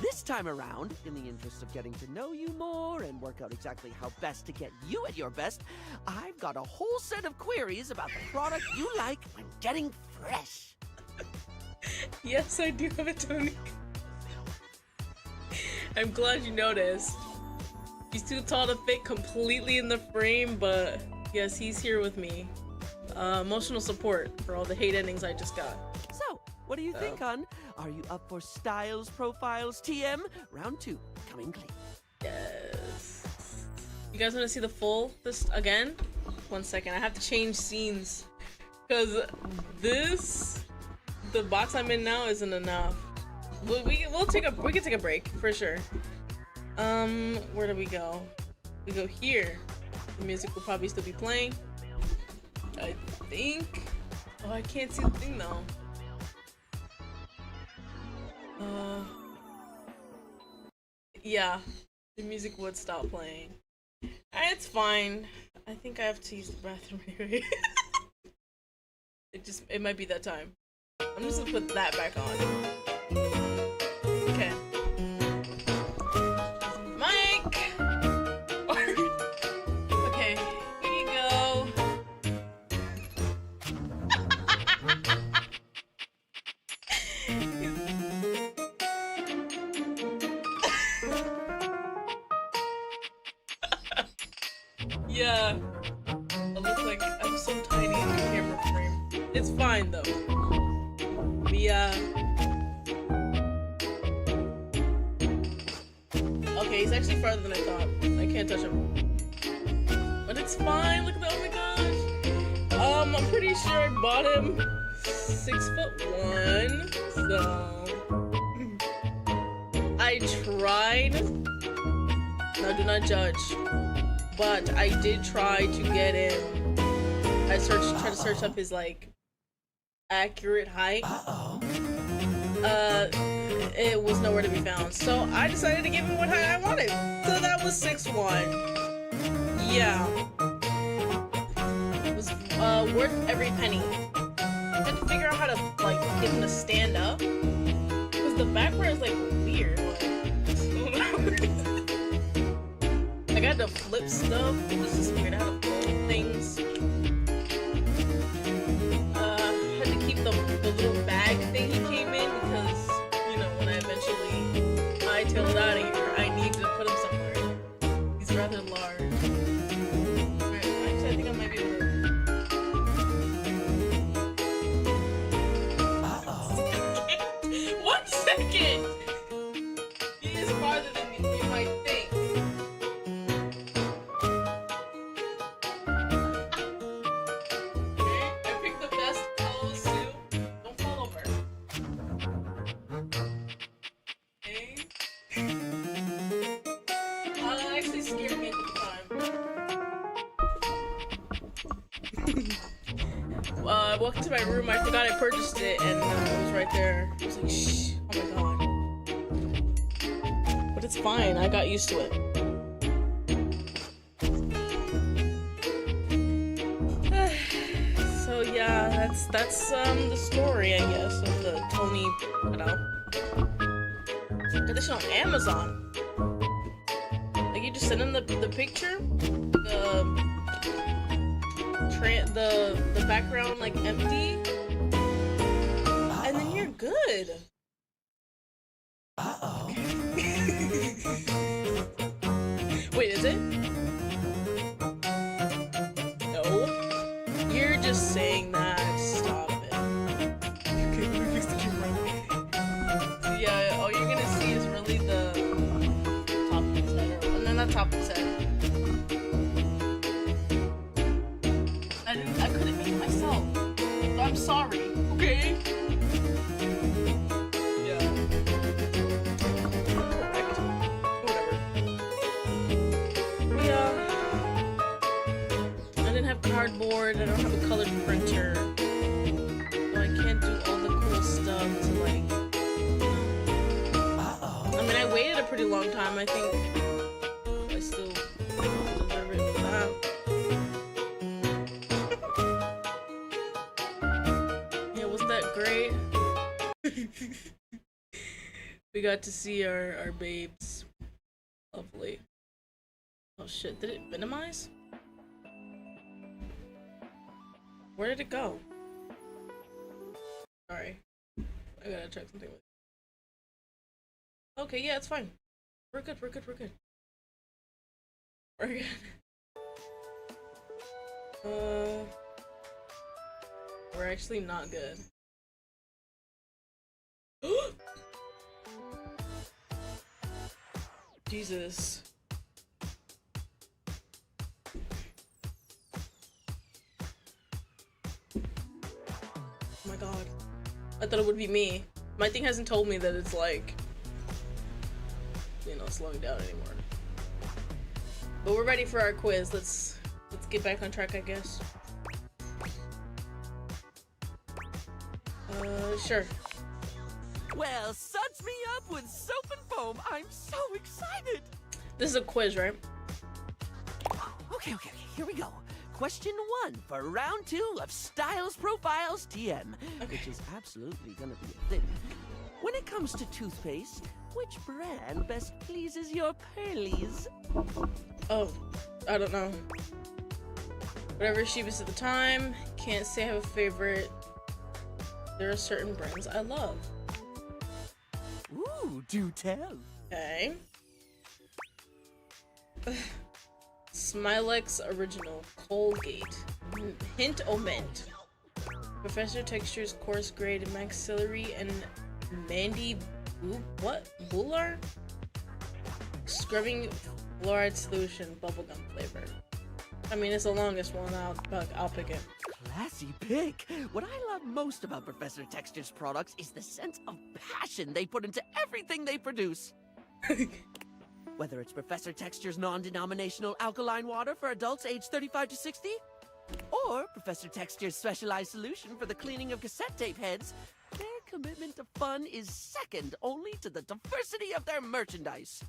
This time around, in the interest of getting to know you more and work out exactly how best to get you at your best, I've got a whole set of queries about the product you like when getting fresh. Yes, I do have a tonic. I'm glad you noticed. He's too tall to fit completely in the frame, but yes, he's here with me. Emotional support for all the hate endings I just got. So, what do you think, hon? Are you up for Styles Profiles TM? Round 2, coming clean. Yes. You guys want to see the full this again? 1 second, I have to change scenes. Because the box I'm in now isn't enough. We can take a break, for sure. Where do we go? We go here. The music will probably still be playing. I think. Oh, I can't see the thing though. Yeah, the music would stop playing. It's fine. I think I have to use the bathroom anyway. It might be that time. I'm just gonna put that back on. Okay. Mike! Okay, here you go. Yeah. I look like I'm so tiny in the camera frame. It's fine though. Yeah. Okay, he's actually farther than I thought. I can't touch him. But it's fine. Look at that. Oh my gosh. I'm pretty sure I bought him 6'1", so I tried. Now do not judge. But I did try to get him. I tried to search up his like accurate height. It was nowhere to be found. So I decided to give him what height I wanted. So that was 6'1". Yeah. It was worth every penny. I had to figure out how to like get him to stand up. Because the background is like weird. Like, I had to flip stuff. It was just weird. I had to fold things. Had to keep the little bag thing he came in because, you know, when I eventually hightailed out of here, I needed to put him somewhere. He's rather large. Alright, actually, I think I might be able to... 1 second! He is farther than you might think. I walked into my room, I forgot I purchased it, and it was right there. I was like, shh, oh my god. But it's fine, I got used to it. So yeah, that's the story, I guess, of the Tony, you know. Got this shit on Amazon. Like, you just send them the picture, the background like empty, and then you're good. Wait, is it? No. You're just saying that. Stop it. Okay, let me fix the camera. Yeah, all you're gonna see is really the top of his head, and then the top of his head. I couldn't make it myself. So I'm sorry, okay? Yeah. Correct. Whatever. Yeah. I didn't have cardboard, I don't have a colored printer. So I can't do all the cool stuff to like... I mean, I waited a pretty long time, I think. I still deserve it for that. Great. We got to see our babes. Lovely. Oh shit, did it minimize? Where did it go? Sorry. I gotta check something with it. Okay, yeah, it's fine. We're good, we're good, we're good. We're good. We're actually not good. Jesus. Oh my god. I thought it would be me. My thing hasn't told me that it's like, you know, slowing down anymore. But we're ready for our quiz. Let's get back on track, I guess. Sure. Well, suds me up with soap and foam. I'm so excited. This is a quiz, right? Okay, here we go. question 1 for round 2 of Styles Profiles TM, which is absolutely gonna be a thing. When it comes to toothpaste, which brand best pleases your pearlies? Oh, I don't know. Whatever she was at the time, can't say I have a favorite. There are certain brands I love. Ooh, do tell. Okay. Smilex Original Colgate. Hint o' mint. Professor Texture's coarse grade maxillary and Mandy Bular? Scrubbing fluoride solution bubblegum flavor. I mean, it's the longest one. I'll pick it. Classy pick. What I love most about Professor Texture's products is the sense of passion they put into everything they produce. Whether it's Professor Texture's non-denominational alkaline water for adults aged 35 to 60, or Professor Texture's specialized solution for the cleaning of cassette tape heads, their commitment to fun is second only to the diversity of their merchandise.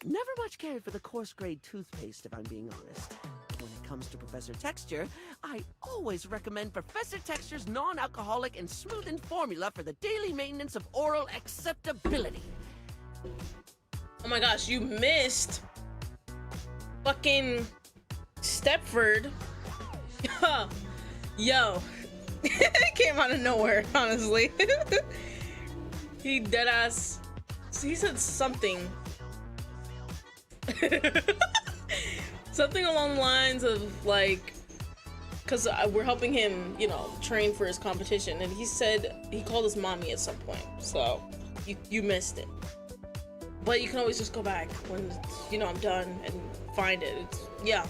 Never much cared for the coarse grade toothpaste, if I'm being honest. When it comes to Professor Texture, I always recommend Professor Texture's non-alcoholic and smoothened formula for the daily maintenance of oral acceptability. Oh my gosh, you missed fucking Steppford. Yo. It came out of nowhere, honestly. He deadass. He said something. Something along the lines of like, because we're helping him, you know, train for his competition, and he said he called us mommy at some point, so you missed it. But you can always just go back when, you know, I'm done and find it. Yeah.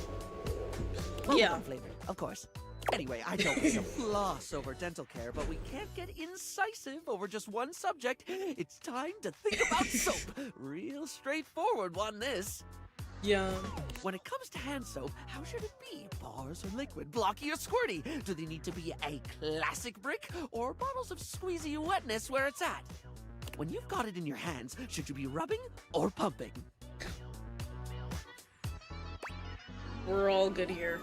Flavor, of course. Anyway, I don't mean to floss over dental care, but we can't get incisive over just one subject. It's time to think about soap. Real straightforward one, this. Yeah. When it comes to hand soap, how should it be? Bars or liquid, blocky or squirty? Do they need to be a classic brick or bottles of squeezy wetness where it's at? When you've got it in your hands, should you be rubbing or pumping? We're all good here.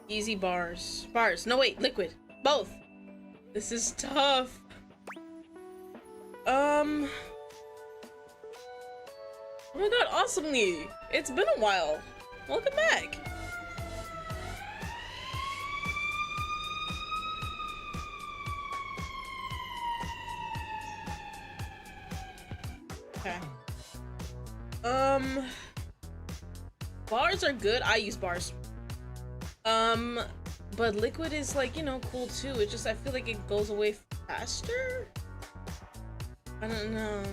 Easy bars. Bars. No, wait. Liquid. Both. This is tough. Oh my god, awesomely. It's been a while. Welcome back. Okay. Bars are good. I use bars. But liquid is like, you know, cool too. It just, I feel like it goes away faster. I don't know.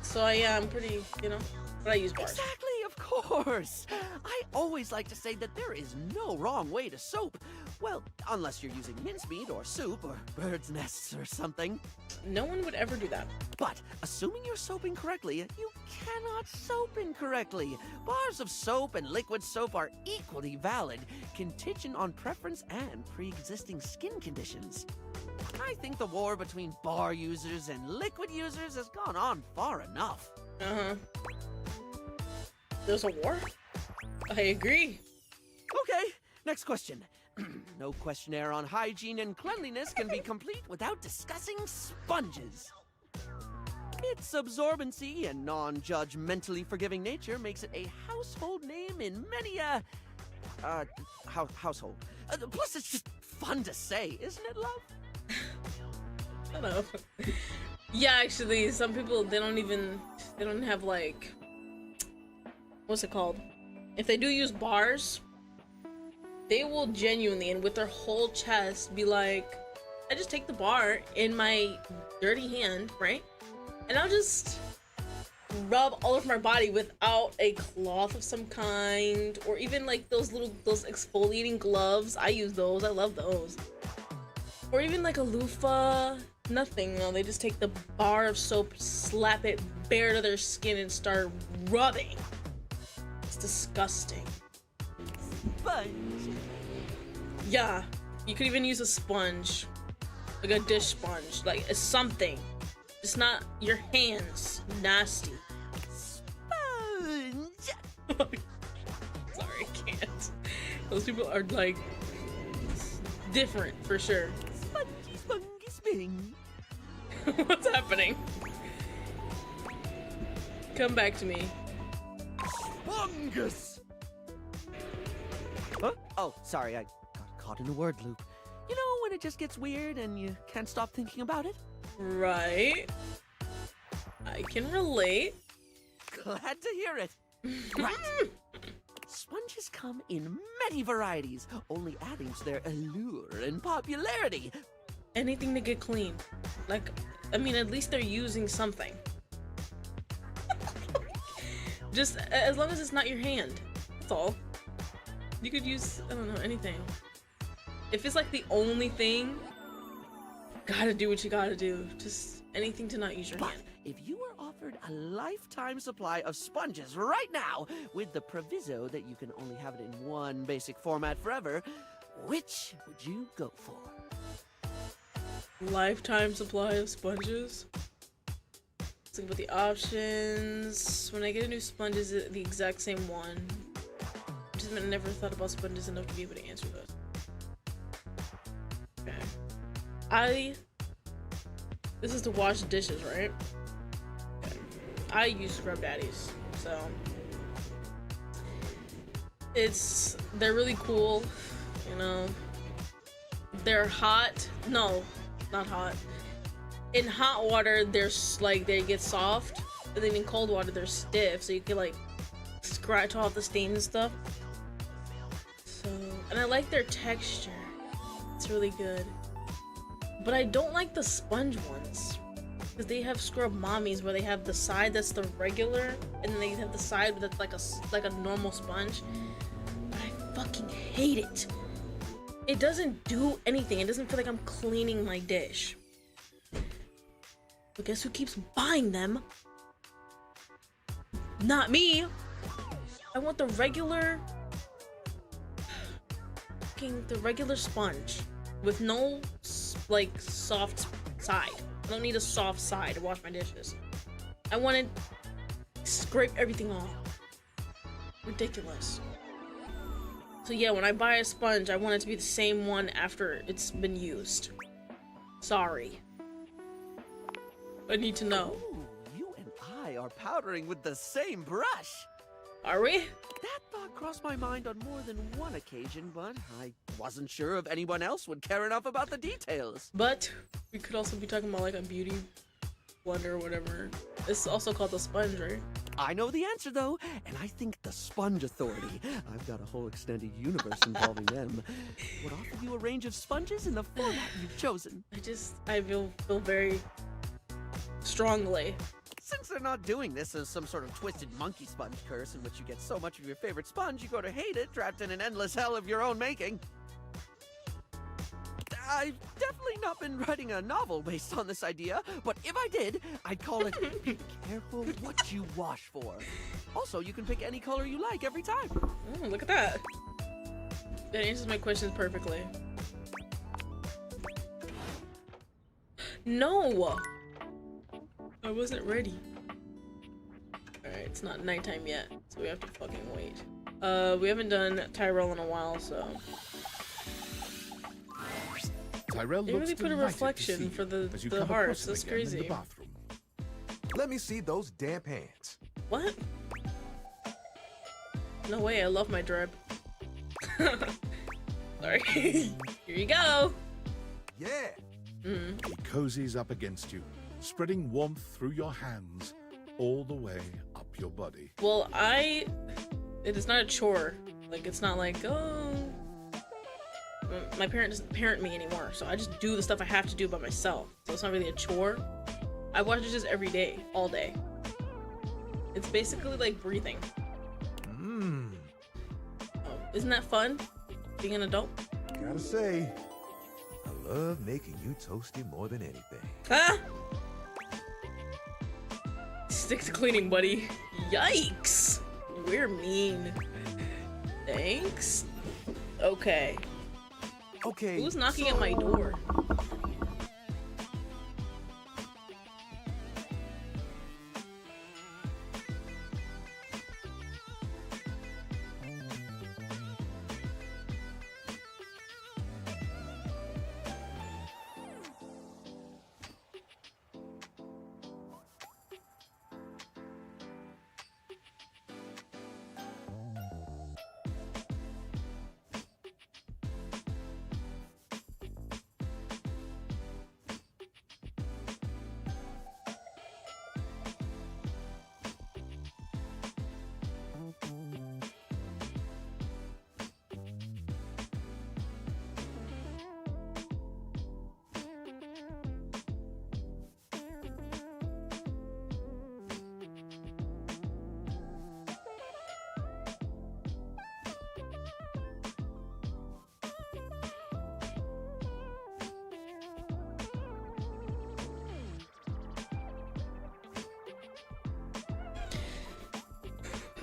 So I'm pretty, you know, but I use bars. Exactly, of course. I always like to say that there is no wrong way to soap. Well, unless you're using mincemeat or soup or bird's nests or something. No one would ever do that. But assuming you're soaping correctly, you cannot soap incorrectly. Bars of soap and liquid soap are equally valid, contingent on preference and pre-existing skin conditions. I think the war between bar users and liquid users has gone on far enough. Uh-huh. There's a war? I agree. Okay, next question. No questionnaire on hygiene and cleanliness can be complete without discussing sponges. Its absorbency and non-judgmentally forgiving nature makes it a household name in many household. Plus, it's just fun to say, isn't it, love? Shut up. Yeah, actually, some people, they don't have like, what's it called? If they do use bars, they will genuinely and with their whole chest be like, I just take the bar in my dirty hand, right? And I'll just rub all over my body without a cloth of some kind, or even like those exfoliating gloves. I use those. I love those. Or even like a loofah. Nothing. No, they just take the bar of soap, slap it bare to their skin, and start rubbing. It's disgusting. Sponge. Yeah, you could even use a sponge, like a dish sponge, like something. Just not your hands. Nasty. Sponge. Sorry, I can't. Those people are like different for sure. Spongy, spongy, sping. What's happening? Come back to me. Spongus! Huh? Oh, sorry, I got caught in a word loop. You know when it just gets weird and you can't stop thinking about it? Right. I can relate. Glad to hear it. Right. Sponges come in many varieties, only adding to their allure and popularity. Anything to get clean. Like, I mean, at least they're using something. Just as long as it's not your hand. That's all. You could use, I don't know, anything. If it's like the only thing, gotta do what you gotta do. Just anything to not use your hand. If you were offered a lifetime supply of sponges right now, with the proviso that you can only have it in one basic format forever, which would you go for? Lifetime supply of sponges. Let's think about the options. When I get a new sponge, is it the exact same one? Just I never thought about sponges enough to be able to answer those. Okay. This is to wash dishes, right? Okay. I use Scrub Daddies, so they're really cool, you know. They're hot. No, not hot. In hot water, they get soft, and then in cold water, they're stiff, so you can like scratch off the stains and stuff. So, and I like their texture. It's really good. But I don't like the sponge ones, because they have Scrub Mommies where they have the side that's the regular, and then they have the side that's like a normal sponge. But I fucking hate it. It doesn't do anything. It doesn't feel like I'm cleaning my dish. But guess who keeps buying them? Not me. I want the regular sponge with no like soft side. I don't need a soft side to wash my dishes. I want to scrape everything off. Ridiculous. So yeah, when I buy a sponge, I want it to be the same one after it's been used. Sorry. I need to know. Ooh, you and I are powdering with the same brush. Are we? That thought crossed my mind on more than one occasion, but I wasn't sure if anyone else would care enough about the details. But we could also be talking about like a beauty blender or whatever. It's also called the sponge, right? I know the answer though, and I think the Sponge Authority, I've got a whole extended universe involving them, would offer you a range of sponges in the format you've chosen. I feel very strongly. Since they're not doing this as some sort of twisted monkey sponge curse in which you get so much of your favorite sponge you go to hate it, trapped in an endless hell of your own making. I've definitely not been writing a novel based on this idea, but if I did, I'd call it Be Careful What You Wash For. Also, you can pick any color you like every time. Look at that. That answers my questions perfectly. No! I wasn't ready. Alright, it's not nighttime yet, so we have to fucking wait. We haven't done Tyrell in a while, so... Tyrell they looks really put a delighted reflection to see for you as you the come hearts. across That's him again in the crazy. bathroom. Let me see those damp hands. What? No way, I love my drip. Sorry. Here you go. Yeah. He cozies up against you, spreading warmth through your hands all the way up your body. Well, it is not a chore. Like, it's not like, oh... My parent doesn't parent me anymore, so I just do the stuff I have to do by myself. So it's not really a chore. I wash dishes every day, all day. It's basically like breathing. Oh, isn't that fun? Being an adult? Gotta say, I love making you toasty more than anything. Ah! Stick to cleaning, buddy. Yikes! We're mean. Thanks. Okay. Okay. Who's knocking at my door?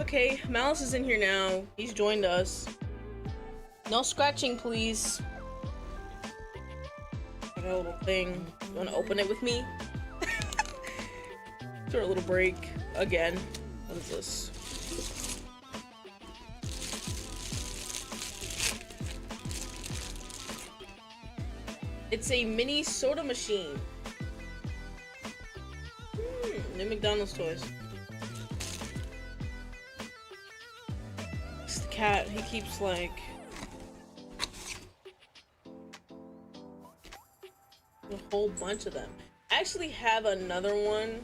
Okay, Malice is in here now. He's joined us. No scratching, please. I got a little thing. You wanna open it with me? For a little break. Again. What is this? It's a mini soda machine. New McDonald's toys. This cat, he keeps like a whole bunch of them. I actually have another one.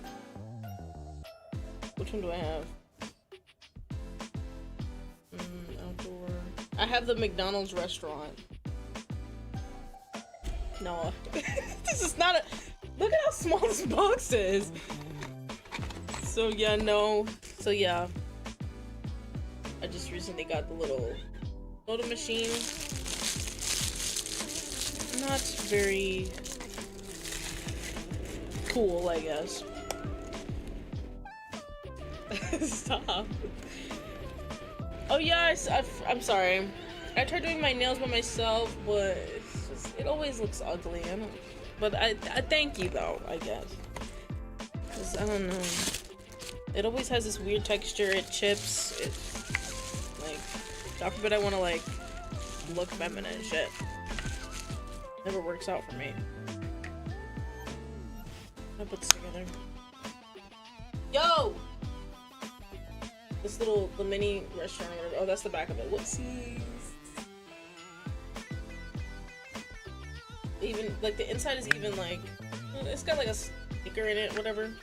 Which one do I have? Outdoor. I have the McDonald's restaurant. No, this is not a. Look at how small this box is. So yeah, no. So yeah, I just recently got the little soda machine. Not very cool, I guess. Stop. Oh yeah, I'm sorry. I tried doing my nails by myself, but it's just, it always looks ugly. But I thank you though, I guess. 'Cause I don't know. It always has this weird texture. It chips. It like, God forbid I want to like look feminine and shit. Never works out for me. I put this together. Yo. This little, the mini restaurant or whatever. Oh, that's the back of it. Whoopsies. Even, like, the inside is even, like, it's got, like, a sticker in it, whatever.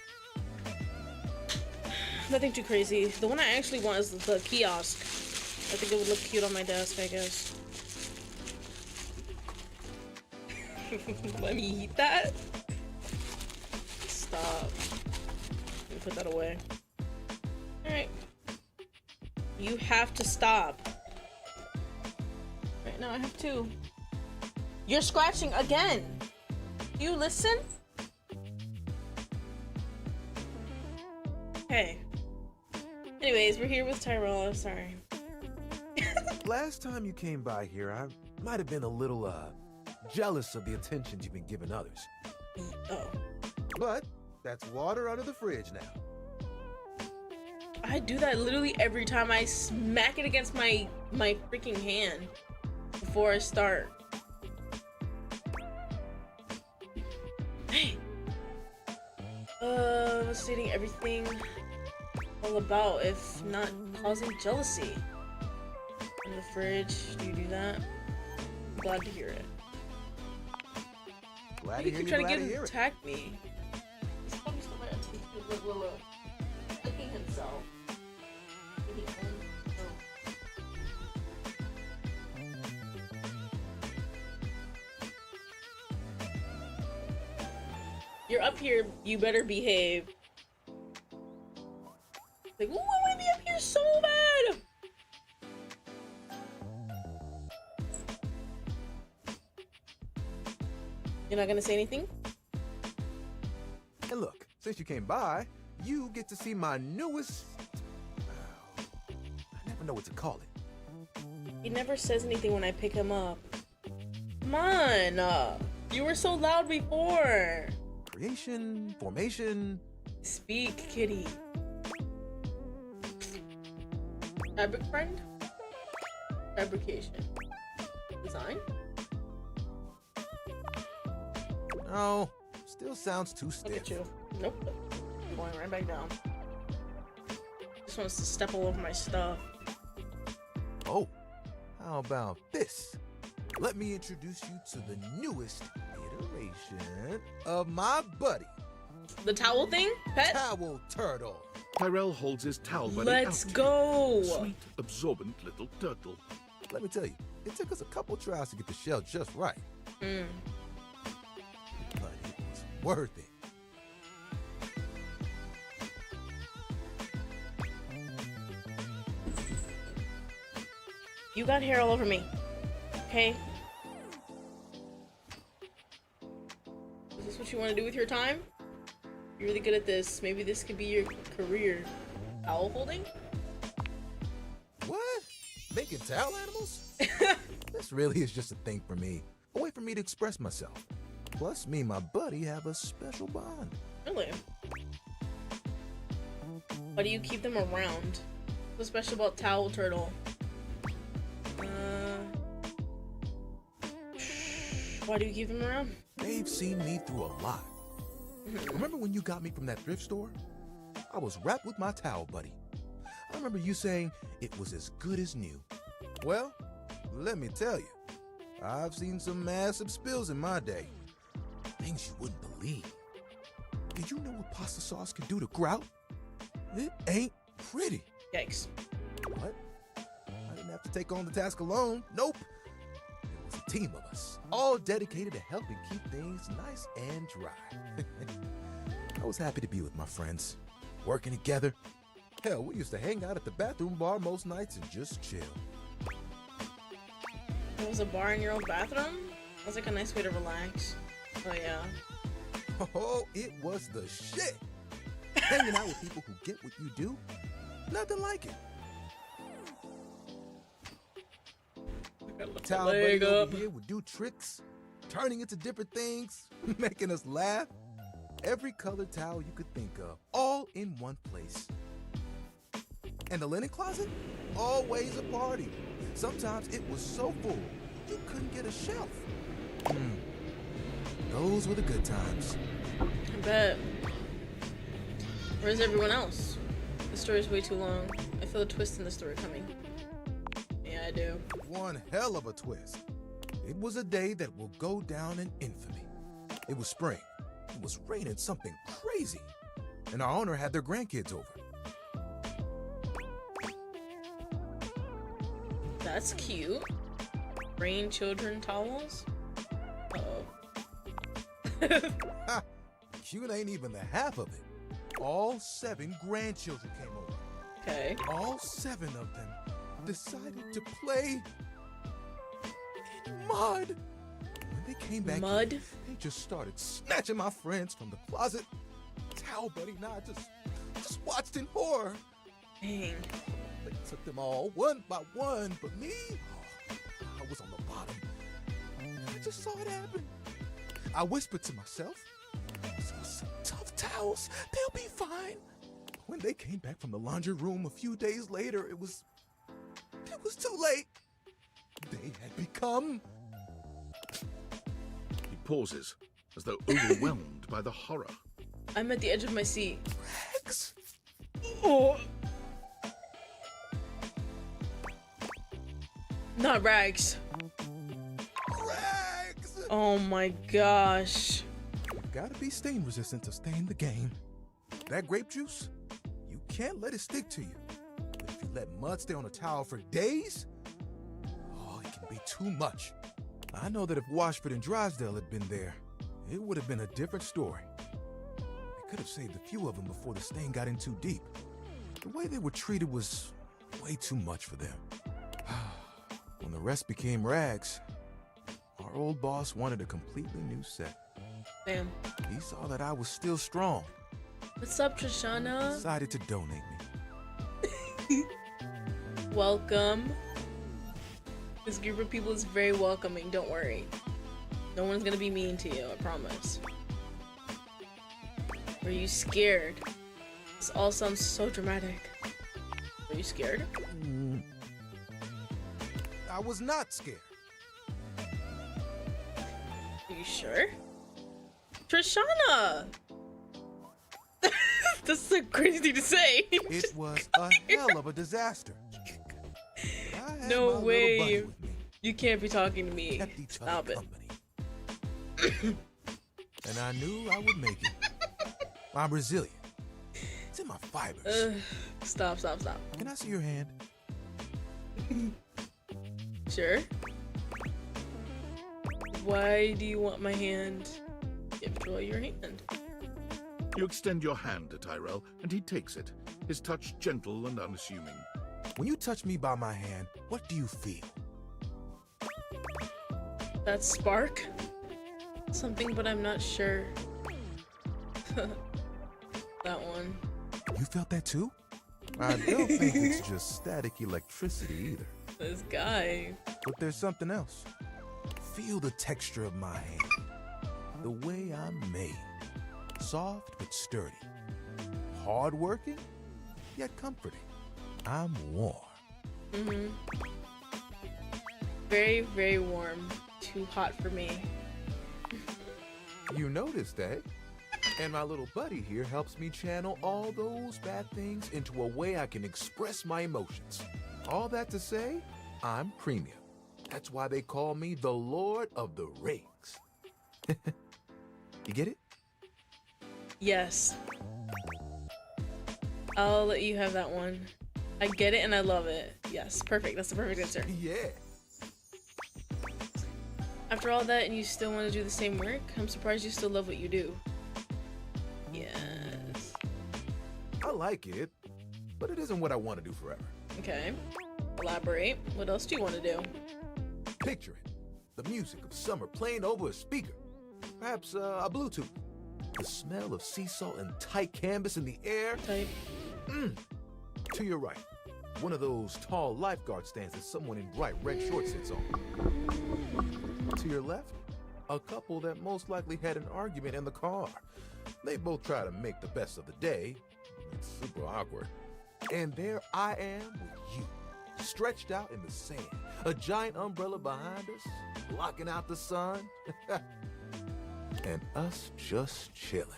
Nothing too crazy. The one I actually want is the kiosk. I think it would look cute on my desk, I guess. Let me eat that? Stop. Let me put that away. Alright. You have to stop. Right now I have two. You're scratching again. You listen? Hey. Anyways, we're here with Tyrell. Sorry. Last time you came by here, I might have been a little, jealous of the attention you've been giving others. Oh. But that's water under the fridge now. I do that literally every time I smack it against my freaking hand before I start. Hey. Stating everything all about, if not causing jealousy. In the fridge, do you do that? I'm glad to hear it. Glad to hear you, trying glad to to hear it. attack me. He's probably still licking himself. You're up here, you better behave. Like, ooh, I wanna be up here so bad! You're not gonna say anything? And look, since you came by, you get to see my newest... I never know what to call it. He never says anything when I pick him up. Come on! You were so loud before! Creation, formation... Speak, kitty. Fabric friend? Fabrication. Design? No, still sounds too stiff. Look at you. Nope. I'm going right back down. Just wants to step all over my stuff. Oh, how about this? Let me introduce you to the newest iteration of my buddy. The towel thing? Pet? Towel turtle. Tyrell holds his towel buddy Let's out. go! Sweet, absorbent little turtle. Let me tell you, it took us a couple tries to get the shell just right. But it was worth it. You got hair all over me. Okay? Is this what you want to do with your time? You're really good at this. Maybe this could be your career. Towel folding? Making towel animals? This really is just a thing for me. A way for me to express myself. Plus, me and my buddy have a special bond. Really? Why do you keep them around? What's special about Towel Turtle? Why do you keep them around? They've seen me through a lot. Remember when you got me from that thrift store? I was wrapped with my towel buddy. I remember you saying it was as good as new. Well, let me tell you, I've seen some massive spills in my day. Things you wouldn't believe. Did you know what pasta sauce can do to grout? It ain't pretty. Yikes. What? I didn't have to take on the task alone. Nope. It was a team of us, all dedicated to helping keep things nice and dry. I was happy to be with my friends, working together. Hell, we used to hang out at the bathroom bar most nights and just chill. There was a bar in your own bathroom? That's like a nice way to relax. Oh yeah. Oh, it was the shit. Hanging out with people who get what you do, nothing like it. Towel buddy over here would do tricks, turning into different things, making us laugh. Every colored towel you could think of, all in one place. And the linen closet? Always a party. Sometimes it was so full, you couldn't get a shelf. Those were the good times. I bet. Where's everyone else? The story's way too long. I feel a twist in the story coming. Yeah, I do. One hell of a twist. It was a day that will go down in infamy. It was spring. It was raining something crazy. And our owner had their grandkids over. That's cute. Rain children towels? Ha! Cute ain't even the half of it. All 7 grandchildren came over. Okay. All 7 of them decided to play in mud. When they came back, mud? They just started snatching my friends from the closet. Towel buddy and I just watched in horror. Dang. They took them all one by one, but me, I was on the bottom. I just saw it happen. I whispered to myself, some tough towels, they'll be fine. When they came back from the laundry room a few days later, it was too late. They had become... He pauses, as though overwhelmed by the horror. I'm at the edge of my seat. Rex! Oh. Not rags. Rags! Oh my gosh. You've got to be stain resistant to stay in the game. That grape juice, you can't let it stick to you. But if you let mud stay on a towel for days, oh, it can be too much. I know that if Washford and Drysdale had been there, it would have been a different story. They could have saved a few of them before the stain got in too deep. The way they were treated was way too much for them. When the rest became rags, our old boss wanted a completely new set. Damn. He saw that I was still strong. What's up, Trishana? Decided to donate me. Welcome. This group of people is very welcoming, don't worry. No one's gonna be mean to you, I promise. Were you scared? This all sounds so dramatic. Were you scared? I was not scared. Are you sure? Trishana! That's so crazy to say. It was a hell of a disaster. No way. You can't be talking to me. Stop it. And I knew I would make it. I'm resilient. It's in my fibers. Stop. Can I see your hand? Sure. Why do you want my hand? Enjoy your hand. You extend your hand to Tyrell, and he takes it, his touch gentle and unassuming. When you touch me by my hand, what do you feel? That spark? Something, but I'm not sure. That one. You felt that too? I don't think it's just static electricity either. This guy. But there's something else. Feel the texture of my hand. The way I'm made. Soft but sturdy. Hard-working, yet comforting. I'm warm. Mm-hmm. Very, very warm. Too hot for me. You noticed, eh? And my little buddy here helps me channel all those bad things into a way I can express my emotions. All that to say, I'm premium. That's why they call me the Lord of the Rings. You get it? Yes. I'll let you have that one. I get it and I love it. Yes, perfect. That's the perfect answer. Yeah. After all that and you still want to do the same work, I'm surprised you still love what you do. Yes. I like it, but it isn't what I want to do forever. Okay. Elaborate. What else do you want to do? Picture it. The music of summer playing over a speaker. Perhaps a Bluetooth. The smell of sea salt and tight canvas in the air. Tight. To your right, one of those tall lifeguard stands that someone in bright red shorts sits on. To your left, a couple that most likely had an argument in the car. They both try to make the best of the day. It's super awkward. And there I am with you, stretched out in the sand, a giant umbrella behind us, blocking out the sun. And us just chilling.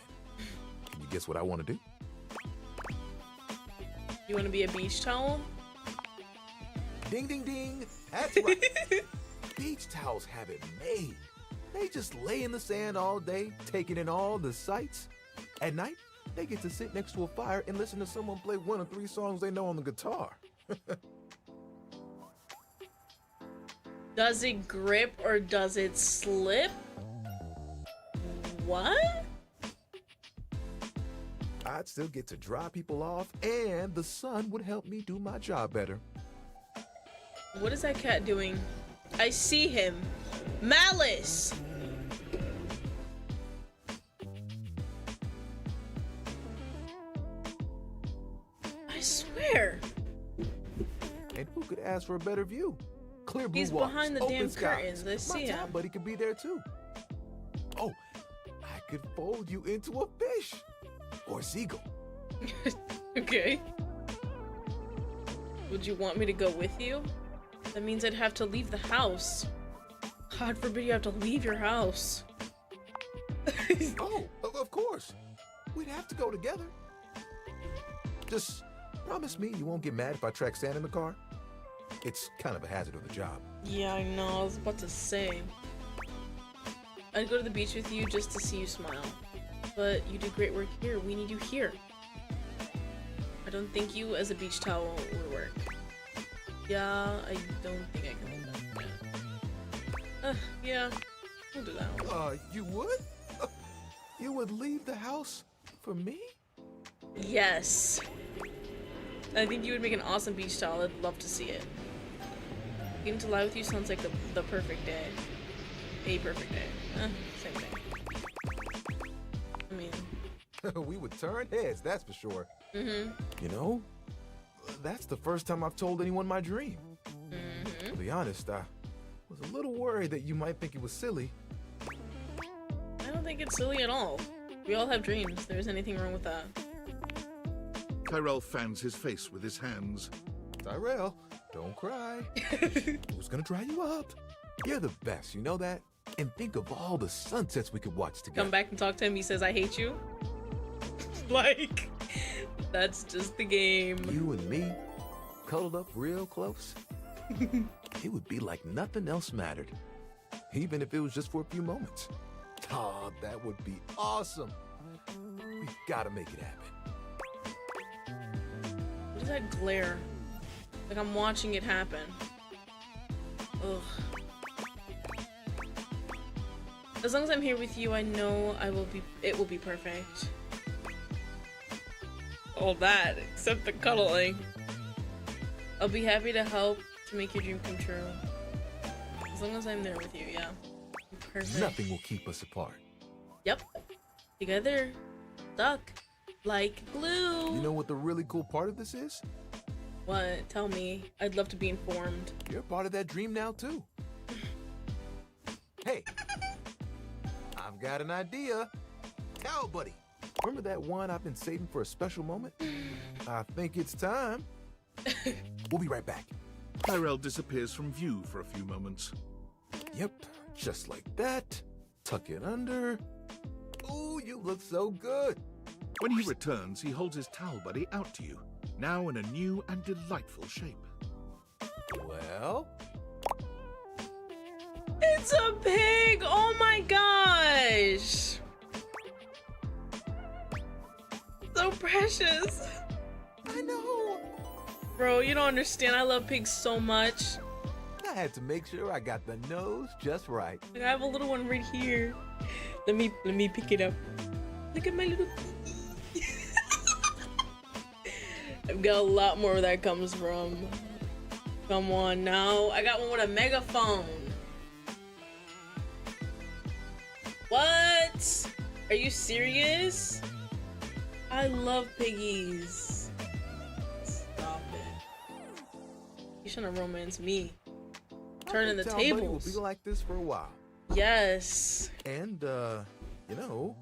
Can you guess what I want to do? You want to be a beach towel? Ding, ding, ding. That's right. Beach towels have it made. They just lay in the sand all day, taking in all the sights. At night, they get to sit next to a fire and listen to someone play one of 3 songs they know on the guitar. Does it grip or does it slip? What? I'd still get to dry people off, and the sun would help me do my job better. What is that cat doing? I see him. Malice! I swear. And who could ask for a better view? Clear blue He's waters, behind the open damn skies. curtains. I see My him. top buddy could be there too. Oh, I could fold you into a fish or seagull. Okay. Would you want me to go with you? That means I'd have to leave the house. God forbid you have to leave your house. Oh, of course. We'd have to go together. Just promise me you won't get mad if I track sand in the car. It's kind of a hazard of the job. Yeah, I know. I was about to say. I'd go to the beach with you just to see you smile. But you do great work here. We need you here. I don't think you as a beach towel would work. Yeah, I don't think I can hold that. Yeah. We'll do that one. You would? You would leave the house for me? Yes. I think you would make an awesome beach towel. I'd love to see it. Getting to lie with you sounds like the perfect day. A perfect day. Same thing. I mean... We would turn heads, that's for sure. Mm-hmm. You know, that's the first time I've told anyone my dream. Mm-hmm. To be honest, I was a little worried that you might think it was silly. I don't think it's silly at all. We all have dreams. There's anything wrong with that. Tyrell fans his face with his hands. Tyrell, don't cry. Who's gonna dry you up? You're the best, you know that? And think of all the sunsets we could watch together. Come back and talk to him. He says, I hate you. Like, that's just the game. You and me, cuddled up real close. It would be like nothing else mattered. Even if it was just for a few moments. Oh, that would be awesome. We've gotta make it happen. What is that glare? Like I'm watching it happen. Ugh. As long as I'm here with you, I know it will be perfect. All that, except the cuddling. I'll be happy to help to make your dream come true. As long as I'm there with you, yeah. Perfect. Nothing will keep us apart. Yep. Together. Stuck. Like glue. You know what the really cool part of this is? What? Tell me. I'd love to be informed. You're part of that dream now, too. Hey, I've got an idea. Cow buddy, remember that one I've been saving for a special moment? I think it's time. We'll be right back. Tyrell disappears from view for a few moments. Yep, just like that. Tuck it under. Ooh, you look so good. When he returns, he holds his towel buddy out to you, now in a new and delightful shape. Well? It's a pig! Oh my gosh! So precious. I know. Bro, you don't understand. I love pigs so much. I had to make sure I got the nose just right. Like, I have a little one right here. Let me pick it up. Look at my little piggy. I've got a lot more where that comes from. Come on now. I got one with a megaphone. What? Are you serious? I love piggies. Stop it. You're trying to romance me. Turning the tables. Will be like this for a while. Yes. And, you know.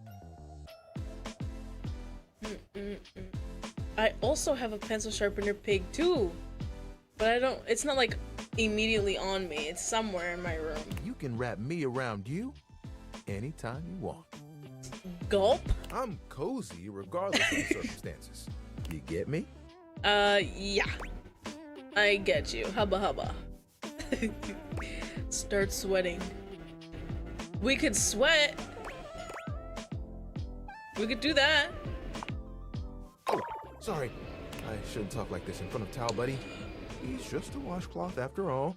I also have a pencil sharpener pig too. But I don't, it's not like immediately on me. It's somewhere in my room. You can wrap me around you anytime you want. Gulp? I'm cozy regardless of the circumstances. You get me? Yeah. I get you. Hubba hubba. Start sweating. We could sweat. We could do that. Oh, sorry. I shouldn't talk like this in front of Towel Buddy. He's just a washcloth after all.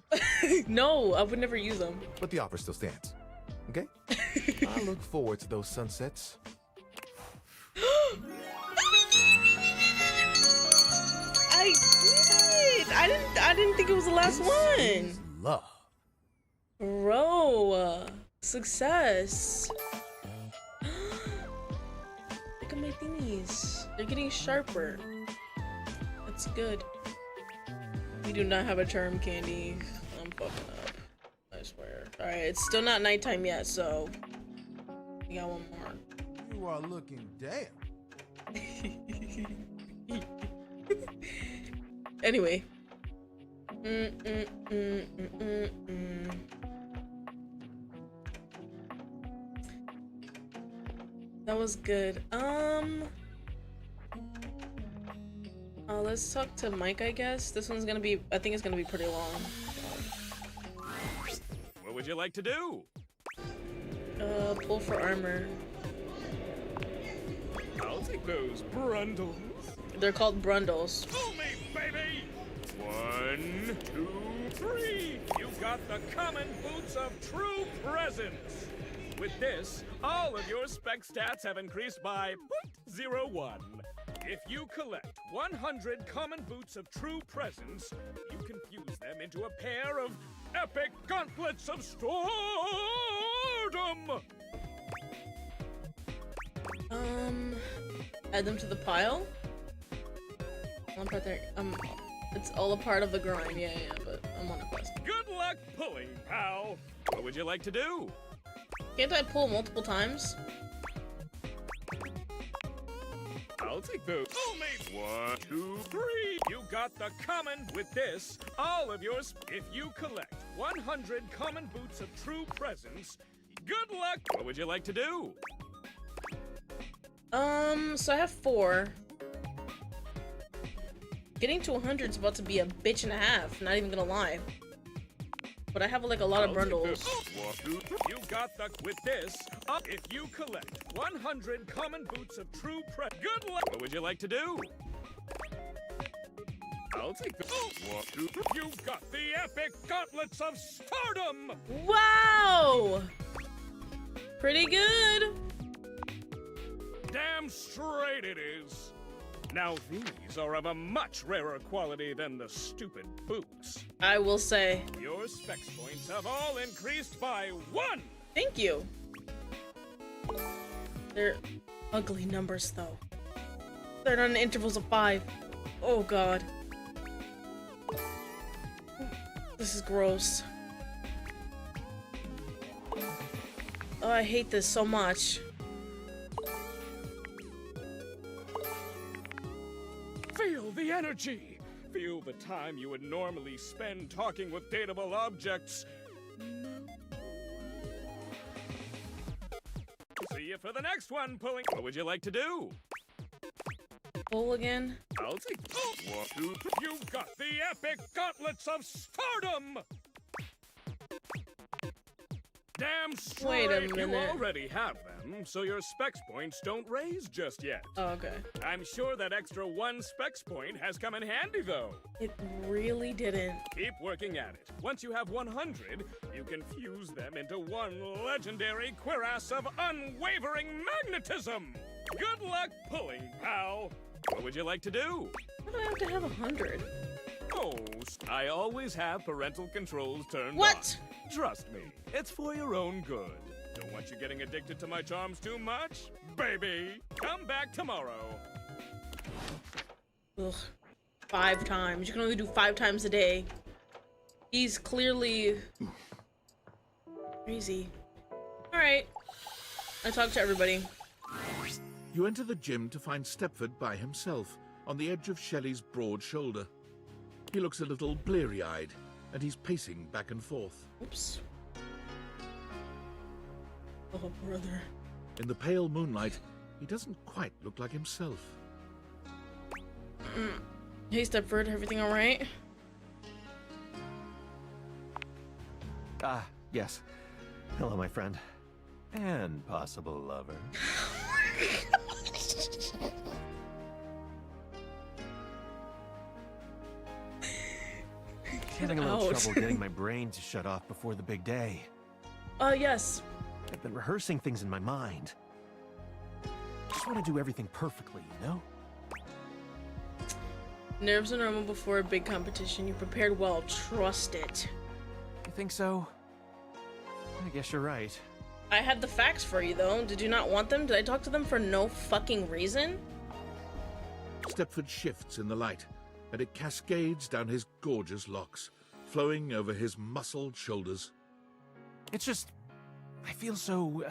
No, I would never use them. But the offer still stands. Okay? I look forward to those sunsets. I did. I didn't think it was the last one. Love. Bro, success. Look at my thingies. They're getting sharper. That's good. We do not have a charm candy. I'm fucking up. I swear. Alright, it's still not nighttime yet, so we got one more. You are looking damn. Anyway. That was good. Let's talk to Mike, I guess. This one's gonna be, I think it's gonna be pretty long. What would you like to do? Pull for armor. I'll take those brundles. They're called brundles. Fool me, baby! 1, 2, 3. You got the common boots of true presence. With this, all of your spec stats have increased by 0.01. If you collect 100 common boots of true presence, you can fuse them into a pair of epic gauntlets of stardom. Add them to the pile? One part there. It's all a part of the grind. Yeah, but I'm on a quest. Good luck pulling, pal. What would you like to do? Can't I pull multiple times? I'll take those. Only 1, 2, 3. You got the common. With this, all of yours. If you collect 100 common boots of true presence, good luck. What would you like to do? So I have 4. Getting to 100 is about to be a bitch and a half. Not even gonna lie. But I have like a lot of brundles. You got the with this. If you collect 100 common boots of true good luck. What would you like to do? I'll take the You got the epic gauntlets of stardom. Wow! Pretty good. Damn straight it is. Now these are of a much rarer quality than the stupid boots. I will say. Your specs points have all increased by 1! Thank you. They're ugly numbers though. They're not in intervals of 5. Oh god. This is gross. Oh, I hate this so much. Feel the energy! Feel the time you would normally spend talking with dateable objects. See you for the next one, pulling. What would you like to do? Pull again? I'll take 1, 2, 3. You've got the epic gauntlets of stardom! Damn straight, Wait a you minute. already have them, so your specs points don't raise just yet. Oh, okay. I'm sure that extra 1 specs point has come in handy, though. It really didn't. Keep working at it. Once you have 100, you can fuse them into one legendary cuirass of unwavering magnetism. Good luck pulling, pal. What would you like to do? Why do I have to have 100? Oh, I always have parental controls turned What? on. Trust me, it's for your own good. Don't want you getting addicted to my charms too much, baby. Come back tomorrow. Ugh. 5 times. You can only do 5 times a day. He's clearly crazy. Alright. I talked to everybody. You enter the gym to find Steppford by himself, on the edge of Shelley's broad shoulder. He looks a little bleary-eyed, and he's pacing back and forth. Oops. Oh, brother. In the pale moonlight, he doesn't quite look like himself. Hey, Steppford, everything alright? Ah, yes. Hello, my friend. And possible lover. Having a little trouble getting my brain to shut off before the big day. Yes. I've been rehearsing things in my mind. Just want to do everything perfectly, you know? Nerves are normal before a big competition. You prepared well. Trust it. You think so? I guess you're right. I had the facts for you, though. Did you not want them? Did I talk to them for no fucking reason? Steppford shifts in the light, and it cascades down his gorgeous locks, flowing over his muscled shoulders. It's just... I feel so...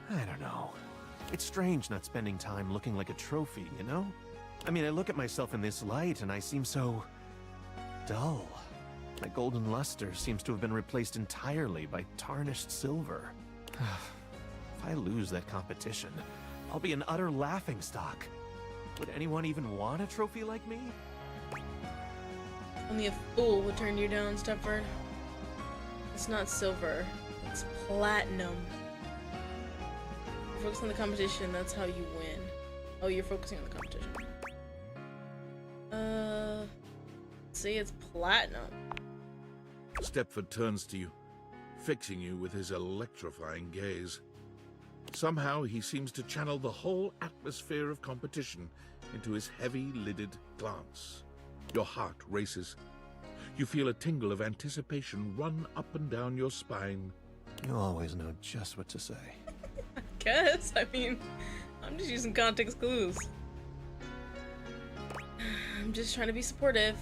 I don't know. It's strange not spending time looking like a trophy, you know? I mean, I look at myself in this light, and I seem so... dull. My golden luster seems to have been replaced entirely by tarnished silver. If I lose that competition, I'll be an utter laughingstock. Would anyone even want a trophy like me? Only a fool would turn you down, Steppford. It's not silver. It's platinum. Focus on the competition, that's how you win. Oh, you're focusing on the competition. See, it's platinum. Steppford turns to you, fixing you with his electrifying gaze. Somehow he seems to channel the whole atmosphere of competition into his heavy-lidded glance. Your heart races. You feel a tingle of anticipation run up and down your spine. You always know just what to say. I guess. I mean, I'm just using context clues. I'm just trying to be supportive.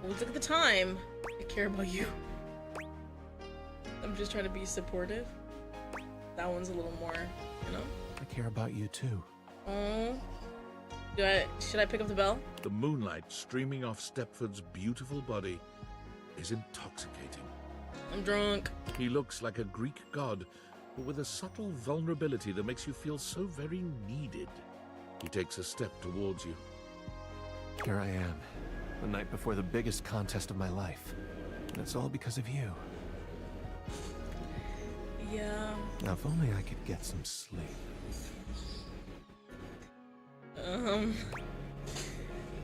Always look at the time. I care about you. I'm just trying to be supportive. That one's a little more, you know? I care about you too. Oh. Should I pick up the bell? The moonlight streaming off Steppford's beautiful body is intoxicating. I'm drunk. He looks like a Greek god, but with a subtle vulnerability that makes you feel so very needed. He takes a step towards you. Here I am, the night before the biggest contest of my life. And it's all because of you. Yeah. Now, if only I could get some sleep.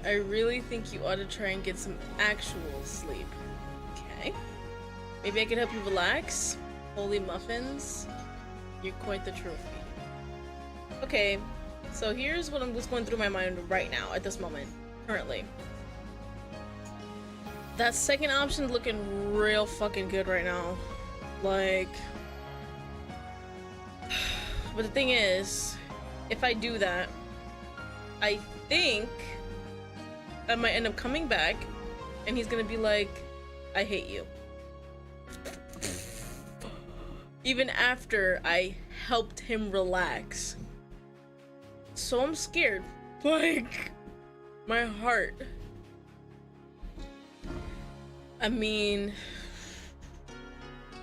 I really think you ought to try and get some actual sleep. Okay. Maybe I could help you relax. Holy muffins. You're quite the trophy. Okay, so here's what's going through my mind right now, at this moment, currently. That second option's looking real fucking good right now. Like... But the thing is, if I do that, I think I might end up coming back and he's gonna be like, I hate you. Even after I helped him relax. So I'm scared. Like, my heart. I mean,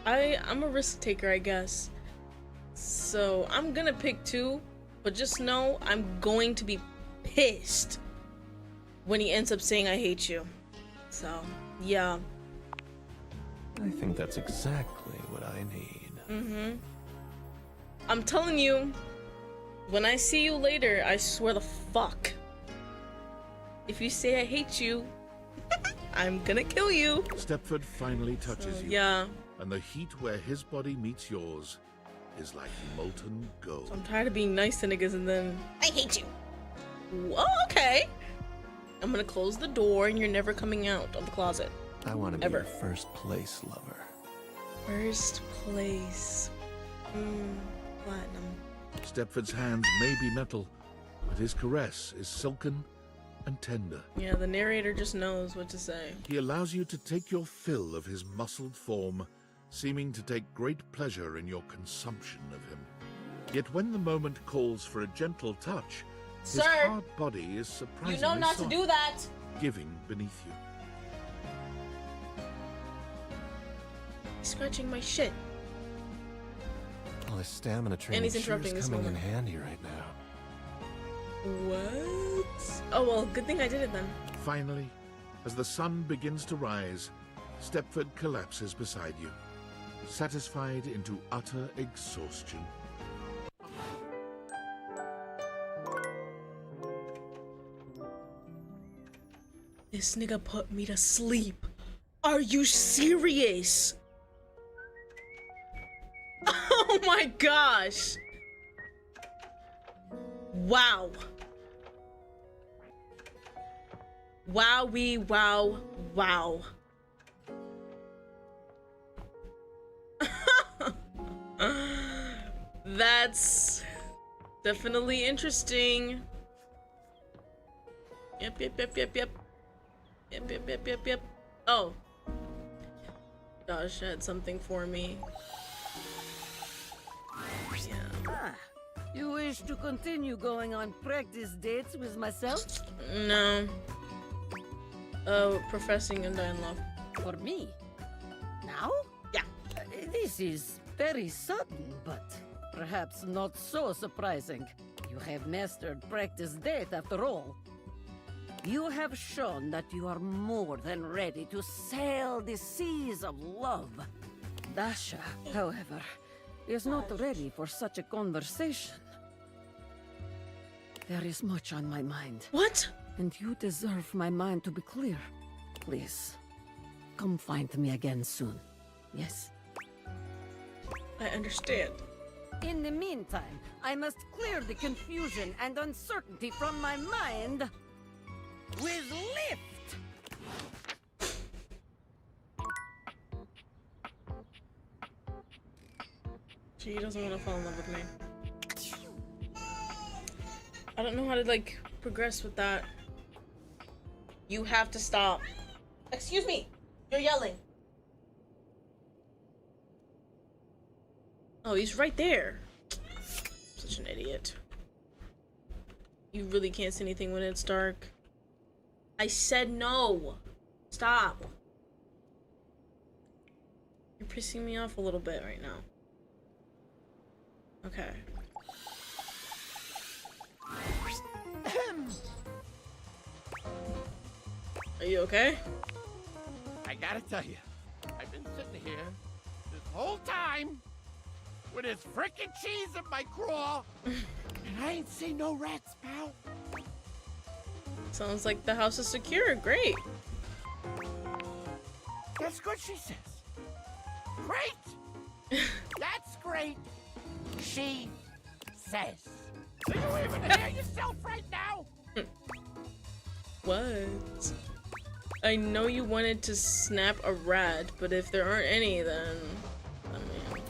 I'm a risk taker, I guess. So I'm gonna pick 2, but just know I'm going to be pissed when he ends up saying I hate you. So, yeah. I think that's exactly what I need. I'm telling you, when I see you later, I swear the fuck. If you say I hate you, I'm gonna kill you. Steppford finally touches you. Yeah. And the heat where his body meets yours is like molten gold. I'm tired of being nice to niggas and then I hate you. Well, okay. I'm gonna close the door and you're never coming out of the closet. I want to be Ever. your first place lover. First place. Platinum. Steppford's hands may be metal, but his caress is silken and tender. Yeah, the narrator just knows what to say. He allows you to take your fill of his muscled form, seeming to take great pleasure in your consumption of him. Yet when the moment calls for a gentle touch, his Sir, hard body is surprisingly you know not soft, to do that. giving beneath you. He's scratching my shit. Well, his stamina And training he's sure interrupting is this coming in moment. handy right now. What? Oh, well, good thing I did it then. Finally, as the sun begins to rise, Steppford collapses beside you, satisfied into utter exhaustion. This nigga put me to sleep. Are you serious? Oh my gosh. Wow. Wowie, wow, wow. That's definitely interesting. Yep. Yep. Oh. Josh had something for me. Yeah. Ah, you wish to continue going on practice dates with myself? No. Professing undying love. For me? Now? Yeah. This is very sudden, but perhaps not so surprising. You have mastered practice date after all. You have shown that you are more than ready to sail the seas of love. Dasha, however, is not ready for such a conversation. There is much on my mind. What? And you deserve my mind to be clear. Please, come find me again soon. Yes? I understand. In the meantime, I must clear the confusion and uncertainty from my mind with lift! She doesn't want to fall in love with me. I don't know how to, like, progress with that. You have to stop. Excuse me! You're yelling. Oh, he's right there. Such an idiot. You really can't see anything when it's dark. I said no. Stop. You're pissing me off a little bit right now. Okay. Are you okay? I gotta tell you, I've been sitting here this whole time with this frickin' cheese in my craw, and I ain't seen no rats, pal. Sounds like the house is secure. Great. That's what she says. Great! That's great, she says. Do you even hear yourself right now? What? I know you wanted to snap a rat, but if there aren't any, then I mean,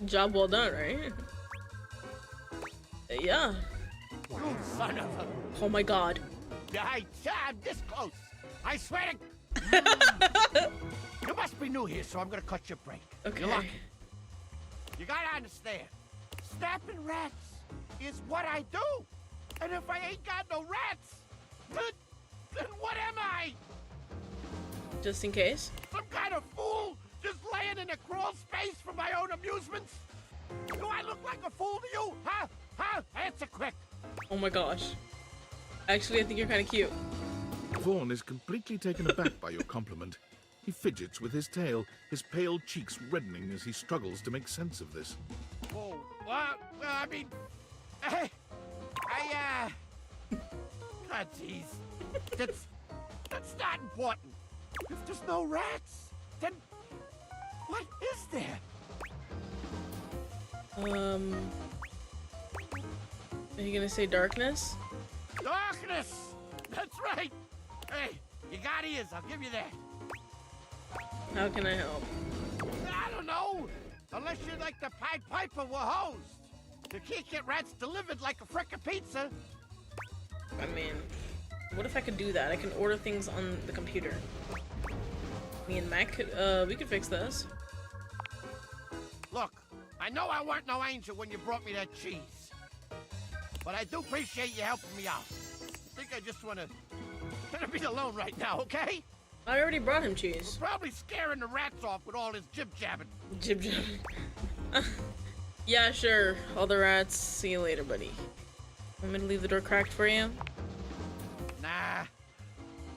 job well done, right? Yeah. You son of a... Oh my god. I'm this close. I swear to... You must be new here, so I'm gonna cut your break. Okay. You're lucky. You gotta understand, snapping rats is what I do. And if I ain't got no rats, then what am I? Just in case. Some kind of fool just laying in a crawl space for my own amusements? Do I look like a fool to you? Huh? Huh? Answer quick. Oh my gosh. Actually, I think you're kind of cute. Vaughn is completely taken aback by your compliment. He fidgets with his tail, his pale cheeks reddening as he struggles to make sense of this. Whoa. Well, I mean, God, jeez. That's not important. If there's no rats, then what is there? Are you gonna say darkness? Darkness! That's right! Hey, you got ears, I'll give you that. How can I help? I don't know! Unless you're like the Pied Piper we're hosed. You can't get rats delivered like a frickin' pizza. I mean, what if I could do that? I can order things on the computer. Me and Mac could, we could fix this. Look, I know I weren't no angel when you brought me that cheese. But I do appreciate you helping me out. I think I just wanna be alone right now, okay? I already brought him cheese. We're probably scaring the rats off with all this jib-jabbing. Jib-jabbing. Yeah, sure. All the rats. See you later, buddy. Want me to leave the door cracked for you? Nah.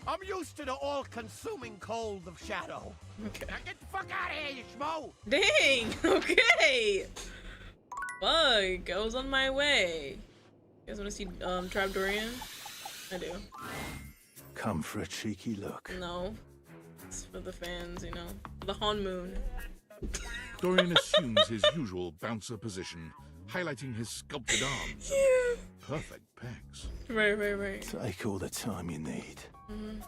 I'm used to the all-consuming cold of shadow. Okay. Now get the fuck out of here, you schmo! Dang! Okay! Fuck, I was on my way. You guys wanna see Trap Dorian? I do. Come for a cheeky look. No. It's for the fans, you know. The Han Moon. Dorian assumes his usual bouncer position, highlighting his sculpted arms. Yeah. Perfect pecs. Right. Take all the time you need. Mm-hmm.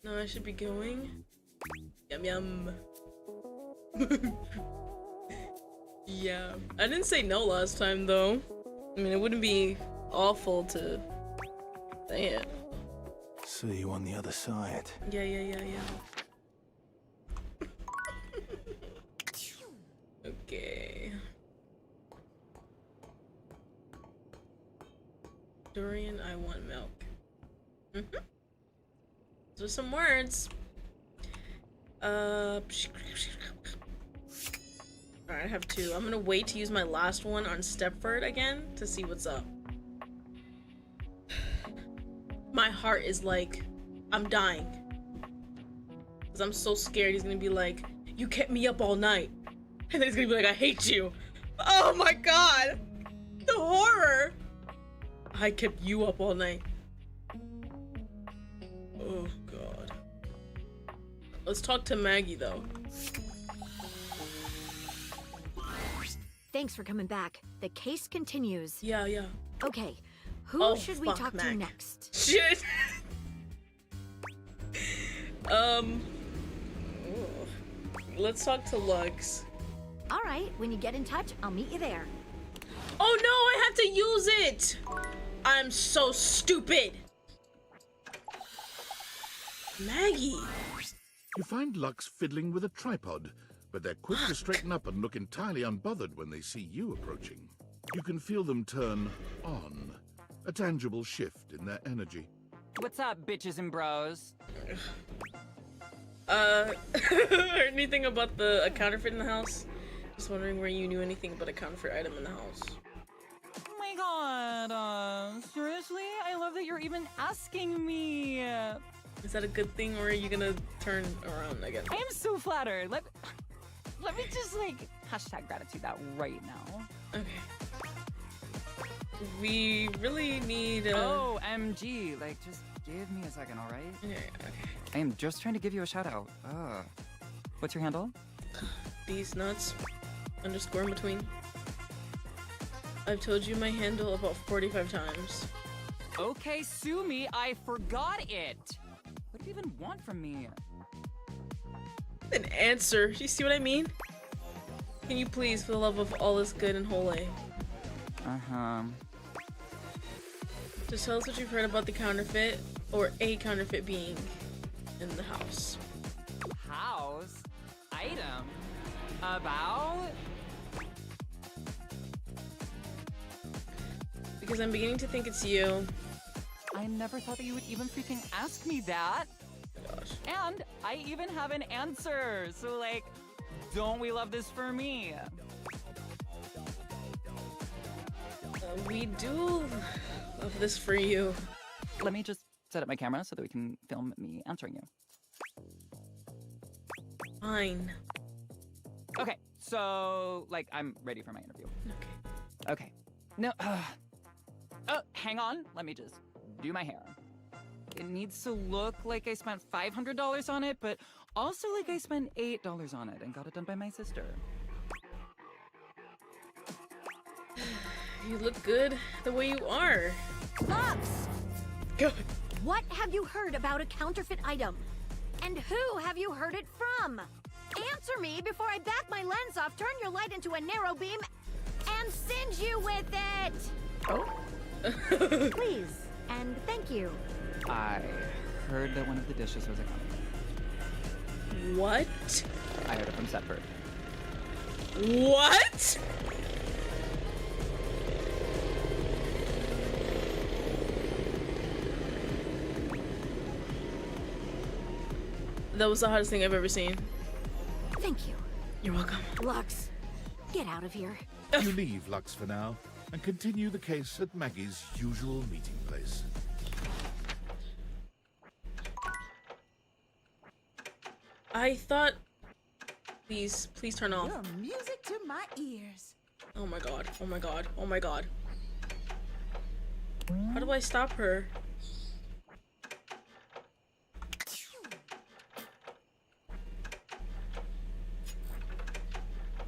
No, I should be going. Yum yum. Yeah. I didn't say no last time though. I mean, it wouldn't be awful to say it. See you on the other side. Yeah. Okay. Dorian, I want milk. Mm-hmm. Those are some words. Alright, I have two. I'm gonna wait to use my last one on Steppford again to see what's up. My heart is like, I'm dying. Because I'm so scared he's gonna be like, you kept me up all night. And then he's gonna be like, I hate you. Oh my god! The horror! I kept you up all night. Oh god. Let's talk to Maggie though. Thanks for coming back. The case continues. Yeah. Okay, who should we talk to Mag. next? Shit! Let's talk to Lux. All right, when you get in touch, I'll meet you there. Oh no, I have to use it! I'm so stupid! Maggie! You find Lux fiddling with a tripod, but they're quick to straighten up and look entirely unbothered when they see you approaching. You can feel them turn on, a tangible shift in their energy. What's up, bitches and bros? Anything about a counterfeit in the house? Just wondering where you knew anything about a counterfeit item in the house. Oh my god, seriously? I love that you're even asking me. Is that a good thing, or are you gonna turn around again? I am so flattered. Let me just, like, hashtag gratitude that right now. Okay. We really need OMG, like, just give me a second, alright? Yeah, okay. I am just trying to give you a shout out. What's your handle? These nuts. _ in between. I've told you my handle about 45 times. Okay, sue me. I forgot it. What do you even want from me? An answer. You see what I mean? Can you please, for the love of all is good and holy, Uh-huh. just tell us what you've heard about the counterfeit or a counterfeit being in the house. House? Item? About? Because I'm beginning to think it's you. I never thought that you would even freaking ask me that. Oh my gosh. And I even have an answer. So like, don't we love this for me? We do love this for you. Let me just set up my camera so that we can film me answering you. Fine. Okay, so like I'm ready for my interview. Okay. No. Oh, hang on. Let me just do my hair. It needs to look like I spent $500 on it, but also like I spent $8 on it and got it done by my sister. You look good the way you are. Lux! Go. What have you heard about a counterfeit item? And who have you heard it from? Answer me before I back my lens off, turn your light into a narrow beam, and singe you with it! Oh? Please, and thank you. I heard that one of the dishes was a counterfeit. What? I heard it from Steppford. What? That was the hottest thing I've ever seen. Thank you. You're welcome. Lux, get out of here. You leave Lux for now and continue the case at Maggie's usual meeting place. I thought... Please turn off. You're music to my ears. Oh my god, oh my god, oh my god. How do I stop her?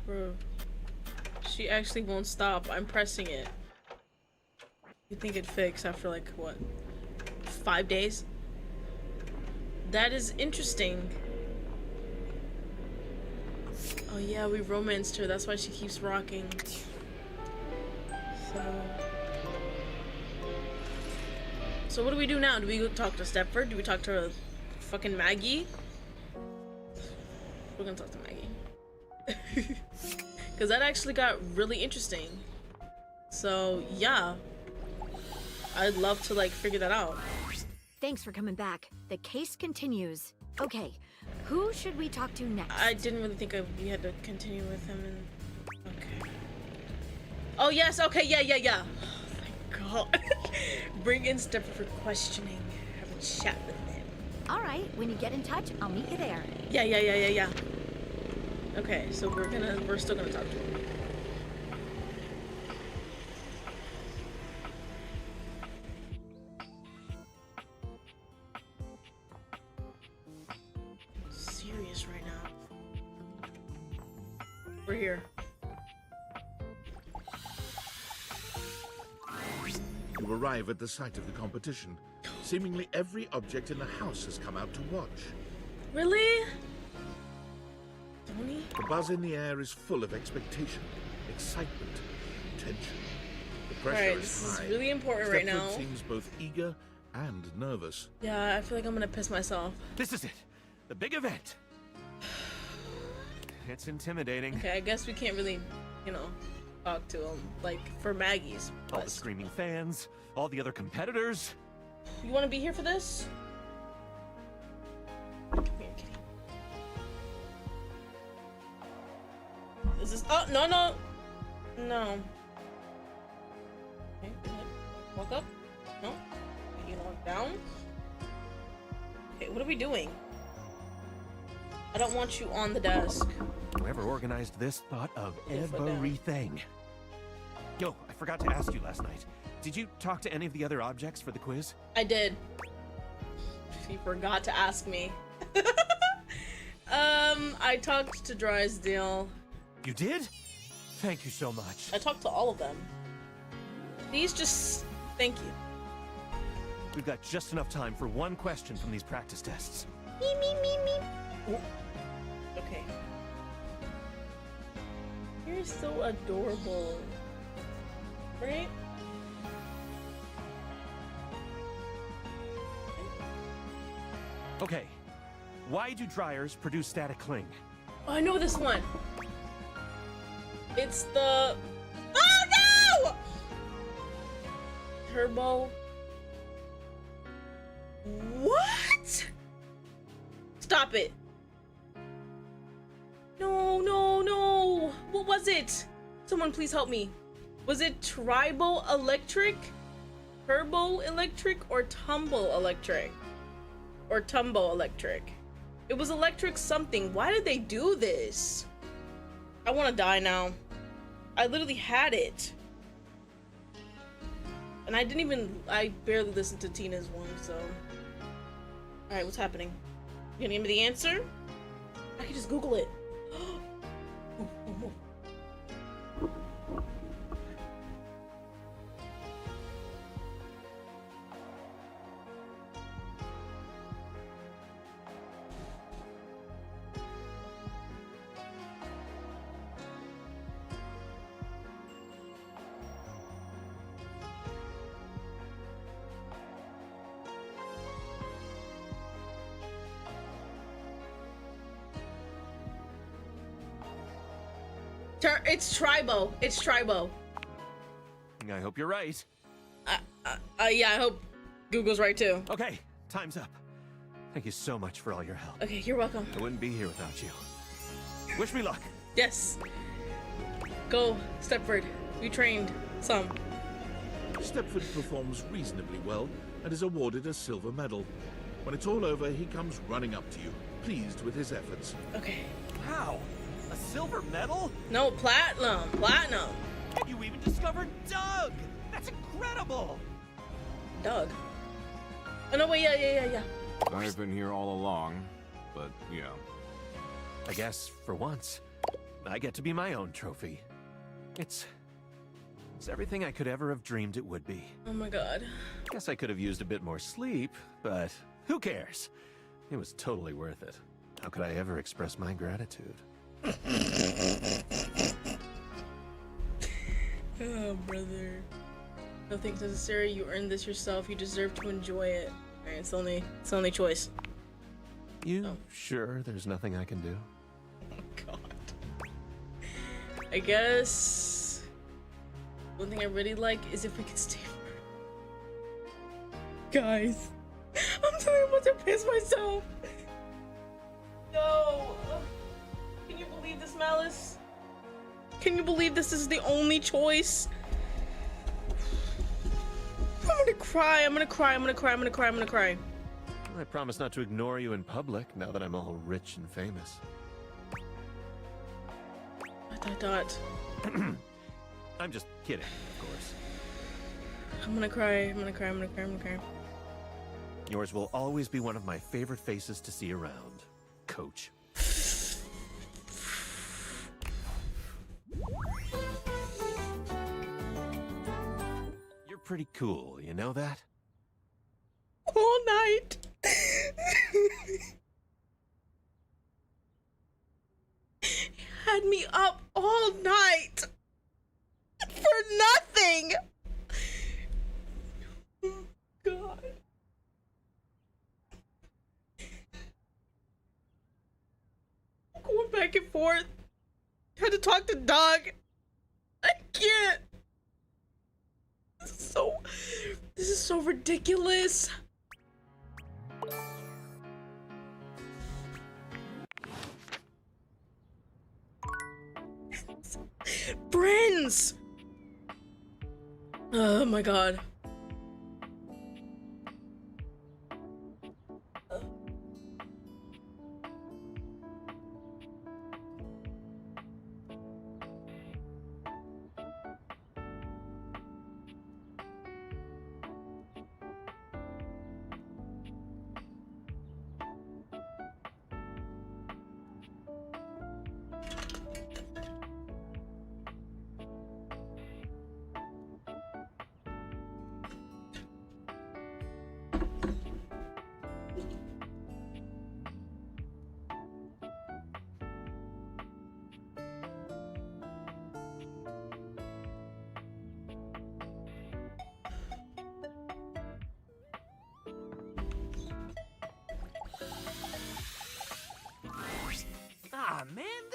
Bro, she actually won't stop. I'm pressing it. You think it'd fix after like, what, 5 days? That is interesting. Oh yeah, we romanced her. That's why she keeps rocking. So what do we do now? Do we go talk to Steppford? Do we talk to fucking Maggie? We're gonna talk to Maggie. Because that actually got really interesting. So yeah, I'd love to like figure that out. Thanks for coming back. The case continues. Okay, who should we talk to next? I didn't really think we had to continue with him. And okay. Oh yes. Okay. Yeah. Oh my god. Bring in Steppford for questioning. Have a chat with him. All right. When you get in touch, I'll meet you there. Yeah. Okay, so we're still gonna talk to him. I'm serious right now. We're here. You arrive at the site of the competition. Seemingly every object in the house has come out to watch. Really? The buzz in the air is full of expectation, excitement, tension. The pressure Alright, is this high. is really important right Steppford now. seems both eager and nervous. Yeah, I feel like I'm gonna piss myself. This is it. The big event. It's intimidating. Okay, I guess we can't really, talk to him. Like, for Maggie's. All the screaming fans, all the other competitors. You wanna be here for this? Come here, kitty. Is this? Oh, no. Okay, go ahead. Walk up. No. You walk down. Okay, what are we doing? I don't want you on the desk. Whoever organized this thought of Put foot down. everything. Yo, I forgot to ask you last night. Did you talk to any of the other objects for the quiz? I did. You forgot to ask me. I talked to Drysdale. You did? Thank you so much. I talked to all of them. Please just... Thank you. We've got just enough time for one question from these practice tests. Me. Okay. You're so adorable. Right? Okay. Why do dryers produce static cling? Oh, I know this one. It's the... Oh no! Turbo. What? Stop it. No, no, no. What was it? Someone please help me. Was it Tribo Electric? Turbo Electric or Tumble Electric? Or Tumbo Electric? It was electric something. Why did they do this? I want to die now. I literally had it. And I barely listened to Tina's one, so. Alright, what's happening? You gonna give me the answer? I can just Google it. It's Tribo. It's Tribo. I hope you're right. Yeah, I hope Google's right too. Okay, time's up. Thank you so much for all your help. Okay, you're welcome. I wouldn't be here without you. Wish me luck. Yes. Go, Steppford. You trained some. Steppford performs reasonably well and is awarded a silver medal. When it's all over, he comes running up to you, pleased with his efforts. Okay. Wow, a silver medal? No, platinum. Platinum. You even discovered Doug! That's incredible! Doug? Oh, no, wait, yeah. I've been here all along, but yeah. I guess, for once, I get to be my own trophy. It's everything I could ever have dreamed it would be. Oh my god. Guess I could have used a bit more sleep, but who cares? It was totally worth it. How could I ever express my gratitude? Oh, brother. No thanks necessary. You earned this yourself. You deserve to enjoy it. Alright, it's the only choice. You sure there's nothing I can do? Oh god. I guess one thing I really like is if we could stay for... Guys, I'm telling you, I'm about to piss myself. No. Can you believe this, Malice? Can you believe this is the only choice? I'm gonna cry. I promise not to ignore you in public now that I'm all rich and famous. Dot. I'm just kidding, of course. I'm gonna cry. Yours will always be one of my favorite faces to see around, Coach. You're pretty cool, you know that? All night. Had me up all night for nothing. Oh, God. Going back and forth. Had to talk to Doug. I can't. This is so ridiculous. Friends! Oh my god.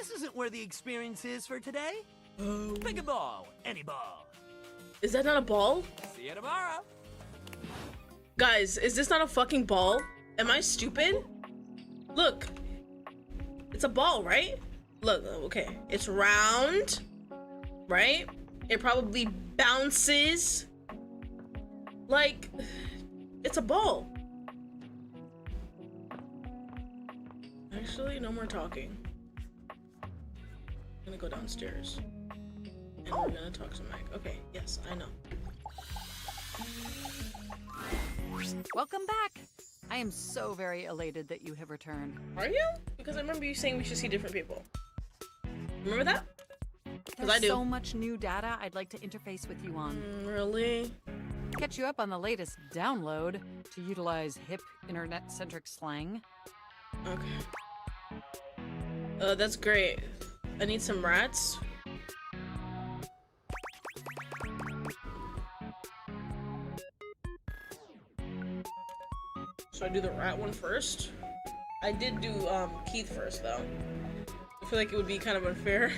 This isn't where the experience is for today. Oh. Pick a ball, any ball. Is that not a ball? See you tomorrow. Guys, is this not a fucking ball? Am I stupid? Look. It's a ball, right? Look, okay. It's round, right? It probably bounces. Like, it's a ball. Actually, no more talking. I'm gonna go downstairs. And we're gonna talk to Mike. Okay, yes, I know. Welcome back. I am so very elated that you have returned. Are you? Because I remember you saying we should see different people. Remember that? Because There's I do. so much new data I'd like to interface with you on. Really? Catch you up on the latest download to utilize hip internet-centric slang. Okay. That's great. I need some rats. So I do the rat one first. I did do Keith first though. I feel like it would be kind of unfair.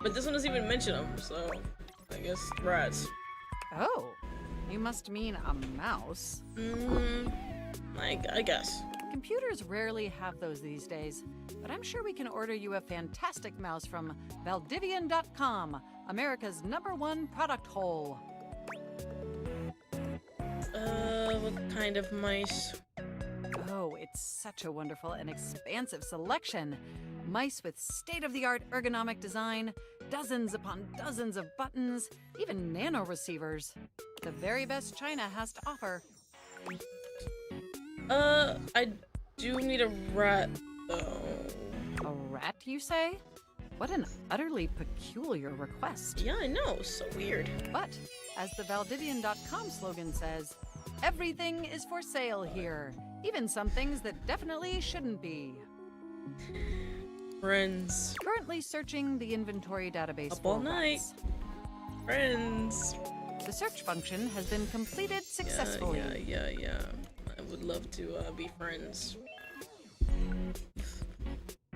But this one doesn't even mention them, so I guess rats. Oh, you must mean a mouse. I guess. Computers rarely have those these days, but I'm sure we can order you a fantastic mouse from Valdivian.com, America's #1 product hole. What kind of mice? Oh, it's such a wonderful and expansive selection. Mice with state-of-the-art ergonomic design, dozens upon dozens of buttons, even nano receivers. The very best China has to offer. I do need a rat, though. A rat, you say? What an utterly peculiar request. Yeah, I know. So weird. But, as the Valdivian.com slogan says, everything is for sale here. Even some things that definitely shouldn't be. Friends. Currently searching the inventory database Up for all night. rats. Friends. The search function has been completed successfully. Yeah. I would love to be friends.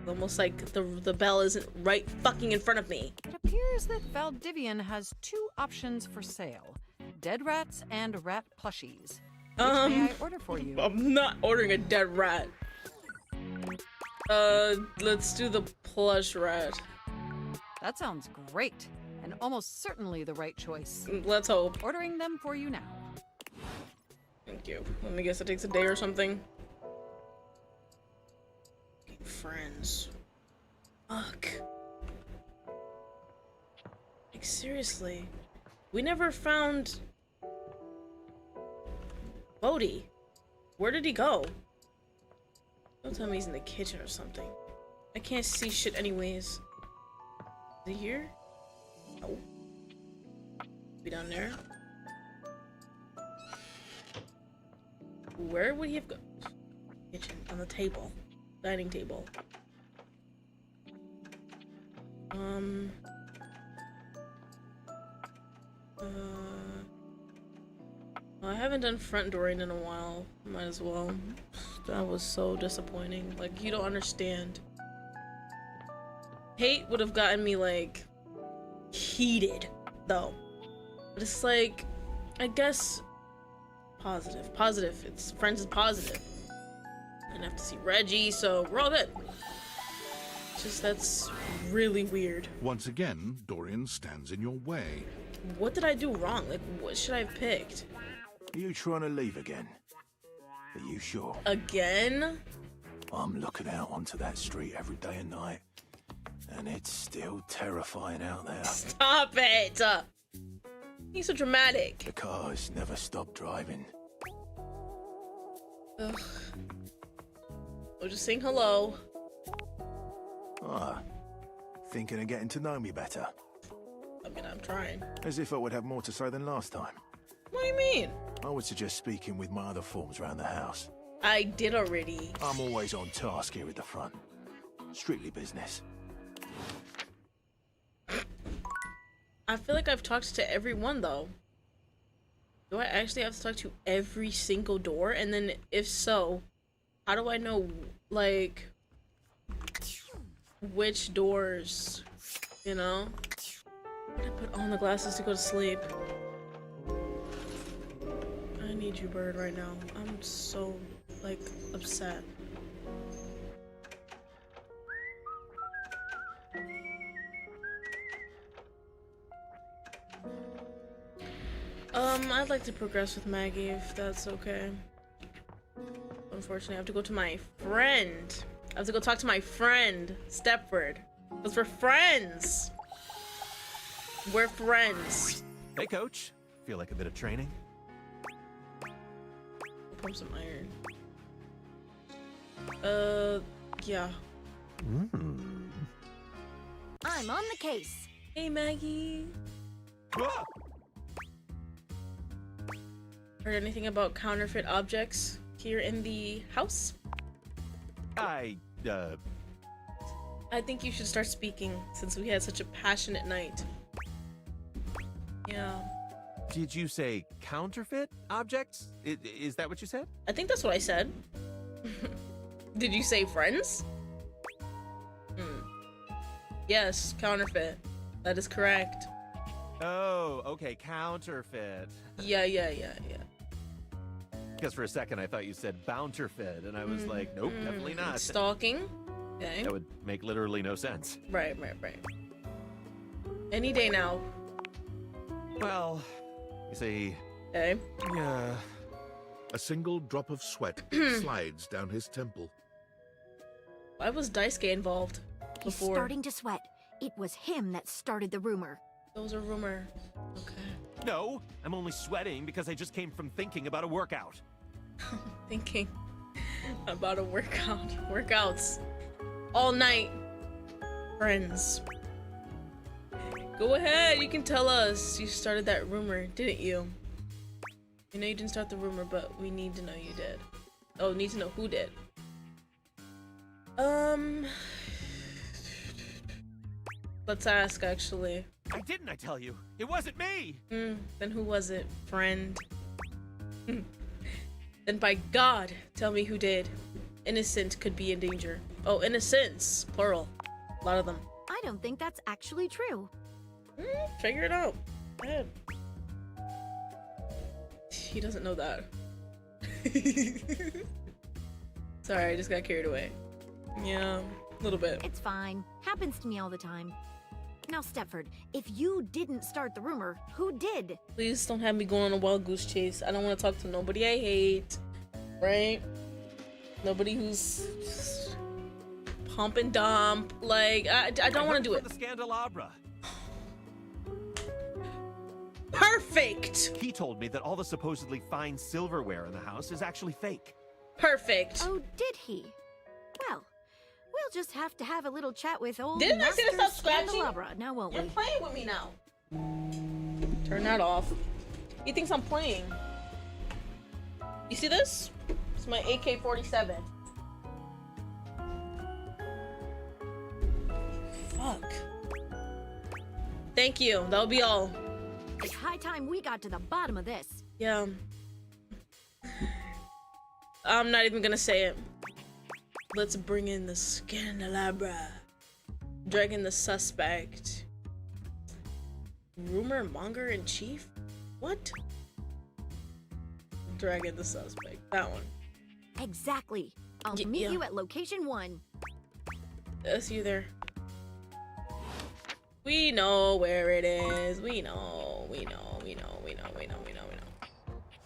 Almost like the bell isn't right fucking in front of me. It appears that Valdivian has 2 options for sale: dead rats and rat plushies. Which may I order for you? I'm not ordering a dead rat. Let's do the plush rat. That sounds great, and almost certainly the right choice. Let's hope. Ordering them for you now. Thank you. Let me guess it takes a day or something. Friends. Fuck. Like, seriously. We never found Bodhi. Where did he go? Don't tell me he's in the kitchen or something. I can't see shit anyways. Is he here? No. Be down there. Where would he have gone? Kitchen. On the table. Dining table. I haven't done front Dorian in a while. Might as well. That was so disappointing. Like, you don't understand. Hate would have gotten me, like, heated, though. But it's like, I guess, positive. Positive. It's friends is positive. I didn't have to see Reggie, so we're all good. Just, that's really weird. Once again, Dorian stands in your way. What did I do wrong? Like, what should I have picked? Are you trying to leave again? Are you sure? Again? I'm looking out onto that street every day and night, and it's still terrifying out there. Stop it! He's so dramatic. The cars never stop driving. Ugh. We're just saying hello. Ah, thinking of getting to know me better. I mean, I'm trying. As if I would have more to say than last time. What do you mean? I would suggest speaking with my other forms around the house. I did already. I'm always on task here at the front. Strictly business. I feel like I've talked to everyone, though. Do I actually have to talk to every single door? And then, if so, how do I know, like... which doors, you know? I put on the glasses to go to sleep. I need you, bird, right now. I'm so, like, upset. I'd like to progress with Maggie if that's okay. Unfortunately, I have to go to my friend. I have to go talk to my friend, Steppford. Because we're friends. We're friends. Hey, coach. Feel like a bit of training? Pump some iron. Yeah. I'm on the case. Hey, Maggie. Whoa! Heard anything about counterfeit objects here in the house? I think you should start speaking since we had such a passionate night. Yeah. Did you say counterfeit objects? Is that what you said? I think that's what I said. Did you say friends? Yes, counterfeit. That is correct. Oh, okay, counterfeit. Yeah. Because for a second I thought you said bounterfeit, and I was like, nope, definitely not. Stalking? Okay. That would make literally no sense. Right. Any day now. Well, you see... Okay. Yeah. A single drop of sweat slides down his temple. Why was Daisuke involved He's before? starting to sweat. It was him that started the rumor. That was a rumor. Okay. No, I'm only sweating because I just came from thinking about a workout. Thinking about a workout. Workouts. All night. Friends. Go ahead, you can tell us. You started that rumor, didn't you? We know you didn't start the rumor, but we need to know you did. Oh, need to know who did. Let's ask, actually. I didn't, I tell you. It wasn't me! Then who was it, friend? Then by God, tell me who did. Innocent could be in danger. Oh, innocents, plural. A lot of them. I don't think that's actually true. Figure it out. Go ahead. He doesn't know that. Sorry, I just got carried away. Yeah, a little bit. It's fine. Happens to me all the time. Now, Steppford, if you didn't start the rumor, who did? Please don't have me going on a wild goose chase. I don't want to talk to nobody I hate. Right? Nobody who's pump and dump. Like, I don't want to do it. The Scandelabra. Perfect! He told me that all the supposedly fine silverware in the house is actually fake. Perfect. Oh, did he? Well, we'll just have to have a little chat with old Didn't I say to Master stop scratching? Scandelabra, now won't You're we? playing with me now. Turn that off. He thinks I'm playing. You see this? It's my AK-47. Fuck. Thank you. That'll be all. It's high time we got to the bottom of this. Yeah. I'm not even gonna say it. Let's bring in the Scandelabra. Dragging the suspect. Rumor monger in chief? What? Dragging the suspect. That one. Exactly. I'll meet you at location 1. See you there. We know where it is. We know.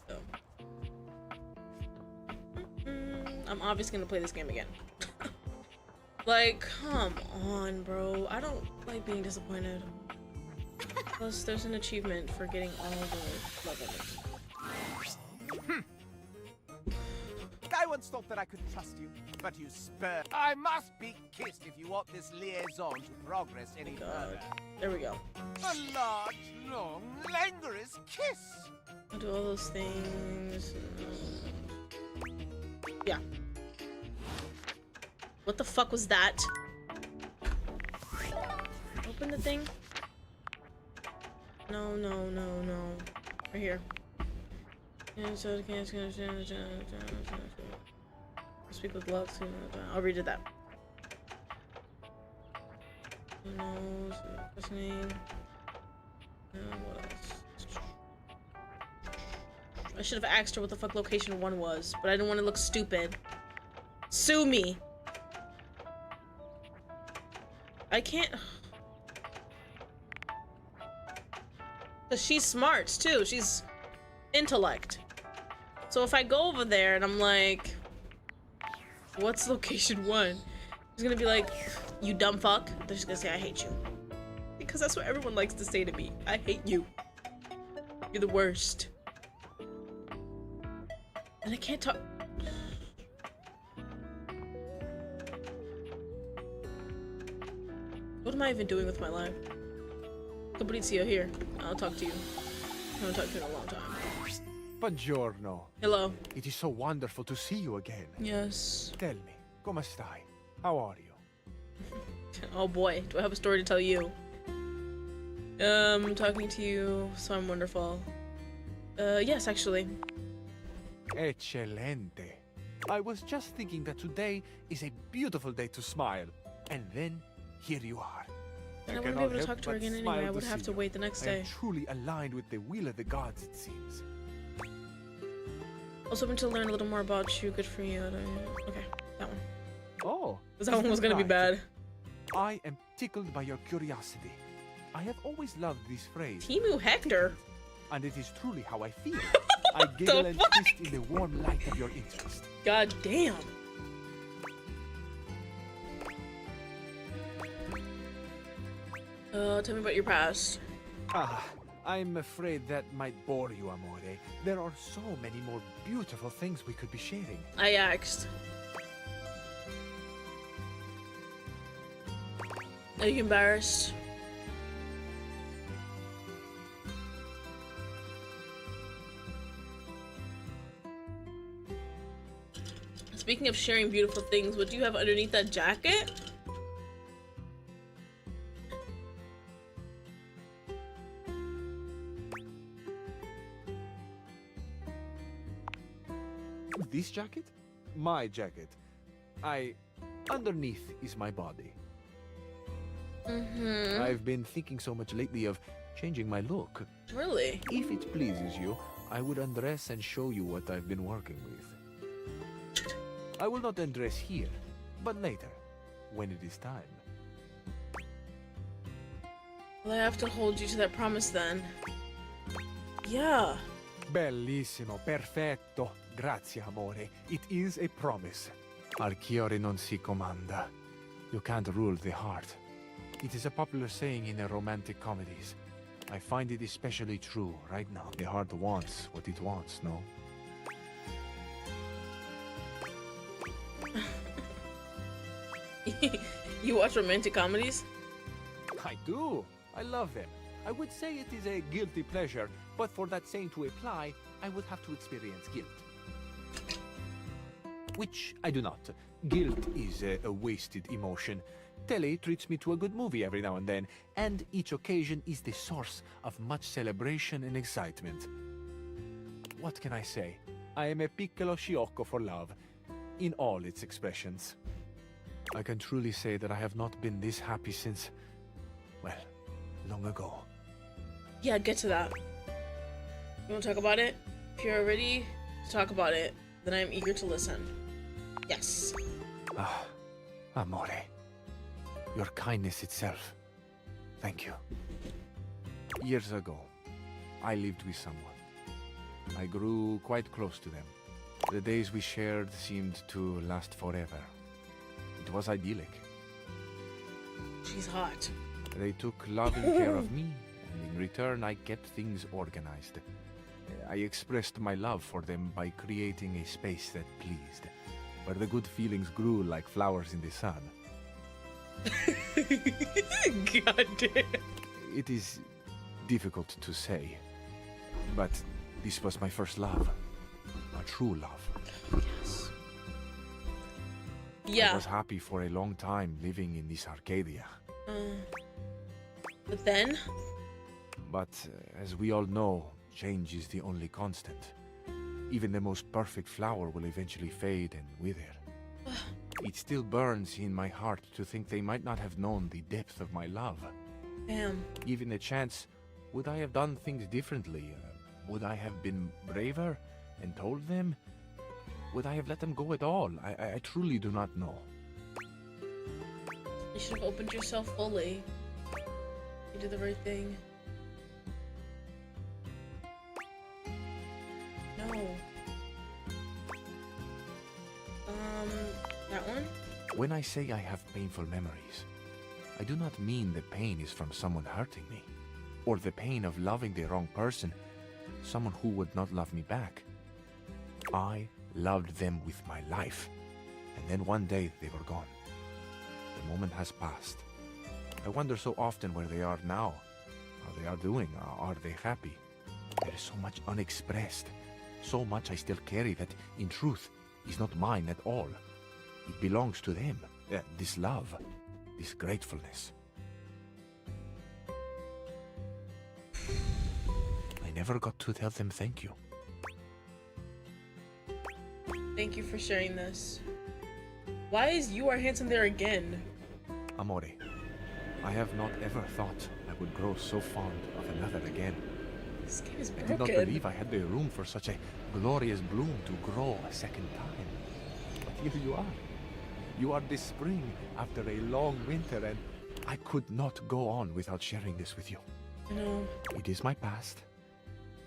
So. I'm obviously gonna play this game again. Like, come on, bro. I don't like being disappointed. Plus, there's an achievement for getting all the love endings. I once thought that I could trust you, but you spurn. I must be kissed if you want this liaison to progress any further. There we go. A large, long, languorous kiss. I'll do all those things. Yeah. What the fuck was that? Open the thing. No. Right here. Speak with love. I'll read it that. No, listening. What else? I should have asked her what the fuck location 1 was, but I didn't want to look stupid. Sue me. I can't. Cause she's smart too. She's intellect. So if I go over there and I'm like, what's location 1? She's gonna be like, you dumb fuck. They're just gonna say, I hate you. Because that's what everyone likes to say to me. I hate you. You're the worst. And I can't talk. What am I even doing with my life? Fabrizio, here. I'll talk to you. I haven't talked to you in a long time. Buongiorno. Hello. It is so wonderful to see you again. Yes. Tell me, come stai? How are you? Oh boy, do I have a story to tell you. I'm talking to you, so I'm wonderful. Yes, actually. Eccellente. I was just thinking that today is a beautiful day to smile. And then, here you are. And I wouldn't be able to talk to her again anyway. I would have to wait the next day. I am truly aligned with the will of the gods, it seems. I was hoping to learn a little more about you. Good for you. Okay, that one. Oh. Because that one was gonna be bad. I am tickled by your curiosity. I have always loved this phrase. Timu Hector. And it is truly how I feel. I giggle and twist in the warm light of your interest. God damn. Tell me about your past. I'm afraid that might bore you, Amore. There are so many more beautiful things we could be sharing. I asked. Are you embarrassed? Speaking of sharing beautiful things, what do you have underneath that jacket? This jacket? My jacket. Underneath is my body. I've been thinking so much lately of changing my look. Really? If it pleases you, I would undress and show you what I've been working with. I will not undress here, but later, when it is time. Well, I have to hold you to that promise then. Yeah. Bellissimo, perfetto. Grazie, amore. It is a promise. Al cuore non si comanda. You can't rule the heart. It is a popular saying in the romantic comedies. I find it especially true right now. The heart wants what it wants, no? You watch romantic comedies? I do. I love them. I would say it is a guilty pleasure, but for that saying to apply, I would have to experience guilt. Which I do not. Guilt is a wasted emotion. Telly treats me to a good movie every now and then, and each occasion is the source of much celebration and excitement. What can I say? I am a piccolo sciocco for love, in all its expressions. I can truly say that I have not been this happy since, well, long ago. Yeah, get to that. You want to talk about it? If you're ready to talk about it, then I am eager to listen. Yes. Ah, amore. Your kindness itself. Thank you. Years ago, I lived with someone. I grew quite close to them. The days we shared seemed to last forever. It was idyllic. She's hot. They took loving care of me, and in return I kept things organized. I expressed my love for them by creating a space that pleased, where the good feelings grew like flowers in the sun. God damn. It is difficult to say, but this was my first love. A true love. Yes. Yeah. I was happy for a long time living in this Arcadia. But then? But as we all know, change is the only constant. Even the most perfect flower will eventually fade and wither. It still burns in my heart to think they might not have known the depth of my love. Damn. Given a chance, would I have done things differently? Would I have been braver and told them? Would I have let them go at all? I truly do not know. You should have opened yourself fully. You did the right thing. No. That one? When I say I have painful memories, I do not mean the pain is from someone hurting me, or the pain of loving the wrong person, someone who would not love me back. I loved them with my life, and then one day they were gone. The moment has passed. I wonder so often where they are now, how they are doing, are they happy? There is so much unexpressed, so much I still carry that, in truth, is not mine at all. It belongs to them, this love, this gratefulness. I never got to tell them thank you. Thank you for sharing this. Why is You Are Handsome there again? Amore, I have not ever thought I would grow so fond of another again. This game is I broken. did not believe I had the room for such a glorious bloom to grow a second time. But here you are. You are this spring after a long winter, and I could not go on without sharing this with you. No. It is my past.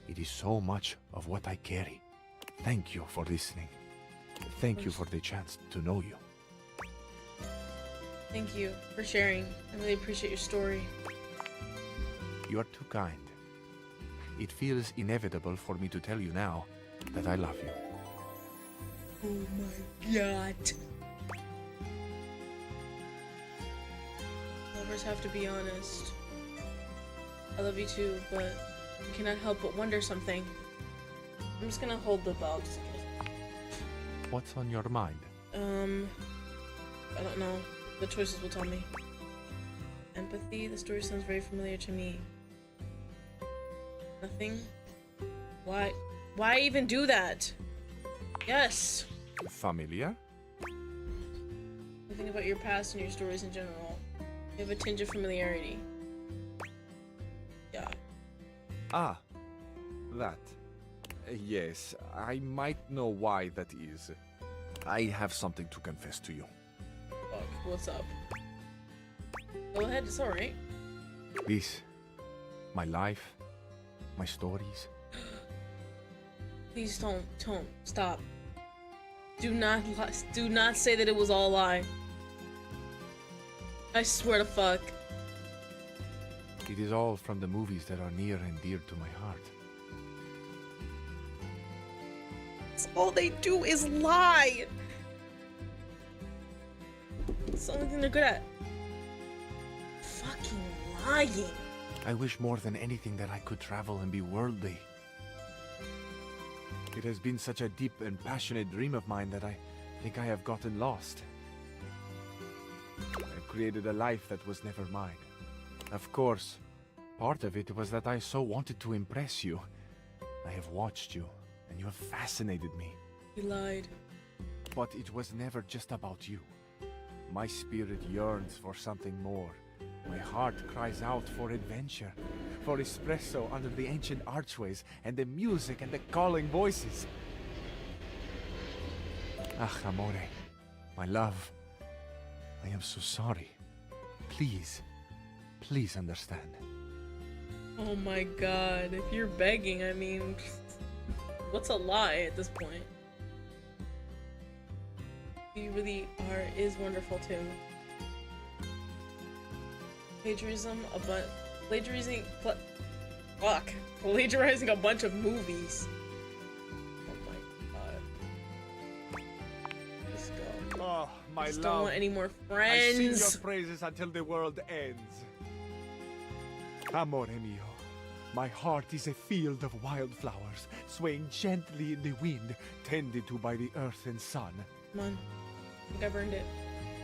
It is so much of what I carry. Thank you for listening. Thank you for the chance to know you. Thank you for sharing. I really appreciate your story. You are too kind. It feels inevitable for me to tell you now that I love you. Oh my god. Lovers have to be honest. I love you too, but I cannot help but wonder something. I'm just gonna hold the bell just in case. What's on your mind? I don't know. The choices will tell me. Empathy? The story sounds very familiar to me. Nothing? Why? Why even do that? Yes! Familiar? Think about your past and your stories in general. You have a tinge of familiarity. Yeah. Ah, that. Yes, I might know why that is. I have something to confess to you. Fuck, what's up? Go ahead, it's alright. This, my life, my stories. Please don't, stop. Do not say that it was all a lie. I swear to fuck. It is all from the movies that are near and dear to my heart. All they do is lie. It's the only thing they're good at. Fucking lying. I wish more than anything that I could travel and be worldly. It has been such a deep and passionate dream of mine that I think I have gotten lost. I created a life that was never mine. Of course, part of it was that I so wanted to impress you. I have watched you, and you have fascinated me. You lied. But it was never just about you. My spirit yearns for something more. My heart cries out for adventure, for espresso under the ancient archways, and the music and the calling voices. Ah, amore, my love, I am so sorry. Please, please understand. Oh my god, if you're begging, I mean, what's a lie at this point? You really are, is wonderful too. Plagiarizing a bunch of movies. Oh my god. Let's go. Oh, my I just love. don't want any more I friends. sing your praises until the world ends. Amore mio, my heart is a field of wildflowers, swaying gently in the wind, tended to by the earth and sun. Come on. I think I've earned it.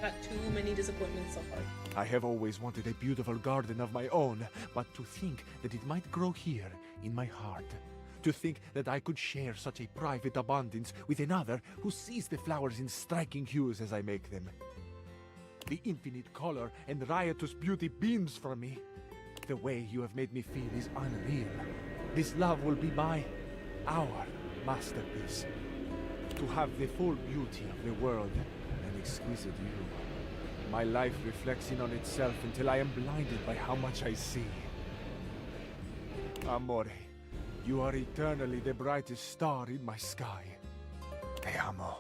Got too many disappointments so far. I have always wanted a beautiful garden of my own, but to think that it might grow here, in my heart, To think that I could share such a private abundance with another who sees the flowers in striking hues as I make them. The infinite color and riotous beauty beams from me. The way you have made me feel is unreal. This love will be our masterpiece. To have the full beauty of the world and exquisite you. My life reflects in on itself until I am blinded by how much I see. Amore, you are eternally the brightest star in my sky. Te amo.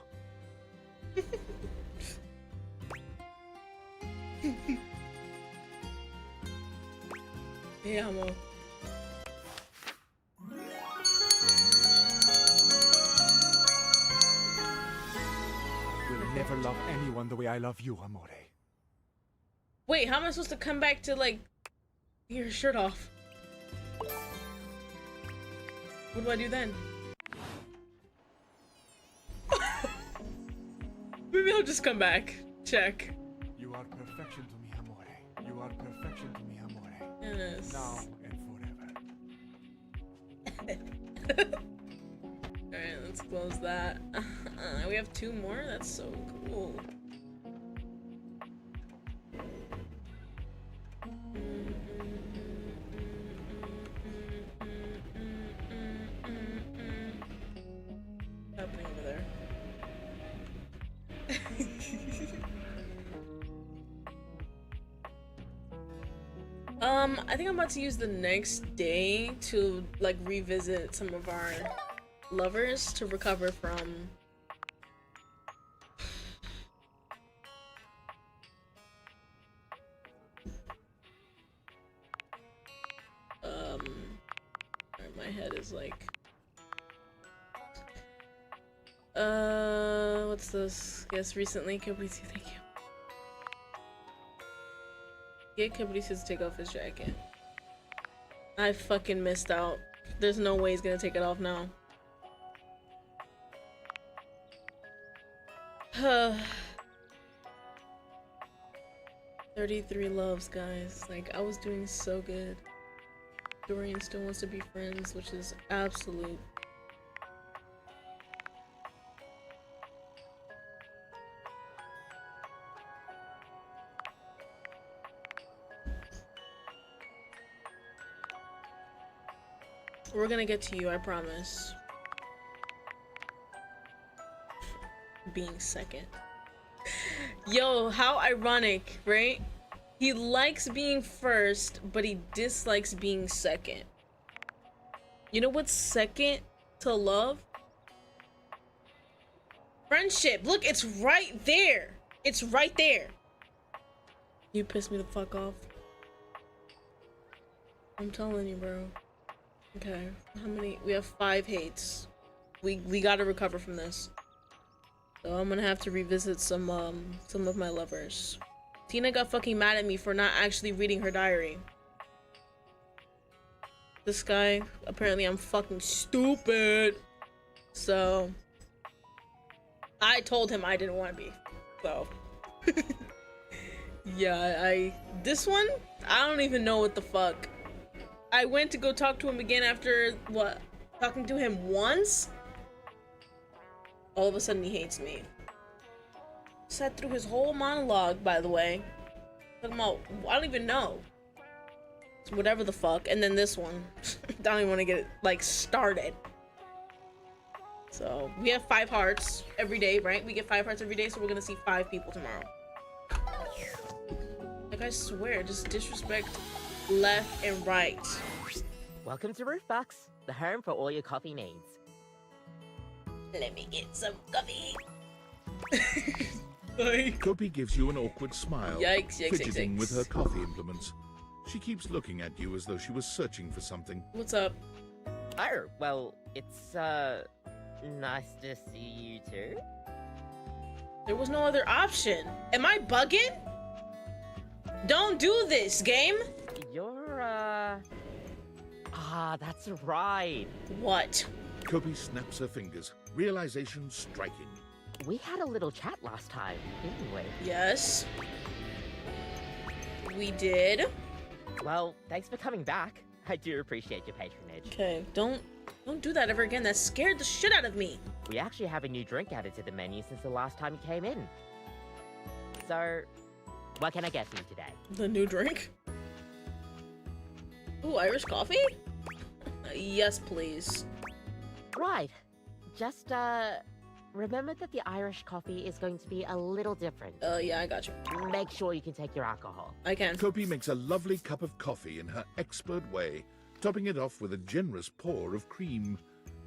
Te amo. Will never love anyone the way I love you, Amore. Wait, how am I supposed to come back to, like, your shirt off? What do I do then? Maybe I'll just come back. Check. You are perfection to me, Amore. You are perfection to me, Amore. Yes. Now and forever. Alright, let's close that. We have 2 more? That's so cool. Happening over there. I think I'm about to use the next day to like revisit some of our lovers to recover from my head is like what's this? Yes, recently Kabrisi, thank you. Get Kabrisi to take off his jacket. I fucking missed out. There's no way he's gonna take it off now. 33 loves, guys. Like, I was doing so good. Dorian still wants to be friends, which is absolute. We're gonna get to you, I promise. Being second. Yo, how ironic, right? He likes being first, but he dislikes being second. You know what's second to love? Friendship. Look, it's right there. It's right there. You pissed me the fuck off. I'm telling you, bro. Okay, how many? We have 5 hates. We gotta recover from this. So I'm gonna have to revisit some of my lovers. Tina got fucking mad at me for not actually reading her diary. This guy, apparently I'm fucking stupid. So I told him I didn't want to be. So yeah, this one, I don't even know what the fuck. I went to go talk to him again after what? Talking to him once? All of a sudden he hates me. Sat through his whole monologue, by the way. Talking about, I don't even know. It's whatever the fuck. And then this one. I don't even want to get it, like, started. So, we have 5 hearts every day, right? We get 5 hearts every day, so we're gonna see 5 people tomorrow. Like, I swear, just disrespect left and right. Welcome to Roofbox, the home for all your coffee needs. Let me get some coffee. Kopi gives you an awkward smile, Yikes, yikes, fidgeting yikes. with her coffee implements. She keeps looking at you as though she was searching for something. What's up? Oh, well, it's, nice to see you too. There was no other option. Am I bugging? Don't do this, game. You're, that's right. What? Kopi snaps her fingers, realization striking. We had a little chat last time, didn't we? Yes. We did. Well, thanks for coming back. I do appreciate your patronage. Okay, don't Don't do that ever again. That scared the shit out of me. We actually have a new drink added to the menu since the last time you came in. So, what can I get for you today? The new drink? Ooh, Irish coffee? Yes, please. Right. Just, remember that the Irish coffee is going to be a little different. Yeah, I got you. Make sure you can take your alcohol. I can. Kopi makes a lovely cup of coffee in her expert way, topping it off with a generous pour of cream.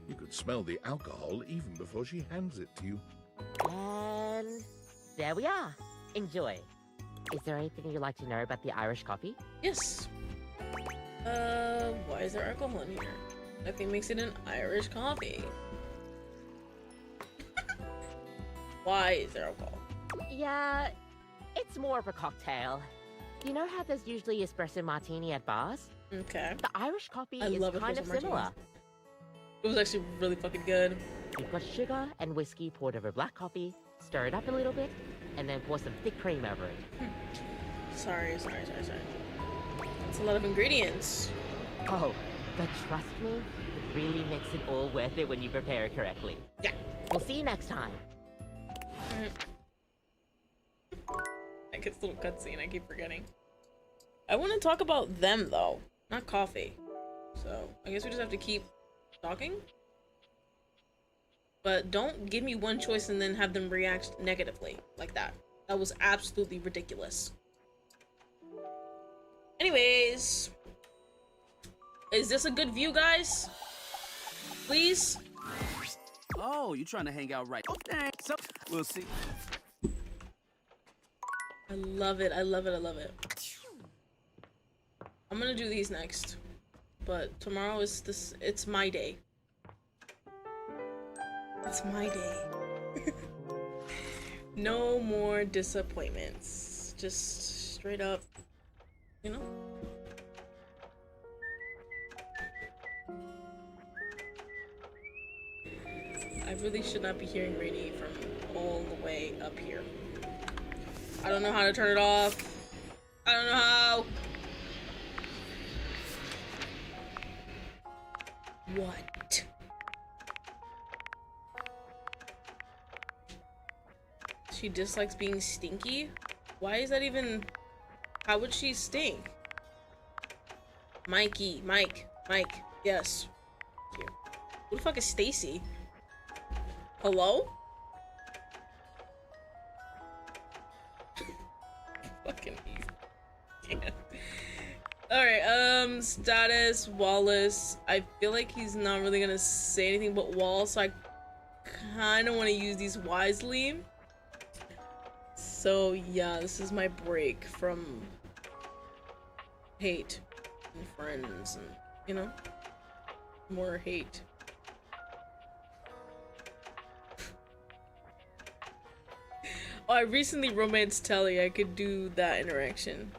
You could smell the alcohol even before she hands it to you. And there we are. Enjoy. Is there anything you'd like to know about the Irish coffee? Yes. Why is there alcohol in here? Nothing makes it an Irish coffee. Why is there alcohol? Yeah, it's more of a cocktail. You know how there's usually espresso martini at bars? Okay. The Irish coffee is love kind of espresso similar. martinis. It was actually really fucking good. You've got sugar and whiskey poured over black coffee, stir it up a little bit, and then pour some thick cream over it. Sorry. That's a lot of ingredients. Oh, but trust me, it really makes it all worth it when you prepare it correctly. Yeah. We'll see you next time. I get this little cutscene, I keep forgetting. I want to talk about them though, not coffee. So I guess we just have to keep talking. But don't give me one choice and then have them react negatively like that. That was absolutely ridiculous. Anyways, is this a good view, guys? Please? Oh, you trying to hang out right? Okay, so we'll see. I love it. I'm gonna do these next. But tomorrow is this, it's my day. It's my day. No more disappointments. Just straight up, you know? I really should not be hearing Rainy from all the way up here. I don't know how to turn it off. I don't know how. What? She dislikes being stinky? Why is that even... How would she stink? Mike, yes. Thank you. Who the fuck is Stacy? Hello? Fucking easy. Alright, status, Wallace. I feel like he's not really gonna say anything but Wall, so I kinda wanna use these wisely. So yeah, this is my break from hate and friends and, you know, more hate. Oh, I recently romanced Telly. I could do that interaction.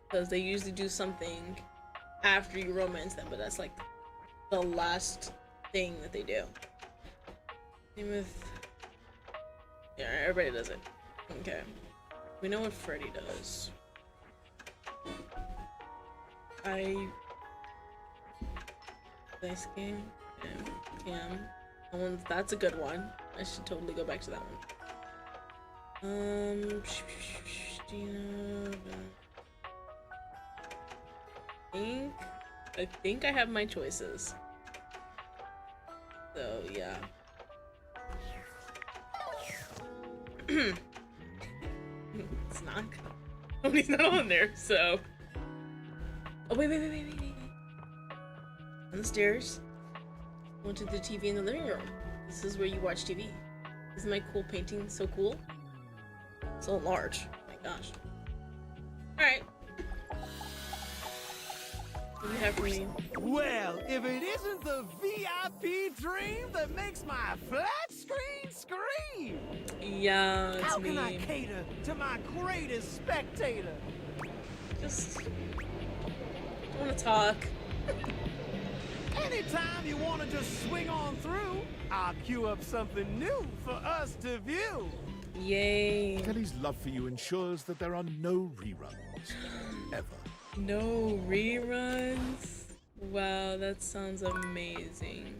Because they usually do something after you romance them, but that's like the last thing that they do. Same with... Yeah, everybody does it. Okay. We know what Freddy does. Nice game. Cam. That's a good one. I should totally go back to that one. I think I have my choices. So yeah. It's not. Nobody's not on there, so. Oh wait. On the stairs. Went to the TV in the living room. This is where you watch TV. Isn't my cool painting so cool? So large. Oh my gosh. Alright. What do you have for me? Well, if it isn't the VIP dream that makes my flat screen scream! Yeah, it's How me. can I cater to my greatest spectator? Just... I wanna talk. Anytime you want to just swing on through, I'll queue up something new for us to view. Yay. Kelly's love for you ensures that there are no reruns. Ever. No reruns. Wow, that sounds amazing.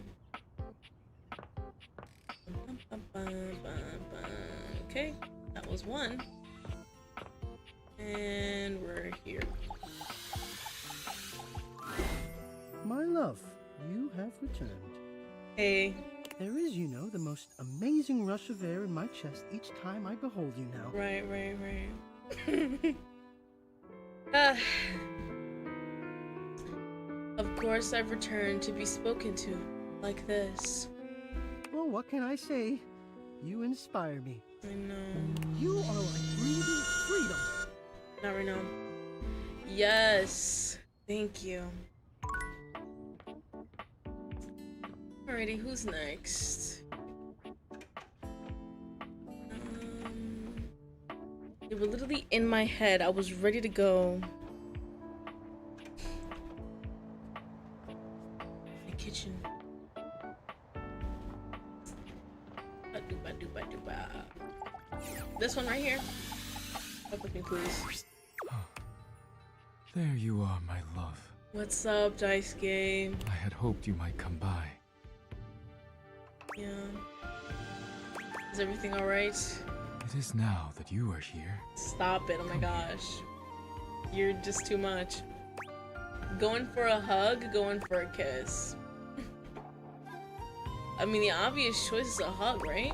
Okay, that was one. And we're here. My love, you have returned. Hey. There is, you know, the most amazing rush of air in my chest each time I behold you now. Right. Of course I've returned to be spoken to, like this. Well, what can I say? You inspire me. I know. You are like breathing freedom. Not right now. Yes. Thank you. Alrighty, who's next? They were literally in my head. I was ready to go. The kitchen. This one right here. Help with me, please. There you are, my love. What's up, Dice Game? I had hoped you might come by. Yeah. Is everything alright? It is now that you are here. Stop it, oh my gosh. You're just too much. Going for a hug, going for a kiss. I mean, the obvious choice is a hug, right?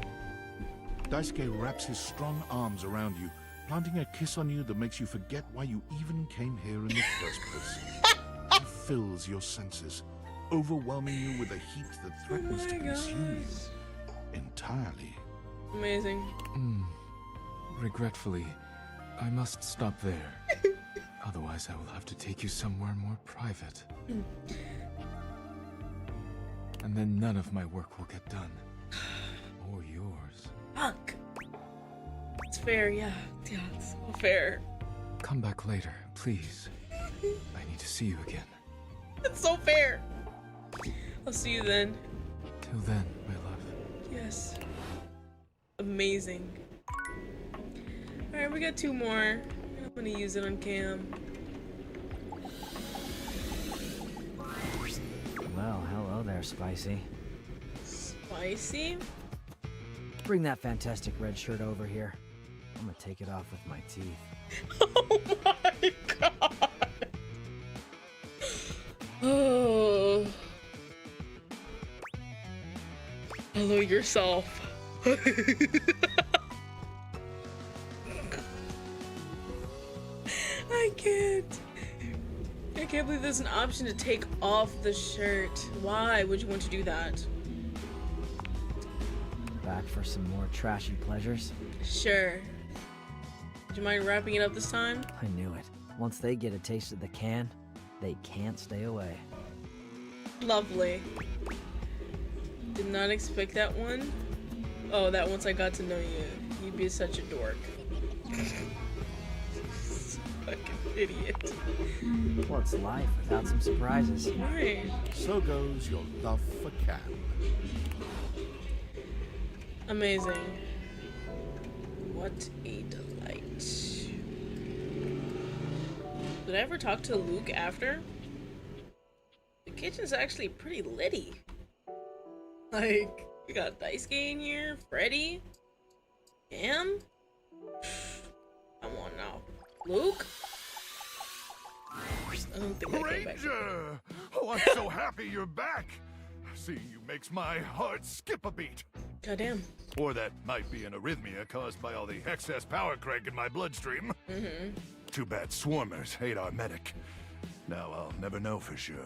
Daisuke wraps his strong arms around you, planting a kiss on you that makes you forget why you even came here in the first place. He fills your senses, overwhelming you with a heat that threatens to consume you entirely. Amazing. Regretfully, I must stop there. Otherwise, I will have to take you somewhere more private. And then none of my work will get done. Or yours. Fuck. It's fair, yeah. Yeah, it's so fair. Come back later, please. I need to see you again. It's so fair. I'll see you then. Till then, my love. Yes. Amazing. Alright, we got two more. I'm gonna use it on cam. Well, hello there, Spicy. Spicy? Bring that fantastic red shirt over here. I'm gonna take it off with my teeth. Oh my god! Oh. Hello yourself. I can't believe there's an option to take off the shirt. Why would you want to do that? Back for some more trashy pleasures? Sure. Do you mind wrapping it up this time? I knew it. Once they get a taste of the can, they can't stay away. Lovely. Did not expect that one. Oh, that once I got to know you, you'd be such a dork. Fucking idiot. What's life without some surprises? Right. So goes your love for Cam. Amazing. What a delight. Did I ever talk to Luke after? The kitchen's actually pretty litty. Like, we got Daisuke in here, Freddy, Cam. Come on now. Luke? I don't think I came back. Ranger! Oh, I'm so happy you're back. Seeing you makes my heart skip a beat. Goddamn. Or that might be an arrhythmia caused by all the excess power crank in my bloodstream. Too bad swarmers hate our medic. Now I'll never know for sure.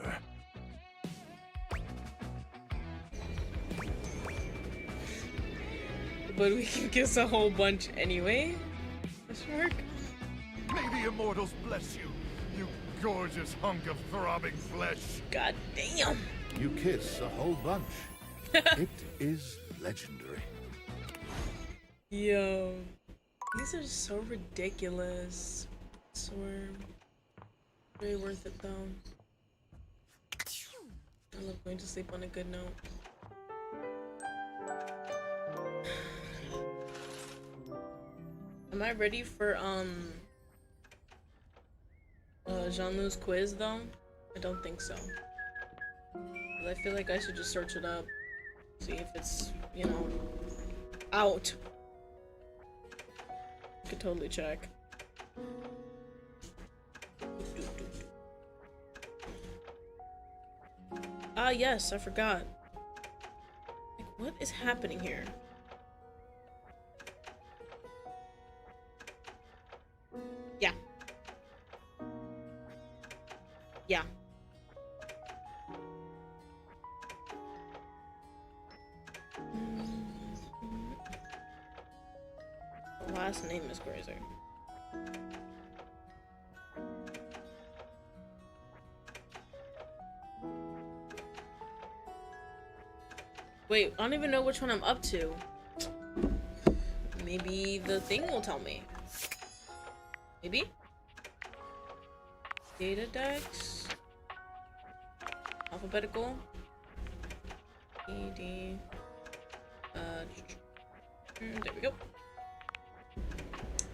But we can kiss a whole bunch anyway. Mark? May the immortals bless you, you gorgeous hunk of throbbing flesh. God damn. You kiss a whole bunch. It is legendary. Yo. These are so ridiculous. I swear. Very worth it though. I love going to sleep on a good note. Am I ready for Jean-Lou's quiz though? I don't think so. I feel like I should just search it up. See if it's, you know, out. I could totally check. Ah, yes, I forgot. Like, what is happening here? Yeah. Yeah. The last name is crazy. Wait, I don't even know which one I'm up to. Maybe the thing will tell me. Maybe? Data decks. Alphabetical. ED. There we go.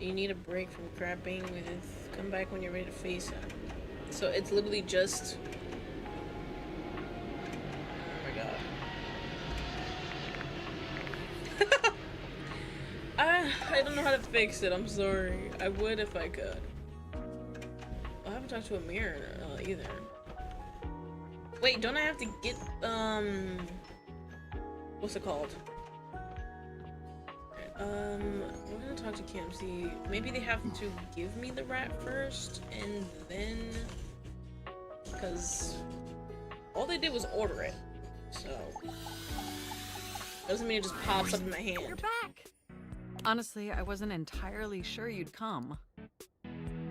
You need a break from crapping with come back when you're ready to face it. So it's literally just. Oh my god. I don't know how to fix it, I'm sorry. I would if I could. I haven't talked to a mirror either. Wait, don't I have to get, what's it called? We're gonna talk to KMC. Maybe they have to give me the rat first, and then, because all they did was order it, so doesn't mean it just pops up in my hand. You're back. Honestly, I wasn't entirely sure you'd come.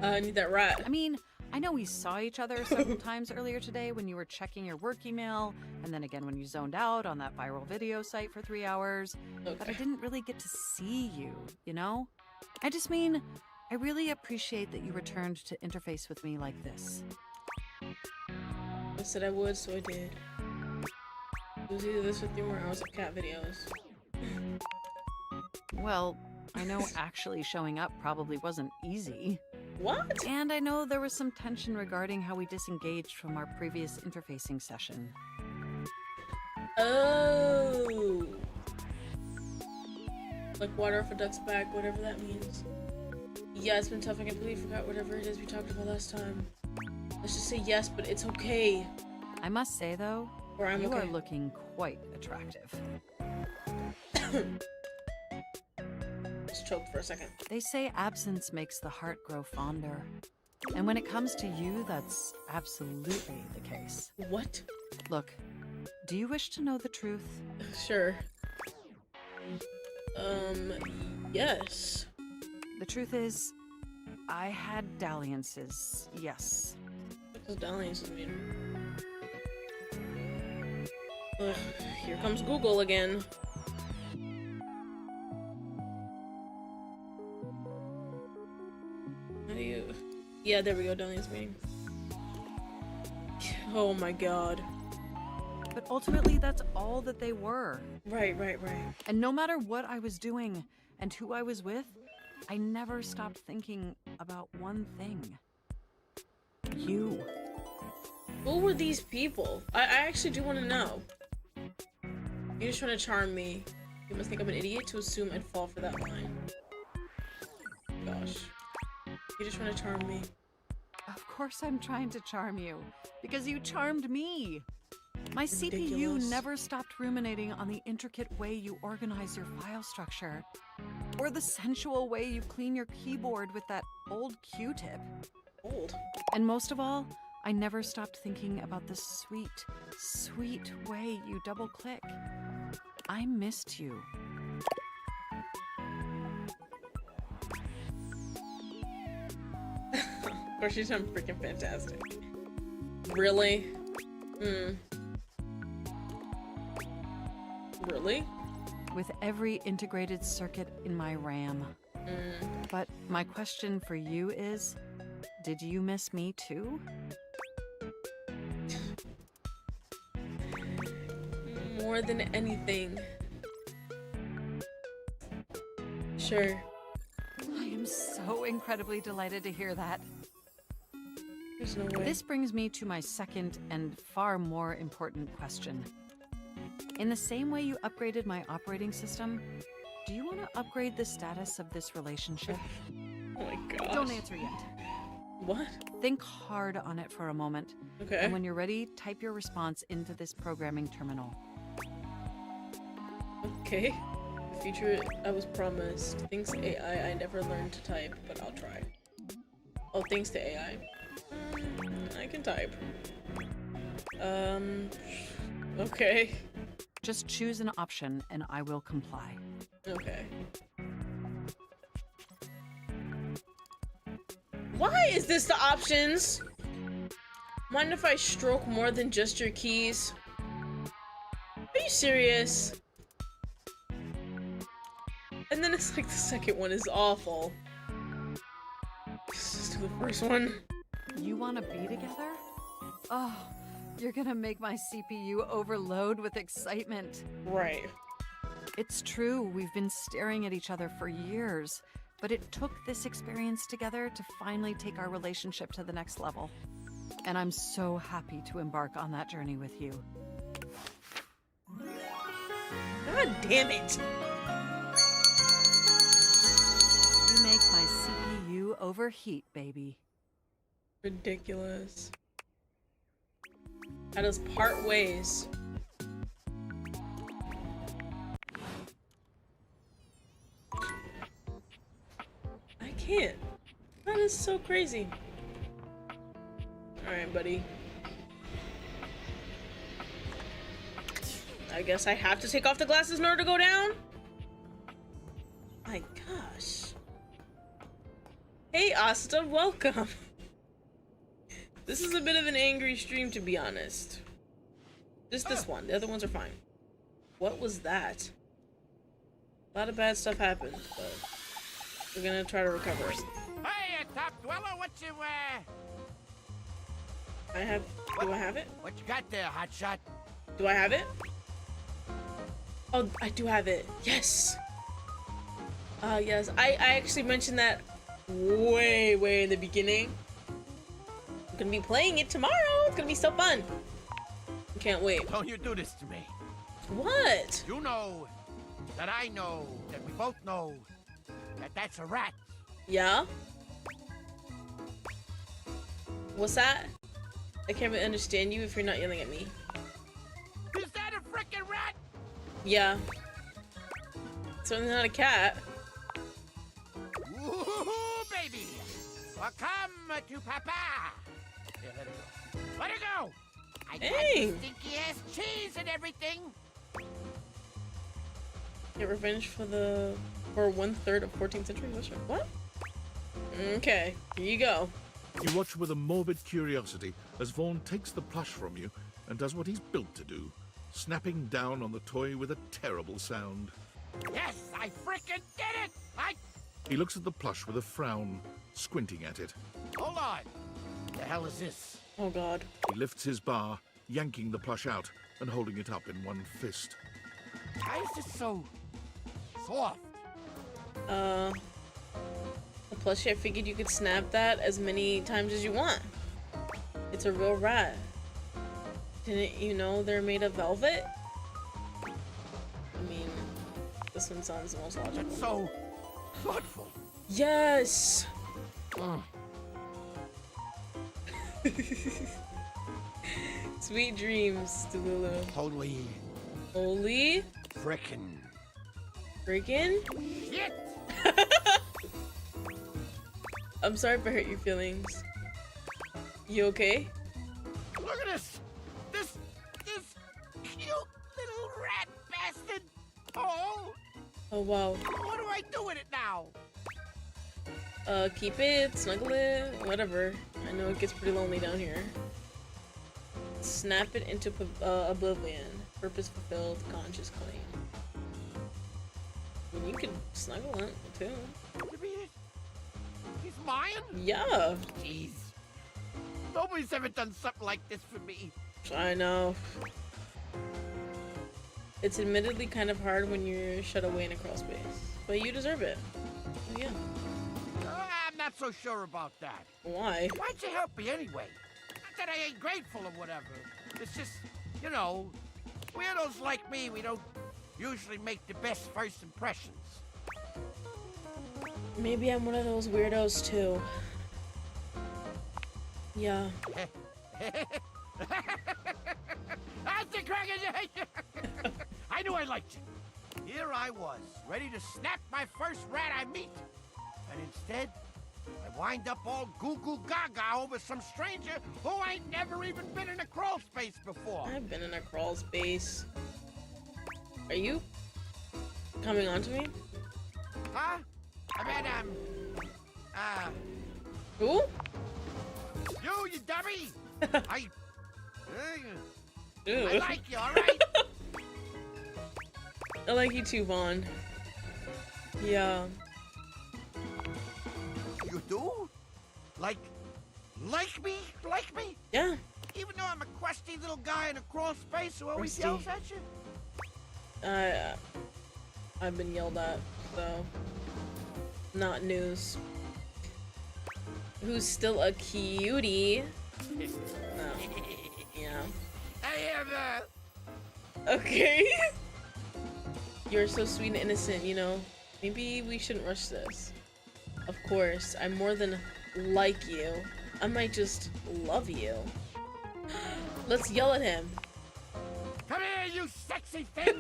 I need that rat. I mean, I know we saw each other several times earlier today when you were checking your work email, and then again when you zoned out on that viral video site for 3 hours, but I didn't really get to see you, you know? I just mean, I really appreciate that you returned to interface with me like this. I said I would, so I did. It was either this or 3 more hours of cat videos. Well, I know actually showing up probably wasn't easy. What? And I know there was some tension regarding how we disengaged from our previous interfacing session. Oh. Like water off a duck's back, whatever that means. Yeah, it's been tough. I completely forgot whatever it is we talked about last time. Let's just say yes, but it's okay. I must say though, you are looking quite attractive. Just choked for a second. They say absence makes the heart grow fonder. And when it comes to you, that's absolutely the case. What? Look, do you wish to know the truth? Sure. Yes. The truth is, I had dalliances, yes. What does dalliances mean? Ugh, here comes Google again. How do you... Yeah, there we go, dalliance meeting. Oh my god. But ultimately, that's all that they were. Right. And no matter what I was doing and who I was with, I never stopped thinking about one thing. You. Who were these people? I actually do want to know. You're just trying to charm me. You must think I'm an idiot to assume I'd fall for that line. Gosh. You're just trying to charm me. Of course I'm trying to charm you, because you charmed me. My CPU Ridiculous. never stopped ruminating on the intricate way you organize your file structure, or the sensual way you clean your keyboard with that old Q-tip. Old? And most of all, I never stopped thinking about the sweet, sweet way you double-click. I missed you. Of course, she's sounds freaking fantastic. Really? Really? With every integrated circuit in my RAM. But my question for you is, did you miss me too? More than anything. Sure. I am so incredibly delighted to hear that. There's no way. This brings me to my second and far more important question. In the same way you upgraded my operating system, do you want to upgrade the status of this relationship? Oh my gosh. Don't answer yet. What? Think hard on it for a moment. Okay. And when you're ready, type your response into this programming terminal. Okay. The future I was promised. Thanks to AI, I never learned to type, but I'll try. Oh, thanks to AI. I can type. Okay. Just choose an option and I will comply. Okay. Why is this the options? Mind if I stroke more than just your keys? Are you serious? And then it's like the second one is awful. Let's just do the first one. You want to be together? Oh, you're gonna make my CPU overload with excitement. Right. It's true, we've been staring at each other for years, but it took this experience together to finally take our relationship to the next level. And I'm so happy to embark on that journey with you. God damn it! You make my CPU overheat, baby. Ridiculous. Let us part ways. I can't. That is so crazy. Alright, buddy. I guess I have to take off the glasses in order to go down? My gosh. Hey, Asta, welcome. This is a bit of an angry stream, to be honest. Just this one. The other ones are fine. What was that? A lot of bad stuff happened, but we're gonna try to recover. Hey, top dweller, what you, do I have it? What you got there, hotshot? Do I have it? Oh, I do have it. Yes. Yes. I actually mentioned that way in the beginning. I'm gonna be playing it tomorrow. It's gonna be so fun. I can't wait. Don't you do this to me. What? You know that I know that we both know that that's a rat. Yeah? What's that? I can't really understand you if you're not yelling at me. Is that a frickin' rat? Yeah. Certainly not a cat. Ooh, baby. Welcome to Papa. Here, let her go. Let her go. I got Hey. the stinky ass cheese and everything. Get revenge for 1/3 of 14th century Russia. What? Okay, here you go. You watch with a morbid curiosity as Vaughn takes the plush from you and does what he's built to do, snapping down on the toy with a terrible sound. Yes, I frickin' did it. He looks at the plush with a frown, squinting at it. Hold on. The hell is this? Oh God. He lifts his bar, yanking the plush out and holding it up in one fist. Why is this so soft? The plushie, I figured you could snap that as many times as you want. It's a real rat. Didn't you know they're made of velvet? I mean, this one sounds the most logical. It's so thoughtful. Yes! Sweet dreams, Delulu. Holy? Frickin'. Shit! I'm sorry if I hurt your feelings. You okay? Look at this! This cute little rat bastard! Oh! Oh wow. What do I do with it now? Keep it, snuggle it, whatever. I know it gets pretty lonely down here. Snap it into oblivion. Purpose fulfilled, conscious clean. I mean, you could snuggle it too. He's mine? Yeah. Jeez. Nobody's ever done something like this for me. I know. It's admittedly kind of hard when you're shut away in a crawl space, but you deserve it. So, yeah. I'm not so sure about that. Why? Why'd you help me anyway? Not that I ain't grateful or whatever. It's just, you know, weirdos like me, we don't usually make the best first impressions. Maybe I'm one of those weirdos too. Yeah. I knew I liked you. Here I was, ready to snap my first rat I meet. And instead, I wind up all goo-goo gaga over some stranger who ain't never even been in a crawl space before. I've been in a crawl space. Are you coming on to me? Huh? I mean, Who? You dummy! I Ew. like you, alright? I like you too, Vaughn. Yeah. You do? Like me? Like me? Yeah. Even though I'm a crusty little guy in a crawl space who always Crusty. yells at you? I've been yelled at, so not news. Who's still a cutie? No. Yeah. I am, Okay. You're so sweet and innocent, you know. Maybe we shouldn't rush this. Of course, I'm more than like you. I might just love you. Let's yell at him. Come here, you sexy thing!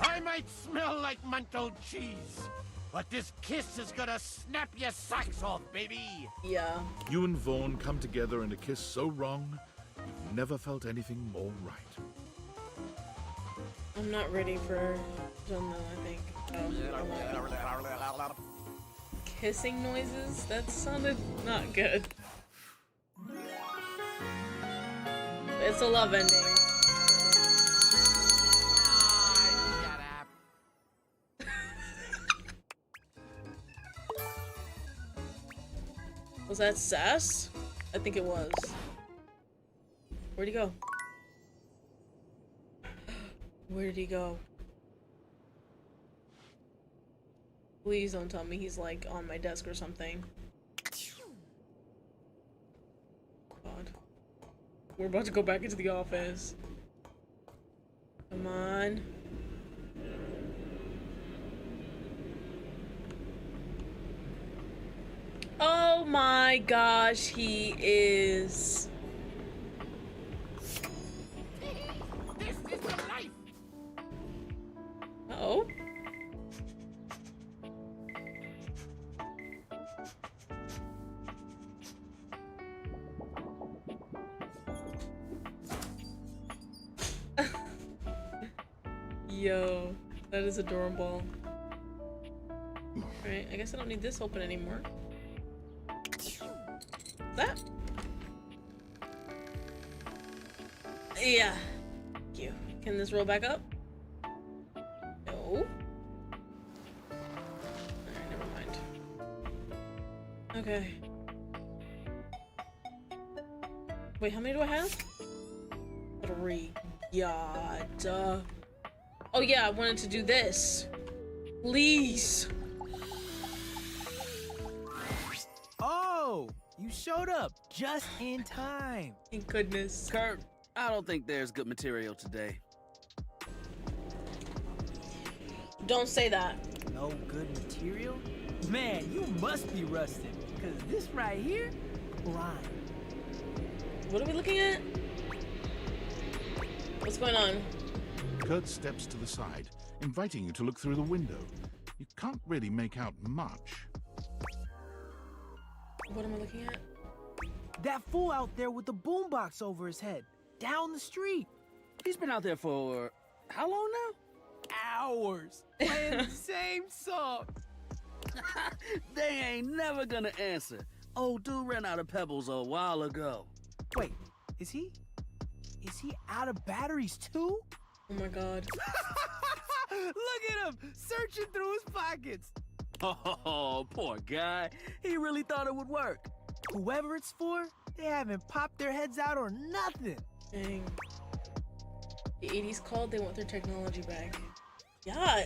I might smell like month-old cheese, but this kiss is gonna snap your socks off, baby! Yeah. You and Vaughn come together in a kiss so wrong, you've never felt anything more right. I'm not ready for John, I think. Oh, kissing noises? That sounded not good. It's a love ending. Was that Sass? I think it was. Where'd he go? Where did he go? Please don't tell me he's like on my desk or something. God. We're about to go back into the office. Come on. Oh my gosh, he is. This is the life! Uh-oh. Yo, that is adorable. Alright, I guess I don't need this open anymore. That? Yeah. Thank you. Can this roll back up? No. Alright, never mind. Okay. Wait, how many do I have? 3. God. Oh yeah, I wanted to do this. Please. Oh, you showed up just in time. Thank goodness. Kurt, I don't think there's good material today. Don't say that. No good material? Man, you must be rusted, because this right here, prime. What are we looking at? What's going on? Kurt steps to the side, inviting you to look through the window. You can't really make out much. What am I looking at? That fool out there with the boombox over his head, down the street. He's been out there for how long now? Hours, playing the same song. They ain't never gonna answer. Old dude ran out of pebbles a while ago. Wait, is he out of batteries too? Oh my god. Look at him, searching through his pockets. Oh, poor guy. He really thought it would work. Whoever it's for, they haven't popped their heads out or nothing. Dang. The 80s called, they want their technology back. Yeah.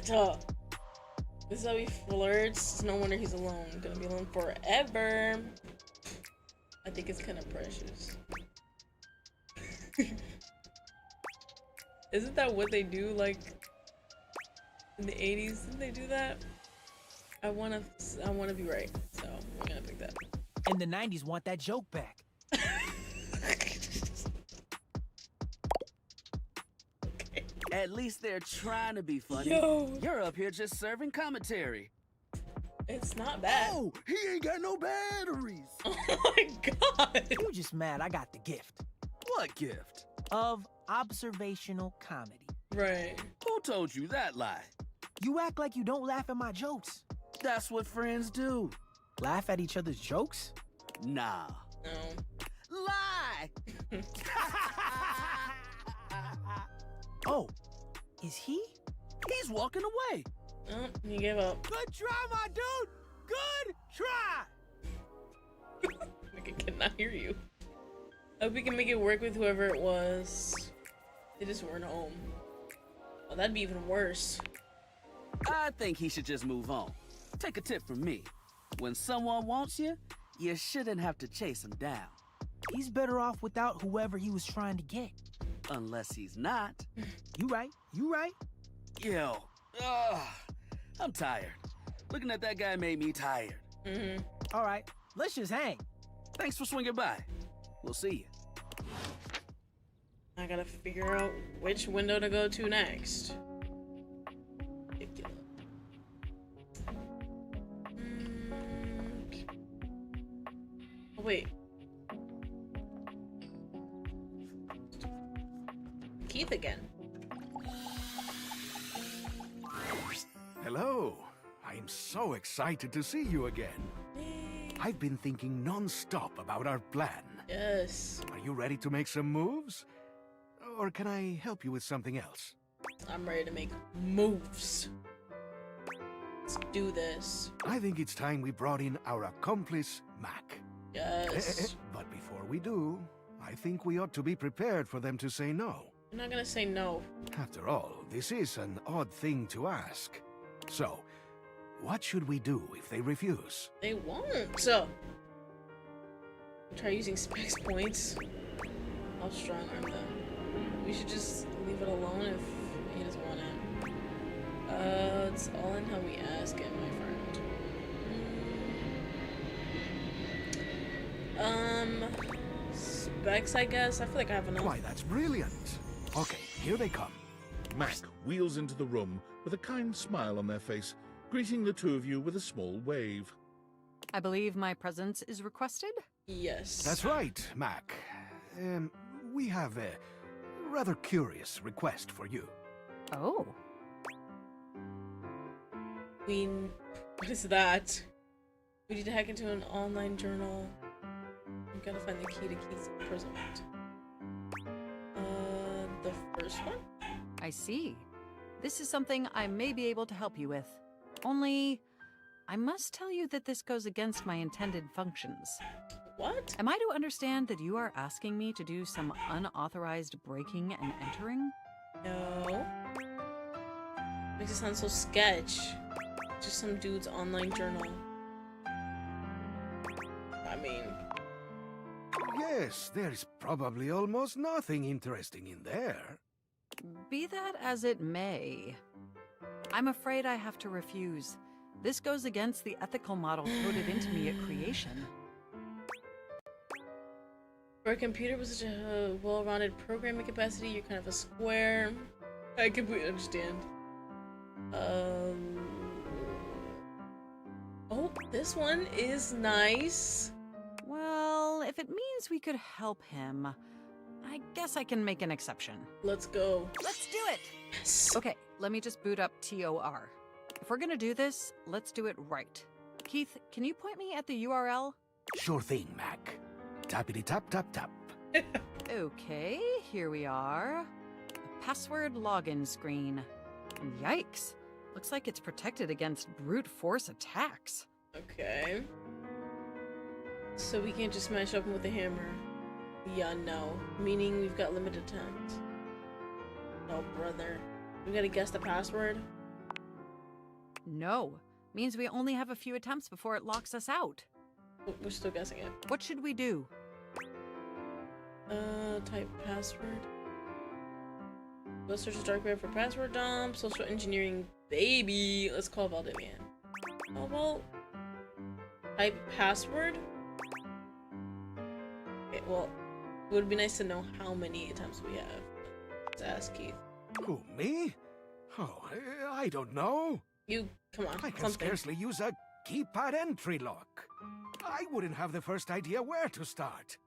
This is how he flirts. No wonder he's alone. Gonna be alone forever. I think it's kind of precious. Isn't that what they do, like, in the 80s? Didn't they do that? I wanna be right, so I'm gonna pick that. And the 90s want that joke back. At least they're trying to be funny. Yo. You're up here just serving commentary. It's not bad. Oh, he ain't got no batteries. Oh my god. You just mad I got the gift. What gift? Of observational comedy. Right. Who told you that lie? You act like you don't laugh at my jokes. That's what friends do. Laugh at each other's jokes? Nah. No. Lie! Oh, is he? He's walking away. Oh, you gave up. Good try, my dude. Good try. I cannot hear you. I hope we can make it work with whoever it was. They just weren't home. Oh, that'd be even worse. I think he should just move on. Take a tip from me. When someone wants you, you shouldn't have to chase him down. He's better off without whoever he was trying to get. Unless he's not. You right. Yo, I'm tired. Looking at that guy made me tired. All right, let's just hang. Thanks for swinging by. We'll see you. I gotta figure out which window to go to next. Ridiculous. Oh, wait. Keith again. Hello. I'm so excited to see you again. I've been thinking non-stop about our plan. Yes. Are you ready to make some moves? Or can I help you with something else? I'm ready to make moves. Let's do this. I think it's time we brought in our accomplice, Mac. Yes. But before we do, I think we ought to be prepared for them to say no. I'm not gonna say no. After all, this is an odd thing to ask. So, what should we do if they refuse? They won't. So, try using specs points. I'll strong arm them. We should just leave it alone if he doesn't want it. It's all in how we ask it, my friend. Specs, I guess. I feel like I have enough. Why, that's brilliant. Okay, here they come. Mac wheels into the room with a kind smile on their face, greeting the two of you with a small wave. I believe my presence is requested? Yes. That's right, Mac. We have a rather curious request for you. Oh. What is that? We need to hack into an online journal. We gotta find the key to Keith's imprisonment. The first one? I see. This is something I may be able to help you with. Only, I must tell you that this goes against my intended functions. What? Am I to understand that you are asking me to do some unauthorized breaking and entering? No. Makes it sound so sketch. Just some dude's online journal. I mean... Yes, there's probably almost nothing interesting in there. Be that as it may, I'm afraid I have to refuse. This goes against the ethical model coded into me at creation. For a computer with such a well-rounded programming capacity, you're kind of a square. I completely understand. Oh, this one is nice. Well, if it means we could help him, I guess I can make an exception. Let's go. Let's do it! Yes. Okay, let me just boot up TOR. If we're gonna do this, let's do it right. Keith, can you point me at the URL? Sure thing, Mac. Tappity tap tap tap. Okay, here we are. A password login screen. And yikes. Looks like it's protected against brute force attacks. Okay. So we can't just smash open with a hammer. Yeah, no. Meaning we've got limited times. Oh, brother. We gotta guess the password? No. Means we only have a few attempts before it locks us out. We're still guessing it. What should we do? Type password. Go search the dark web for password dump. Social engineering, baby. Let's call Valdemian. Oh, well. Type password? Okay, well, it would be nice to know how many attempts we have. Let's ask Keith. Who, me? Oh, I don't know. You, come on. I can scarcely use a keypad entry lock. I wouldn't have the first idea where to start.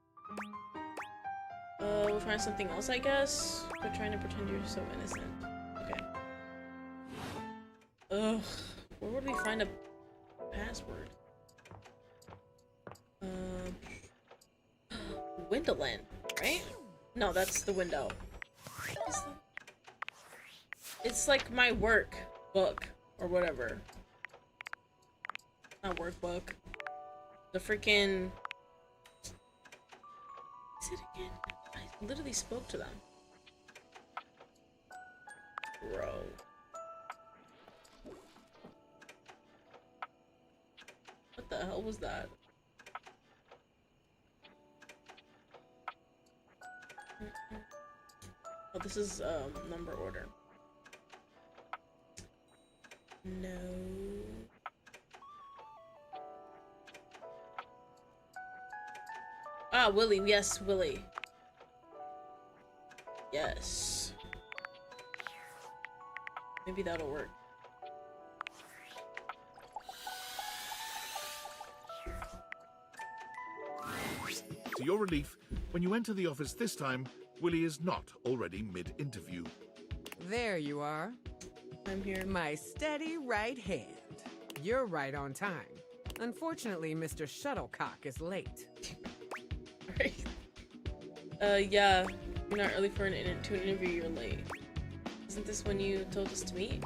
We'll try something else, I guess. We're trying to pretend you're so innocent. Okay. Ugh. Where would we find a password? Windowland, right? No, that's the window. It's like my work book or whatever. Not workbook. The freaking. Is it again? I literally spoke to them. Bro. What the hell was that? Oh, this is number order. No. Ah, Willie. Yes, Willie. Yes. Maybe that'll work. To your relief, when you enter the office this time, Willie is not already mid-interview. There you are. I'm here. My steady right hand. You're right on time. Unfortunately, Mr. Shuttlecock is late. Yeah. You're not early for an interview, you're late. Isn't this when you told us to meet?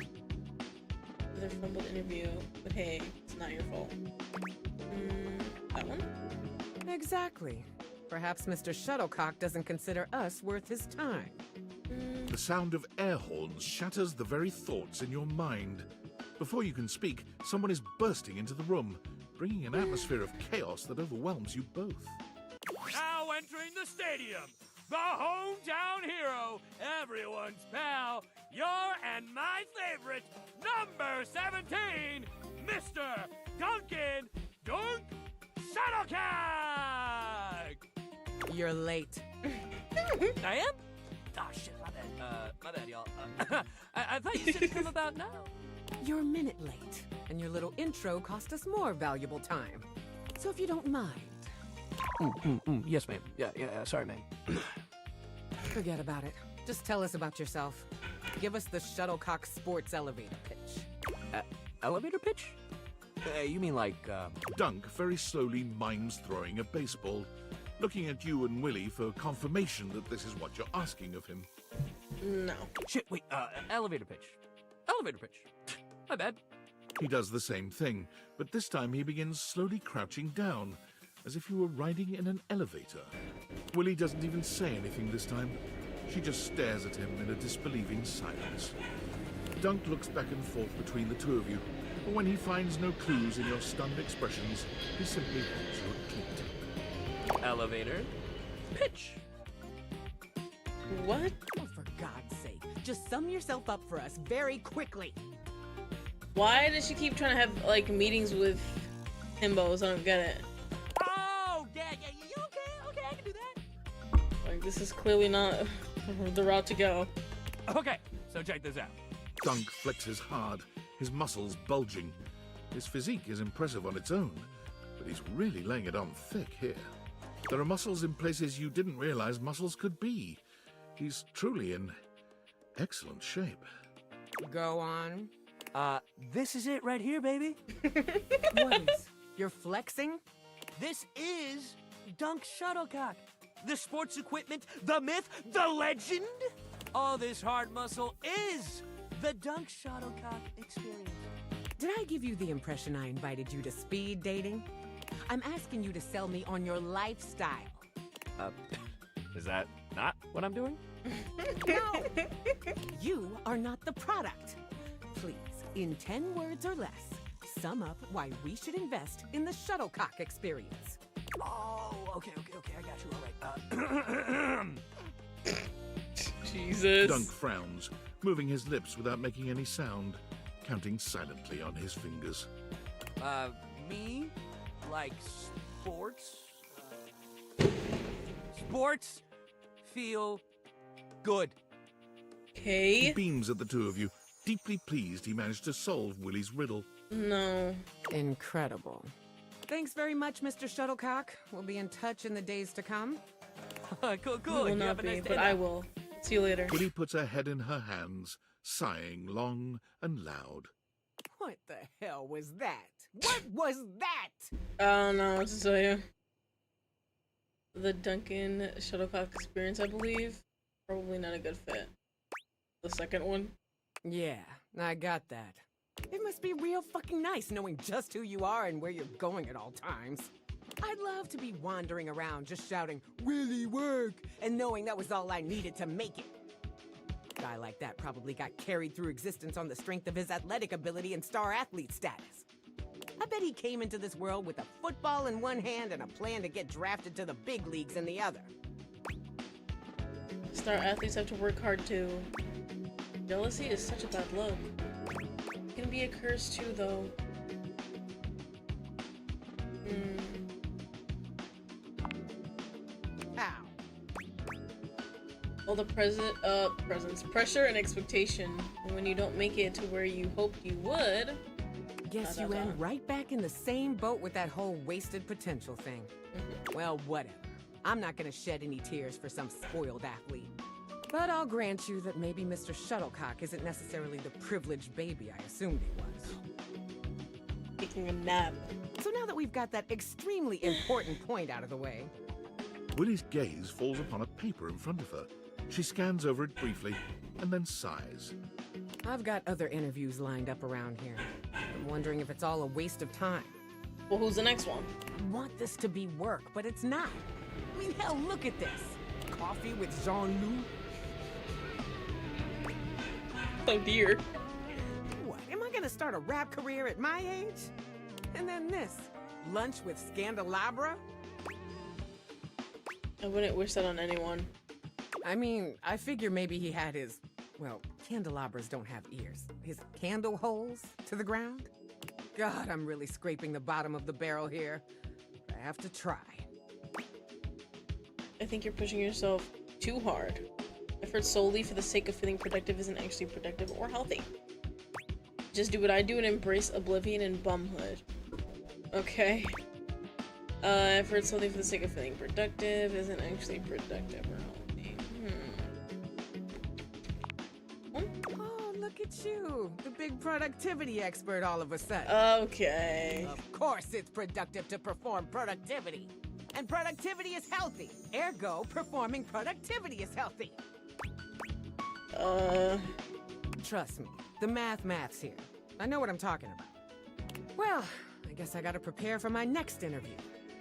With a fumbled interview, but hey, it's not your fault. That one? Exactly. Perhaps Mr. Shuttlecock doesn't consider us worth his time. The sound of air horns shatters the very thoughts in your mind. Before you can speak, someone is bursting into the room, bringing an atmosphere of chaos that overwhelms you both. Now entering the stadium, the hometown hero, everyone's pal, your and my favorite, number 17, Mr. Duncan Dunk Shuttlecock! You're late. I am? Oh shit, my bad, y'all. I thought you said to come about now. You're a minute late, and your little intro cost us more valuable time. So if you don't mind. Yes, ma'am. Yeah, sorry, ma'am. Forget about it. Just tell us about yourself. Give us the Shuttlecock Sports elevator pitch. Elevator pitch? You mean like, Dunk very slowly mimes throwing a baseball, looking at you and Willie for confirmation that this is what you're asking of him. No. Shit, wait, elevator pitch. Elevator pitch. My bad. He does the same thing, but this time he begins slowly crouching down, as if you were riding in an elevator. Willie doesn't even say anything this time. She just stares at him in a disbelieving silence. Dunk looks back and forth between the two of you, but when he finds no clues in your stunned expressions, he simply hands you a key tip. Elevator pitch. What? Oh, for God's sake, just sum yourself up for us very quickly. Why does she keep trying to have, like, meetings with himbos? I don't get it. Oh, yeah, you okay, I can do that. Like, this is clearly not the route to go. Okay, so check this out. Dunk flexes hard, his muscles bulging. His physique is impressive on its own, but he's really laying it on thick here. There are muscles in places you didn't realize muscles could be. He's truly in excellent shape. Go on. This is it right here, baby. What is? You're flexing? This is Dunk Shuttlecock. The sports equipment, the myth, the legend. All this hard muscle is the Dunk Shuttlecock experience. Did I give you the impression I invited you to speed dating? I'm asking you to sell me on your lifestyle. Is that not what I'm doing? No. You are not the product. Please, In 10 words or less, sum up why we should invest in the shuttlecock experience. Oh, okay, I got you. All right. Jesus. Dunk frowns, moving his lips without making any sound, counting silently on his fingers. Me? Like sports? Sports feel good. Okay. He beams at the two of you, deeply pleased he managed to solve Willie's riddle. No. Incredible. Thanks very much, Mr. Shuttlecock. We'll be in touch in the days to come. Cool. You will You not have a be, nice day but now. I will. See you later. Willie puts her head in her hands, sighing long and loud. What the hell was that? What was that? I don't know what to tell you. The Duncan Shuttlecock experience, I believe. Probably not a good fit. The second one. Yeah, I got that. It must be real fucking nice knowing just who you are and where you're going at all times. I'd love to be wandering around just shouting, "Willie, work!" and knowing that was all I needed to make it. A guy like that probably got carried through existence on the strength of his athletic ability and star athlete status. I bet he came into this world with a football in one hand and a plan to get drafted to the big leagues in the other. Star athletes have to work hard too. Jealousy is such a bad look. It can be a curse too, though. How? All the presence, pressure, and expectation. And when you don't make it to where you hoped you would, Guess you end right back in the same boat with that whole wasted potential thing. Well, whatever. I'm not gonna shed any tears for some spoiled athlete. But I'll grant you that maybe Mr. Shuttlecock isn't necessarily the privileged baby I assumed he was. Taking a nap. So now that we've got that extremely important point out of the way, Willie's gaze falls upon a paper in front of her. She scans over it briefly and then sighs. I've got other interviews lined up around here. I'm wondering if it's all a waste of time. Well, who's the next one? I want this to be work, but it's not. I mean, hell, look at this. Coffee with Jean-Loup. Oh dear. What, am I gonna start a rap career at my age? And then this, lunch with Scandelabra? I wouldn't wish that on anyone. I mean, I figure maybe he had his, well, candelabras don't have ears. His candle holes to the ground? God, I'm really scraping the bottom of the barrel here. I have to try. I think you're pushing yourself too hard. Effort solely for the sake of feeling productive isn't actually productive or healthy. Just do what I do and embrace oblivion and bumhood. Okay. Effort solely for the sake of feeling productive isn't actually productive or healthy. Oh, look at you. The big productivity expert all of a sudden. Okay. Of course it's productive to perform productivity. And productivity is healthy. Ergo, performing productivity is healthy. Trust me, the math's here. I know what I'm talking about. Well, I guess I gotta prepare for my next interview.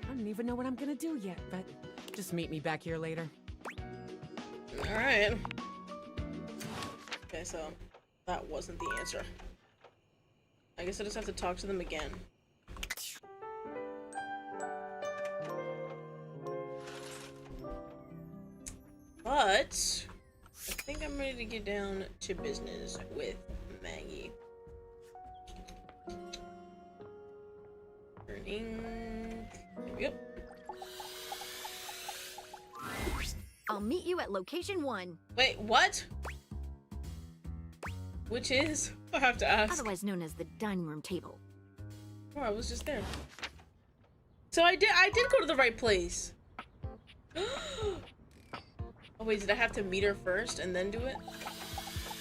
I don't even know what I'm gonna do yet, but just meet me back here later. Alright. Okay, so that wasn't the answer. I guess I just have to talk to them again. But I think I'm ready to get down to business with Maggie. Turning. Yep. I'll meet you at location 1. Wait, what? Which is? I have to ask. Otherwise known as the dining room table. Oh, I was just there. So I did go to the right place. Oh wait, did I have to meet her first and then do it?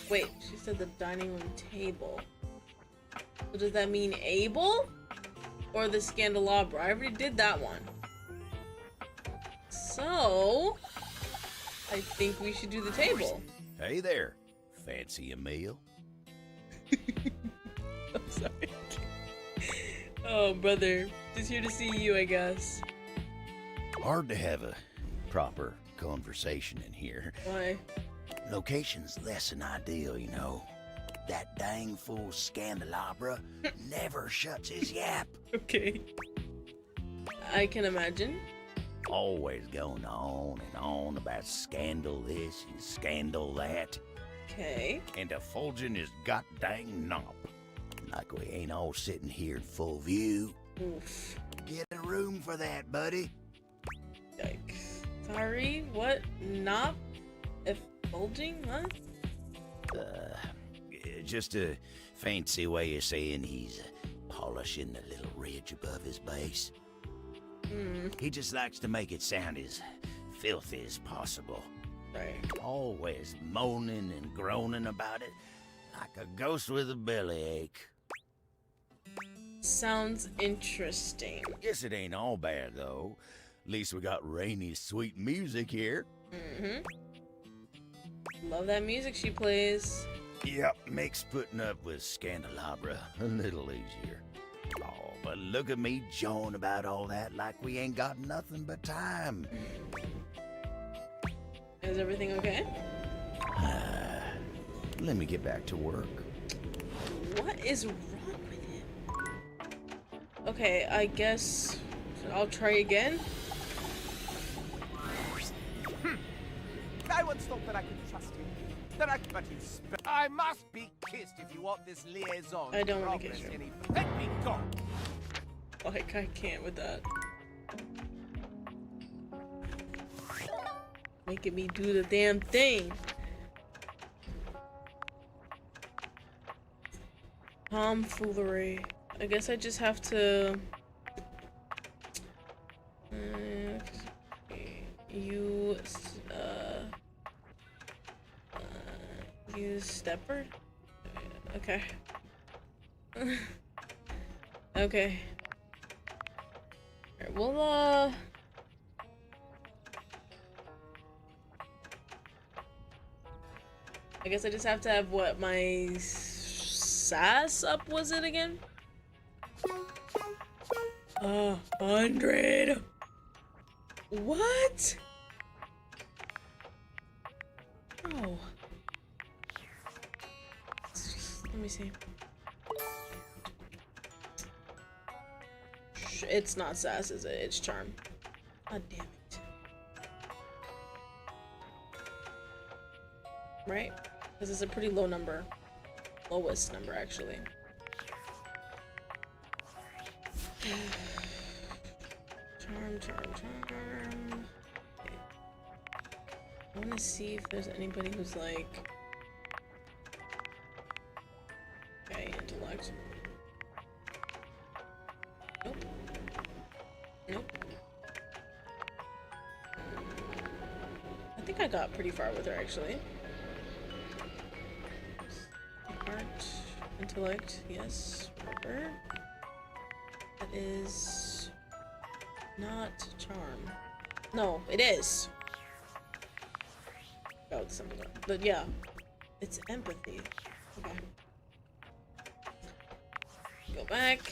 Wait, she said the dining room table. So does that mean Abel? Or the Scandelabra? I already did that one. So I think we should do the table. Hey there. Fancy a meal? I'm sorry. Oh, brother. Just here to see you, I guess. Hard to have a proper conversation in here. Why? Location's less than ideal, you know. That dang fool Scandelabra never shuts his yap. Okay. I can imagine. Always going on and on about scandal this and scandal that. Okay. And effulging his goddamn knob. Like we ain't all sitting here in full view. Oof. Get a room for that, buddy. Yikes. Sorry, what? Not effulging, huh? Just a fancy way of saying he's polishing the little ridge above his base. He just likes to make it sound as filthy as possible. Right. Always moaning and groaning about it, like a ghost with a bellyache. Sounds interesting. Guess it ain't all bad, though. At least we got Rainy's sweet music here. Love that music she plays. Yep, makes putting up with Scandelabra a little easier. Oh, but look at me jawing about all that like we ain't got nothing but time. Is everything okay? Let me get back to work. What is wrong with him? Okay, I guess I'll try again. I once thought that I could trust you. But you I must be kissed if you want this liaison. I don't want to kiss you. Let me go. Like, I can't with that. Making me do the damn thing. Tomfoolery. I guess I just have to... use Steppford? Okay. Okay. Alright, well, I guess I just have to have, what, my sass up, was it again? 100! What? Oh. Let me see. It's not sass, is it? It's charm. God damn it. Right? Because it's a pretty low number. Lowest number, actually. Charm. Okay. I want to see if there's anybody who's like... Okay, intellect. Nope. Nope. I think I got pretty far with her, actually. Art, intellect, yes. Rubber. That is not charm. No, it is. Oh, it's something else. But yeah, it's empathy. Okay. Go back.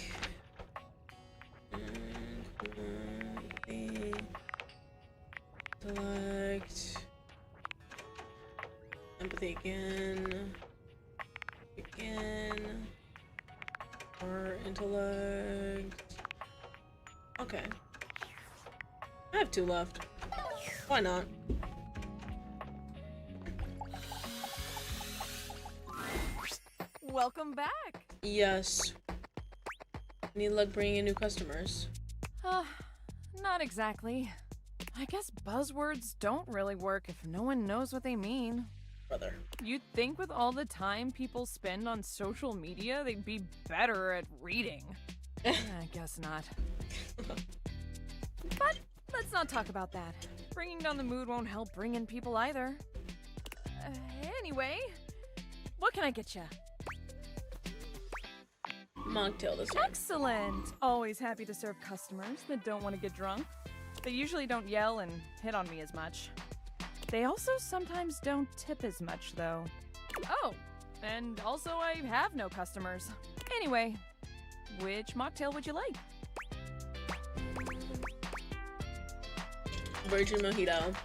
Select. Empathy again. Again. Or intellect. Okay. I have 2 left. Why not? Welcome back. Yes. Need luck bringing in new customers. Not exactly. I guess buzzwords don't really work if no one knows what they mean. Brother. You'd think with all the time people spend on social media, they'd be better at reading. I guess not. But let's not talk about that. Bringing down the mood won't help bring in people either. Anyway, what can I get you? Mocktail this one. Excellent! Always happy to serve customers that don't want to get drunk. They usually don't yell and hit on me as much. They also sometimes don't tip as much, though. Oh, and also I have no customers. Anyway, which mocktail would you like? Virgin mojito.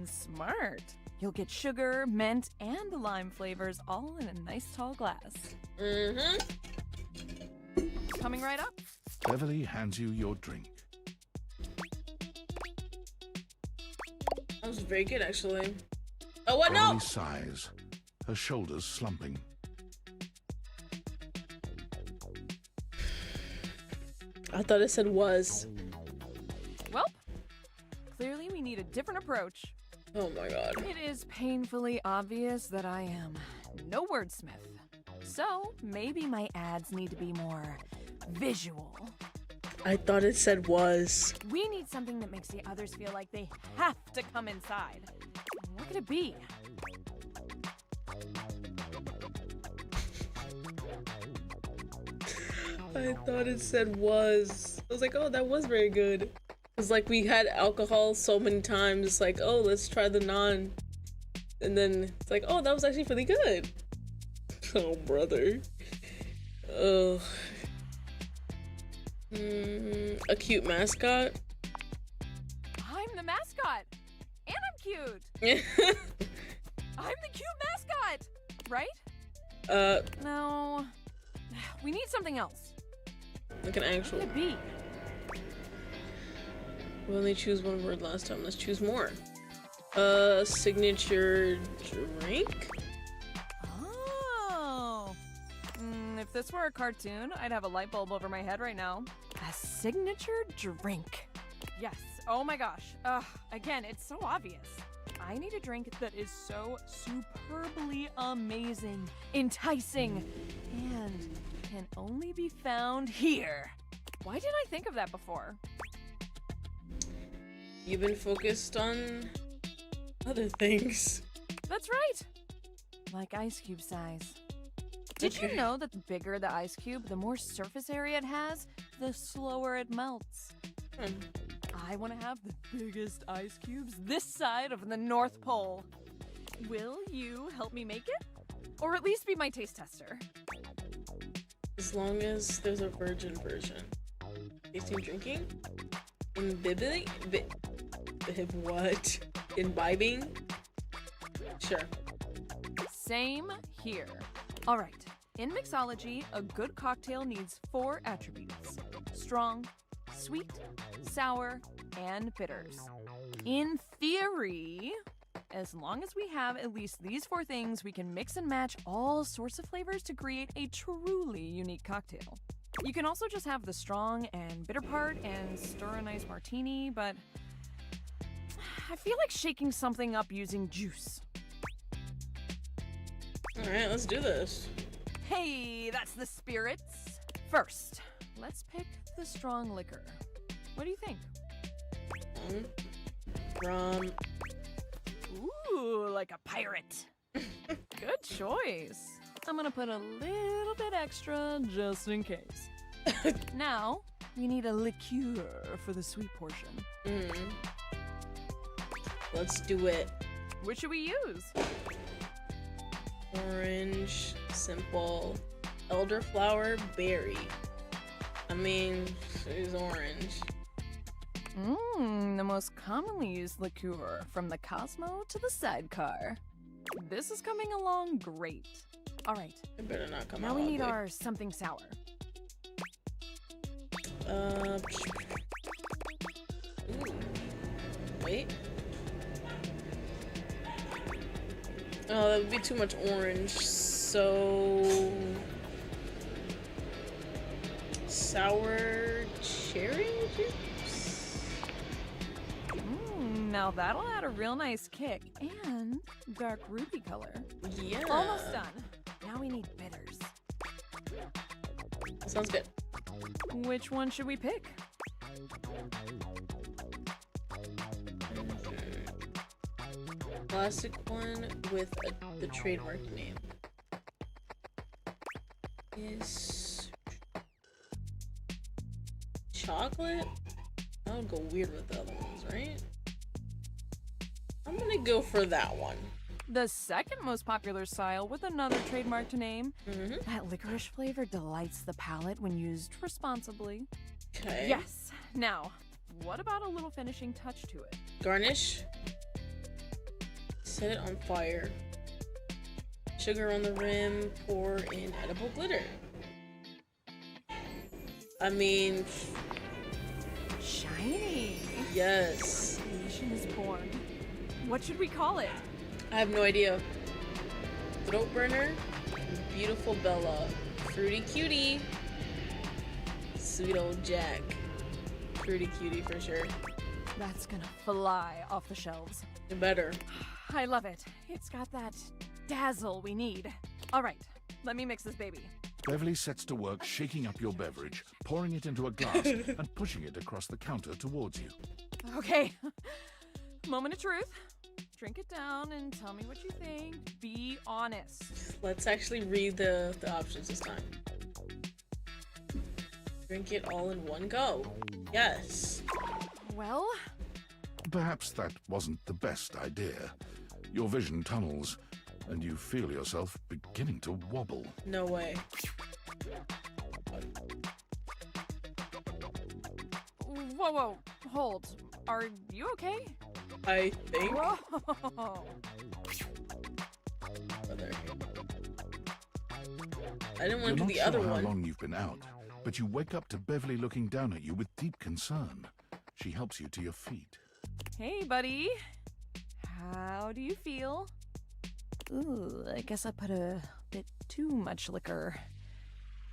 Smart. You'll get sugar, mint, and the lime flavors all in a nice tall glass. Mm-hmm. Coming right up. Beverly hands you your drink. That was very good, actually. Oh, what? Beverly No! sighs, her shoulders slumping. I thought it said was. Well, clearly we need a different approach. Oh my god. It is painfully obvious that I am no wordsmith. So maybe my ads need to be more visual. I thought it said was. We need something that makes the others feel like they have to come inside. What could it be? I thought it said was. I was like, oh, that was very good. It's like we had alcohol so many times. It's like, oh, let's try the non. And then it's like, oh, that was actually pretty good. Oh, brother. Ugh. A cute mascot. I'm the mascot. And I'm cute. I'm the cute mascot. Right? No. We need something else. Like an actual. What could it be? We only choose one word last time. Let's choose more. Signature drink? Oh. If this were a cartoon, I'd have a light bulb over my head right now. A signature drink. Yes. Oh my gosh. Again, it's so obvious. I need a drink that is so superbly amazing, enticing, and can only be found here. Why didn't I think of that before? You've been focused on other things. That's right. Like ice cube size. Did you know that the bigger the ice cube, the more surface area it has, the slower it melts? I want to have the biggest ice cubes this side of the North Pole. Will you help me make it? Or at least be my taste tester? As long as there's a virgin version. Tasting drinking? Imbibing? What? Imbibing? Sure. Same here. All right. In mixology, a good cocktail needs 4 attributes: strong, sweet, sour, and bitters. In theory, as long as we have at least these 4 things, we can mix and match all sorts of flavors to create a truly unique cocktail. You can also just have the strong and bitter part and stir a nice martini, but I feel like shaking something up using juice. All right, let's do this. Hey, that's the spirits. First, let's pick the strong liquor. What do you think? Rum. Ooh, like a pirate. Good choice. I'm gonna put a little bit extra just in case. Now, we need a liqueur for the sweet portion. Let's do it. Which should we use? Orange, simple, elderflower, berry. I mean, it's orange. The most commonly used liqueur, from the Cosmo to the sidecar. This is coming along great. All right. It better not come now out we need ugly. our something sour. Ooh. Wait. Oh, that would be too much orange. So sour cherry juice? Now that'll add a real nice kick and dark ruby color. Yeah. Almost done. Now we need bitters. Sounds good. Which one should we pick? Classic one with the trademark name is chocolate. I would go weird with the other ones, right? I'm gonna go for that one. The second most popular style with another trademarked name. That licorice flavor delights the palate when used responsibly. Okay. Yes. Now, what about a little finishing touch to it? Garnish. Set it on fire. Sugar on the rim, pour in edible glitter. I mean... Shiny. Yes. Nation is born. What should we call it? I have no idea. Throat burner, beautiful Bella, fruity cutie, sweet old Jack. Fruity cutie for sure. That's gonna fly off the shelves. It better. I love it. It's got that dazzle we need. All right, let me mix this baby. Beverly sets to work shaking up your beverage, pouring it into a glass, and pushing it across the counter towards you. Okay, moment of truth. Drink it down and tell me what you think. Be honest. Let's actually read the options this time. Drink it all in one go. Yes. Well? Perhaps that wasn't the best idea. Your vision tunnels, and you feel yourself beginning to wobble. No way. Whoa, whoa, hold. Are you okay? I think. Whoa. I didn't want You're to do the other not sure one. how long you've been out, but you wake up to Beverly looking down at you with deep concern. She helps you to your feet. Hey, buddy. How do you feel? Ooh, I guess I put a bit too much liquor.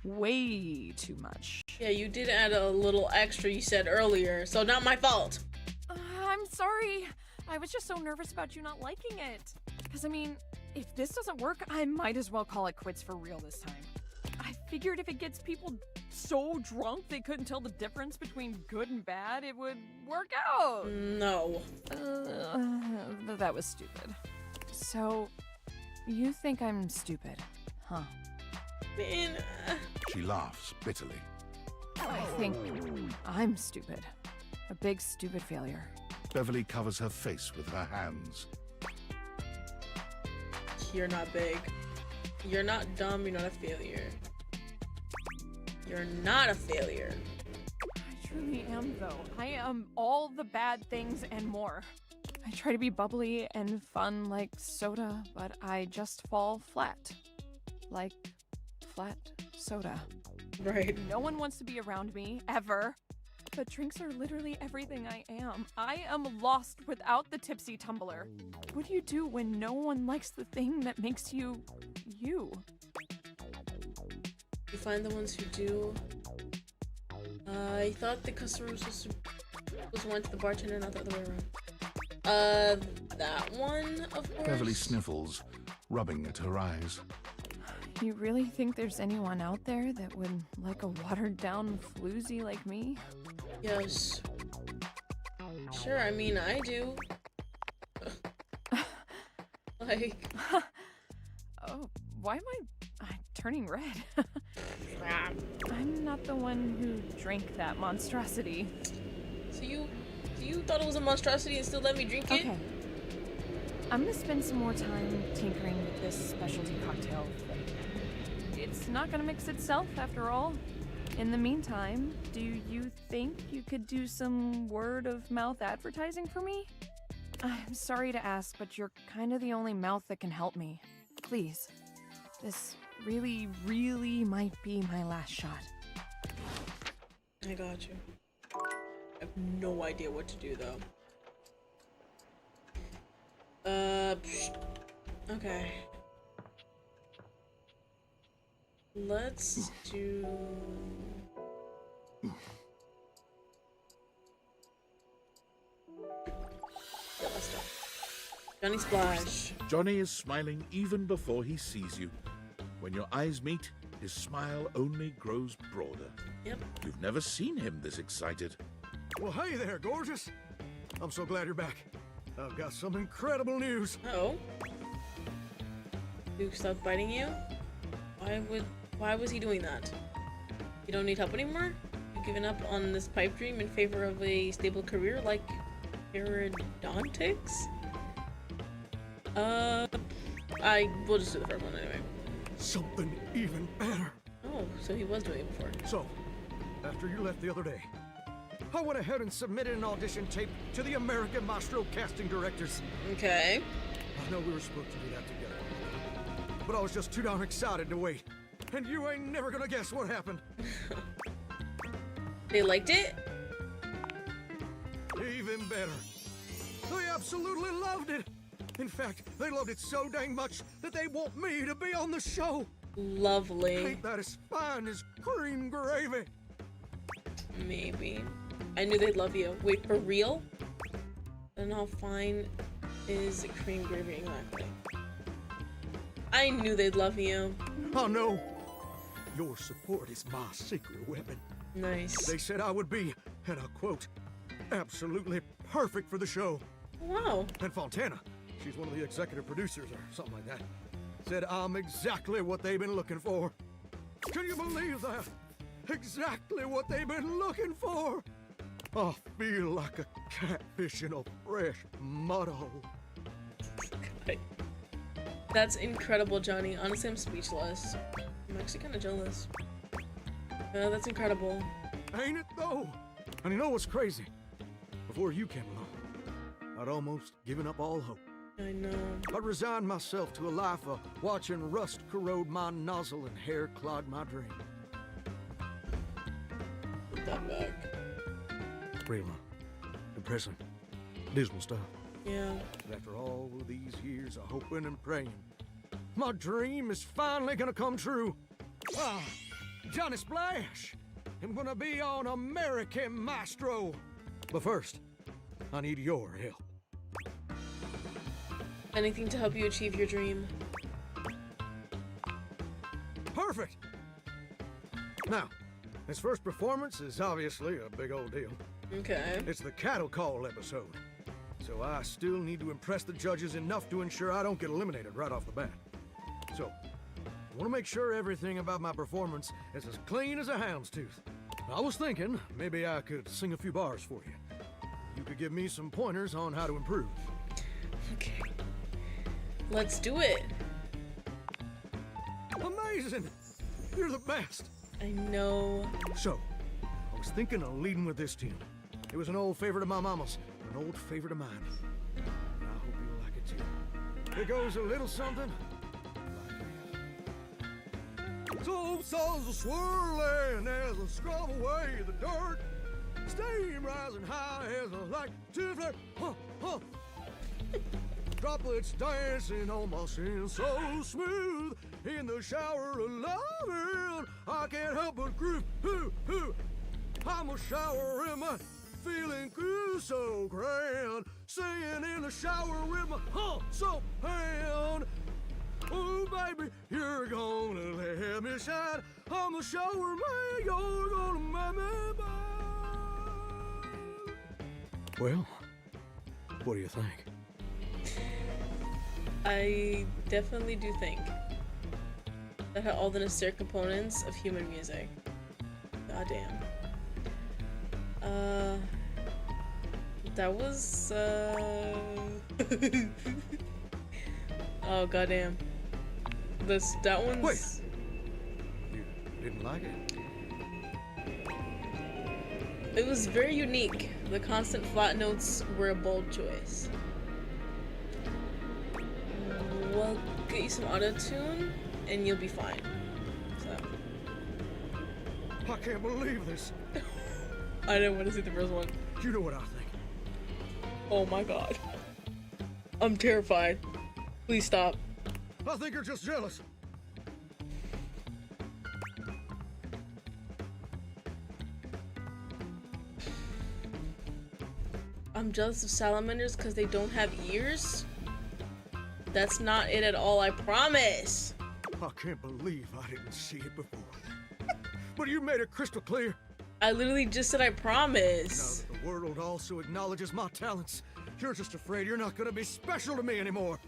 Way too much. Yeah, you did add a little extra you said earlier, so not my fault. I'm sorry. I was just so nervous about you not liking it. Because, I mean, if this doesn't work, I might as well call it quits for real this time. I figured if it gets people so drunk they couldn't tell the difference between good and bad, it would work out. No. That was stupid. So, you think I'm stupid, huh? Man. She laughs bitterly. I think I'm stupid. A big, stupid failure. Beverly covers her face with her hands. You're not big. You're not dumb, you're not a failure. You're not a failure. I truly am, though. I am all the bad things and more. I try to be bubbly and fun like soda, but I just fall flat. Like flat soda. Right. No one wants to be around me, ever. But drinks are literally everything I am. I am lost without the tipsy tumbler. What do you do when no one likes the thing that makes you, you? You find the ones who do. I thought the customer was one to the bartender, not the other way around. That one, of course. Beverly sniffles, rubbing at her eyes. You really think there's anyone out there that would like a watered-down floozy like me? Yes. Sure, I mean, I do. Like... Oh, why am I turning red? I'm not the one who drank that monstrosity. So you thought it was a monstrosity and still let me drink it? Okay. I'm gonna spend some more time tinkering with this specialty cocktail thing. It's not gonna mix itself, after all. In the meantime, do you think you could do some word-of-mouth advertising for me? I'm sorry to ask, but you're kind of the only mouth that can help me. Please. This really, really might be my last shot. I got you. I have no idea what to do, though. Okay. Let's do... Yeah, let's do Johnny Splash. Johnny is smiling even before he sees you. When your eyes meet, his smile only grows broader. Yep. You've never seen him this excited. Well, hey there, gorgeous. I'm so glad you're back. I've got some incredible news. Uh-oh. Duke stopped biting you? Why was he doing that? You don't need help anymore? You've given up on this pipe dream in favor of a stable career like periodontics? We'll just do the first one anyway. Something even better. Oh, so he was doing it before. So, after you left the other day, I went ahead and submitted an audition tape to the American Maestro casting directors. Okay. I know we were supposed to do that together, but I was just too darn excited to wait. And you ain't never gonna guess what happened. They liked it? Even better. They absolutely loved it. In fact, they loved it so dang much that they want me to be on the show. Lovely. Ain't that as fine as cream gravy? Maybe. I knew they'd love you. Wait, for real? I don't know how fine is cream gravy exactly. I knew they'd love you. Oh no. Your support is my secret weapon. Nice. They said I would be, and I quote, absolutely perfect for the show. Wow. And Fontana, she's one of the executive producers or something like that, said I'm exactly what they've been looking for. Can you believe that? Exactly what they've been looking for. I feel like a catfish in a fresh mud hole. That's incredible, Johnny. Honestly, I'm speechless. I'm actually kind of jealous. That's incredible. Ain't it though? And you know what's crazy? Before you came along, I'd almost given up all hope. I know. I'd resigned myself to a life of watching rust corrode my nozzle and hair clog my dream. Put that back. Real depressing, dismal stuff. Yeah. But after all of these years of hoping and praying, my dream is finally gonna come true. Ah, Johnny Splash! I'm gonna be on American Maestro. But first, I need your help. Anything to help you achieve your dream. Perfect! Now, this first performance is obviously a big old deal. Okay. It's the cattle call episode. So I still need to impress the judges enough to ensure I don't get eliminated right off the bat. So, I want to make sure everything about my performance is as clean as a hound's tooth. I was thinking maybe I could sing a few bars for you. You could give me some pointers on how to improve. Okay. Let's do it. Amazing! You're the best. I know. So, I was thinking of leading with this tune. It was an old favorite of my mama's, an old favorite of mine. And I hope you'll like it too. It goes a little something like this. So souls are swirling as I scrub away the dirt. Steam rising high as I like to flirt. Huh, huh. Droplets dancing on my skin so smooth. In the shower of loving, I can't help but groove. Hoo, hoo. I'm a shower in my feeling good so grand. Singing in the shower with my soap hand. Oh, baby, you're gonna let me shine. I'm a shower man, you're gonna make me mine. Well, what do you think? I definitely do think that had all the necessary components of human music. Goddamn. That was, oh, goddamn. That one's... Wait! You didn't like it? It was very unique. The constant flat notes were a bold choice. Well, get you some auto-tune, and you'll be fine. So. I can't believe this. I didn't want to see the first one. You know what I think. Oh my god. I'm terrified. Please stop. I think you're just jealous. I'm jealous of salamanders because they don't have ears? That's not it at all, I promise. I can't believe I didn't see it before. But you made it crystal clear. I literally just said I promise. Now that the world also acknowledges my talents, you're just afraid you're not gonna be special to me anymore.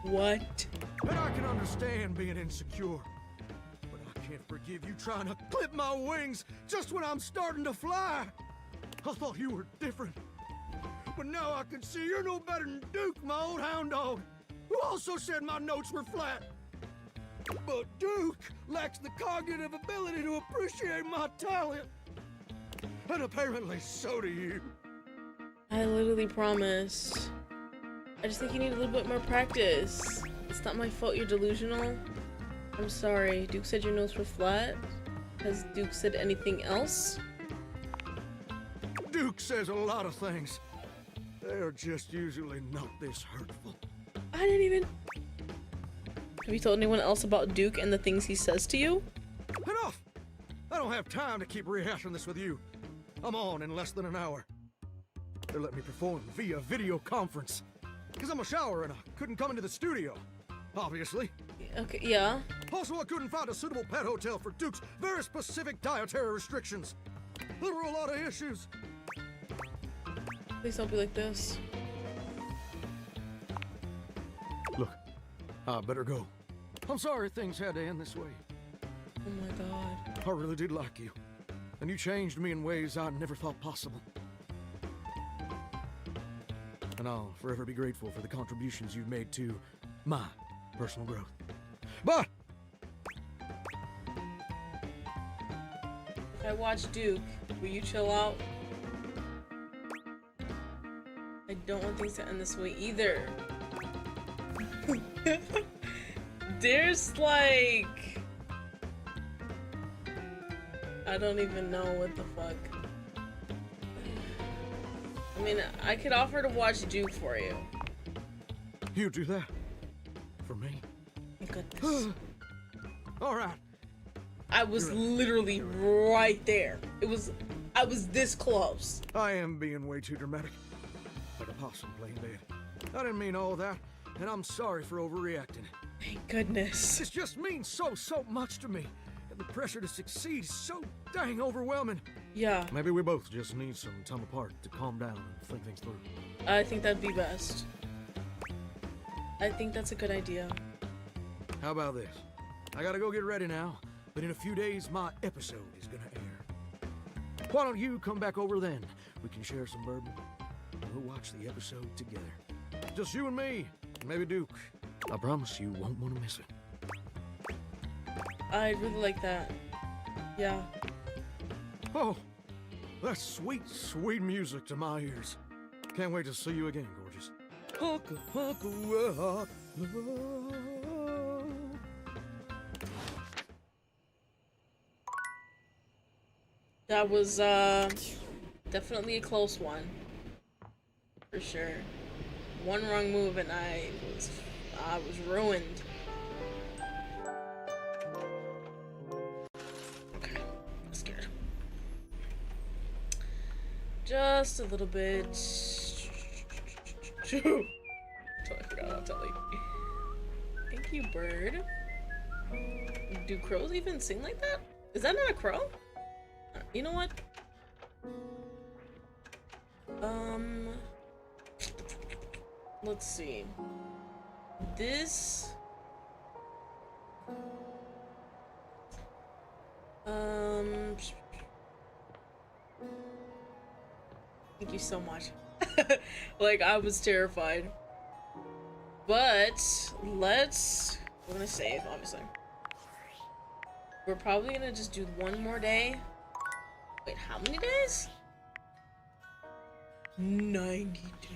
What? And I can understand being insecure. But I can't forgive you trying to clip my wings just when I'm starting to fly. I thought you were different. But now I can see you're no better than Duke, my old hound dog, who also said my notes were flat. But Duke lacks the cognitive ability to appreciate my talent. And apparently so do you. I literally promised. I just think you need a little bit more practice. It's not my fault you're delusional. I'm sorry. Duke said your notes were flat. Has Duke said anything else? Duke says a lot of things. They're just usually not this hurtful. I didn't even... Have you told anyone else about Duke and the things he says to you? Enough! I don't have time to keep rehashing this with you. I'm on in less than an hour. They let me perform via video conference. Because I'm a shower and I couldn't come into the studio. Obviously. Okay, yeah. Also, I couldn't find a suitable pet hotel for Duke's very specific dietary restrictions. There were a lot of issues. Please don't be like this. Look, I better go. I'm sorry things had to end this way. Oh my god. I really did like you. And you changed me in ways I never thought possible. And I'll forever be grateful for the contributions you've made to my personal growth. But if I watch Duke, will you chill out? I don't want things to end this way either. There's like... I don't even know what the fuck. I mean, I could offer to watch Duke for you. You do that? For me? My goodness. Alright. I was literally right there. I was this close. I am being way too dramatic. Like a possum playing dead. I didn't mean all that, and I'm sorry for overreacting. Thank goodness. This just means so much to me. And the pressure to succeed is so dang overwhelming. Yeah. Maybe we both just need some time apart to calm down and think things through. I think that'd be best. I think that's a good idea. How about this? I gotta go get ready now, but in a few days my episode is gonna air. Why don't you come back over then? We can share some bourbon, and we'll watch the episode together. Just you and me, and maybe Duke. I promise you won't want to miss it. I really like that. Yeah. Oh, that's sweet, sweet music to my ears. Can't wait to see you again, gorgeous. That was definitely a close one. For sure. One wrong move and I was ruined. Okay, I'm scared. Just a little bit. Totally forgot how to tell you. Thank you, bird. Do crows even sing like that? Is that not a crow? You know what? Let's see. This... Thank you so much. Like, I was terrified. But, we're gonna save, obviously. We're probably gonna just do one more day. Wait, how many days? 92.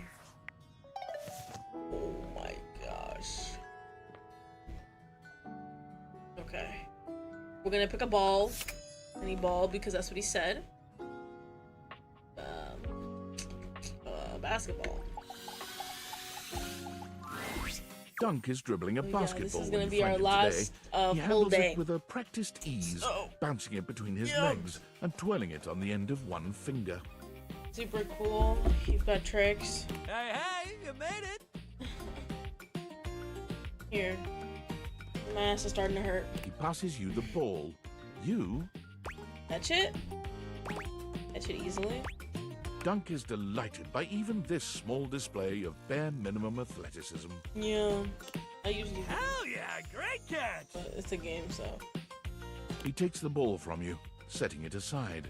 Oh my gosh. Okay. We're gonna pick a ball. Any ball, because that's what he said. Basketball. Dunk is dribbling a basketball. This is when gonna you be our find it last today. He full handles day. it with a practiced ease, bouncing it between his Yep. legs and twirling it on the end of one finger. Super cool. You've got tricks. Hey, you made it! Here. My ass is starting to hurt. He passes you the ball. You... Catch it? Catch it easily. Dunk is delighted by even this small display of bare minimum athleticism. Yeah. I usually... Hell yeah! Great catch! But it's a game, so... He takes the ball from you, setting it aside.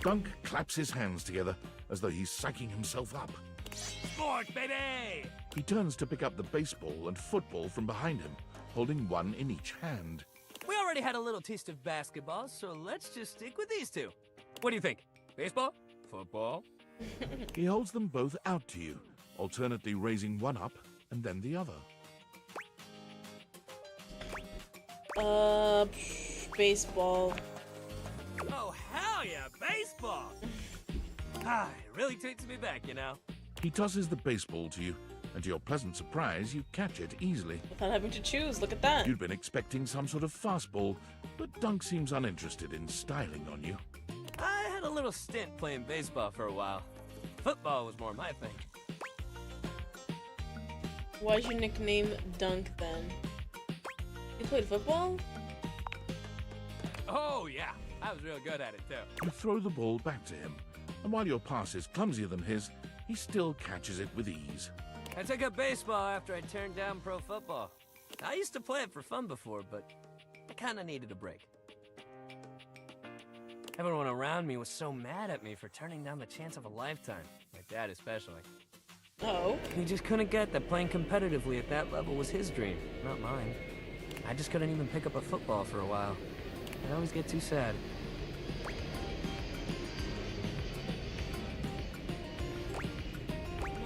Dunk claps his hands together as though he's psyching himself up. Sport, baby! He turns to pick up the baseball and football from behind him, holding one in each hand. We already had a little taste of basketball, so let's just stick with these two. What do you think? Baseball? Football? He holds them both out to you, alternately raising one up and then the other. Baseball. Oh, hell yeah, baseball! Ah, it really takes me back, you know. He tosses the baseball to you, and to your pleasant surprise, you catch it easily. Without having to choose, look at that. You'd been expecting some sort of fastball, but Dunk seems uninterested in styling on you. I had a little stint playing baseball for a while. Football was more my thing. Why's your nickname Dunk then? You played football? Oh, yeah. I was real good at it, too. You throw the ball back to him, and while your pass is clumsier than his, he still catches it with ease. I took up baseball after I turned down pro football. I used to play it for fun before, but I kinda needed a break. Everyone around me was so mad at me for turning down the chance of a lifetime. My dad especially. Oh? He just couldn't get that playing competitively at that level was his dream, not mine. I just couldn't even pick up a football for a while. I'd always get too sad.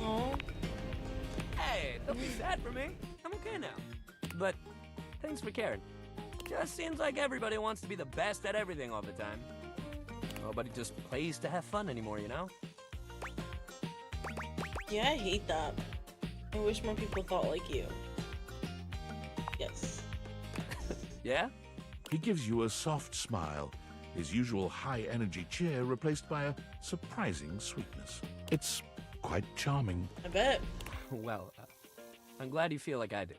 Oh. Hey, don't be sad for me. I'm okay now. But thanks for caring. Just seems like everybody wants to be the best at everything all the time. Nobody just plays to have fun anymore, you know? Yeah, I hate that. I wish more people thought like you. Yes. Yeah? He gives you a soft smile, his usual high-energy cheer replaced by a surprising sweetness. It's quite charming. I bet. Well, I'm glad you feel like I do.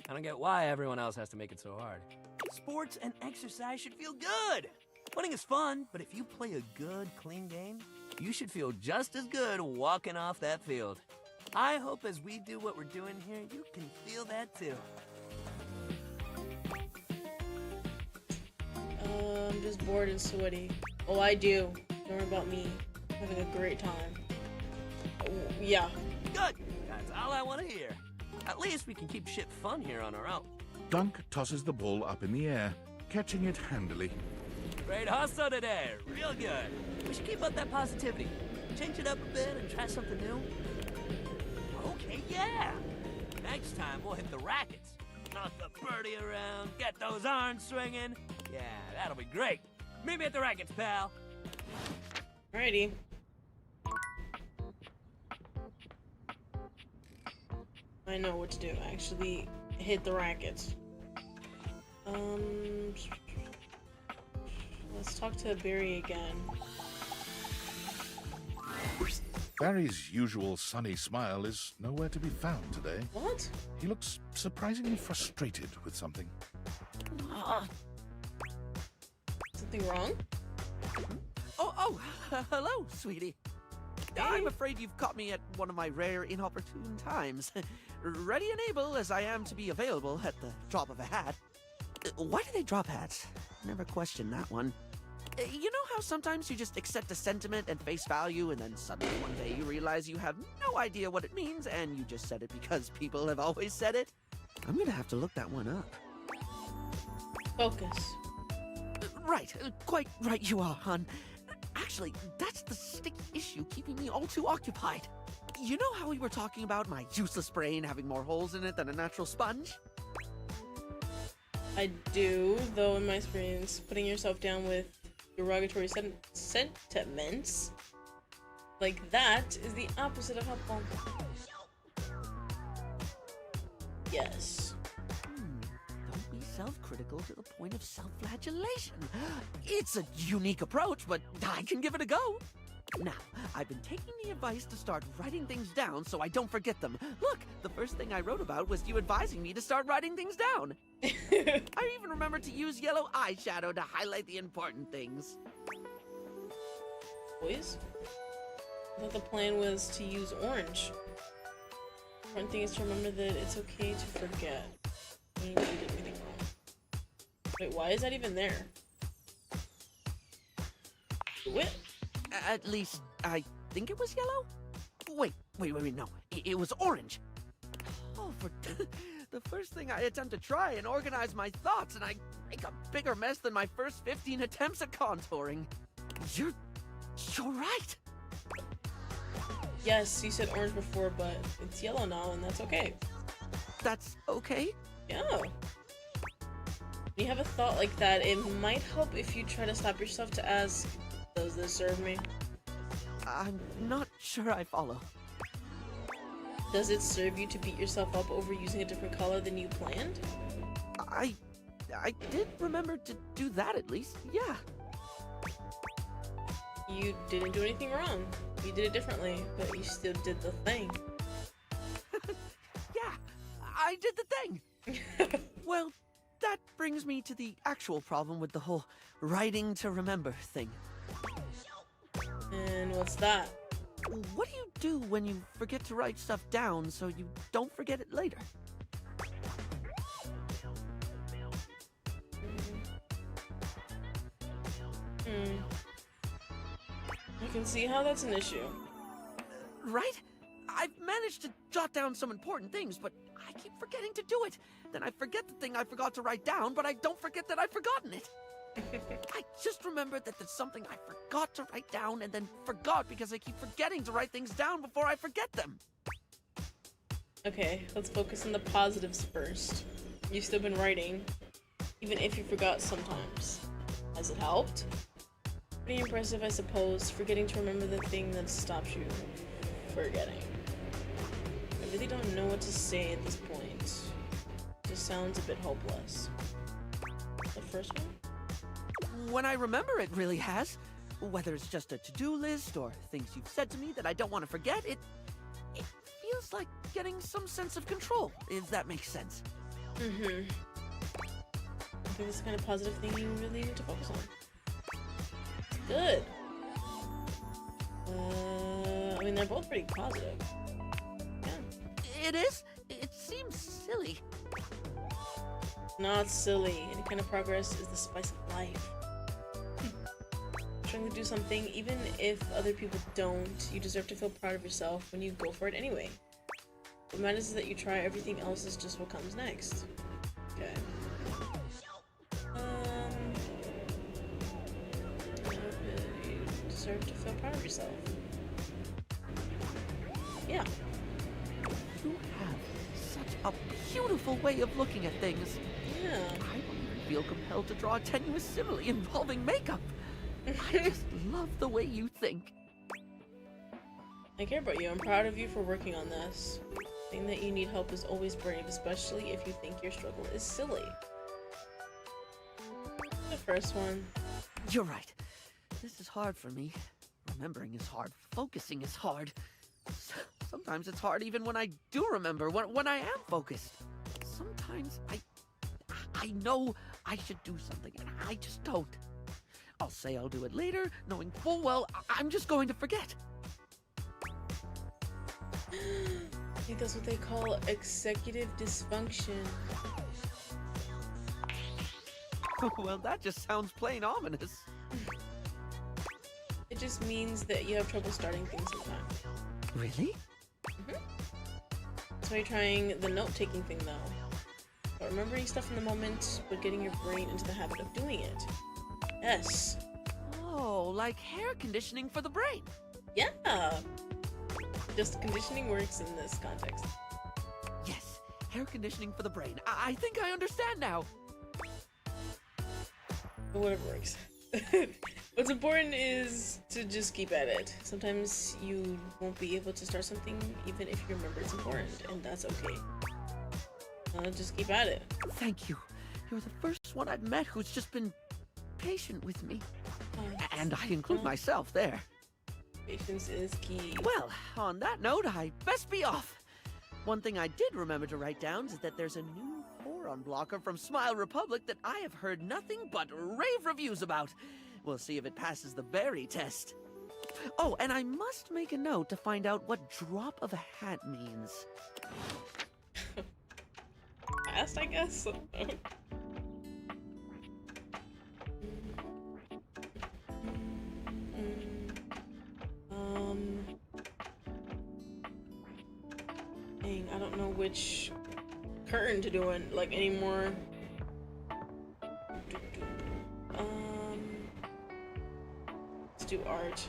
I don't get why everyone else has to make it so hard. Sports and exercise should feel good! Winning is fun, but if you play a good, clean game, you should feel just as good walking off that field. I hope as we do what we're doing here, you can feel that too. I'm just bored and sweaty. Oh, I do. Don't worry about me. Having a great time. Yeah. Good! That's all I want to hear. At least we can keep shit fun here on our own. Dunk tosses the ball up in the air, catching it handily. Great hustle today. Real good. We should keep up that positivity. Change it up a bit and try something new. Okay, yeah. Next time we'll hit the rackets. Knock the birdie around, get those arms swinging. Yeah, that'll be great. Meet me at the rackets, pal. Alrighty. I know what to do. Actually, hit the rackets. Let's talk to Barry again. Barry's usual sunny smile is nowhere to be found today. What? He looks surprisingly frustrated with something. Something wrong? Oh, hello, sweetie. I'm afraid you've caught me at one of my rare, inopportune times. Ready and able as I am to be available at the drop of a hat. Why do they drop hats? Never questioned that one. You know how sometimes you just accept a sentiment at face value and then suddenly one day you realize you have no idea what it means and you just said it because people have always said it? I'm gonna have to look that one up. Focus. Right, quite right you are, hon. Actually, that's the sticky issue keeping me all too occupied. You know how we were talking about my useless brain having more holes in it than a natural sponge? I do, though in my experience, putting yourself down with derogatory sentiments like that is the opposite of helpful. Yes. Don't be self-critical to the point of self-flagellation. It's a unique approach, but I can give it a go. Now, I've been taking the advice to start writing things down so I don't forget them. Look, the first thing I wrote about was you advising me to start writing things down. I even remembered to use yellow eyeshadow to highlight the important things. Boys? I thought the plan was to use orange. One thing is to remember that it's okay to forget when you did anything wrong. Wait, why is that even there? What? At least, I think it was yellow? Wait, no. It was orange. Oh, for the first thing I attempt to try and organize my thoughts, and I make a bigger mess than my first 15 attempts at contouring. You're right. Yes, you said orange before, but it's yellow now, and that's okay. that's okay? Yeah. When you have a thought like that, it might help if you try to stop yourself to ask, does this serve me? I'm not sure I follow. Does it serve you to beat yourself up over using a different color than you planned? I did remember to do that at least, yeah. You didn't do anything wrong. You did it differently, but you still did the thing. Yeah, I did the thing. Well, that brings me to the actual problem with the whole writing to remember thing. And what's that? What do you do when you forget to write stuff down so you don't forget it later? I can see how that's an issue. Right? I've managed to jot down some important things, but I keep forgetting to do it. Then I forget the thing I forgot to write down, but I don't forget that I've forgotten it. I just remembered that there's something I forgot to write down and then forgot because I keep forgetting to write things down before I forget them. Okay, let's focus on the positives first. You've still been writing, even if you forgot sometimes. Has it helped? Pretty impressive, I suppose, forgetting to remember the thing that stops you forgetting. I really don't know what to say at this point. It just sounds a bit hopeless. The first one? When I remember, it really has. Whether it's just a to-do list or things you've said to me that I don't want to forget, it feels like getting some sense of control, if that makes sense. I think this is the kind of positive thing you really need to focus on. Good. I mean, they're both pretty positive. Yeah. It is? It seems silly. Not silly. Any kind of progress is the spice of life. Trying to do something, even if other people don't, you deserve to feel proud of yourself when you go for it anyway. What matters is that you try. Everything else is just what comes next. Okay. You deserve to feel proud of yourself. Yeah. You have such a beautiful way of looking at things. Yeah. I don't even feel compelled to draw a tenuous simile involving makeup. I just love the way you think. I care about you. I'm proud of you for working on this. Saying that you need help is always brave, especially if you think your struggle is silly. The first one. You're right. This is hard for me. Remembering is hard. Focusing is hard. Sometimes it's hard even when I do remember, when I am focused. Sometimes I know I should do something, and I just don't. I'll say I'll do it later, knowing full well I'm just going to forget. I think that's what they call executive dysfunction. Well, that just sounds plain ominous. It just means that you have trouble starting things sometimes. Really? So you're trying the note-taking thing, though. Not remembering stuff in the moment, but getting your brain into the habit of doing it. Yes. Oh, like hair conditioning for the brain. Yeah. Just conditioning works in this context. Yes, hair conditioning for the brain. I think I understand now. But whatever works. What's important is to just keep at it. Sometimes you won't be able to start something even if you remember it's important, and that's okay. Just keep at it. Thank you. You're the first one I've met who's just been patient with me. And I include myself there. Patience is key. Well, on that note, I best be off. One thing I did remember to write down is that there's a new horror blocker from Smile Republic that I have heard nothing but rave reviews about. We'll see if it passes the berry test. Oh, and I must make a note to find out what drop of a hat means. Fast, I guess. Dang, I don't know which curtain to do it like anymore. Let's do art.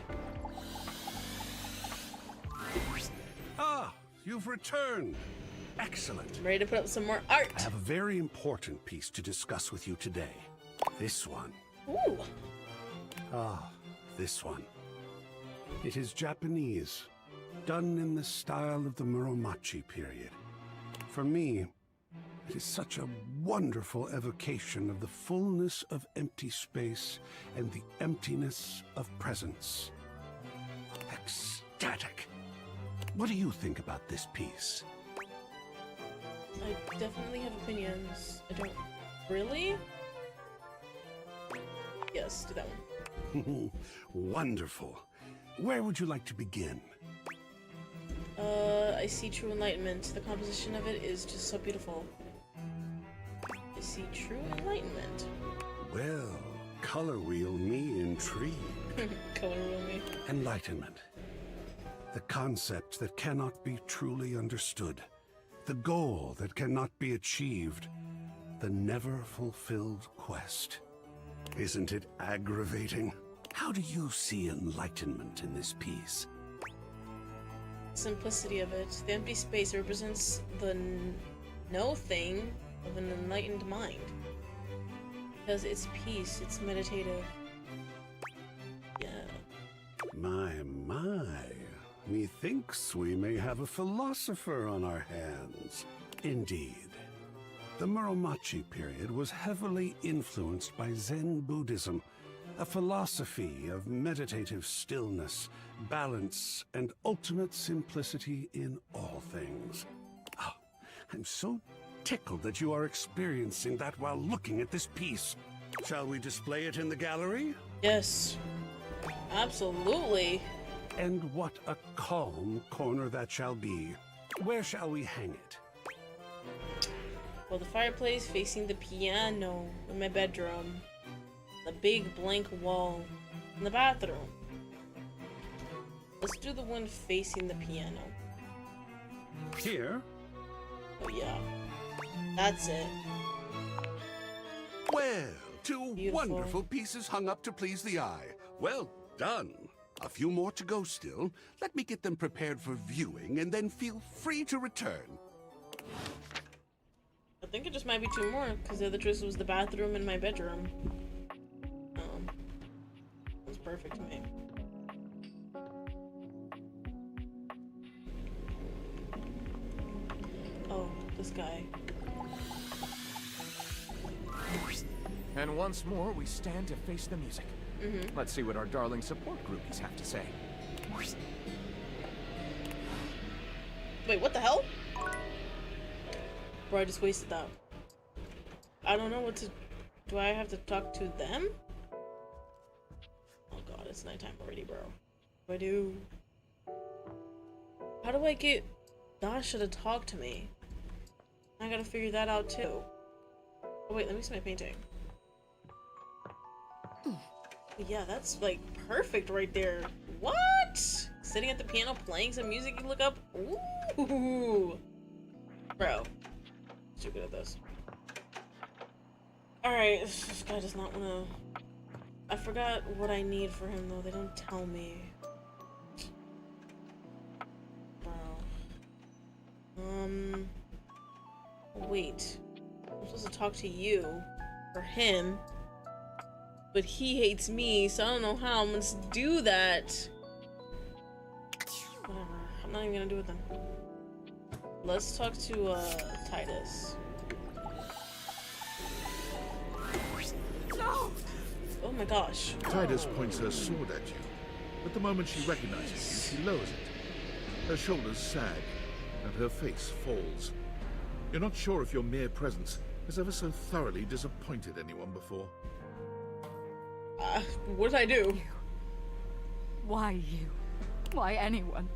Ah, you've returned. Excellent. I'm ready to put up some more art. I have a very important piece to discuss with you today. This one. Ooh. Ah, this one. It is Japanese, done in the style of the Muromachi period. For me, it is such a wonderful evocation of the fullness of empty space and the emptiness of presence. Ecstatic. What do you think about this piece? I definitely have opinions. I don't really. Yes, do that one. Wonderful. Where would you like to begin? I see true enlightenment. The composition of it is just so beautiful. I see true enlightenment. Well, color wheel me intrigued. Color wheel me. Enlightenment. The concept that cannot be truly understood. The goal that cannot be achieved. The never-fulfilled quest. Isn't it aggravating? How do you see enlightenment in this piece? Simplicity of it. The empty space represents the no thing of an enlightened mind. Because it's peace, it's meditative. Yeah. My. Methinks we may have a philosopher on our hands. Indeed. The Muromachi period was heavily influenced by Zen Buddhism, a philosophy of meditative stillness, balance, and ultimate simplicity in all things. Oh, I'm so tickled that you are experiencing that while looking at this piece. Shall we display it in the gallery? Yes. Absolutely. And what a calm corner that shall be. Where shall we hang it? Well, the fireplace facing the piano in my bedroom. The big blank wall in the bathroom. Let's do the one facing the piano. Here? Oh yeah. That's it. Well, two Beautiful. wonderful pieces hung up to please the eye. Well done. A few more to go still. Let me get them prepared for viewing and then feel free to return. I think it just might be two more, because the other choice was the bathroom and my bedroom. That's perfect to me. Oh, this guy. And once more, we stand to face the music. Let's see what our darling support groupies have to say. Wait, what the hell? Bro, I just wasted that. I don't know what to... Do I have to talk to them? Oh god, it's nighttime already, bro. What do I do? How do I get Dasha to talk to me? I gotta figure that out too. Oh wait, let me see my painting. Yeah, that's like perfect right there. What? Sitting at the piano playing some music you look up? Ooh. Bro. Too good at this. Alright, this guy does not wanna... I forgot what I need for him though, they don't tell me. Bro. Wait. I'm supposed to talk to you. For him. But he hates me, so I don't know how I'm gonna do that. Whatever. I'm not even gonna do it then. Let's talk to Titus. No! Oh my gosh. Titus points her sword at you, but the moment she recognizes you, she lowers it. Her shoulders sag, and her face falls. You're not sure if your mere presence has ever so thoroughly disappointed anyone before. What did I do? Why you? Why anyone?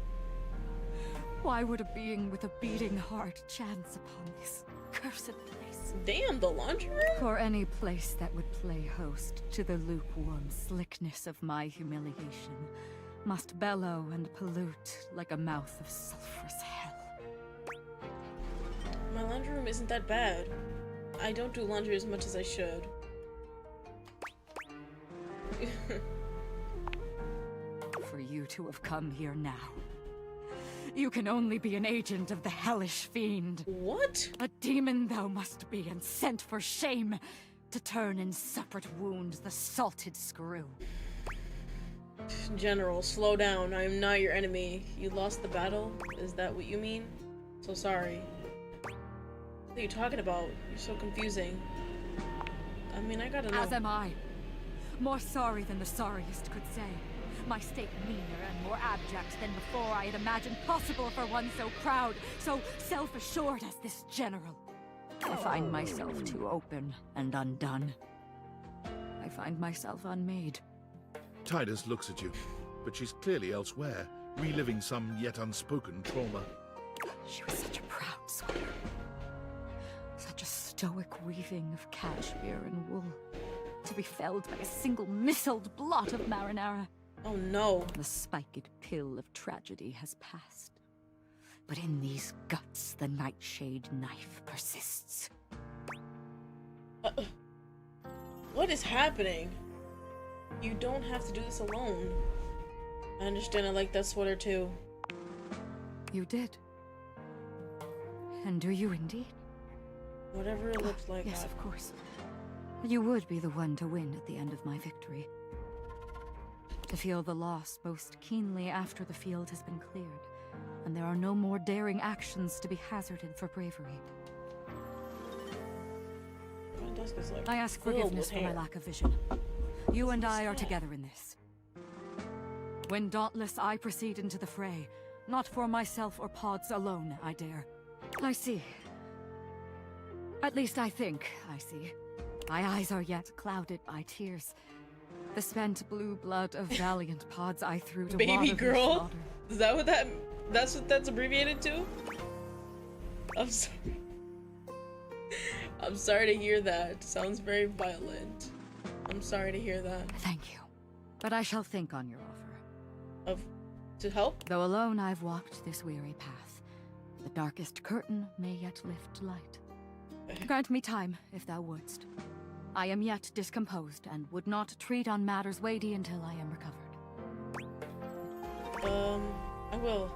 Why would a being with a beating heart chance upon this cursed place? Damn, the laundry room? Or any place that would play host to the lukewarm slickness of my humiliation must bellow and pollute like a mouth of sulphurous hell. My laundry room isn't that bad. I don't do laundry as much as I should. For you to have come here now, You can only be an agent of the hellish fiend. What? A demon thou must be, and sent for shame, to turn in separate wounds the salted screw. General, slow down. I am not your enemy. You lost the battle? Is that what you mean? So sorry. What are you talking about? You're so confusing. I mean, I gotta know. As am I. More sorry than the sorriest could say. My state meaner and more abject than before I had imagined possible for one so proud, so self-assured as this general. I find myself too open and undone. I find myself unmade. Tidus looks at you, but she's clearly elsewhere, reliving some yet unspoken trauma. She was such a proud sweater. Such a stoic weaving of cashmere and wool, to be felled by a single missiled blot of marinara. Oh no. The spiked pill of tragedy has passed. But in these guts, the nightshade knife persists. What is happening? You don't have to do this alone. I understand. I like that sweater too. You did. And do you indeed? Whatever it looks like. Yes, of course. You would be the one to win at the end of my victory. To feel the loss most keenly after the field has been cleared, and there are no more daring actions to be hazarded for bravery. I ask forgiveness for my lack of vision. You and I are together in this. When dauntless I proceed into the fray, not for myself or pods alone, I dare. I see. At least I think I see. My eyes are yet clouded by tears. The spent blue blood of valiant pods I threw to Baby water girl? slaughter. Is that what that's what that's abbreviated to? I'm sorry. I'm sorry to hear that. Sounds very violent. I'm sorry to hear that. Thank you. But I shall think on your offer. Of to help? Though alone I've walked this weary path, the darkest curtain may yet lift light. Grant me time, if thou wouldst. I am yet discomposed, and would not treat on matters weighty until I am recovered. I will.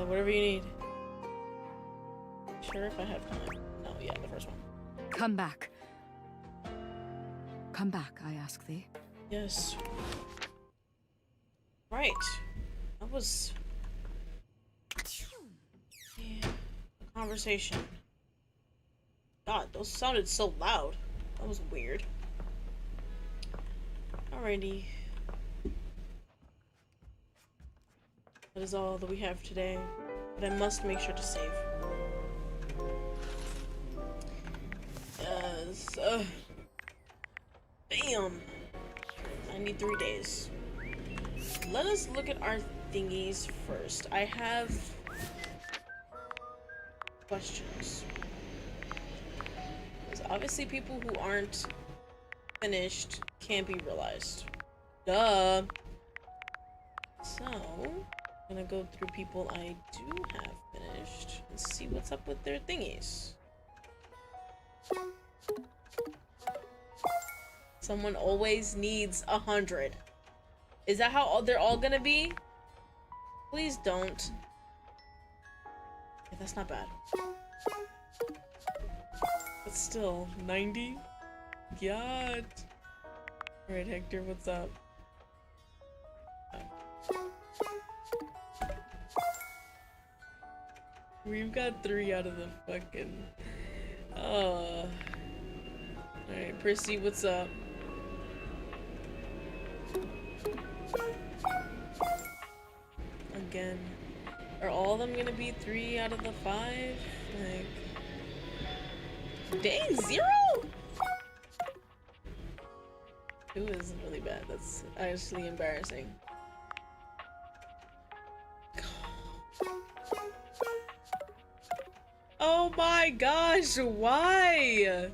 Whatever you need. Sure, if I have time. No, yeah, the first one. Come back. Come back, I ask thee. Yes. Right. That was... yeah. A conversation. God, those sounded so loud. That was weird. Alrighty. That is all that we have today. But I must make sure to save. Yes. Bam! I need 3 days. Let us look at our thingies first. I have questions. Because obviously people who aren't finished can't be realized. Duh! So, I'm gonna go through people I do have finished and see what's up with their thingies. Someone always needs 100. Is that how they're all gonna be? Please don't. Yeah, that's not bad. But still, 90? God. Alright, Hector, what's up? We've got 3 out of the fucking... Alright, Prissy, what's up? Again. Are all of them gonna be 3 out of the 5? Like... Dang, 0?! 2 is really bad. That's actually embarrassing. Oh my gosh, why?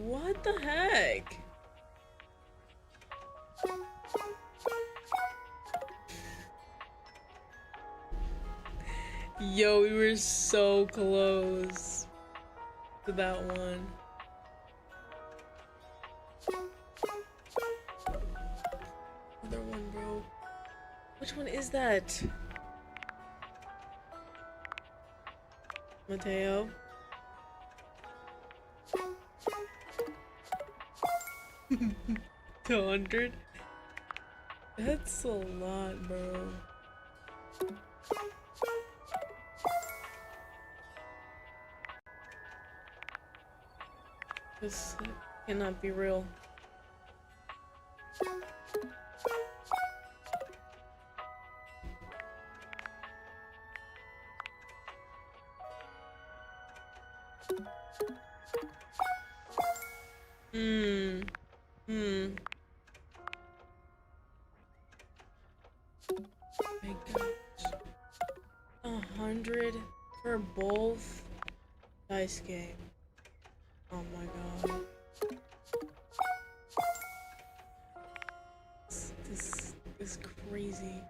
What the heck? Yo, we were so close to that one. Other one broke. Which one is that? Mateo? 200? That's a lot, bro. This cannot be real. My gosh. 100 for both dice game. Oh my god. This is crazy.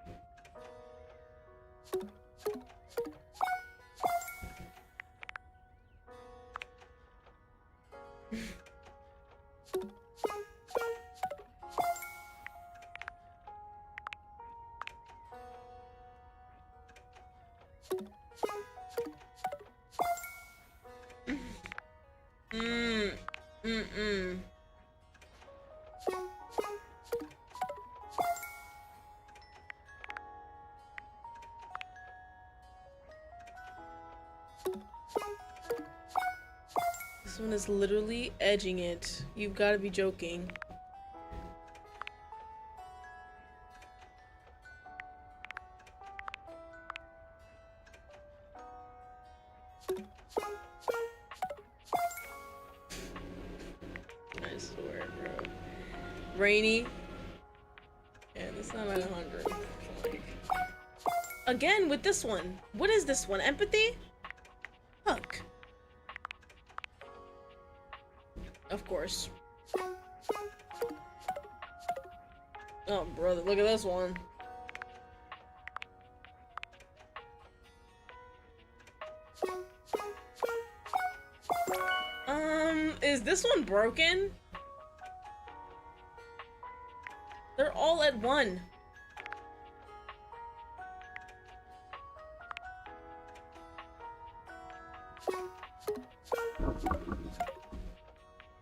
This one is literally edging it. You've got to be joking. I swear, bro. Rainy. Yeah, that's not like 100. Like... Again with this one. What is this one? Empathy? Fuck. Of course. Oh, brother, look at this one. Is this one broken? They're all at 1.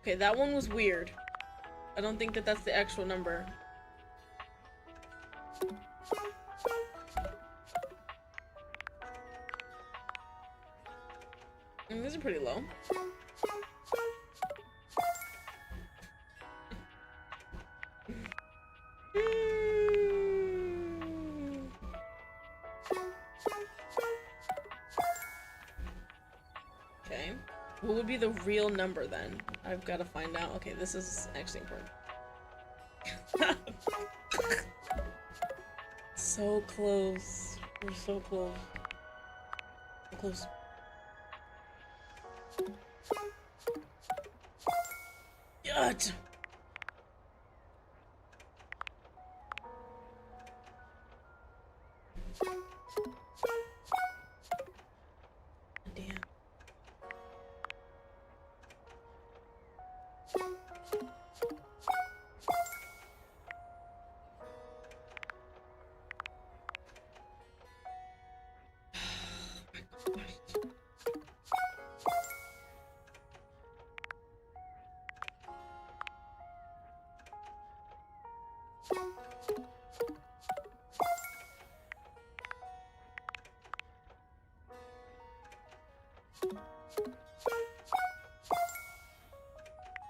Okay, that one was weird. I don't think that that's the actual number. These are pretty low. Okay. What would be the real number then? I've got to find out. Okay, this is actually important. So close. We're so close. So close. God. Damn.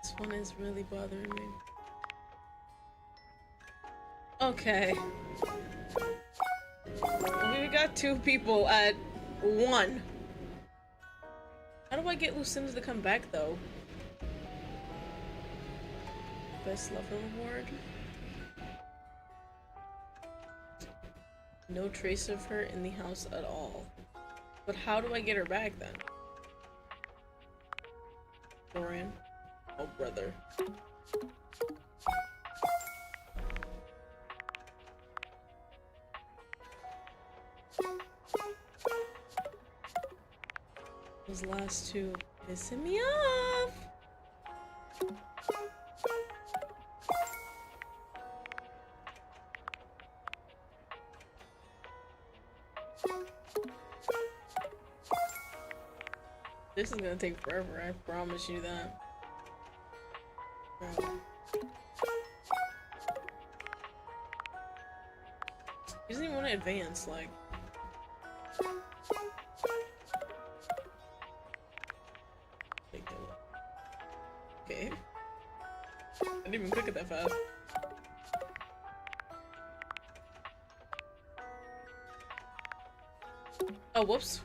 This one is really bothering me. Okay. We got 2 people at 1. How do I get Lucinda to come back though? Best lover reward? No trace of her in the house at all. But how do I get her back then? Dorian? Oh, brother. Those last 2 pissing me off. This is gonna take forever, I promise you that. He doesn't even want to advance, like. Okay. I didn't even click it that fast. Oh, whoops.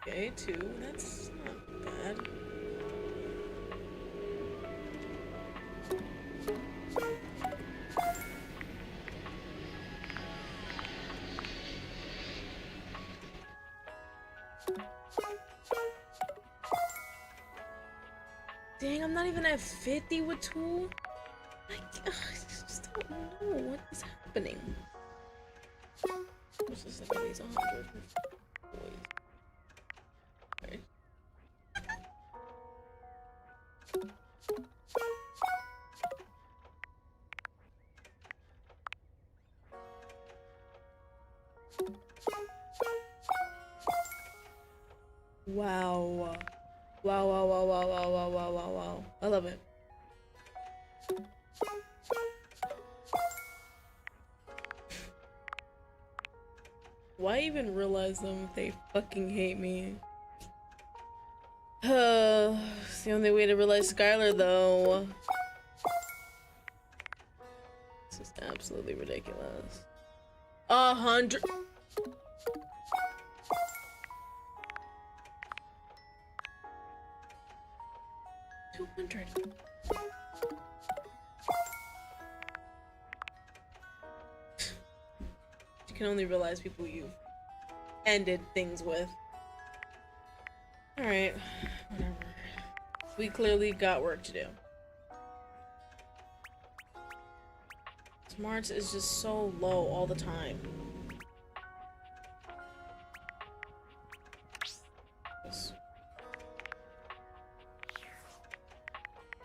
Okay, 2. That's not bad. Dang, I'm not even at 50 with 2. I just don't know what is happening. What's this like? These 100 boys. Okay. Wow. Wow, wow, wow, wow, wow, wow, wow, wow, wow. I love it. Why even realize them if they fucking hate me? It's the only way to realize Skylar, though. This is absolutely ridiculous. 100. You can only realize people you've ended things with. Alright, whatever. We clearly got work to do. Smarts is just so low all the time.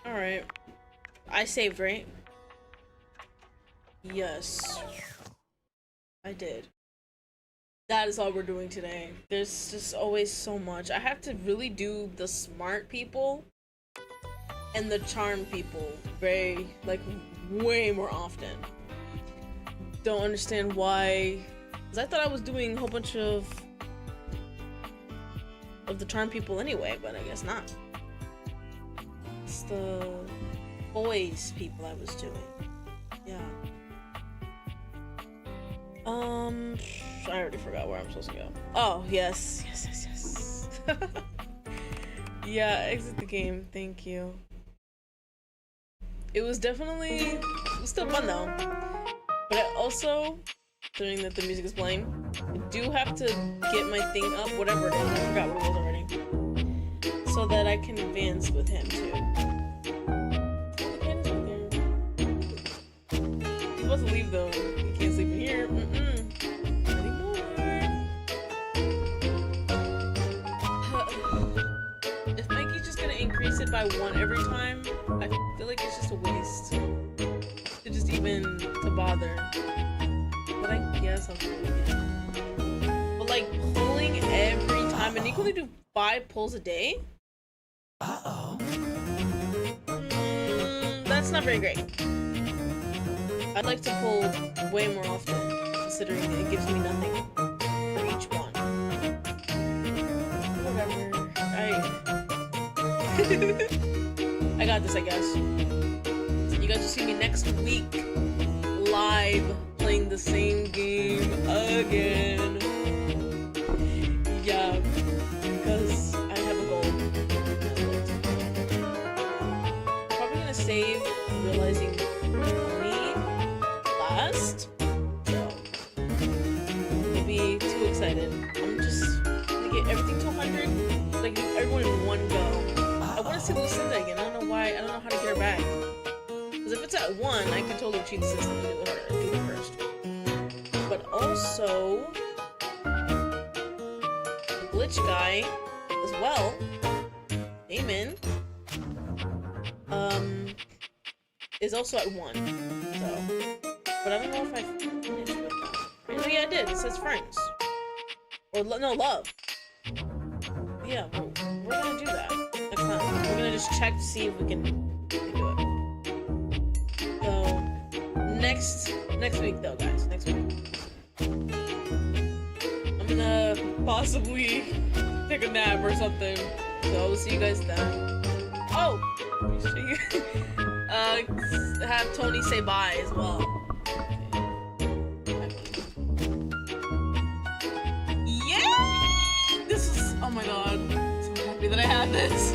Alright. I saved, right? Yes. I did. That is all we're doing today. There's just always so much. I have to really do the smart people and the charm people very, like, way more often. Don't understand why. Because I thought I was doing a whole bunch of the charm people anyway, but I guess not. It's the boys people I was doing. Yeah. I already forgot where I'm supposed to go. Oh, yes. Yes. Yeah, exit the game. Thank you. It was still fun though. But I also, during that the music is playing, I do have to get my thing up, whatever it is. I forgot what it was already. So that I can advance with him too. He's about to leave though. He can't sleep in here. If Mikey's just gonna increase it by 1 every time, I feel like it's just a waste to just even to bother. But I guess I'll do it again. But like pulling every time, and you can only do 5 pulls a day. That's not very great. I'd like to pull way more often, considering that it gives me nothing for each one. Whatever. I got this, I guess. You guys will see me next week live playing the same game again. Yeah, because I have a goal. I'm probably gonna save realizing money last. So don't be too excited. I'm just gonna get everything to 100, like everyone in one go. I want to see Lucinda again. I don't know why. I don't know how to get her back. Because if it's at 1, I can totally cheat the system and do it first. But also, the glitch guy as well, Damon, is also at 1. So, but I don't know if I finished with that. Oh yeah, I did. It says friends. Or no, love. Yeah, we're gonna do that next time. We're gonna just check to see if we can do it. So next week though, guys. Next week. I'm gonna possibly take a nap or something. So I'll see you guys then. Oh! Have Tony say bye as well. Yeah! This is, oh my god. I'm so happy that I had this.